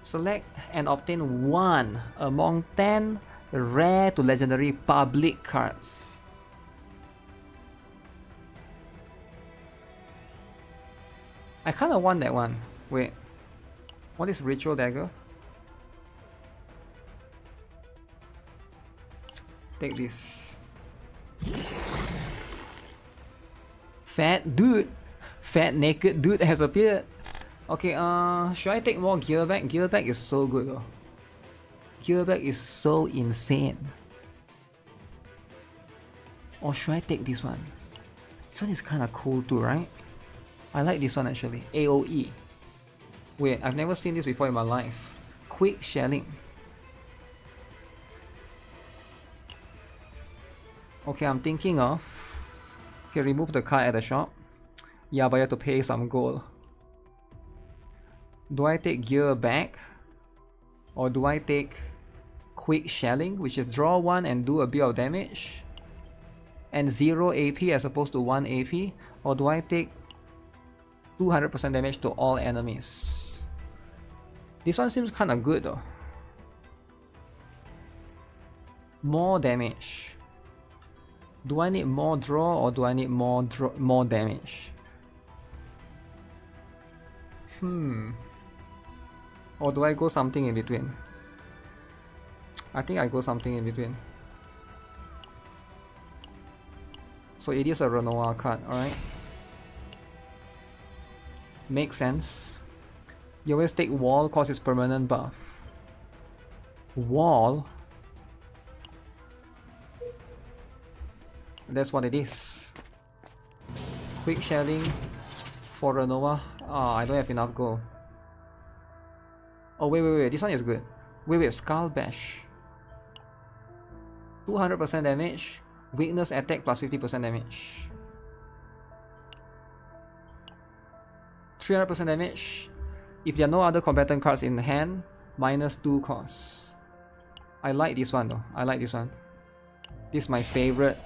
Select and obtain 1 among 10 rare to legendary public cards. I kinda want that one. Wait. What is Ritual Dagger? Take this. Fat dude! Fat naked dude has appeared. Okay, should I take more gear back? Gear back is so good though. Gear back is so insane. Or should I take this one? This one is kinda cool too, right? I like this one actually. AoE. Wait, I've never seen this before in my life. Quick shelling. Okay, I'm thinking of... Okay, remove the card at the shop. Yeah, but you have to pay some gold. Do I take gear back? Or do I take quick shelling, which is draw 1 and do a bit of damage? And 0 AP as opposed to 1 AP? Or do I take 200% damage to all enemies? This one seems kinda good though. More damage. Do I need more draw or do I need more damage? Or do I go something in between? I think I go something in between. So it is a Renoir card, alright? Makes sense. You always take wall cause it's permanent buff. Wall? That's what it is. Quick shelling for Renoir. Ah, I don't have enough gold. Oh wait, this one is good. Wait, Skull Bash. 200% damage. Weakness attack plus 50% damage. 300% damage. If there are no other combatant cards in hand, minus 2 cost. I like this one though. I like this one. This is my favorite.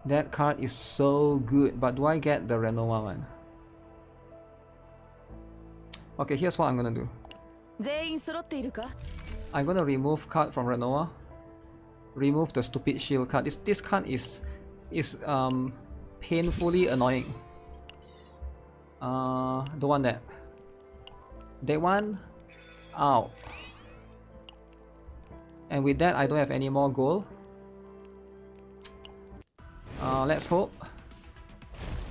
That card is so good, but do I get the Renoir one? Okay, here's what I'm gonna do. 全員揃っているか? I'm gonna remove card from Renoir. Remove the stupid shield card. This card is painfully annoying. Don't want that. That one, out. And with that, I don't have any more gold. Let's hope.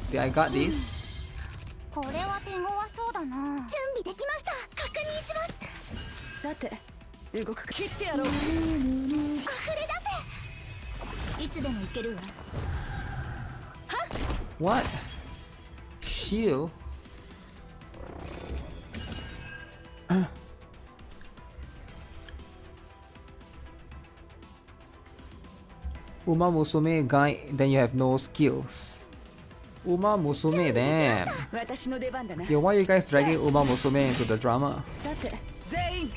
Okay, I got this. これは手強そうだな。準備できました。確認します。さて動くか。切ってやろう。溢れ出せ。いつでもいけるわ。 What? Shield? Uma Musume guy, then you have no skills. Uma Musume, damn. 私の出番だな。 Yo, why are you guys dragging Uma Musume into the drama? さて全員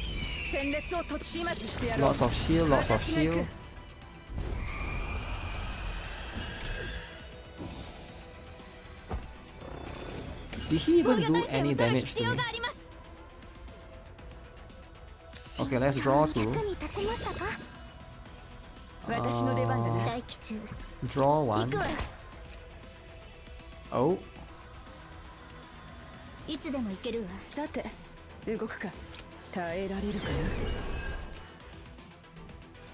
戦列を突始末してやろう。 Lots of shield, lots of shield. Did he even do any damage to me? Okay, let's draw 2. 役に立ちましたか。私の出番だな。待機中。 Draw 行 1. くわ。 Oh, いつでもいけるわ。さて動くか。耐えられるか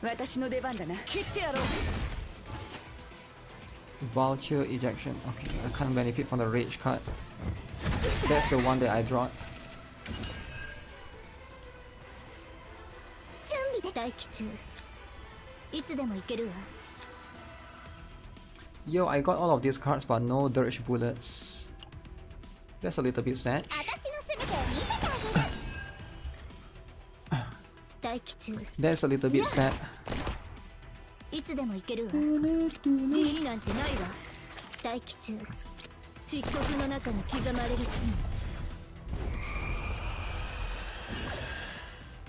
な。私の出番だな。切ってやろう。 Vulture ejection. Okay, I can't benefit from the rage card. That's the one that I drawed. 準備で。待機中。いつでもいけるわ。 Yo, I got all of these cards but no dirge bullets. That's a little bit sad. 私のすべてを見せてあげる。待機中。 That's a little bit sad. いつでもいけるわ。慈悲なんてないわ。待機中。漆黒の中に刻まれる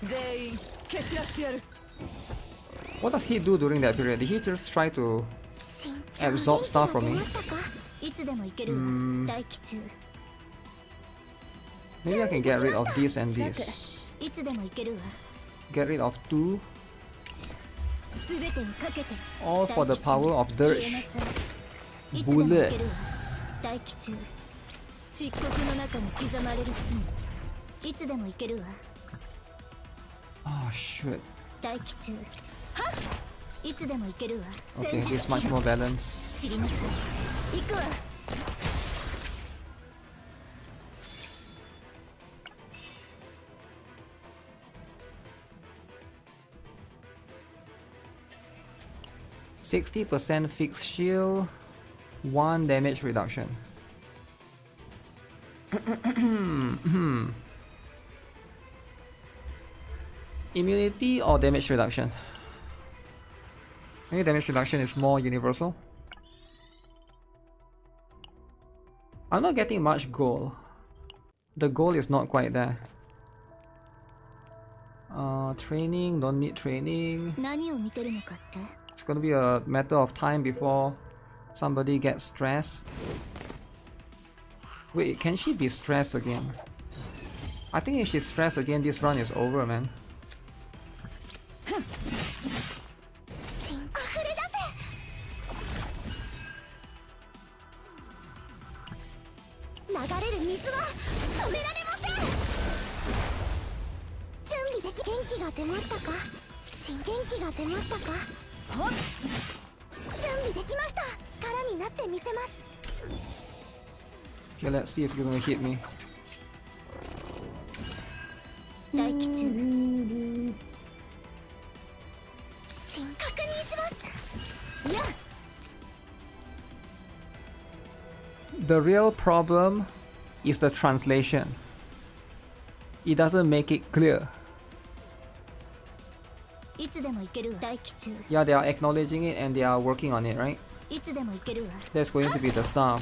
罪。全員蹴散らしてやる。 What does he do during that period? Did he just try to absorb stuff from me? いつでもいけるわ。待機中。 Maybe I can get rid of this and this. いつでもいけるわ。 Get rid of 2. すべてをかけて。 All for the power of dirge 消えなさい。いつでもいけるわ。 bullets. 待機中。漆黒の中に刻まれる罪。いつでもいけるわ。 Oh shit. 待機中。いつでもいけるわ。 Okay, this is much more balanced. 知りなさい。行くわ。 60% fixed shield, 1 damage reduction. Immunity or damage reduction? Maybe damage reduction is more universal. I'm not getting much gold. The goal is not quite there. Training, don't need training. 何を見てるのかって。 It's gonna be a matter of time before somebody gets stressed. Wait, can she be stressed again? I think if she's stressed again, this run is over, man. 流れる水は止められません。準備でき。元気が出ましたか。元気が出ましたか。準備できました。力になってみせます。 Okay, let's see if you're gonna hit me. 待機中。確認します。や。 The real problem is the translation. It doesn't make it clear. いつでもいけるわ。待機中。 Yeah, they are acknowledging it and they are working on it, right? いつでもいけるわ。 That's going to be the stuff.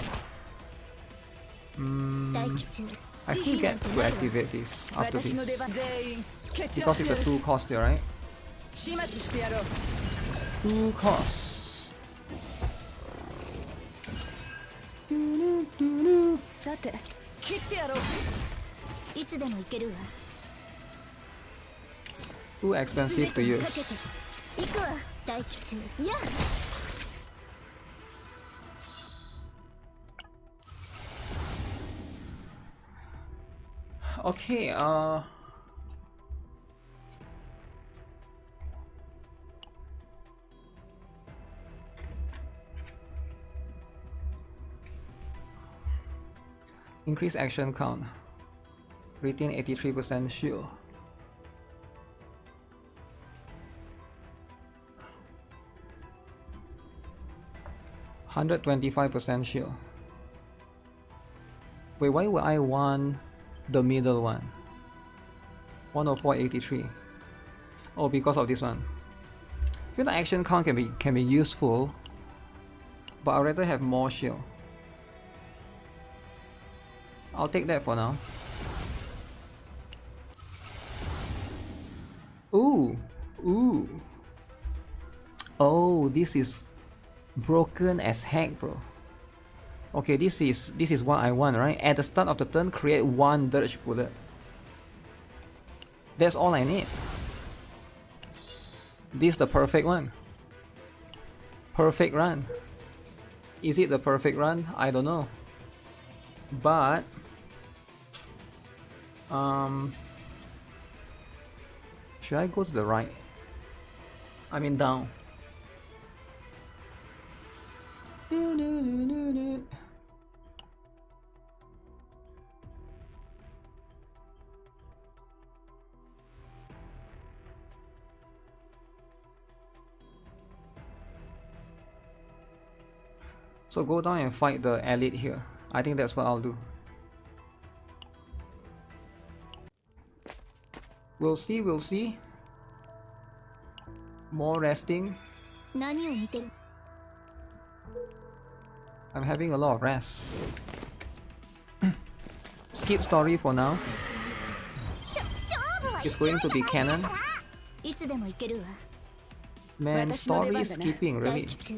待機中。 I still get to activate this after 私の出 this. 番。全員蹴散ら Because し it's て a やる。 2 cost here, right? 始末してやろう。 2 costs. さて切ってやろう。いつでもいけるわ。 Too expensive to かけ use. て。行くわ。待機中。や。 Okay, Increase action count. Retain 83% shield. %125% shield. Wait, why would I want the middle one? 104.83. Oh, because of this one. I feel like action count can be useful, but I'd rather have more shield. I'll take that for now. Ooh, ooh. Oh, this is broken as heck, bro. Okay, this is what I want, right? At the start of the turn, create one dirge bullet. That's all I need. This is the perfect one. Perfect run. Is it the perfect run? I don't know. But should I go to the right? I mean down. So go down and fight the elite here. I think that's what I'll do. We'll see, we'll see. More resting. 何を見てる I'm having a lot of rest. Skip story for now. It's going to be canon. いつでも行けるわ Man, story skipping, 待 really. 機中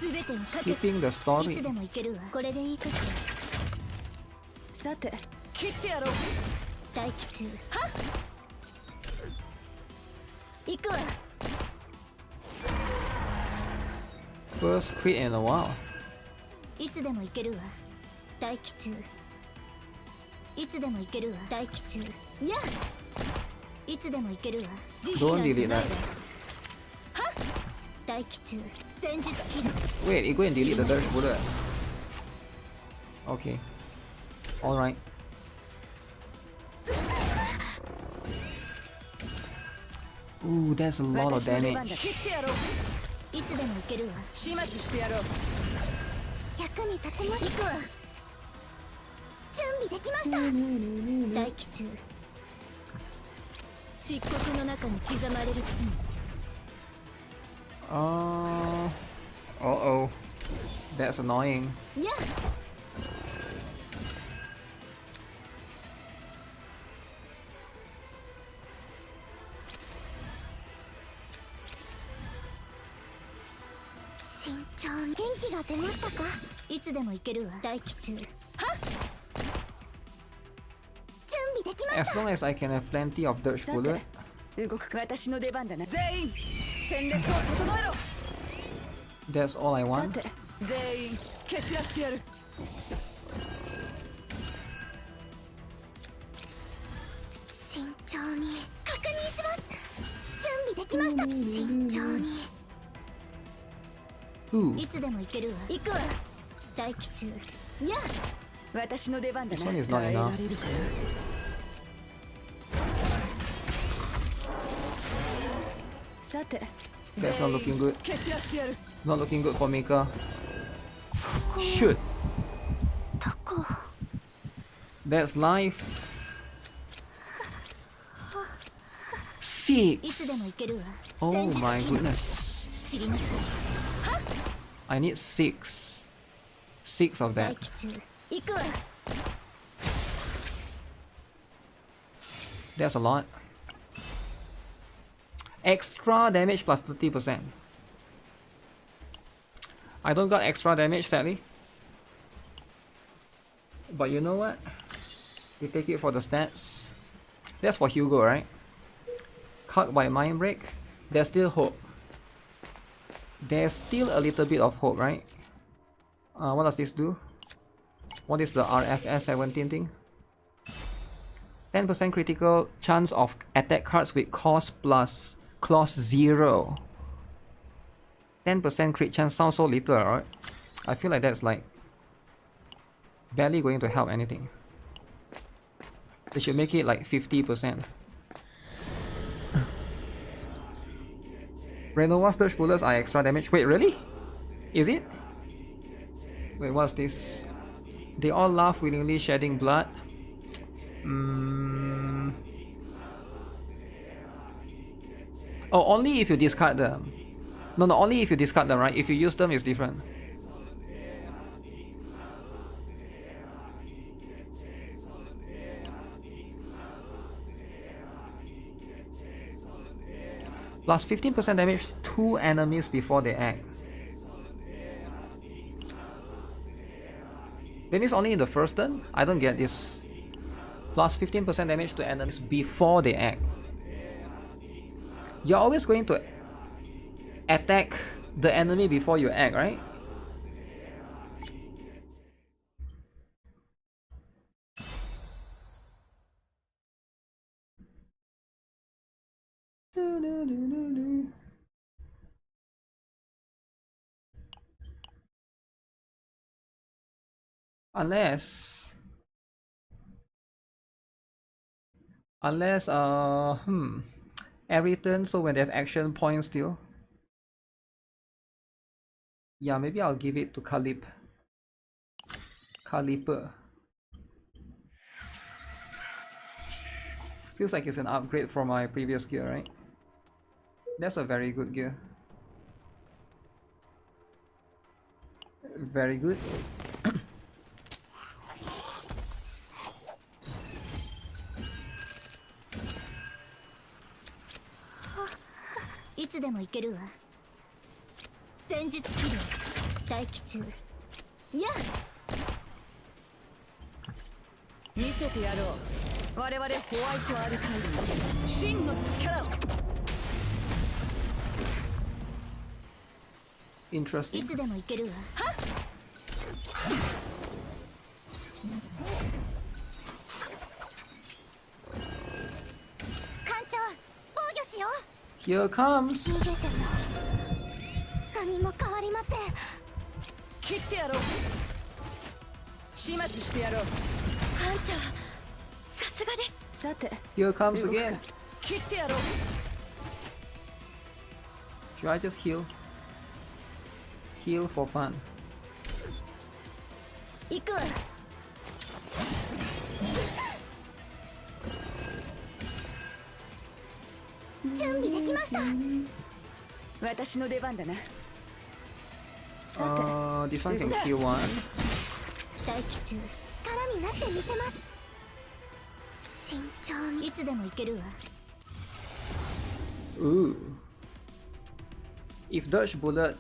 全てをかけ Skipping the いつ story. でも行けるわこれでいいかしらさて切ってやろう待機中はっ行くわ First crit in a while. いつでも行けるわ待機中いつでも行けるわ待機中やいつでも行けるわ Don't delete that. はっ待機中戦術起動 Wait, you go and delete the dirge bullet. Okay. Alright. Ooh, that's a lot of 私の出番だ damage. 切ってやろういつでも行けるわ始末してやろう役に立ちました行くわ準備できました待機中漆黒の中に刻まれる罪 Uh-oh. That's annoying. や 慎重に元気が出ましたかいつでも行けるわ待機中はっ準備できま As long as I can have plenty of dirge さ bullet. て動くか私の出番だな全員戦列を整えろ That's all I さ want. て全員蹴散らしてやる慎重に確認します準備できました慎重に Ooh. いつでも行けるわ行くわ待機中や私の出番だ This な one is not 耐えら enough. れるかなさて That's not looking good. 蹴散らしてやる Not looking good for Mika. Shoot. どこ That's life. いつでも 6. 行けるわ Oh 戦術 my 起動 goodness. 知りなさい I need 6. 6 of 待 that. 機中行くわ That's a lot. Extra damage plus 30%. I don't got extra damage sadly. But you know what? We take it for the stats. That's for Hugo, right? Cut by Mind Break. There's still hope. There's still a little bit of hope, right? What does this do? What is the RFS 17 thing? 10% critical chance of attack cards with cost plus clause 0. 10% crit chance sounds so little, right? I feel like that's like barely going to help anything. They should make it like 50%. Renova's Dutch bullets are extra damage. Wait, really? Is it? Wait, what's this? They all laugh willingly, shedding blood. Oh, only if you discard them. No, only if you discard them, right? If you use them, it's different. Plus 15% damage to enemies before they act. That means only in the first turn? I don't get this. Plus 15% damage to enemies before they act. You're always going to attack the enemy before you act, right? Unless every turn, so when they have action points still. Yeah, maybe I'll give it to Caliper. Feels like it's an upgrade from my previous gear, right? That's a very good gear. Very good. いつでも行けるわ。戦術起動待機中。やあ見せてやろう。我々ホワイトアルカイドの真の力を。 Interesting. いつでも行けるわ。はっ艦長防御しよう。 Here comes. 逃げても何も変わりません。切ってやろう。始末してやろう。艦長さすがです。さて Here comes again. 切ってやろう。 Should I just heal? Heal for fun. 行くわ。準備できました。私の出番だな。This one can kill one. 待機中。力になってみせます。慎重に。いつでも行けるわ。 Ooh. If Dutch Bullet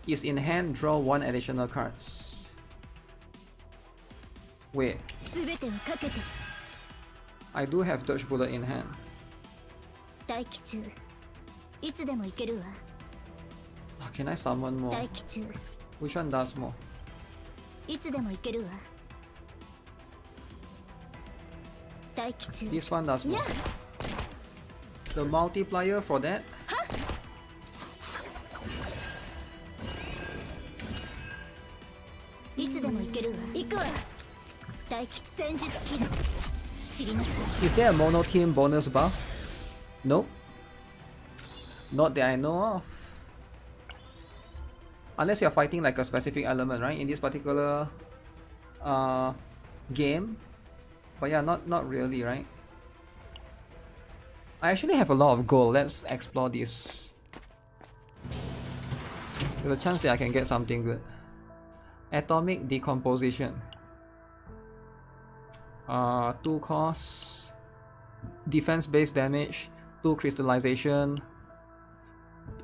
is in hand, draw one additional cards. Wait. すべてをかけて。 I do have Dutch Bullet in hand. 待機中。いつでも行けるわ。 Can I summon more? 待機中。 Which one does more? いつでも行けるわ。待機中。 This one does more. Yeah. The multiplier for that? いつでも行けるわ。行くわ。待機戦術起動。知りません。 Is there a mono team bonus buff? Nope. Not that I know of. Unless you're fighting like a specific element, right? In this particular game. But yeah, not really, right? I actually have a lot of gold. Let's explore this. There's a chance that I can get something good. Atomic decomposition. 2 costs. Defense based damage. 2 crystallization.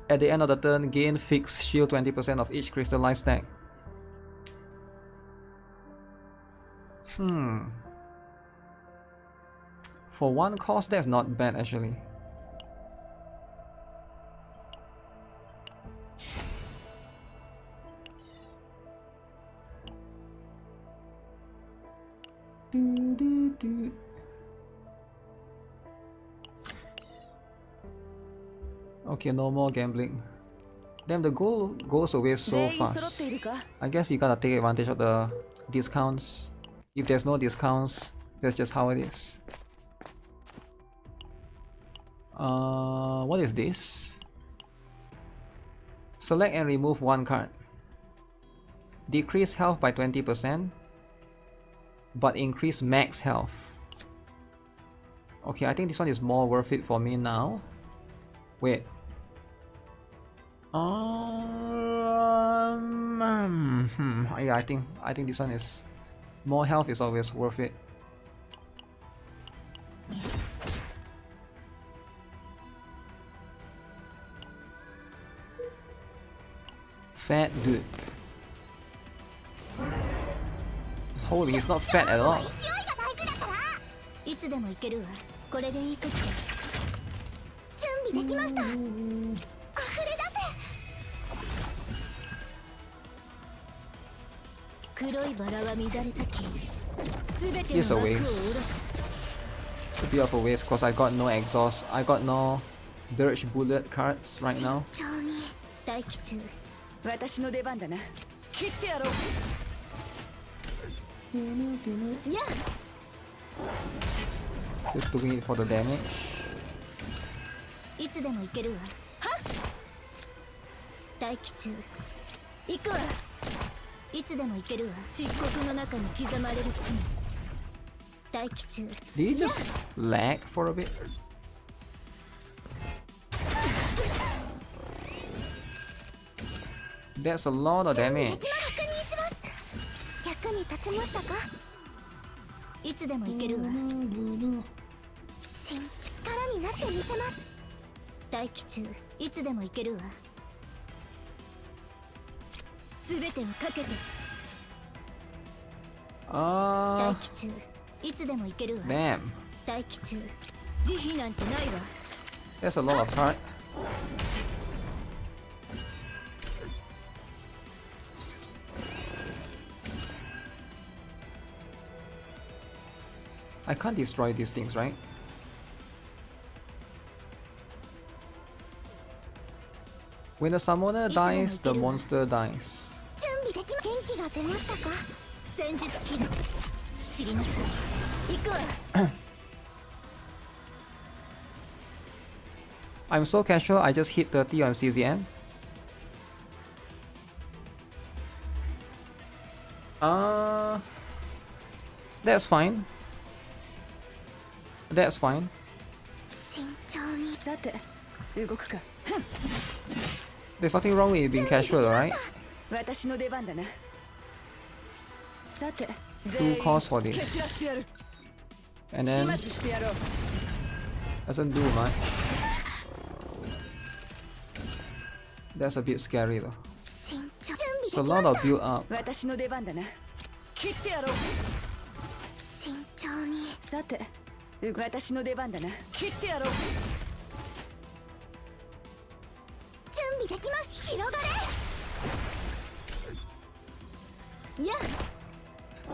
At the end of the turn, gain fixed shield 20% of each crystallized stack. For 1 cost, that's not bad actually. Okay, no more gambling. Damn, the gold goes away so 全員揃って fast. いるか I guess you gotta take advantage of the discounts. If there's no discounts, that's just how it is. What is this? Select and remove one card. Decrease health by 20%, but increase max health. Okay, I think this one is more worth it for me now. Wait. Yeah, I think this one is more health is always worth it. Fat dude. Holy, he's not fat at all. いつでも行けるわ。これでいいかしら。準備できました。溢れ出せ。黒いバラは乱れ咲き。すべて It's の a 幕を下ろ waste. す。 It's a bit of a waste because I got no exhaust. I got no dirge bullet cards right now. 慎重に。待機中。私の出番だな。切ってやろう。いや。 Just doing it for the damage. いつでも行けるわ。はっ。待機中。行くわ。いつでも行けるわ。漆黒の中に刻まれる罪。待機中。 Did he just lag for a bit? That's a lot of damage. 役に立ちましたか。いつでも行けるわ。力になってみせます。待機中。いつでも行けるわ。すべてをかけて。待機中。いつでも行けるわ。 Damn. 待機中。慈悲なんてないわ。 That's a lot of card. I can't destroy these things, right? When the summoner dies, the monster dies. 準備できま。元気が出ましたか。戦術機能。知りなさい。行くわ。I'm so casual, I just hit 30 on CZN. That's fine. That's fine. 慎重に。さて、動くか。 There's nothing wrong with being casual, right? 私の出番だな。さて、 Two costs for 蹴 this. 散らしてやる。 And 始 then 末してやろう。 doesn't do much. That's a bit scary though. 慎重。準備で It's き a ま lot した。 of build up. 私の出番だな。切ってやろう。慎重に。さて、私の出番だな。切ってやろう。準備できます。広がれ。いや。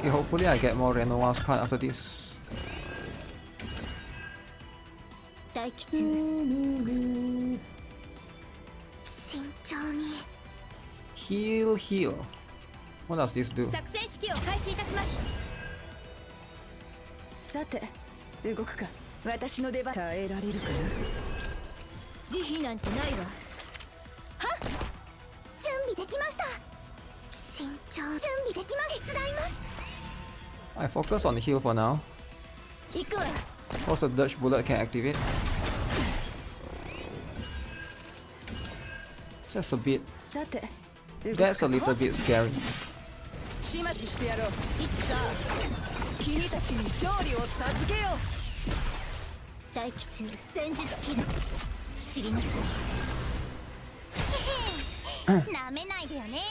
Okay, hopefully I get more Renoir's card after this. 待機中。慎重に。 Heal, heal. What does this do? 作戦式を開始いたします。さて、動くか。私の出番。耐えられるかな。慈悲なんてないわ。はっ。準備できました。慎重。準備できます。手伝います。 I focus on the heal for now. 行くわ。 Also, Dutch Bullet can activate. Just a bit. さて、 That's a little bit scary. 始末してやろう。いつさ、君たちに勝利を授けよう。待機中。戦術機能。知りなさい。なめないでよね。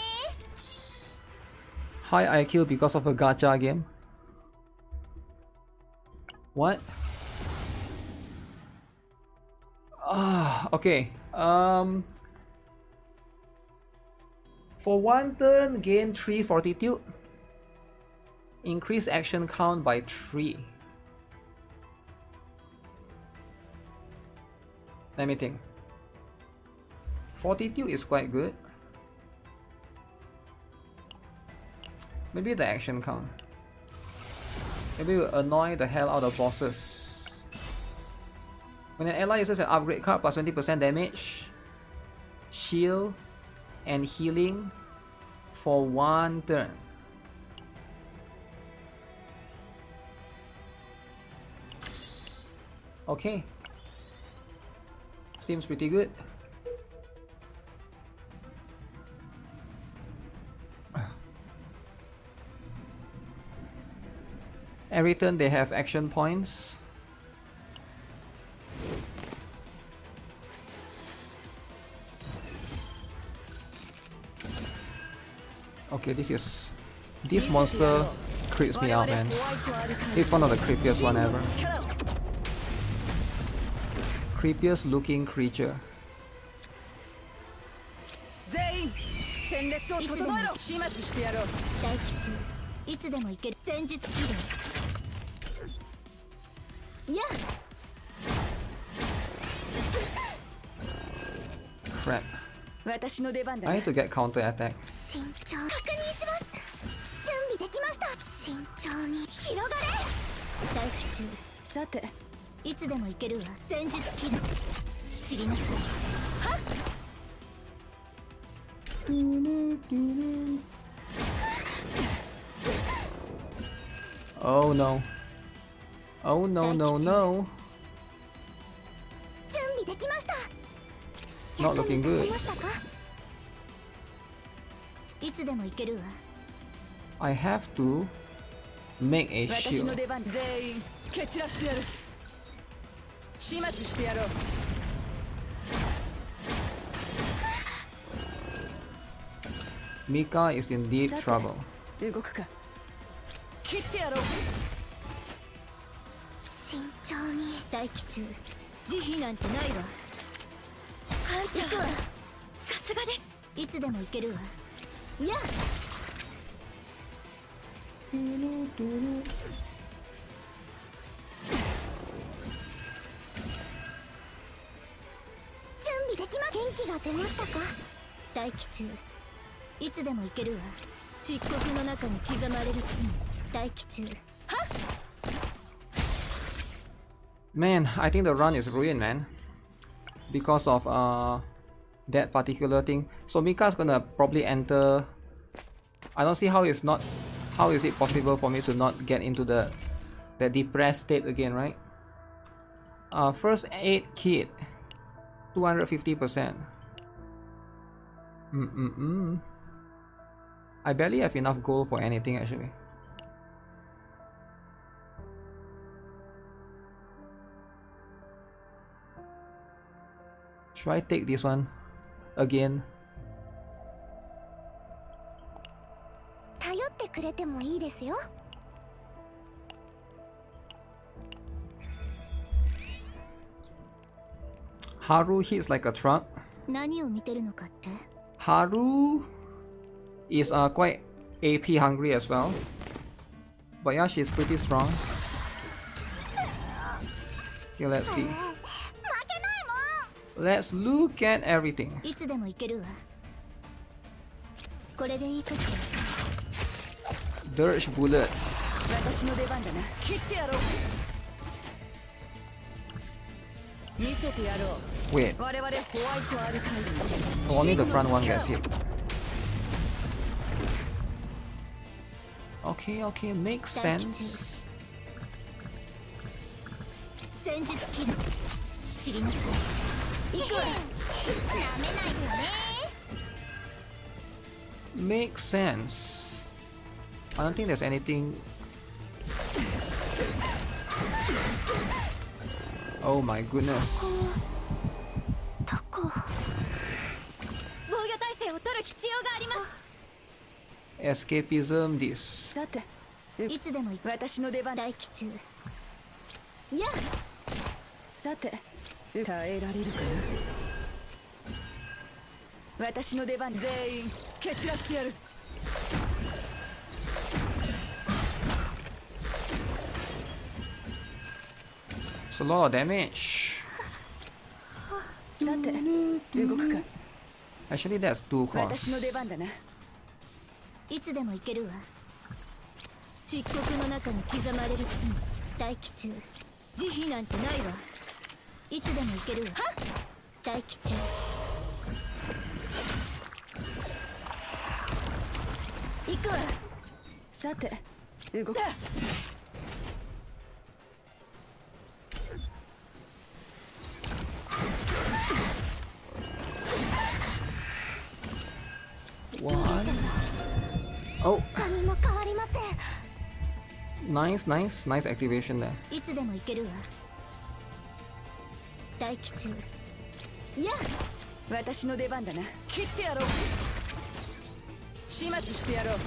High IQ because of a gacha game. What? Okay. For one turn, gain 3 fortitude. Increase action count by 3. Let me think. Fortitude is quite good. Maybe the action count. Maybe we'll annoy the hell out of bosses. When an ally uses an upgrade card plus 20% damage, shield, and healing for 1 turn. Okay. Seems pretty good. Every turn they have action points. Okay, this monster creeps me out, man. This is one of the creepiest one ever. Creepiest looking creature. 全員戦列を整えろ。始末してやろう。待機中。いつでも行ける戦術起動。やあ。 Crap. 私の出番だ I な。 need to get counter attack. 慎重確認します。準備できました。慎重に広がれ。待機中。さて、いつでも行けるわ。戦術起動。散りなさい。はっ。 Oh no. Oh no no no. 準備できました。 Not looking good. 役に立ちましたか？いつでも行けるわ。 I have to make a 私の shield. 出番だ。全員蹴散らしてやる。始末してやろう。 Mika is in deep さて trouble. 動くか。切ってやろう。慎重に待機中。慈悲なんてないわ。艦長さすがです。いつでも行けるわ。やあ。準備できま。元気が出ましたか？待機中。いつでも行けるわ。漆黒の中に刻まれる罪。待機中。はっ。 Man, I think the run is ruined, man. Because of that particular thing. So Mika's gonna probably enter. I don't see how it's not. How is it possible for me to not get into the depressed state again, right? First aid kit, 250%. I barely have enough gold for anything actually. Should I take this one again? 頼ってくれてもいいですよ。 Haru hits like a truck. 何を見てるのかって。 Haru is quite AP hungry as well. But yeah, she's pretty strong. Okay, let's see. 負けないもん。 Let's look at everything. いつでも行けるわ。これでいいかしら。 Dirge bullets. 私の出番だな。切ってやろう。見せてやろう。 Wait, 我々ホワイトアルカイド。 only the front one gets hit. Okay, okay, makes sense. 戦術起動。散りなさい。行くわ。なめないでよね。 Makes sense. I don't think there's anything. Oh my goodness. どこ？防御体制を取る必要があります。 Escapism this. さて、いつでも行く。私の出番。待機中。やあ。さて、耐えられるかな。私の出番。全員蹴散らしてやる。 It's a lot of damage. さて、動くか。Actually, that's 2 cross. 私の出番だな。いつでも行けるわ。漆黒の中に刻まれる罪。待機中。慈悲なんてないわ。いつでも行けるわ。待機中。行くわ。さて、動く。One. Oh, 何も変わりません。 nice activation there. いつでも行けるわ。待機中。やあ、私の出番だな。切ってやろう。始末してやろう。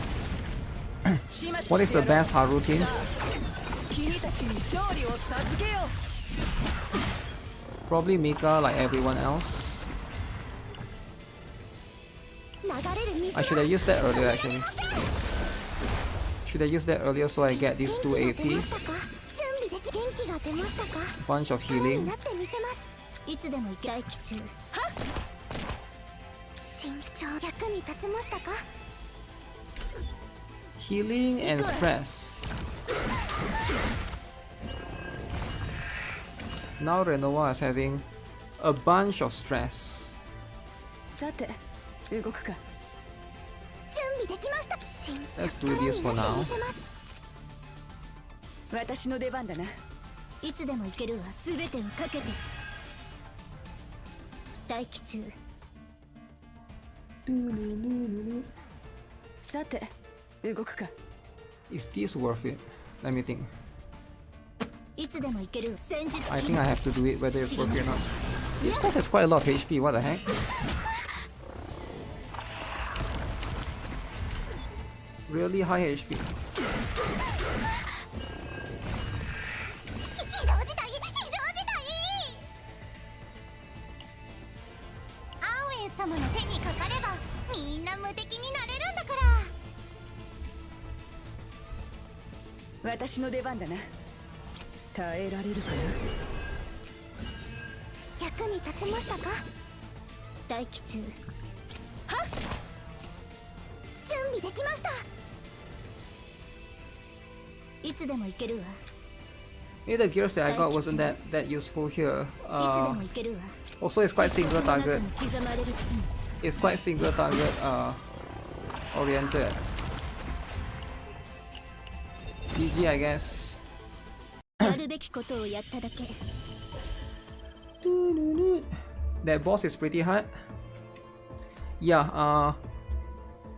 始末してやろう。 What is the best Haru team? 君たちに勝利を授けよう。 Probably Mika, like everyone else. 流れる水 I should have used that earlier actually. Should have used that earlier so I get these 2 AP. 準備でき元気が出ましたか。 Bunch of 力に healing. なってみせます。いつでも行け待機中。慎重。役に立ちましたか。 Healing and stress. Now Renoa is having a bunch of stress. さて、動くか。準備できました。慎重。 Let's do this for now. 私の出番だな。いつでも行けるわ。すべてをかけて。待機中。さて、動くか。 Is this worth it? Let me think. いつでも行けるわ。戦術 I think I have to do it whether it's worth it or not. This boss has quite a lot of HP, what the heck? Really high HP. 非常事態。アーウェン様の手にかかればみんな無敵になれるんだから。私の出番だな。耐えられるかな。役に立ちましたか。待機中。はっ。準備できました。いつでも行けるわ。 Yeah, the gears that I got wasn't that useful here. いつでも行けるわ。 Also, it's quite single target. 刻まれる罪。 It's quite single target oriented. GG, I guess. やるべきことをやっただけ。 That boss is pretty hard. Yeah.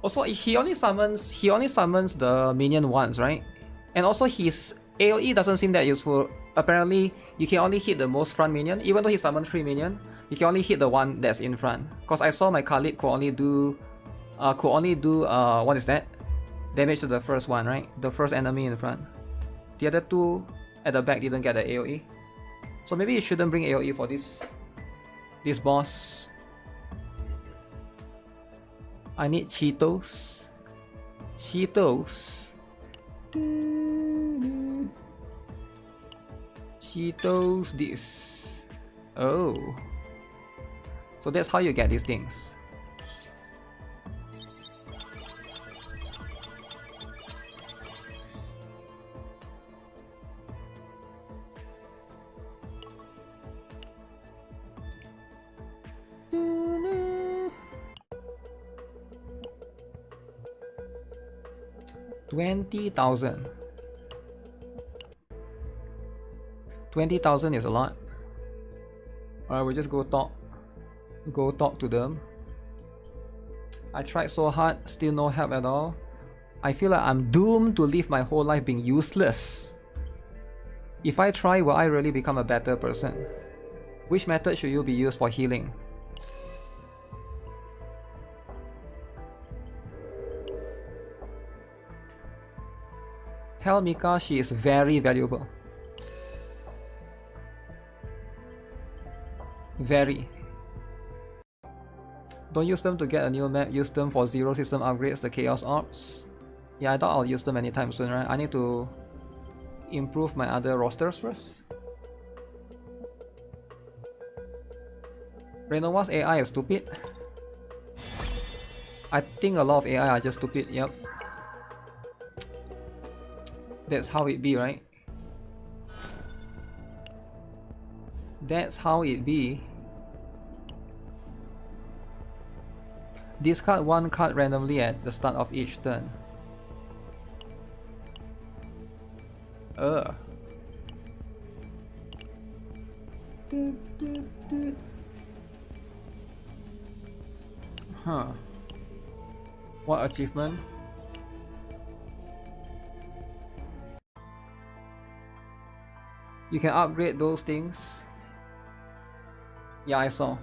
Also, he only summons the minion once, right? And also his AoE doesn't seem that useful. Apparently, you can only hit the most front minion. Even though he summoned 3 minion, you can only hit the one that's in front. Cause I saw my Khalid could only do what is that? Damage to the first one, right? The first enemy in front. The other 2 at the back didn't get the AoE. So maybe you shouldn't bring AoE for this boss. I need Cheetos. Cheetos this. Oh. So that's how you get these things. $20,000. 20,000 is a lot. Alright, we'll just go talk to them. I tried so hard, still no help at all. I feel like I'm doomed to live my whole life being useless. If I try, will I really become a better person? Which method should you be used for healing? Tell Mika she is very valuable. Very. Don't use them to get a new map, use them for zero system upgrades, the Chaos Orbs. Yeah, I thought I'll use them anytime soon, right? I need to improve my other rosters first. Renova's AI is stupid. I think a lot of AI are just stupid, yep. That's how it be, right? That's how it be. Discard one card randomly at the start of each turn. Huh. What achievement? You can upgrade those things. Yeah, I saw.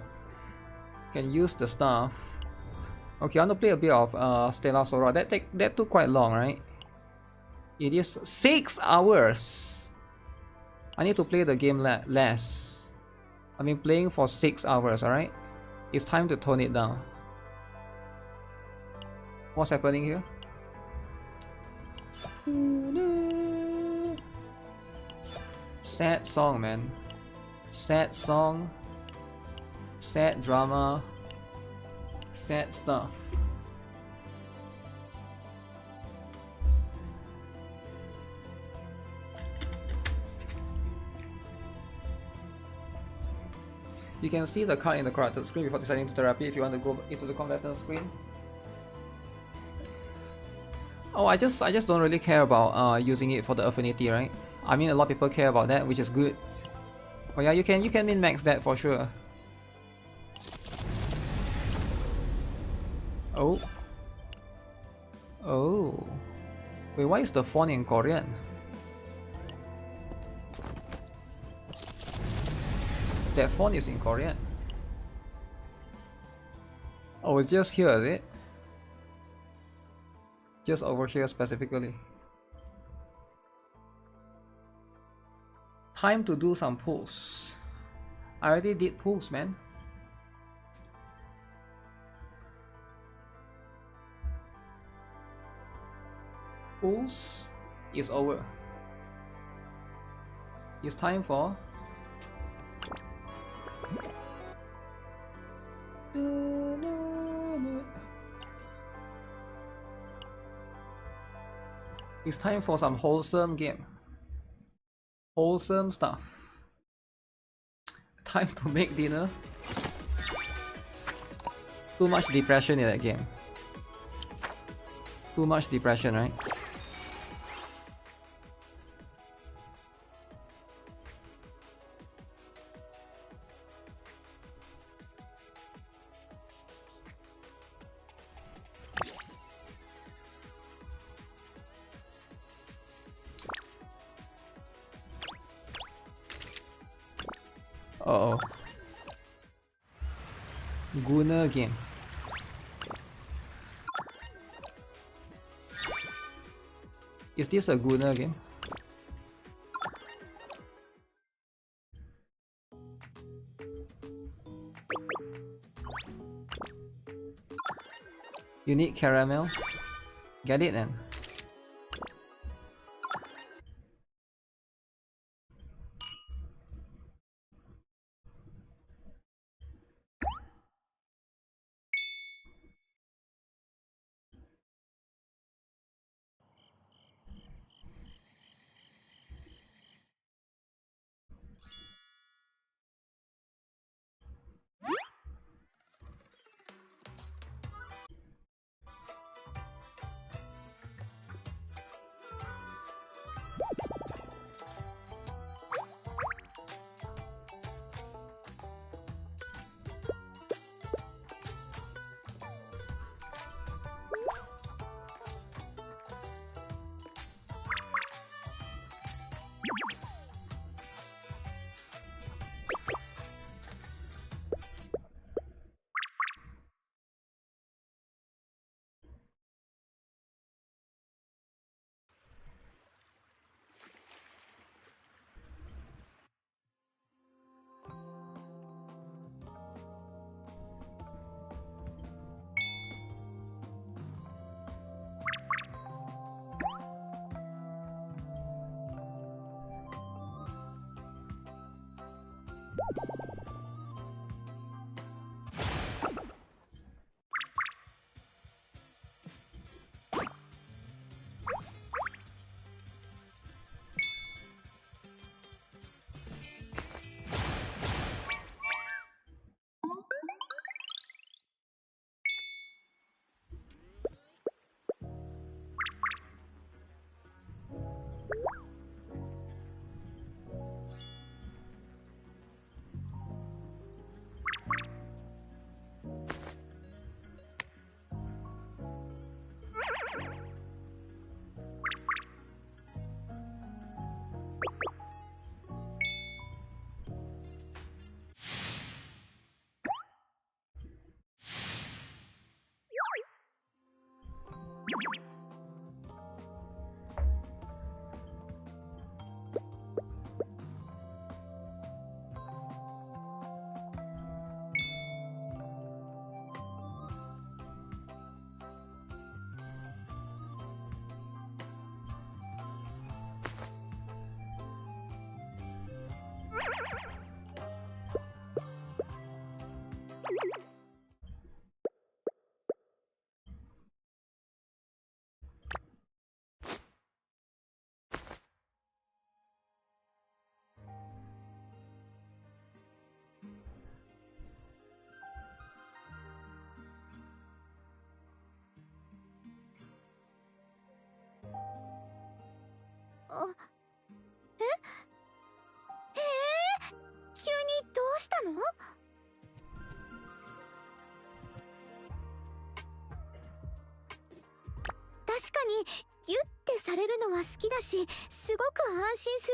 Can use the stuff. Okay, I want to play a bit of Stella Sora. That took quite long, right? It is 6 hours. I need to play the game less. I've been playing for 6 hours, alright? It's time to tone it down. What's happening here? Sad song, man. Sad song. Sad drama. Sad stuff. You can see the card in the corrected screen before deciding to therapy if you want to go into the combatant screen. Oh, I just don't really care about using it for the affinity, right? I mean, a lot of people care about that, which is good. Oh yeah, you can min max that for sure. Oh. Oh. Wait, why is the font in Korean? That font is in Korean. Oh, it's just here, is it? Just over here specifically. Time to do some pulls. I already did pulls, man. Pulls is over. It's time for it's time for some wholesome game. Wholesome stuff. Time to make dinner. Too much depression in that game. Too much depression, right? Uh-oh. Guna game. Is this a Guna game? You need caramel? Get it then. したの？確かにギュッてされるのは好きだし、すごく安心する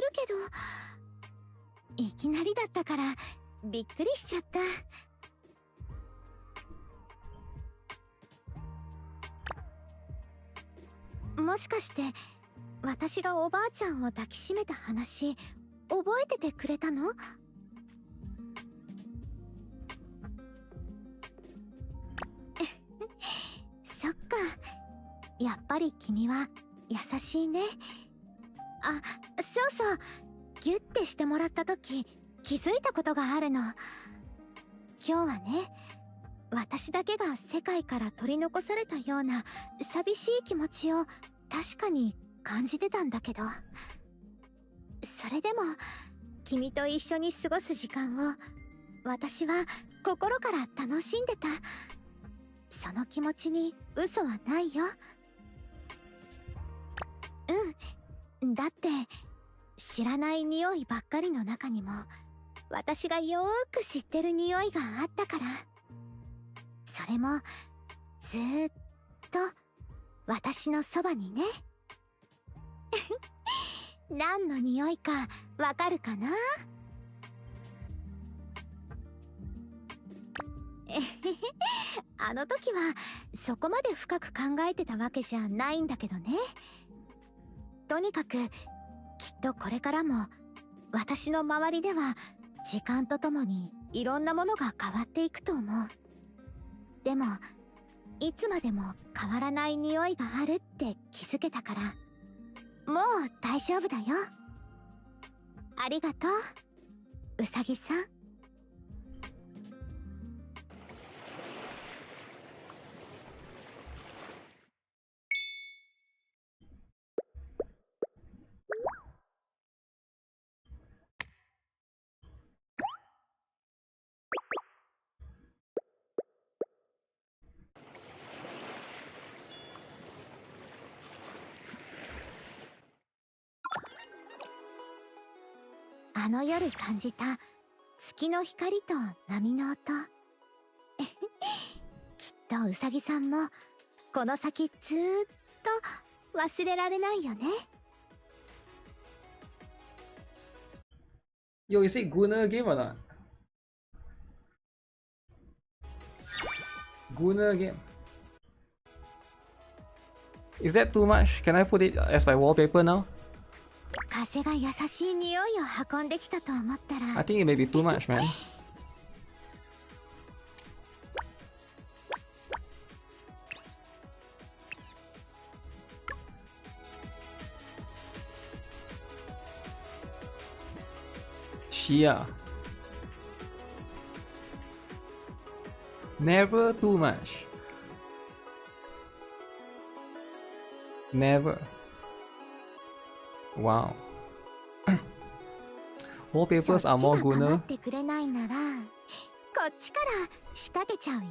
けど、いきなりだったからびっくりしちゃった。もしかして私がおばあちゃんを抱きしめた話覚えててくれたの？そっか、やっぱり君は優しいね。あ、そうそう、ギュッてしてもらった時気づいたことがあるの。今日はね、私だけが世界から取り残されたような寂しい気持ちを確かに感じてたんだけど、それでも君と一緒に過ごす時間を私は心から楽しんでた。その気持ちに嘘はないよ。うん、だって知らない匂いばっかりの中にも私がよーく知ってる匂いがあったから。それもずーっと私のそばにね。何の匂いかわかるかな？あの時はそこまで深く考えてたわけじゃないんだけどね。とにかくきっとこれからも私の周りでは時間とともにいろんなものが変わっていくと思う。でもいつまでも変わらない匂いがあるって気づけたから、もう大丈夫だよ。ありがとう、うさぎさん。あの夜感じた月の光と波の音。きっとうさぎさんもこの先ずーっと忘れられないよね。Yo, is it Gunner game or not? Gunner game. Is that too much? Can I put it as my wallpaper now? 風が優しい匂いを運んできたと思ったら、 I think it may be too much, man. Shia. Never too much. Never. Wow. Wallpapers are more そっちが構 Gunner. ってくれないならこっちから仕掛けちゃうよ。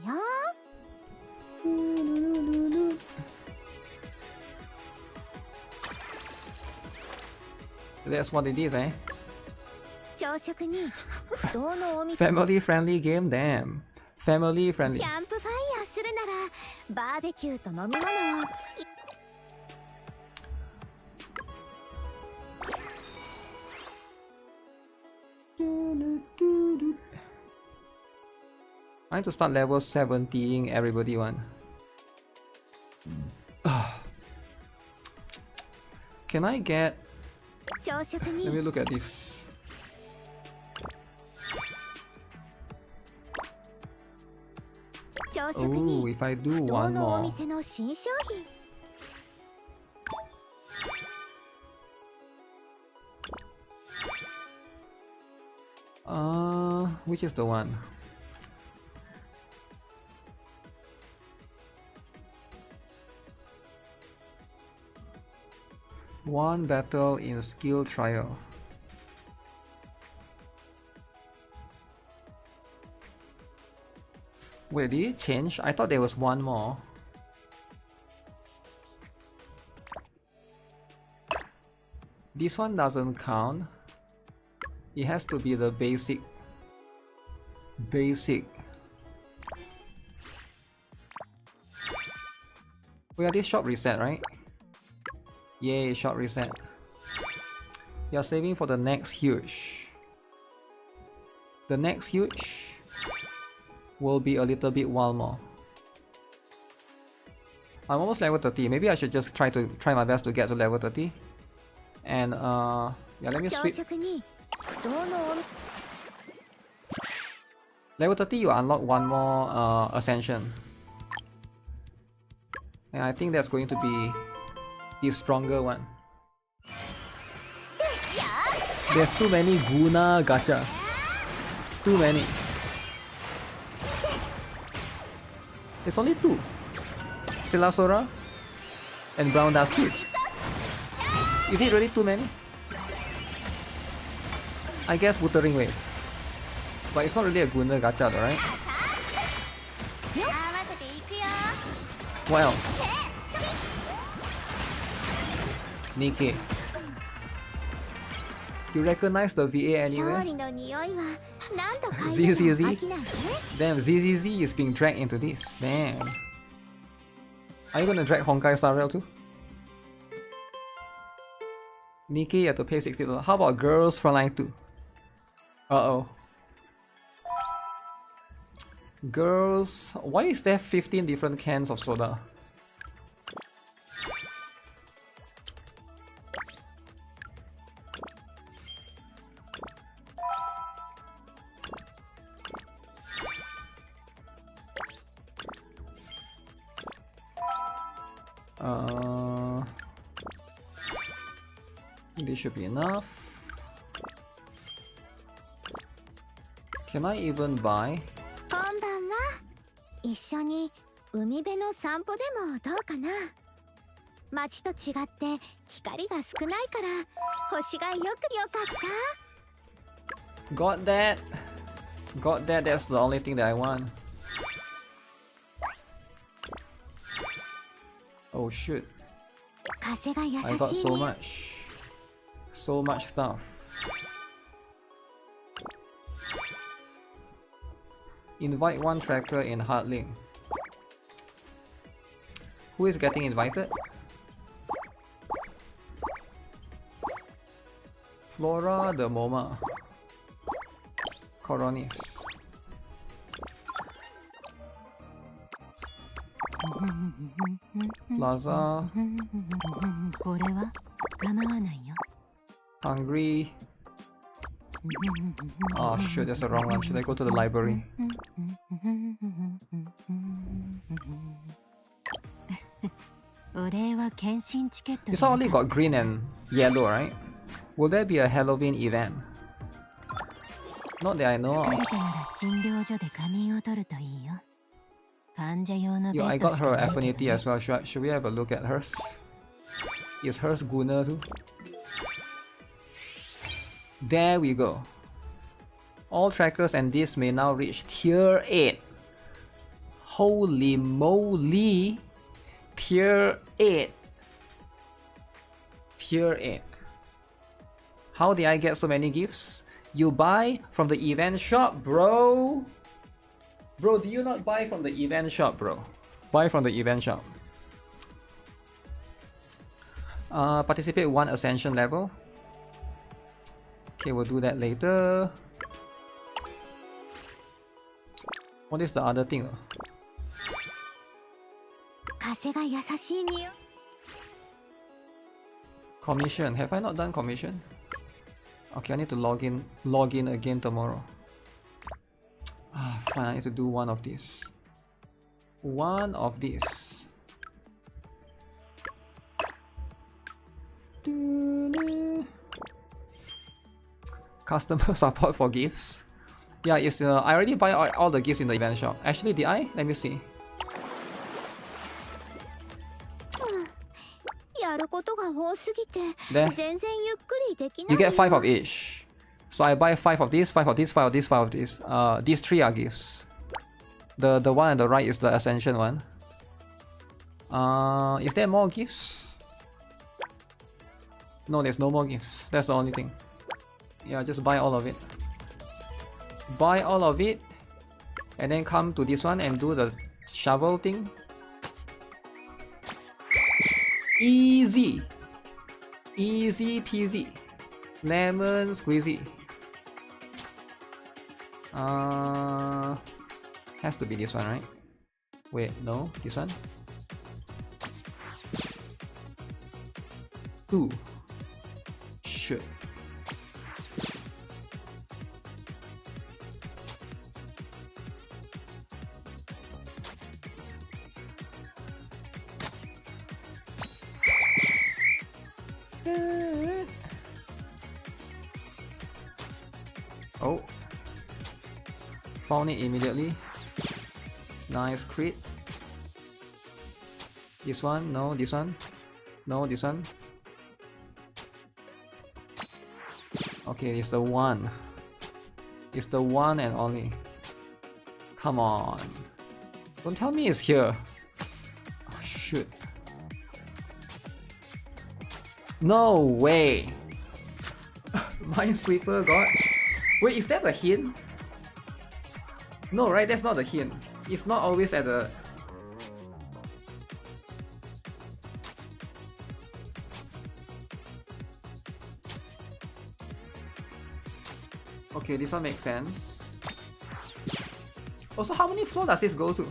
That's what it is, eh? 朝食にどのお店 Family friendly game, damn. Family friendly. キャンプファイヤーするならバーベキューと飲み物を。 I need to start level 17 everybody one. Can I get... 朝食 Let me に look at this. 朝食 Oh, に if I do ど one のお more. 店の新商品。 Which is the one? One battle in skill trial. Wait, did it change? I thought there was one more. This one doesn't count. It has to be the basic Basic. Oh yeah, this shop reset, right? Yay, shop reset. You're saving for the next huge. The next huge will be a little bit while more. I'm almost level 30. Maybe I should just try my best to get to level 30. And yeah, let me switch. Level 30, you unlock one more ascension. And I think that's going to be the stronger one. There's too many Guna gachas. Too many. There's only 2. Stella Sora and Brown Dust Kid. Is it really too many? I guess Wuthering Wave. But it's not really a Guna gacha though, right? Well. NIKKE. You recognize the VA anywhere? ZZZ? Damn, ZZZ is being dragged into this. Damn. Are you gonna drag Honkai Star Rail too? NIKKE, you have to pay $60. How about Girls Frontline 2? Uh-oh. Girls... Why is there 15 different cans of soda? This should be enough. Can I even buy? 一緒に海辺の散歩でもどうかな。街と違って光が少ないから星がよかった。 Got that. Got that. That's the only thing that I want. Oh shoot. I got so much. So much stuff. Invite one tracker in Hardlink. Who is getting invited? Flora the MoMA. Coronis. Plaza. Hungry. Oh shoot, that's the wrong one. Should I go to the library? This one only got green and yellow, right? Will there be a Halloween event? Not that I know of. Yo, I got her affinity as well. Should we have a look at hers? Is hers Guna too? There we go. All trackers and this may now reach tier 8. Holy moly! Tier 8. Tier 8. How did I get so many gifts? You buy from the event shop, bro! Bro, do you not buy from the event shop, bro? Buy from the event shop. Participate 1 ascension level. Okay, we'll do that later. What is the other thing? Commission. Have I not done commission? Okay, I need to log in again tomorrow. Ah, fine, I need to do one of these. One of these. Customer support for gifts. Yeah, it's I already buy all the gifts in the event shop. Actually, did I? Let me see. There. You get 5 of each. So I buy 5 of these, 5 of these, 5 of these, 5 of these. These 3 are gifts. The one on the right is the Ascension one. Is there more gifts? No, there's no more gifts. That's the only thing. Yeah, just buy all of it. Buy all of it And then come to this one and do the shovel thing. Easy. Easy peasy. Lemon squeezy. Has to be this one, right? Wait, no, this one. 2. Shit. Oh. Found it immediately. Nice crit. This one, no, this one. No, this one. Okay, it's the one. It's the one and only. Come on. Don't tell me it's here. Oh, shoot. No way. Minesweeper got. Wait, is that a hint? No, right? That's not a hint. It's not always at the. Okay, this one makes sense. Also, how many floors does this go to?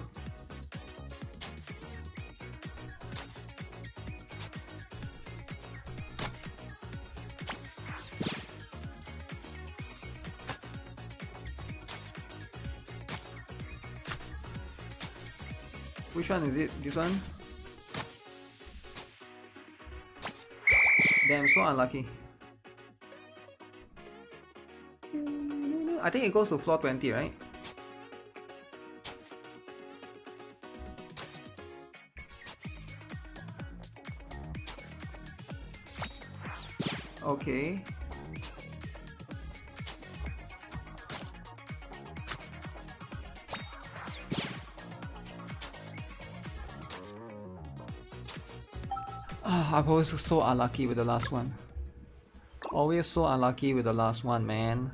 Which one is it? This one? Damn, so unlucky. I think it goes to floor 20, right? Okay. I'm always so unlucky with the last one. Always so unlucky with the last one, man.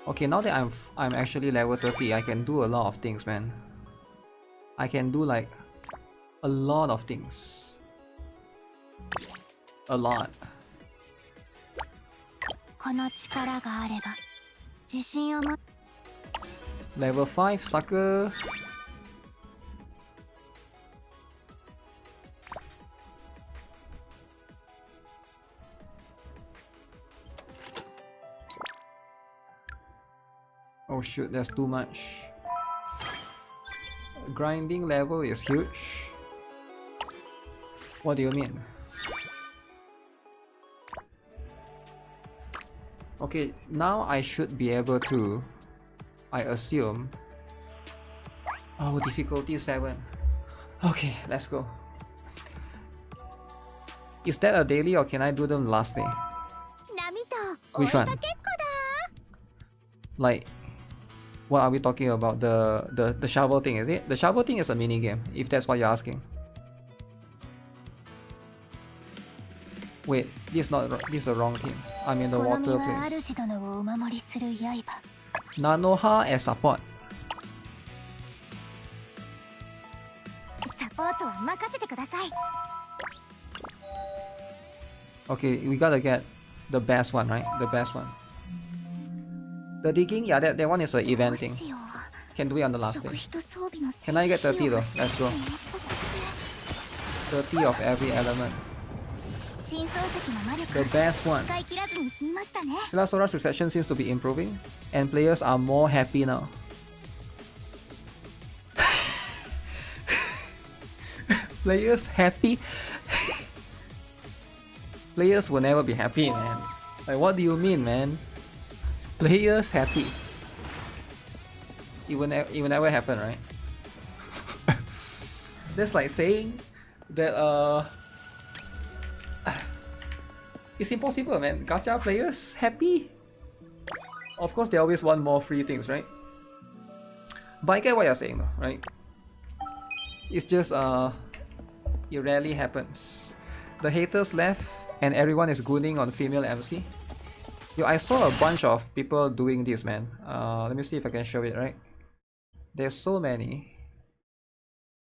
Okay, now that I'm actually level 30, I can do a lot of things, man. I can do like a lot of things. A lot. Level 5, sucker. Oh shoot, that's too much. Grinding level is huge. What do you mean? Okay, now I should be able to, I assume. Oh, difficulty 7. Okay, let's go. Is that a daily or can I do them last day? Which one? Like, what are we talking about? The shovel thing, is it? The shovel thing is a mini game, if that's what you're asking. Wait, this is the wrong team. I'm in the water place. Nanoha as support. Okay, we gotta get the best one, right? The best one. The digging, yeah, that one is an event thing. Can do it on the last day. Can I get 30 though? Let's go. 30 of every element. The best one. Sora's reception seems to be improving, and players are more happy now. Players happy? Players will never be happy, man. Like, what do you mean, man? Players happy. It will never happen, right? That's like saying that it's impossible, man. Gacha players happy? Of course, they always want more free things, right? But I get what you're saying, though, right? It's just it rarely happens. The haters left and everyone is gooning on female MC. Yo, I saw a bunch of people doing this, man. Let me see if I can show it, right? There's so many.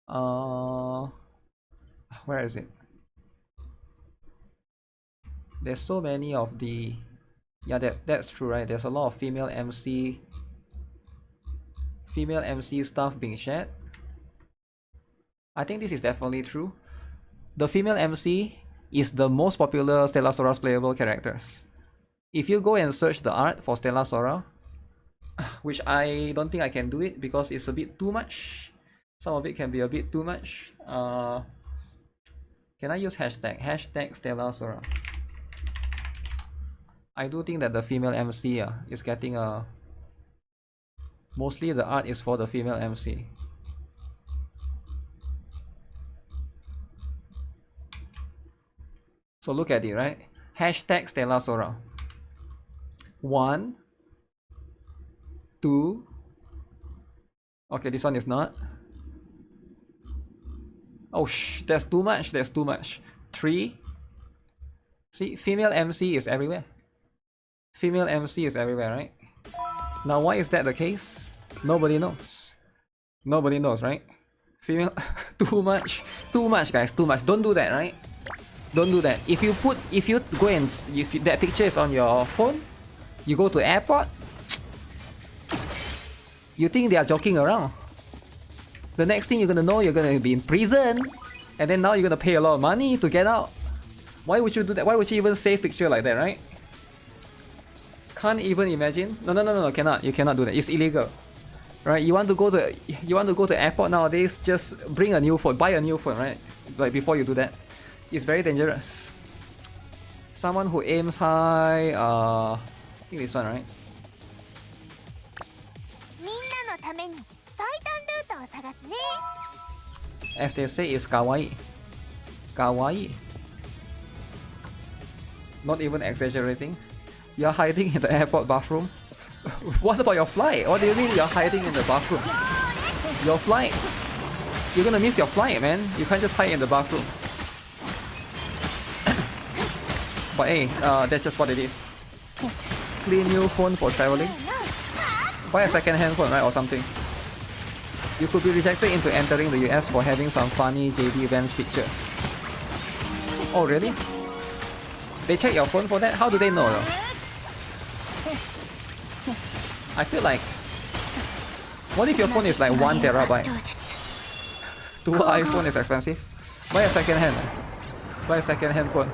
Where is it? There's so many of the... Yeah, that's true, right? There's a lot of female MC stuff being shared. I think this is definitely true. The female MC is the most popular Stellar Sora's playable characters. If you go and search the art for Stellar Sora, which I don't think I can do it because it's a bit too much. Some of it can be a bit too much. Can I use hashtag? Hashtag Stellar Sora. I do think that the female MC is getting a... Mostly the art is for the female MC. So look at it, right? Hashtag Stellar Sora. 1, 2. Okay, this one is not. Oh that's too much. That's too much. 3. See, female MC is everywhere. Female MC is everywhere, right? Now, why is that the case? Nobody knows. Nobody knows, right? Female, too much, guys, too much. Don't do that, right? Don't do that. If you go and if that picture is on your phone, you go to airport, you think they are joking around. The next thing you're gonna know, you're gonna be in prison, and then now you're gonna pay a lot of money to get out. Why would you do that? Why would you even save picture like that, right? Can't even imagine. No, cannot. You cannot do that. It's illegal, right? You want to go to airport nowadays, just bring a new phone, buy a new phone, right? Like before you do that, it's very dangerous. Someone who aims high. I think this one, right? As they say, it's kawaii. Kawaii. Not even exaggerating. You're hiding in the airport bathroom. What about your flight? What do you mean you're hiding in the bathroom? Your flight. You're gonna miss your flight, man. You can't just hide in the bathroom. But hey, that's just what it is. Clean new phone for traveling. Buy a second-hand phone, right, or something. You could be rejected into entering the US for having some funny JD Vance pictures. Oh, really? They check your phone for that? How do they know though? I feel like... What if your phone is like 1 terabyte? To iPhone is expensive. Buy a second-hand. Buy a second-hand phone.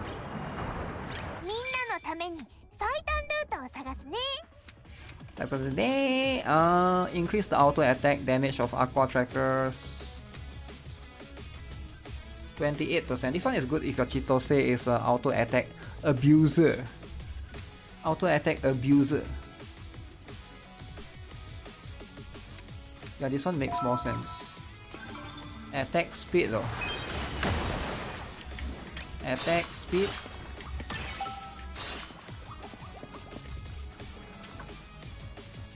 Type of the day. Increase the auto attack damage of aqua trackers. 28%. This one is good if your Chitose is an auto attack abuser. Auto attack abuser. Yeah, this one makes more sense. Attack speed though. Attack speed.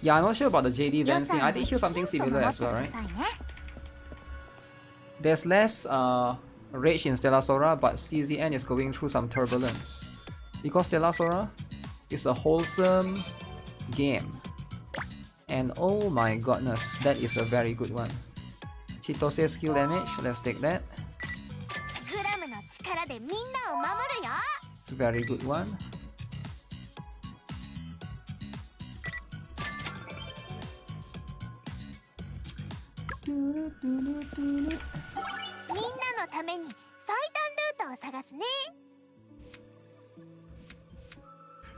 Yeah, I'm not sure about the JD Vance thing. I think here's something similar as well, right? There's less rage in Stellar Sora, but CZN is going through some turbulence. Because Stellar Sora is a wholesome game. And oh my goodness, that is a very good one. Chitose skill damage, let's take that. It's a very good one.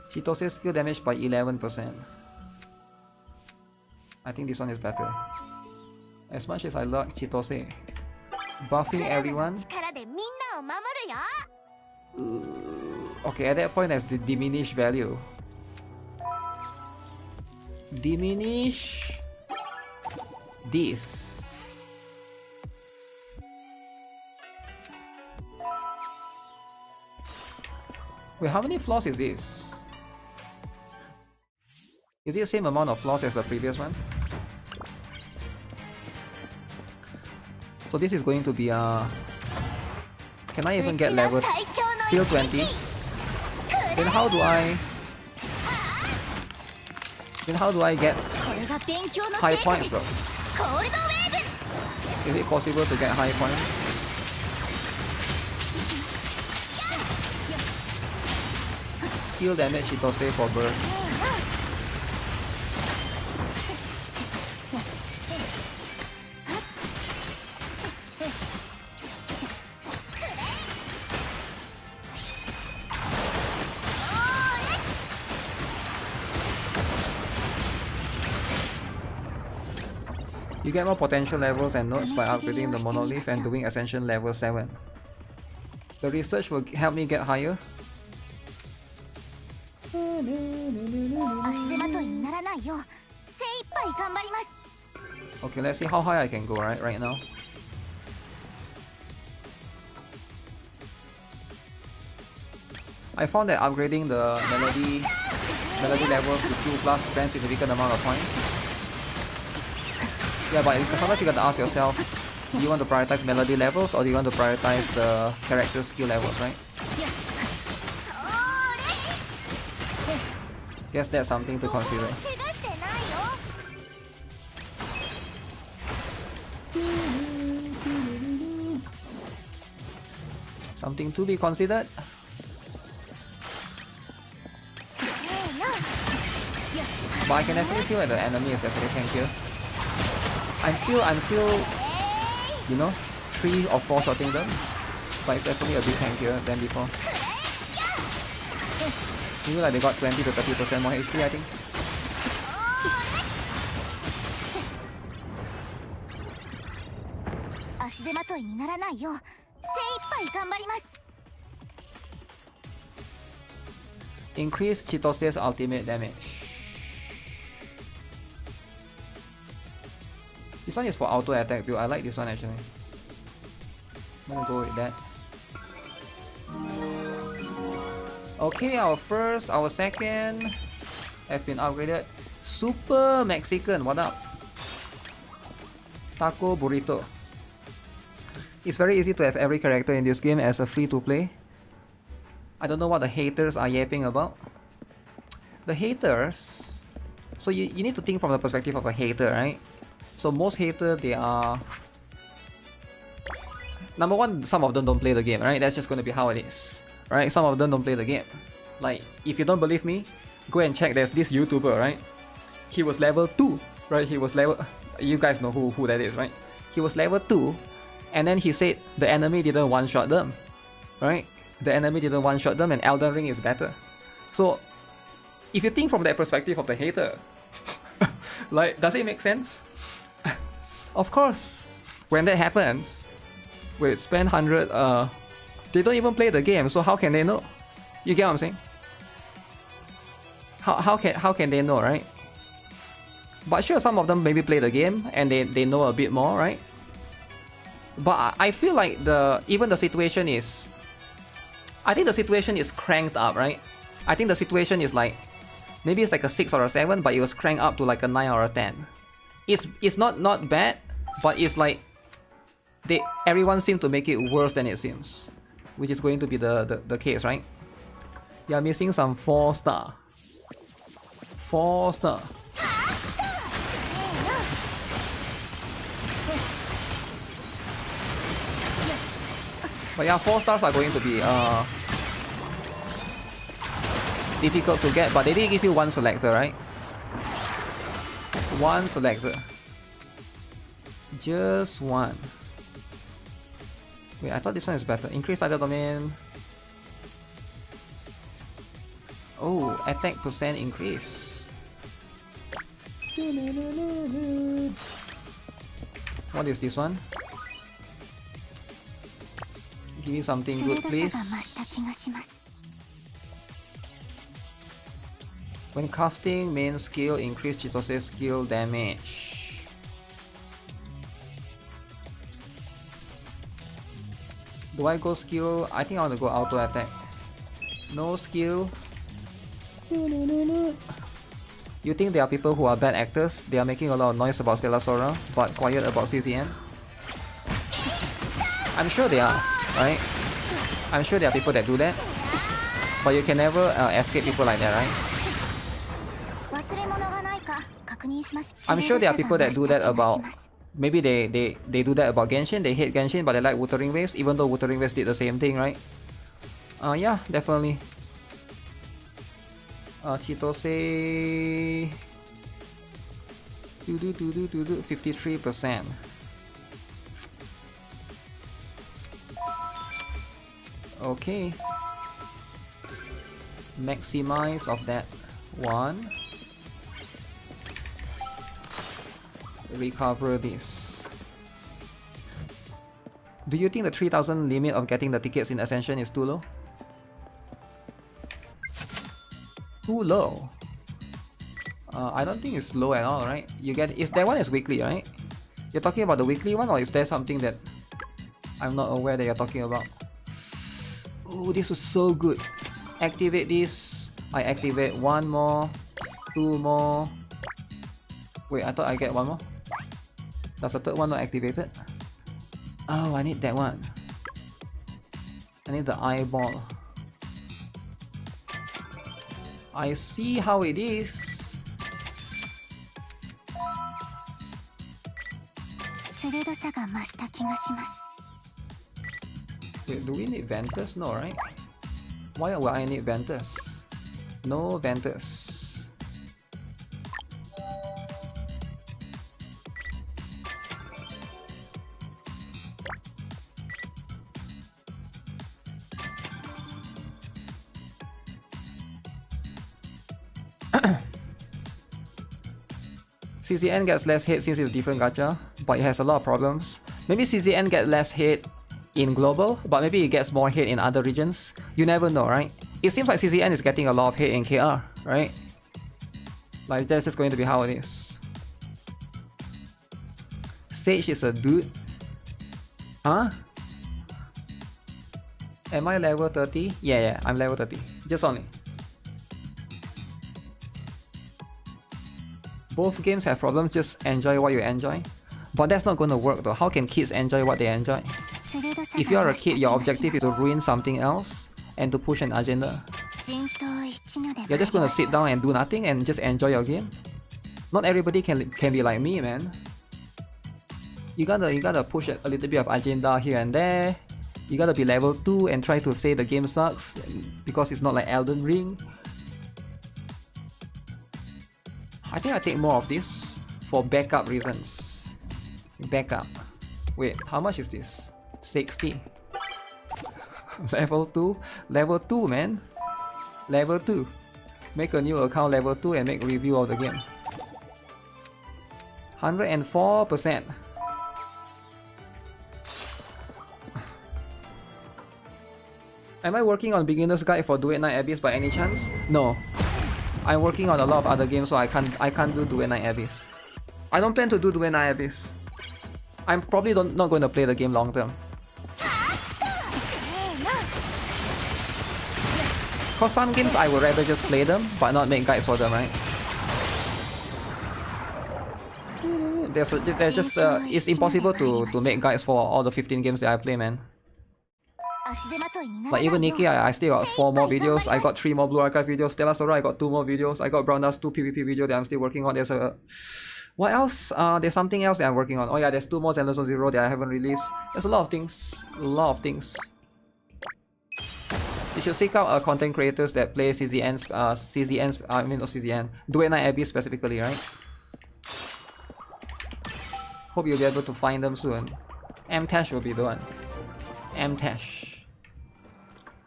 Chitose skill damage by 11%. I think this one is better. As much as I like Chitose, buffing everyone. Okay, at that point that's the diminished value. Diminish this. Wait, how many floors is this? Is it the same amount of floors as the previous one? So this is going to be can I even get level? Still 20. Then how do I get これが勉強の high 成果 points です though? コールドウェーブ Is it possible to get high points? Skill damage Chitose for burst. You get more potential levels and nodes by upgrading the monolith and doing ascension level 7. The research will help me get higher. 足手まといにならないよう精一杯頑張ります Okay, let's see how high I can go right now. I found that upgrading the melody levels to 2 plus grants significant amount of points. Yeah, but sometimes you gotta ask yourself, do you want to prioritize melody levels or do you want to prioritize the character skill levels, right? Guess that's something to consider. 怪我してないよ Something to be considered. But I can definitely feel that the enemy is definitely tankier. I'm still, you know, 3 or 4 shotting them, but it's definitely a bit tankier than before. Maybe like they got 20 to 30% more HP, I think. Increase Chitose's ultimate damage. This one is for auto attack build. I like this one actually. I'm gonna go with that. Okay, our second have been upgraded. Super Mexican, what up? Taco Burrito. It's very easy to have every character in this game as a free-to-play. I don't know what the haters are yapping about. The haters... So you need to think from the perspective of a hater, right? So most haters, they are... Number one, some of them don't play the game, right? That's just going to be how it is. Right? Some of them don't play the game. Like, if you don't believe me, go and check. There's this YouTuber, right? He was level 2, right? He was level... You guys know who that is, right? He was level 2, and then he said the enemy didn't one-shot them, right? The enemy didn't one-shot them and Elden Ring is better. So, if you think from that perspective of the hater, like, does it make sense? Of course, when that happens, we spend 100, they don't even play the game, so how can they know? You get what I'm saying? How can they know, right? But sure, some of them maybe play the game and they know a bit more, right? But I feel like even the situation is... I think the situation is cranked up, right? I think the situation is like... Maybe it's like a 6 or a 7, but it was cranked up to like a 9 or a 10. It's not bad, but it's like... Everyone seems to make it worse than it seems. Which is going to be the case, right? You're missing some 4-star. 4-star. But yeah, 4 stars are going to be difficult to get, but they did give you one selector, right? One selector. Just one. Wait, I thought this one is better. Increase either domain. Oh, attack percent increase. What is this one? Give me something good, please. When casting main skill, increase Chitose's skill damage. Do I go skill? I think I want to go auto attack. No skill. You think there are people who are bad actors? They are making a lot of noise about Stellar Sora, but quiet about CCN? I'm sure they are, right? I'm sure there are people that do that, but you can never escape people like that, right? 忘れ物がないか確認しまし I'm sure there are people that do that about. Maybe they do that about Genshin. They hate Genshin, but they like Wuthering Waves, even though Wuthering Waves did the same thing, right? Yeah, definitely. Chitose. 53%. Okay. Maximize of that one. Recover this. Do you think the 3,000 limit of getting the tickets in Ascension is too low? Too low? I don't think it's low at all, right? You get that one is weekly, right? You're talking about the weekly one, or is there something that I'm not aware that you're talking about? Oh, this was so good. Activate this. I activate one more, two more. Wait, I thought I get one more. Does the third one not activated? Oh, I need that one. I need the eyeball. I see how it is. 鋭さが増した気がします Wait, do we need Ventus? No, right? Why would I need Ventus? No Ventus. CZN gets less hate since it's a different gacha, but it has a lot of problems. Maybe CZN gets less hate in global, but maybe it gets more hate in other regions. You never know, right? It seems like CZN is getting a lot of hate in KR, right? Like that's just going to be how it is. Sage is a dude. Huh? Am I level 30? Yeah, I'm level 30. Just only. Both games have problems, just enjoy what you enjoy. But that's not gonna work though. How can kids enjoy what they enjoy? If you're a kid, your objective is to ruin something else and to push an agenda. You're just gonna sit down and do nothing and just enjoy your game. Not everybody can be like me, man. You gotta push a little bit of agenda here and there. You gotta be level 2 and try to say the game sucks because it's not like Elden Ring. I think I take more of this for backup reasons. Backup. Wait, how much is this? 60. Level 2? Level 2, man. Level 2. Make a new account level 2 and make review of the game. 104%. Am I working on beginner's guide for Duet Night Abyss by any chance? No. I'm working on a lot of other games, so I can't do Duet Night Abyss. I don't plan to do Duet Night Abyss. I'm probably not going to play the game long term. Cause some games I would rather just play them, but not make guides for them, right? It's impossible to make guides for all the 15 games that I play, man. Like even NIKKE, I still got 4 more videos. I got 3 more Blue Archive videos. Sora, I got 2 more videos. I got Brown Dust 2 PvP video that I'm still working on. There's a... What else? There's something else that I'm working on. Oh yeah, there's 2 more Zenless 0 that I haven't released. There's a lot of things. A lot of things. You should seek out content creators that play CZN, Duet Night Abyss specifically, right? Hope you'll be able to find them soon. Mtashed will be the one. Mtashed.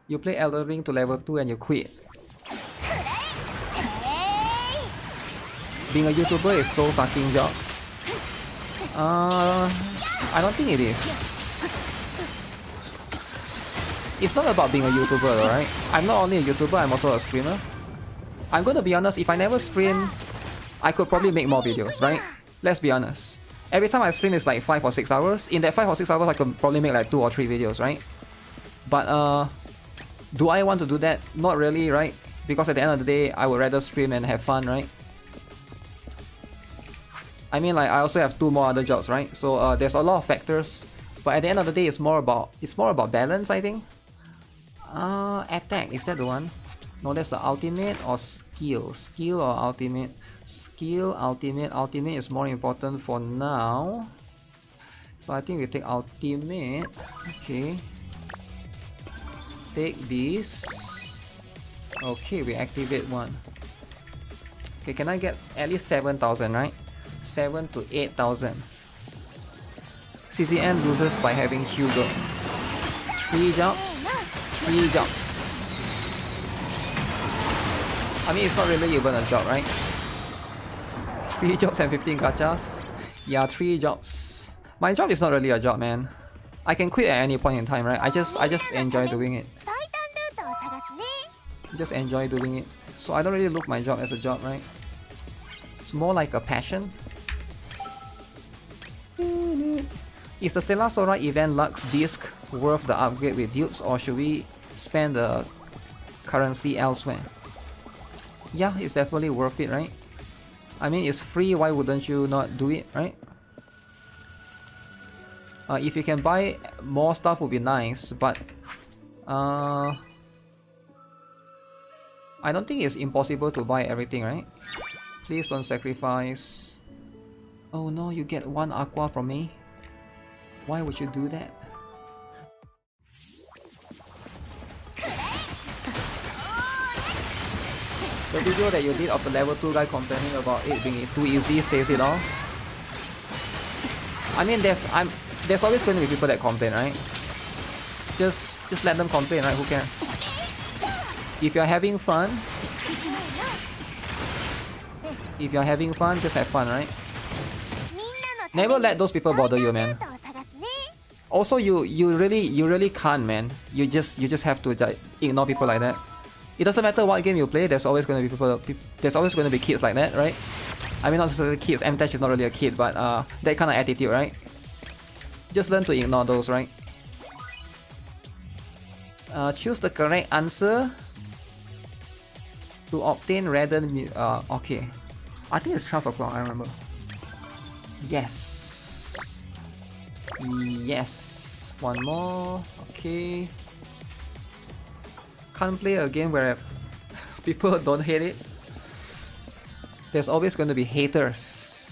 You play Elden Ring to level 2 and you quit. Being a YouTuber is so sucking job. I don't think it is. It's not about being a YouTuber though, right? I'm not only a YouTuber, I'm also a streamer. I'm gonna be honest, if I never stream, I could probably make more videos, right? Let's be honest. Every time I stream is like 5 or 6 hours. In that 5 or 6 hours, I could probably make like 2 or 3 videos, right? But do I want to do that? Not really, right? Because at the end of the day, I would rather stream and have fun, right? I mean, like I also have 2 more other jobs, right? So there's a lot of factors. But at the end of the day, it's more about balance, I think. Attack, is that the one? No, that's the ultimate or skill. Skill or ultimate? Skill, ultimate. Ultimate is more important for now. So I think we take ultimate. Okay. Take this. Okay, we activate one. Okay, can I get at least 7,000, right? 7 to 8,000. CCN loses by having Hugo. 3 jobs. 3 jobs. I mean, it's not really even a job, right? 3 jobs and 15 gachas. Yeah, 3 jobs. My job is not really a job, man. I can quit at any point in time, right? I just enjoy doing it. Just enjoy doing it. So I don't really look my job as a job, right? It's more like a passion. Is the Stellar Sora event Lux disc worth the upgrade with dupes, or should we spend the currency elsewhere? Yeah, it's definitely worth it, right? I mean, it's free, why wouldn't you not do it, right? If you can buy more stuff would be nice, but I don't think it's impossible to buy everything, right? Please don't sacrifice. Oh no, you get 1 aqua from me. Why would you do that? The video that you did of the level 2 guy complaining about it being too easy says it all. I mean, there's always going to be people that complain, right? Just let them complain, right? Who cares? If you're having fun, just have fun, right? Never let those people bother you, man. Also, you really can't, man. You just have to ignore people like that. It doesn't matter what game you play. There's always going to be people. There's always going to be kids like that, right? I mean, not necessarily kids. Mtashed is not really a kid, but that kind of attitude, right? Just learn to ignore those, right? Choose the correct answer to obtain Redden. Okay. I think it's 12 o'clock, I remember. Yes. Yes. One more. Okay. Can't play a game where people don't hate it. There's always going to be haters.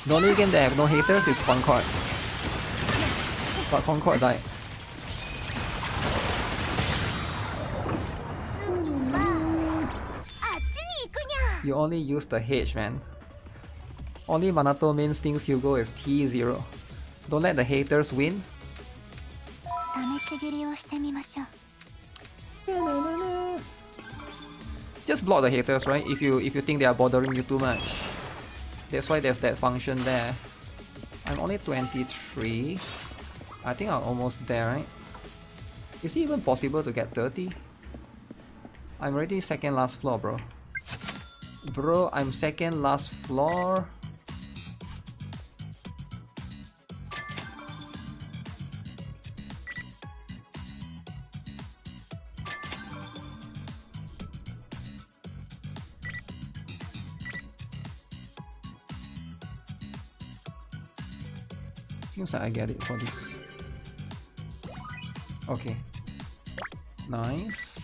The only game that have no haters is Concord. But Concord died. You only use the H, man. Only Manato means things Hugo is T0. Don't let the haters win. Just block the haters, right? If you think they are bothering you too much. That's why there's that function there. I'm only 23. I think I'm almost there, right? Is it even possible to get 30? I'm already second last floor, bro. Bro, I'm second last floor. Seems like I get it for this. Okay. Nice.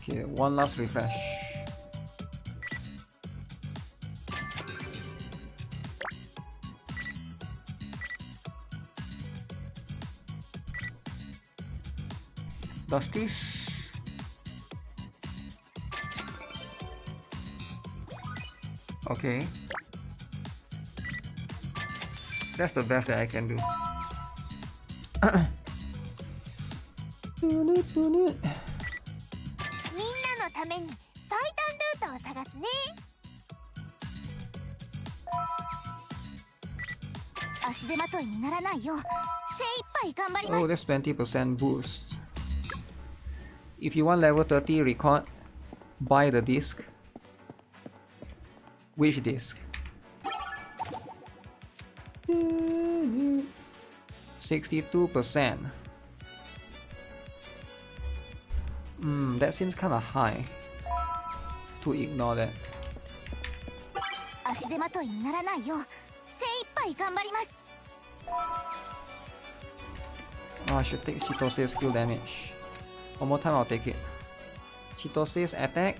Okay, one last refresh. Does this? Okay. That's the best that I can do. Oh, that's 20% boost. If you want level 30 record, buy the disc. Which disc? 62%. That seems kinda high. To ignore that. 手まといにならないよう精一杯頑張ります。 Oh, I should take Chitose's skill damage. One more time, I'll take it. Chitose's attack.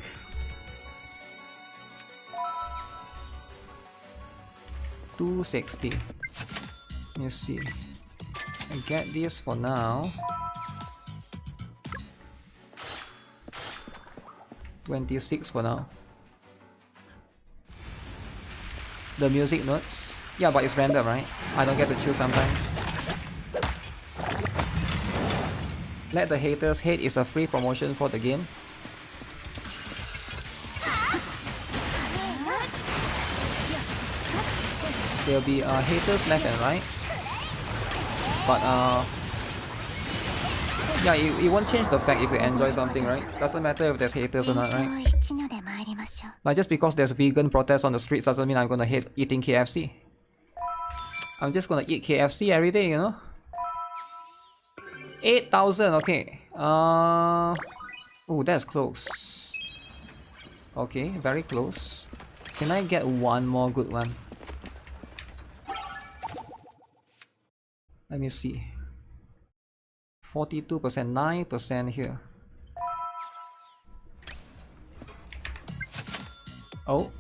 $260. Let me see. I get this for now. 26 for now. The music notes. Yeah, but it's random, right? I don't get to choose sometimes. Let the haters hate is a free promotion for the game. There'll be haters left and right. But yeah, it won't change the fact if you enjoy something, right? Doesn't matter if there's haters or not, right? Like just because there's vegan protests on the streets doesn't mean I'm gonna hate eating KFC. I'm just gonna eat KFC every day, you know? 8,000, okay. Oh, that's close. Okay, very close. Can I get one more good one? Let me see. 42%, 9% here. Oh.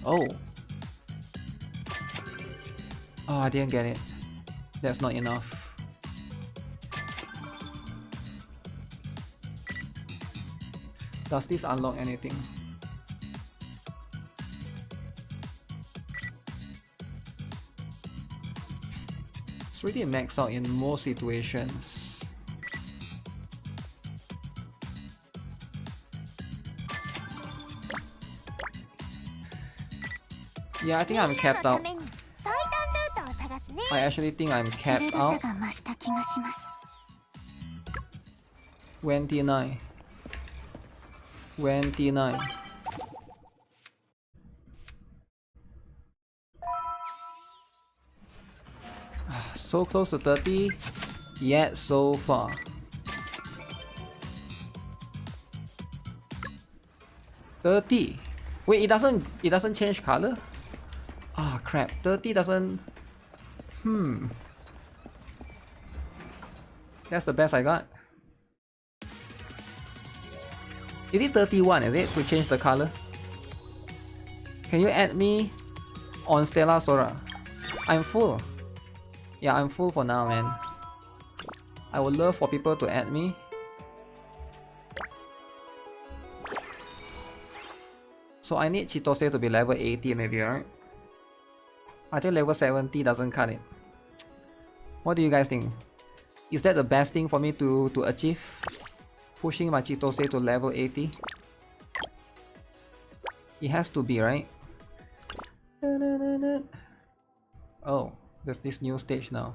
Oh. Oh, I didn't get it. That's not enough. Does this unlock anything? It's really maxed out in most situations. Yeah, I think I'm capped out. I actually think I'm capped out. 29. 29. So close to 30, yet so far. $30. Wait, it doesn't change color? Ah, crap. 30 doesn't. That's the best I got. Is it 31, is it, to change the color? Can you add me on Stella Sora? I'm full. Yeah, I'm full for now, man. I would love for people to add me. So I need Chitose to be level 80 maybe, right? I think level 70 doesn't cut it. What do you guys think? Is that the best thing for me to achieve? Pushing my Chitose to level 80? It has to be, right? Oh, there's this new stage now.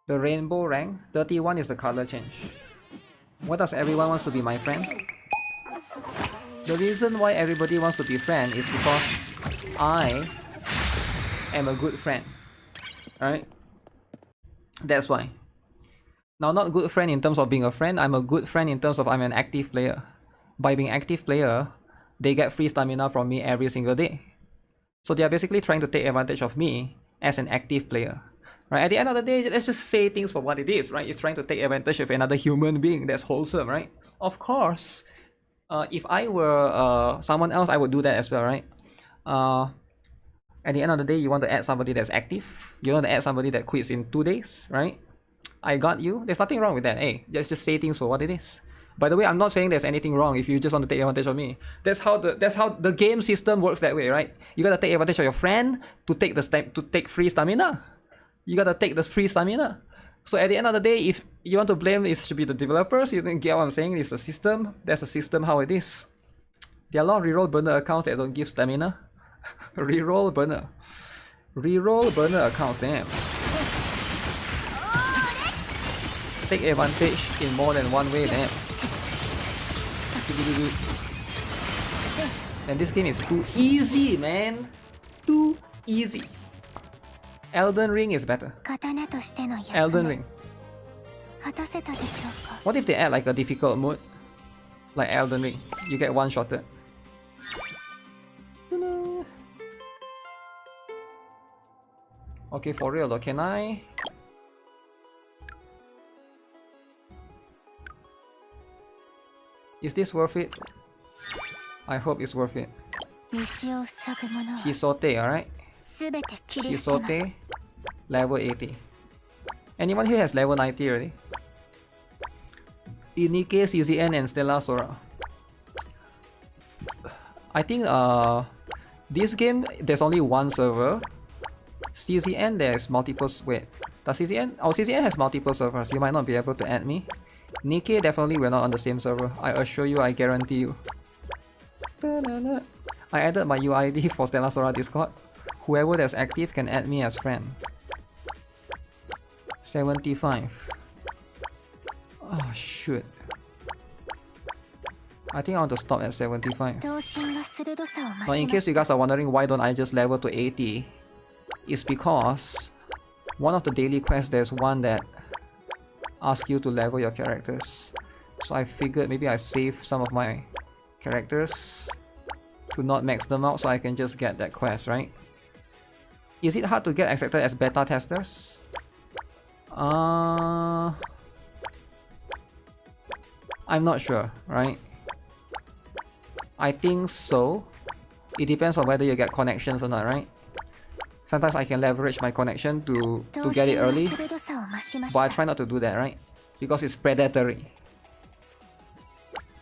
The rainbow rank, 31 is the color change. What does everyone wants to be my friend? The reason why everybody wants to be friend is because I am a good friend. Alright? That's why. Now, not good friend in terms of being a friend, I'm a good friend in terms of I'm an active player. By being active player, they get free stamina from me every single day. So they are basically trying to take advantage of me as an active player. Right? At the end of the day, let's just say things for what it is, right? It's trying to take advantage of another human being that's wholesome, right? Of course, if I were someone else, I would do that as well, right? At the end of the day, you want to add somebody that's active. You want to add somebody that quits in 2 days, right? I got you. There's nothing wrong with that. Hey, just say things for what it is. By the way, I'm not saying there's anything wrong if you just want to take advantage of me. That's how the game system works that way, right? You gotta take advantage of your friend to take free stamina. You gotta take the free stamina. So at the end of the day, if you want to blame, it should be the developers. You don't get what I'm saying? It's a system. That's a system how it is. There are a lot of reroll burner accounts that don't give stamina. Reroll burner accounts, damn. Take advantage in more than one way, damn. And this game is too easy, man. Too easy. Elden Ring is better. 刀としての役 Elden 目 Ring. 果たせたでしょうか。 What if they add like a difficult mode? Like Elden Ring. You get one-shotted. Okay, for real though, can I? Is this worth it? I hope it's worth it. 道を塞ぐものは Chisote, alright? 全て切り捨てます。 Chisote, level 80. Anyone here has level 90 already? NIKKE, CZN, and Stellar Sora. I think this game there's only one server. CZN there's multiple. Wait, does CZN? Oh, CZN has multiple servers. You might not be able to add me. NIKKE definitely we're not on the same server. I assure you, I guarantee you. I added my UID for Stellar Sora Discord. Whoever that's active can add me as friend. 75. Oh shoot. I think I want to stop at 75. 刀身が鋭さを But 増 in しま case し you た。 guys are wondering why don't I just level to 80, it's because one of the daily quests there's one that asks you to level your characters. So I figured maybe I save some of my characters to not max them out so I can just get that quest, right? Is it hard to get accepted as beta testers? I'm not sure, right? I think so. It depends on whether you get connections or not, right? Sometimes I can leverage my connection to get it early, 刀身が鋭さを増しまし but I た。 try not to do that, right? Because it's predatory.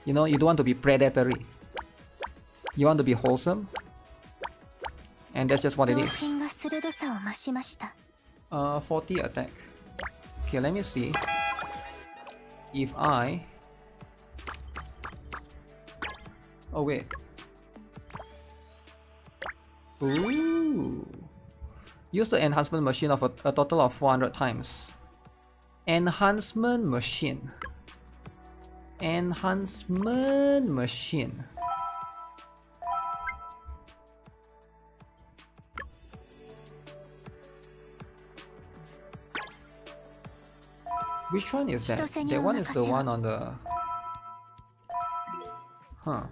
You know, you don't want to be predatory. You want to be wholesome. And that's just what it 刀 is. 身が鋭さを増しました。 40 attack. Okay, let me see. If I... Oh wait. Ooh. Use the enhancement machine of a total of 400 times. Enhancement machine. Enhancement machine. Which one is that? That one is the one on the... Huh.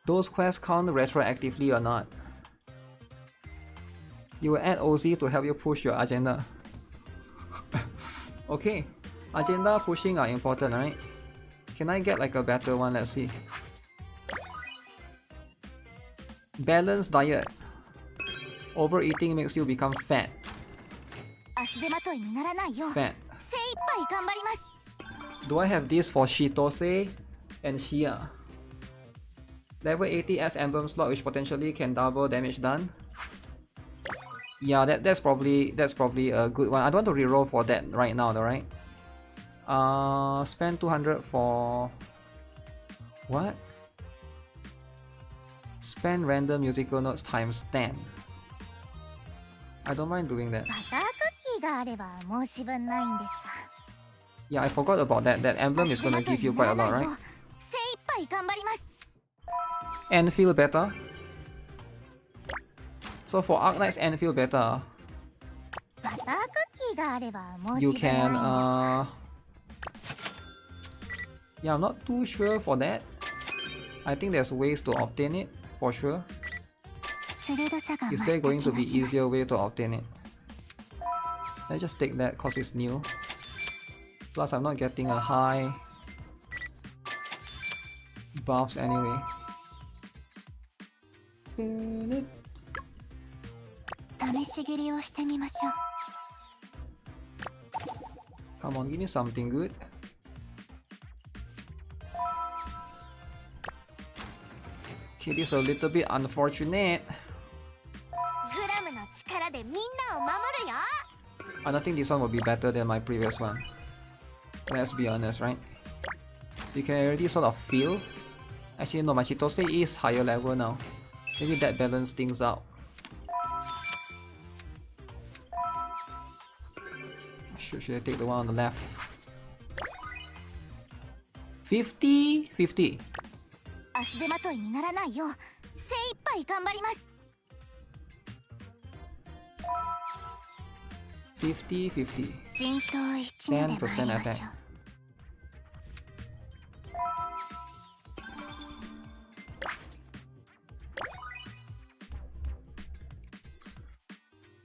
Those quests count retroactively or not? You will add OZ to help you push your agenda. Okay. Agenda pushing are important, right? Can I get like a better one? Let's see. Balanced diet. Overeating makes you become fat. 足手まといにならないよう Fat. 精一杯頑張ります。 Do I have this for Shitose and Shia? Level 80 as emblem slot which potentially can double damage done. Yeah, that's probably a good one. I don't want to reroll for that right now though, right? Spend 200 for... What? Spend random musical notes times 10. I don't mind doing that. バタークッキーがあれば申し分ないんですが。 Yeah, I forgot about that. That emblem is gonna give you quite a lot, right? 精一杯頑張ります。 Enfield better. So for Arknights, Enfield better. バタークッキーがあれば申 You し分ない can んです。 Yeah, I'm not too sure for that. I think there's ways to obtain it for sure. 鋭さが増 Is し there た going 気 to が be します。 easier way to obtain it? Let's just take that cause it's new. Plus I'm not getting a high buffs anyway. 試し切りをしてみましょう。 Come on, give me something good. Okay, this is a little bit unfortunate. グラムの力でみんなを守るよ。 I don't think this one will be better than my previous one. Let's be honest, right? You can already sort of feel. Actually, no, my Chitose is higher level now. Maybe that balance things out. Should I take the one on the left? 50? 50. 足手まといにならないよう精一杯頑張ります。50-50. 人痘一目で参りましょ 10% う attack.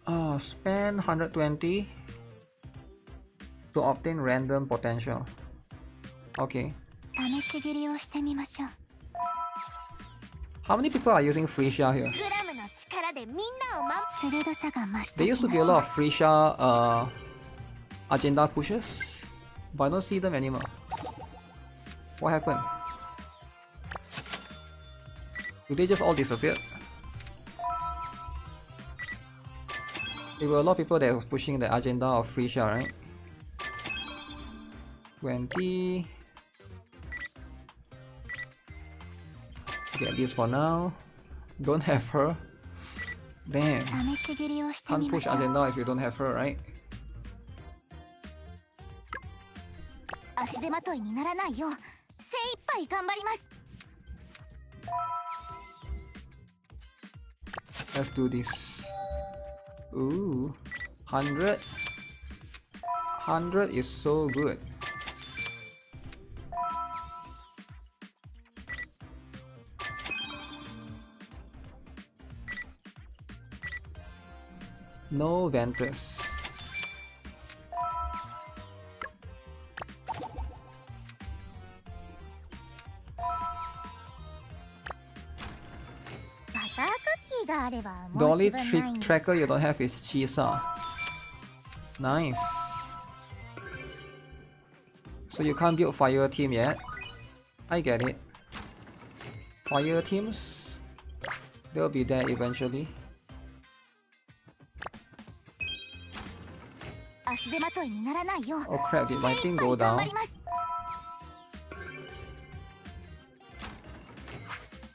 Oh, spend 120 to obtain random potential. Okay. 試し切りをしてみましょう How many people are using free share here? グラムの力でみんなを鋭さが増して There き used to ま be a し lot ょ of free share agenda pushes, but I don't see them anymore. What happened? Did they just all disappear? There were a lot of people that was pushing the agenda of free share, right? 20. Get this for now. Don't have her. Damn. 試し切りをして Can't みま push しょう agenda if you don't have her, right? 足手まといにならないよう精一杯頑張ります Let's do this. Ooh, 100. 100 is so good. No Ventus. The only trick tracker you don't have is Chisa. Nice. So you can't build fire team yet. I get it. Fire teams, they'll be there eventually. 足手まといにならないよう Oh crap, did my 精 thing 一 go 杯頑 down? 張ります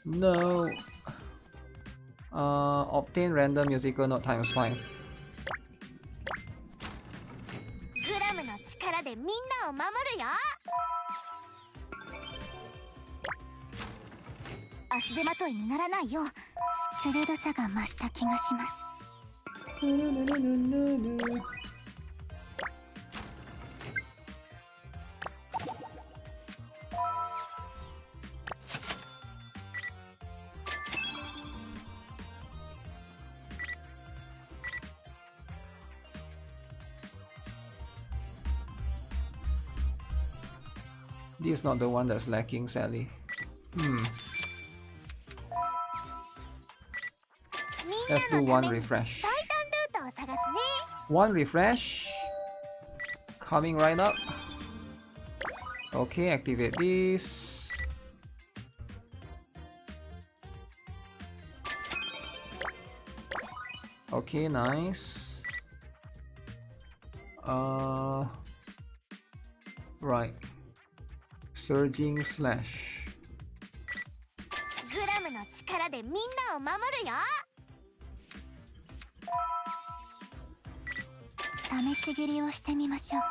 No. Obtain random musical note times 5. グラムの力でみんなを守るよ足手まといにならないよう鋭さが増した気がします This is not the one that's lacking, sadly. Let's do one refresh. 最短ルートを探すね One refresh. Coming right up. Okay, activate this. Okay, nice. Right. Surging slash. グラムの力でみんなを守るよ試し切りをしてみましょう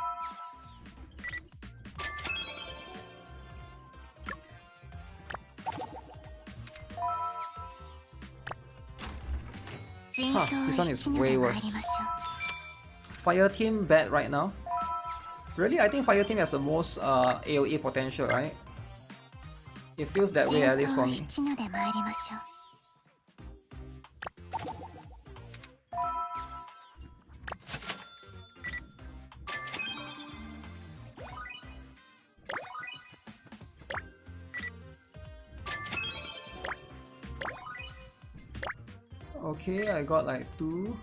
Huh, this one is way worse. Fire team bad right now. Really, I think fire team has the most AOE potential, right? It feels that way at least for me. 一ので参りましょう Okay, I got like 2.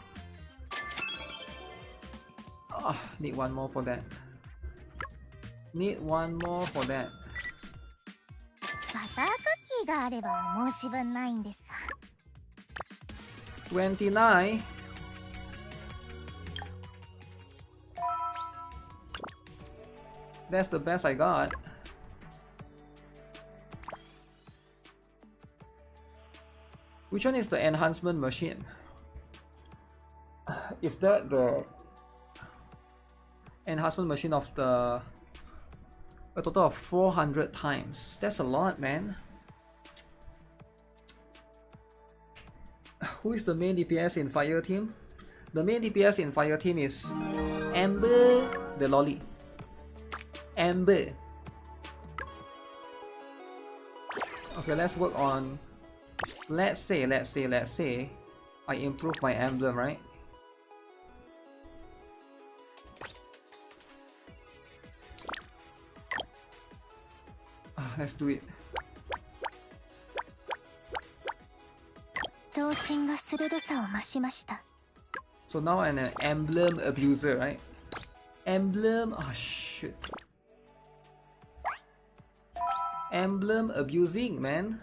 Need one more for that. Need one more for that. バタークッキーがあれば申し分ないんですが 29. That's the best I got. Which one is the enhancement machine? Is that the enhancement machine of a total of 400 times? That's a lot, man. Who is the main DPS in fire team? The main DPS in Fire Team is Amber the Lolly. Amber. Okay, let's work on. Let's say I improve my emblem, right? Let's do it. 刀身が鋭さを増しました。 So now I'm an emblem abuser, right? Emblem. Oh shit. Emblem abusing, man.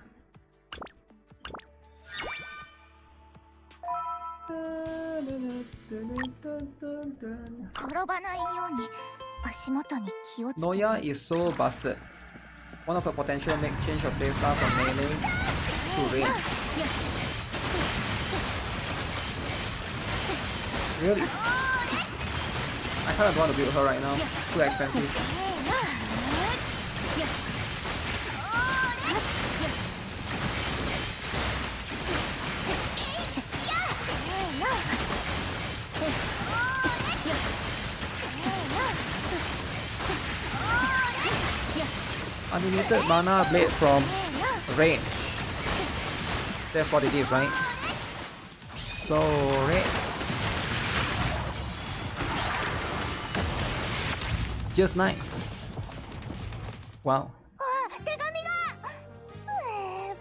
転ばないように足元に気をつけて。 Noya is so busted. One of her potential make change of playstyle from melee to range. Really? I kinda don't want to build her right now. Too expensive. Unlimited mana blade from range. That's what it is, right? So range. Just nice. Wow. 手紙が。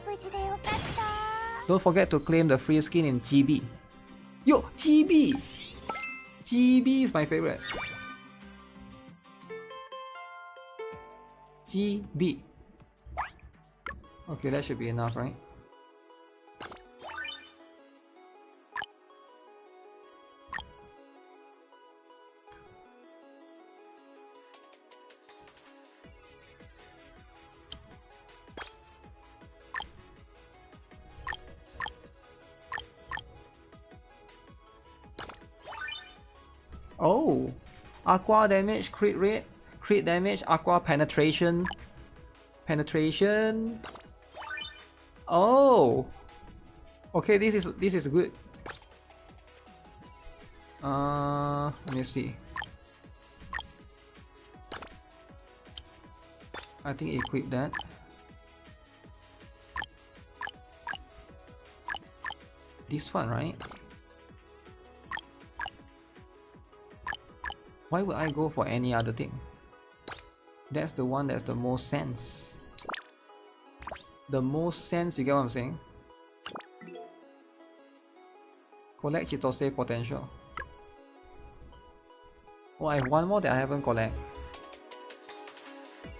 無事でよかった。 Don't forget to claim the free skin in GB. Yo, GB! GB is my favorite. GB. Okay, that should be enough, right? Oh, aqua damage, crit rate, crit damage, aqua penetration, penetration. Oh, okay, this is good. Let me see. I think equip that. This one, right? Why would I go for any other thing? That's the one that's the most sense. The most sense, you get what I'm saying? Collect Chitose potential. Oh, I have one more that I haven't collect.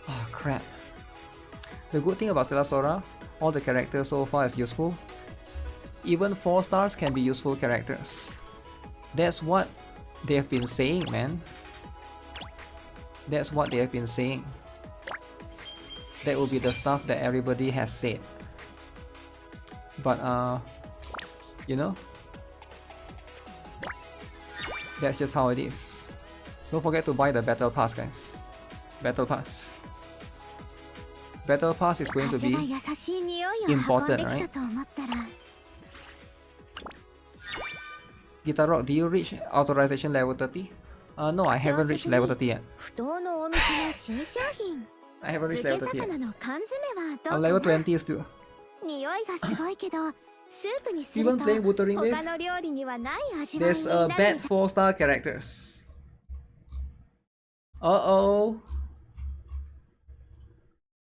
Oh crap. The good thing about Stellar Sora, all the characters so far is useful. Even 4 stars can be useful characters. That's what they have been saying, man. That's what they have been saying. That will be the stuff that everybody has said. But you know, that's just how it is. Don't forget to buy the battle pass, guys. Battle pass. Battle pass is going to be important, right? GuitarRock, do you reach authorization level 30? No, I haven't reached level 30 yet. I haven't reached level 30 yet. I'm level 20 still. Even playing Wuthering Wave, there's bad 4-star characters. Uh-oh.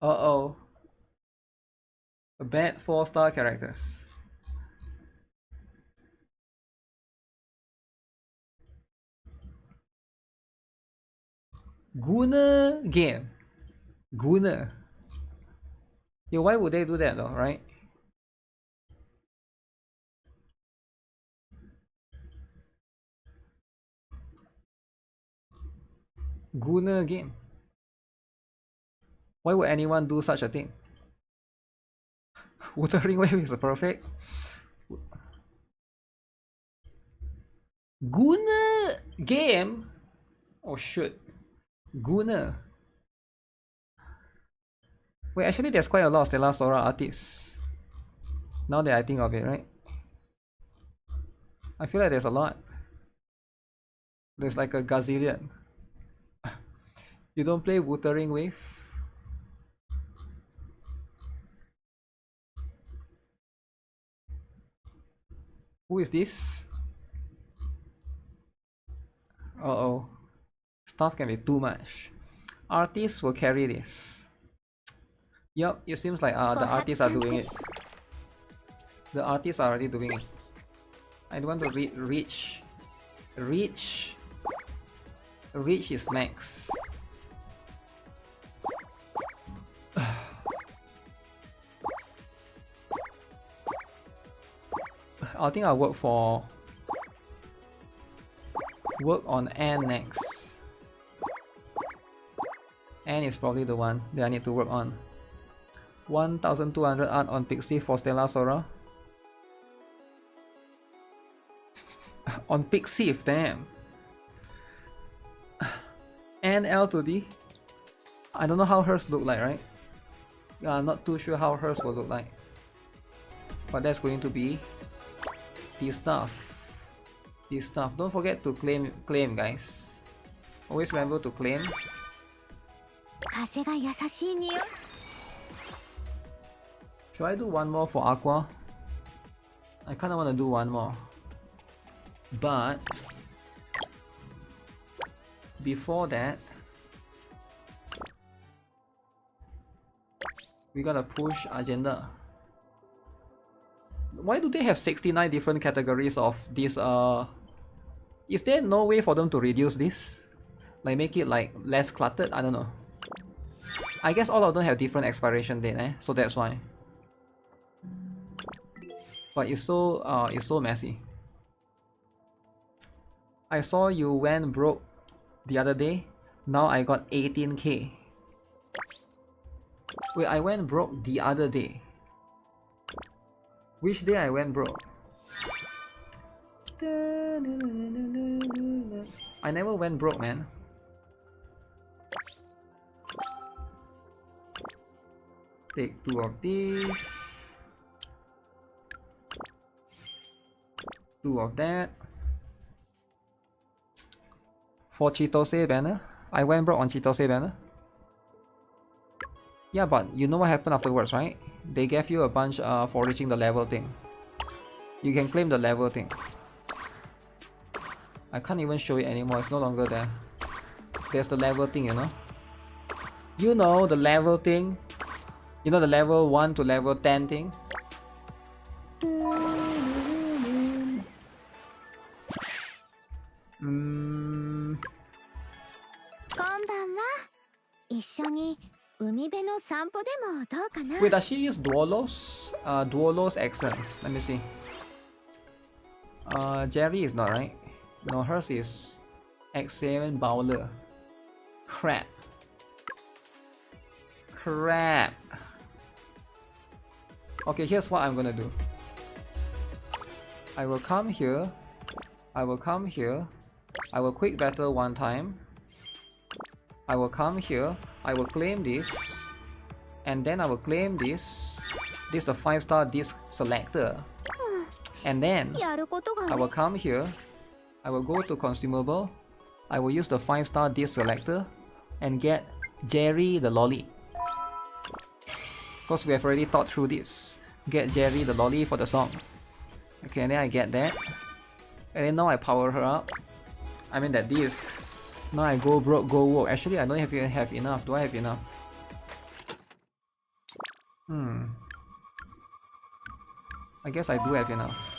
Uh-oh. Bad 4-star characters. Guna game. Guna. Yo, why would they do that though, right? Guna game. Why would anyone do such a thing? Wuthering Wave is perfect. Guna game? Oh shit. Guna. Wait, actually there's quite a lot of Stellar Sora artists. Now that I think of it, right? I feel like there's a lot. There's like a gazillion. You don't play Wuthering Wave? Who is this? Uh-oh. Stuff can be too much. Artists will carry this. Yup, it seems like the artists are doing it. The artists are already doing it. I don't want to reach is max. I think I'll work on N next. N is probably the one that I need to work on. 1200 art on Pixie for Stella Sora. On Pixie, damn. N L to D. I don't know how hers look like, right? Yeah, I'm not too sure how hers will look like. But that's going to be this stuff. This stuff. Don't forget to claim, guys. Always remember to claim. Should I do one more for Aqua? I kinda wanna do one more. But before that, we gotta push agenda. Why do they have 69 different categories of this? Is there no way for them to reduce this? Like make it like less cluttered? I don't know. I guess all of them have different expiration date, so that's why. But it's so messy. I saw you went broke the other day. Now I got 18k. Wait, I went broke the other day. Which day I went broke? I never went broke, man. Take 2 of these. 2 of that. For Chitose banner, I went broke on Chitose banner. Yeah, but you know what happened afterwards, right? They gave you a bunch for reaching the level thing. You can claim the level thing. I can't even show it anymore, it's no longer there. There's the level thing, you know? You know the level thing? You know the level 1 to level 10 thing? Wait, does she use Duolos? Duolos accents. Let me see. Jerry is not, right? No, hers is X7 Bowler. Crap. Crap. Okay, here's what I'm gonna do. I will come here. I will come here. I will quick battle one time. I will come here. I will claim this. And then I will claim this. This is a 5-star disc selector. And then I will come here. I will go to consumable. I will use the 5-star disc selector and get Jerry the Lolly. Because we have already thought through this. Get Jerry the Lolly for the song. Okay, and then I get that. And then now I power her up. I mean that disc. Now I go broke, go woke. Actually, I don't even have enough. Do I have enough? I guess I do have enough.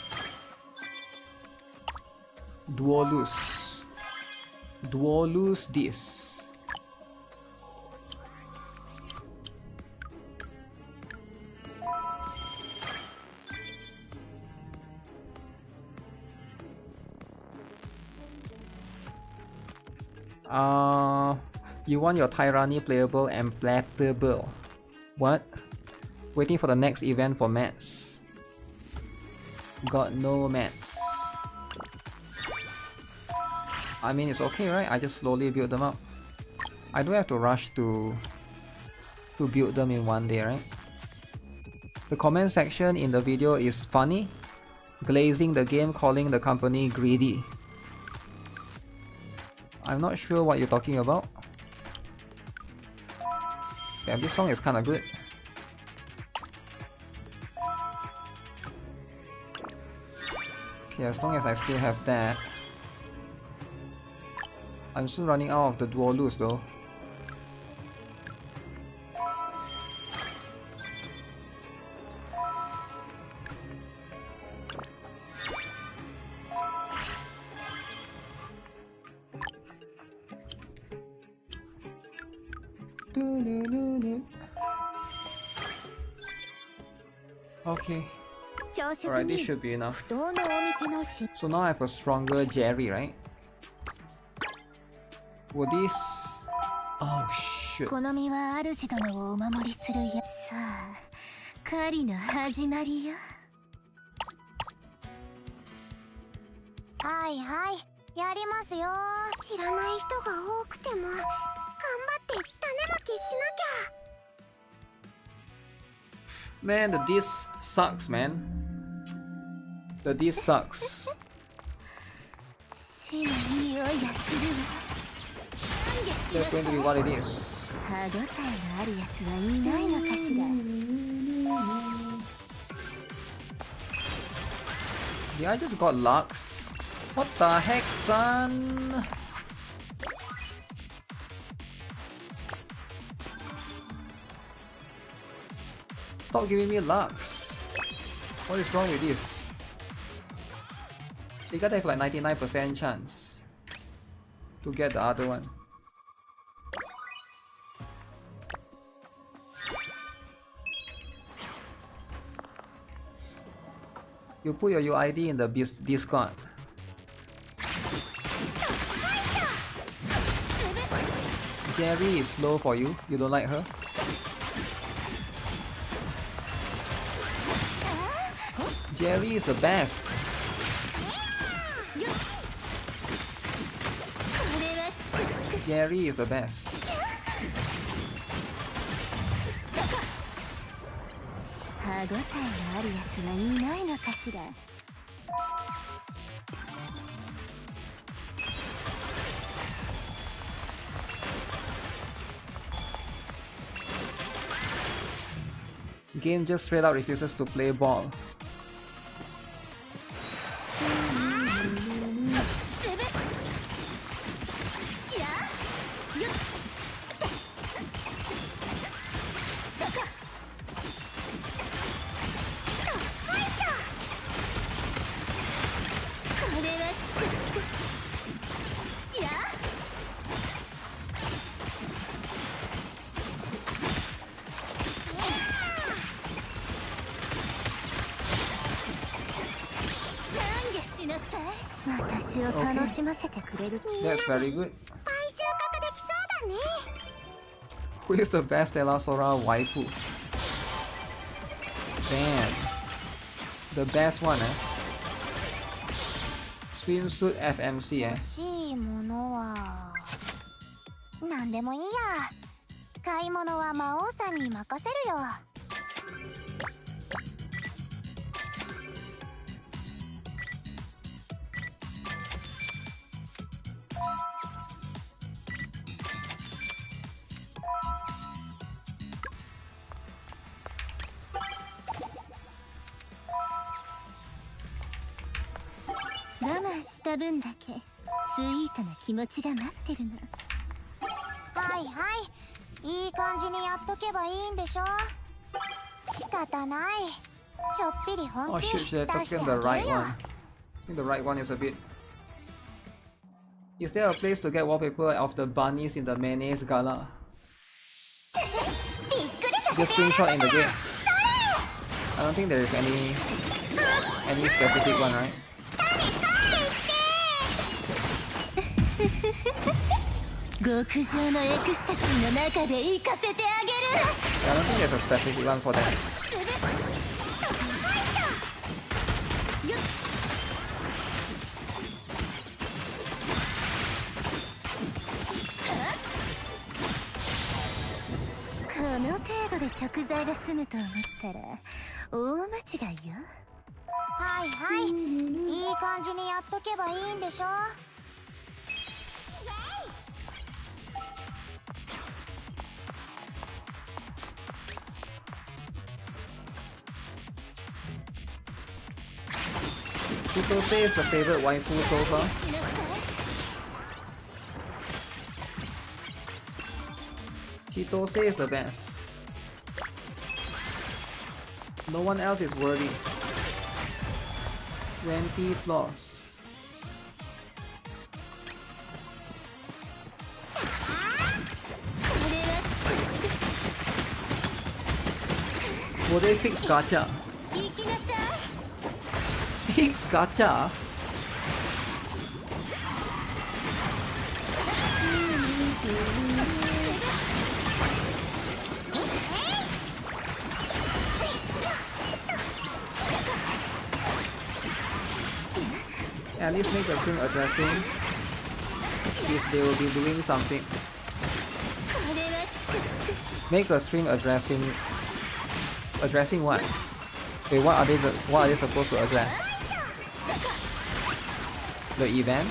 Duolus. Duolus this. You want your Tyranny playable and playable. What? Waiting for the next event for mats. Got no mats. I mean, it's okay, right? I just slowly build them up. I don't have to rush to build them in one day, right? The comment section in the video is funny. Glazing the game, calling the company greedy. I'm not sure what you're talking about. Yeah, this song is kinda good. Okay, as long as I still have that. I'm still running out of the dual loops though. Okay. Alright, this should be enough. So now I have a stronger Jerry, right? Will this... Oh shit. 好みは主殿をお守りするやさあ狩りの始まりよ。はいはいやりますよ。知らない人が多くても頑張って種まきしなきゃ。 Man, the disc sucks, man. The disc sucks. 死の匂いがするわ。 That's going to be what it is. 歯ごたえがあるやつはいないのかしら。 Yeah, I just got Lux. What the heck, son? Stop giving me Lux. What is wrong with this? You gotta have like 99% chance to get the other one. You put your UID in the Discord. Jerry is slow for you. You don't like her? Jerry is the best. Jerry is the best. Game just straight out refuses to play ball. That's very good. Who is the best Sora waifu? Damn. The best one, eh? Swimsuit FMC, eh? なんでもいいや。買い物は魔王さんに任せるよ。 我慢した分だけスイートな気持ちが待ってるの。はいはい、いい感じにやっとけばいいんでしょ。仕方ない。ちょっぴり本 Oh 気 shit, 出 should I して take あ the げ right るよ。 one? I think the right one is a bit... Is there a place to get wallpaper of the bunnies in the mayonnaise gala? びっくりさせ Just て。 screenshot in the game. I don't think there is any specific one, right? 極上のエクスタシーの中で行かせてあげる。 I don't think there's a specific one for that. この程度で食材が済むと思ったら大間違いよ。はいはい、いい感じにやっとけばいいんでしょ。Chitose is the favorite waifu so far. Chitose is the best. No one else is worthy. 20 flaws. Will they fix Gacha? Fix Gacha? At least make a string addressing if they will be doing something. Make a string addressing. Addressing what? Wait, what are they supposed to address? The event?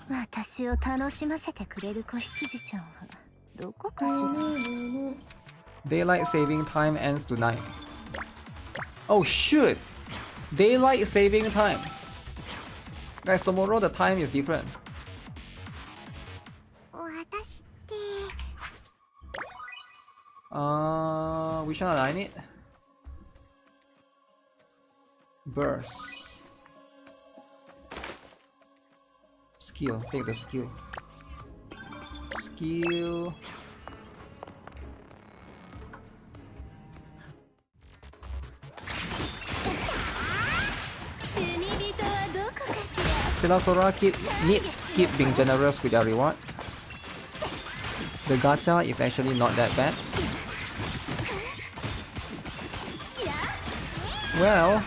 私を楽しませてくれる子羊ちゃんはどこかしら Daylight saving time ends tonight. Oh shoot! Daylight saving time! Guys, tomorrow the time is different. 私って Which one I need? Burst. Skill, take the skill. Skill. Still Sora keep being generous with your reward. The gacha is actually not that bad. Well,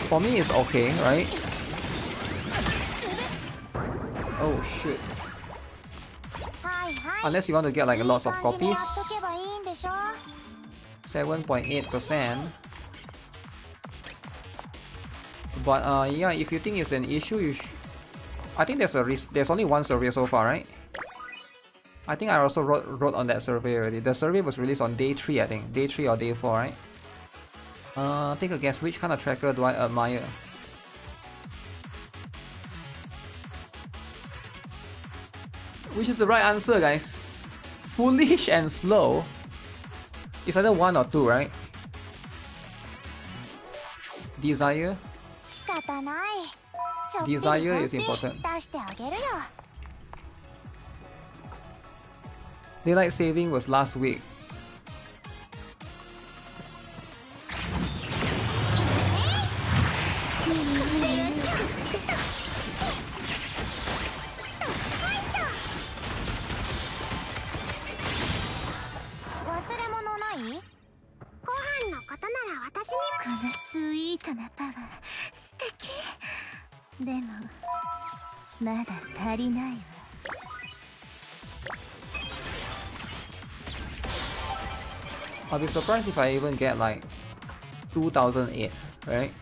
for me it's okay, right? Oh shit. Unless you want to get like lots of copies. 7.8%. But yeah, if you think it's an issue, I think there's only one survey so far, right? I think I also wrote on that survey already. The survey was released on day 3, I think. Day 3 or day 4, right? Take a guess, which kind of tracker do I admire? Which is the right answer, guys? Foolish and slow. It's either 1 or 2, right? Desire. Desire is important. Daylight saving was last week. I'll be surprised if I even get like 2008, right?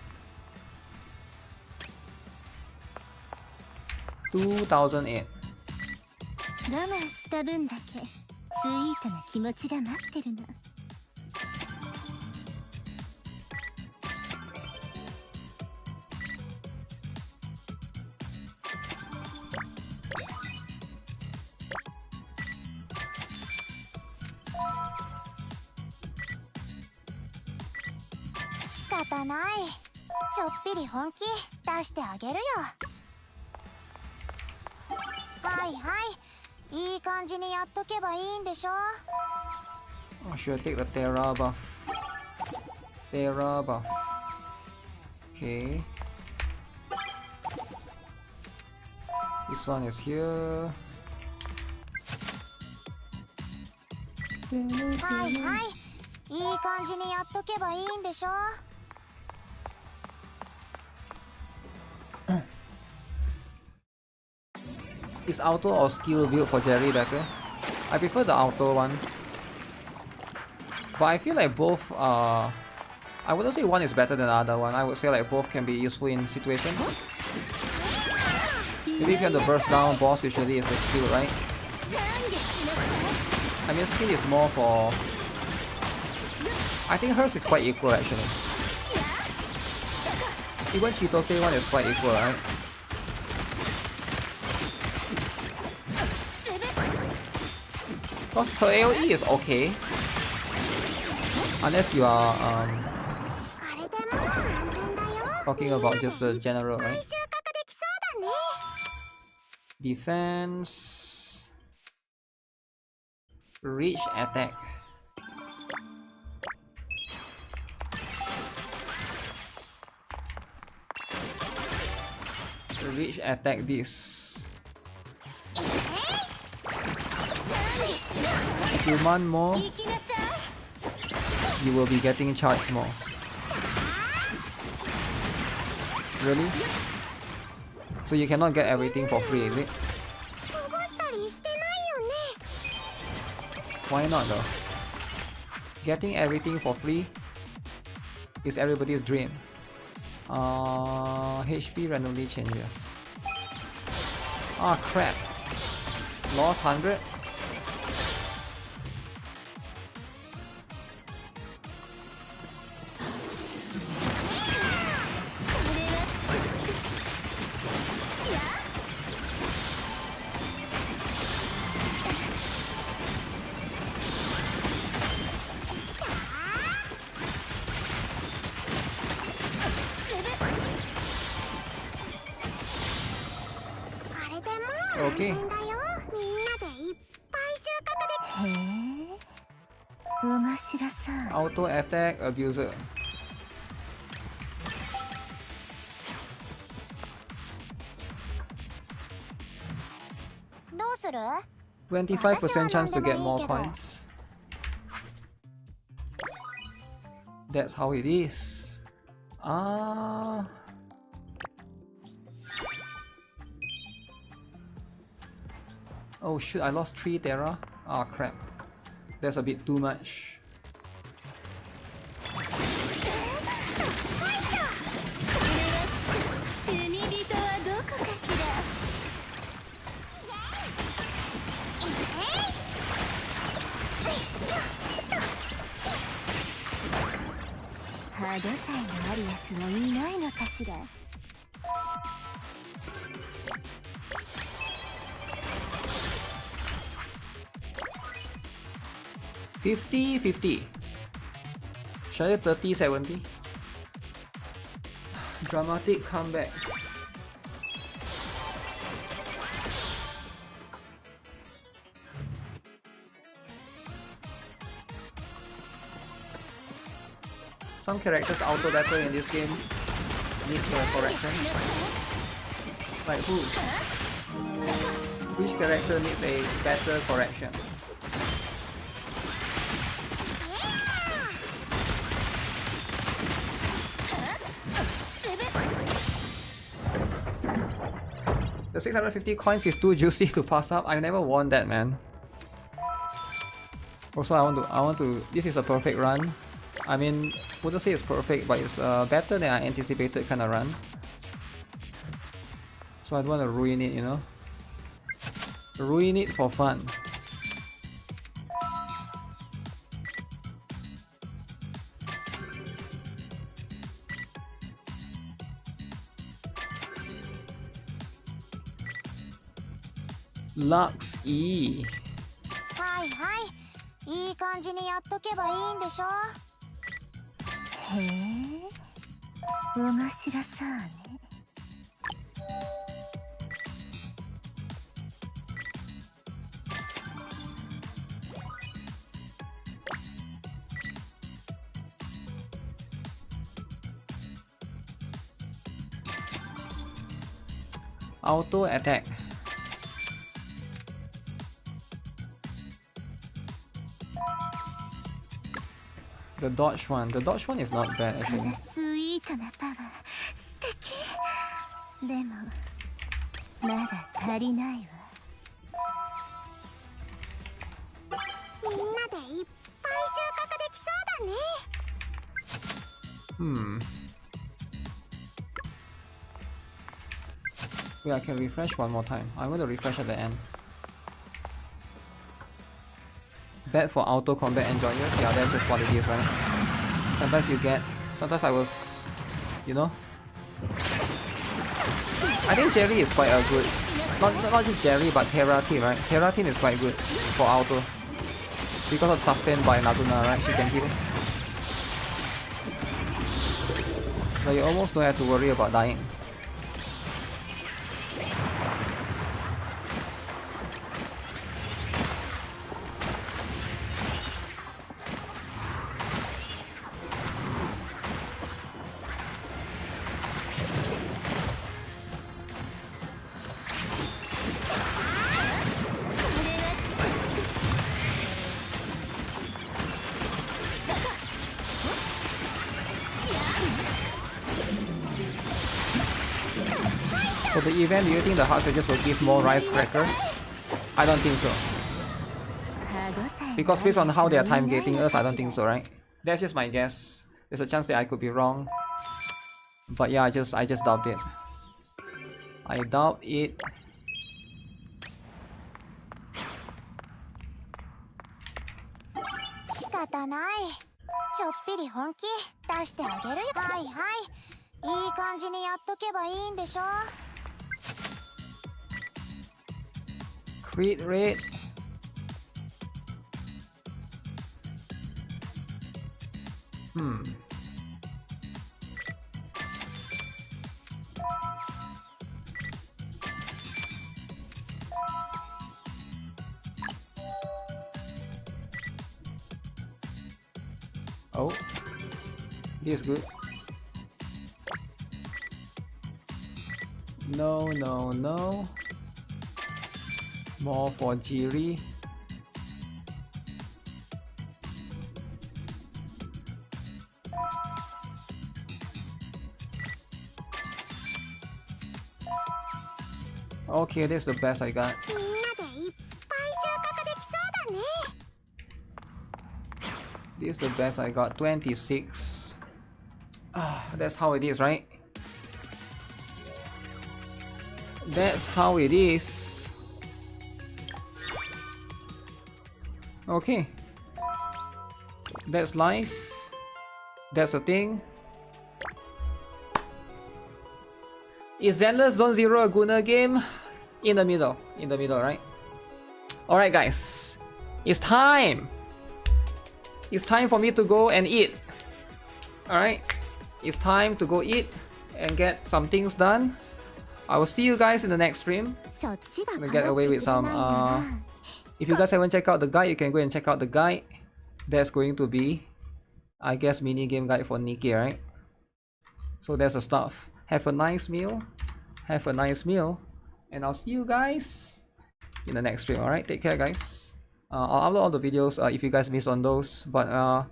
2008. 我慢した分だけスイートな気持ちが待ってるの。仕方ない。ちょっぴり本気出してあげるよ。はいはい。いい感じにやっとけばいいんでしょ。I should take the Terra buff. Terra buff. Okay. This one is here. はいはい。いい感じにやっとけばいいんでしょ。Is auto or skill build for Jerry better? I prefer the auto one. But I feel like both I wouldn't say one is better than the other one. I would say like both can be useful in situations. Maybe if you have to burst down boss, usually it's the skill, right? I mean, skill is more for... I think hers is quite equal actually. Even Chitose one is quite equal, right? Because her AoE is okay. Unless you are talking about just the general, right? Defense, reach, attack. Reach, attack this. If you want more, you will be getting charged more. Really? So you cannot get everything for free, is it? Why not though? Getting everything for free is everybody's dream. HP randomly changes. Ah crap. Lost 100. Okay. Auto attack abuser. What do you do? 25% chance to get more coins. That's how it is. Oh shoot, I lost 3 Terra. Ah crap. That's a bit too much. $50-50. Shall I 30-70? Dramatic comeback. Some characters auto battle in this game needs a correction. Like who? Which character needs a better correction? The 650 coins is too juicy to pass up. I never won that, man. Also, I want to. This is a perfect run. I mean, wouldn't say it's perfect, but it's better than I anticipated kind of run. So I don't want to ruin it, you know. Ruin it for fun. Lux E. はいはい、いい感じにやっとけばいいんでしょ。へえ、面白そうね。Auto attack. The dodge one is not bad actually. スイートなパワー、素敵。でもまだ足りないわ。みんなでいっぱい収穫できそうだね。Wait, I can refresh one more time. I'm going to refresh at the end. Bad for auto combat enjoyers. Yeah, that's just what it is, right? Sometimes you get. Sometimes I was, you know, I think Jerry is quite a good, not just Jerry but Terra team, right? Terra team is quite good for auto because of sustained by Nazuna, right? She can heal. So you almost don't have to worry about dying. For the event, do you think the heart just will give more rice crackers? I don't think so. Because based on how they are time gating us, I don't think so, right? That's just my guess. There's a chance that I could be wrong. But yeah, I just doubt it. I doubt it. Crit rate. Oh, this is good. No, no, no. More for Jiri. Okay, this is the best I got. This is the best I got. 26. That's how it is, right? That's how it is. Okay. That's life. That's a thing. Is Zenless Zone Zero a Gunner game? In the middle, right? Alright guys, it's time! It's time for me to go and eat. Alright, it's time to go eat and get some things done. I will see you guys in the next stream. I'm gonna get away with some, if you guys haven't checked out the guide, you can go and check out the guide. There's going to be, I guess, mini game guide for NIKKE, right? So there's the stuff. Have a nice meal. Have a nice meal. And I'll see you guys in the next stream, alright? Take care, guys. I'll upload all the videos if you guys miss on those. But I'll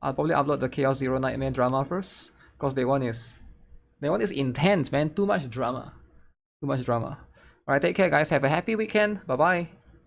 probably upload the Chaos Zero Nightmare drama first. Because that one is intense, man. Too much drama. Too much drama. Alright, take care, guys. Have a happy weekend. Bye-bye.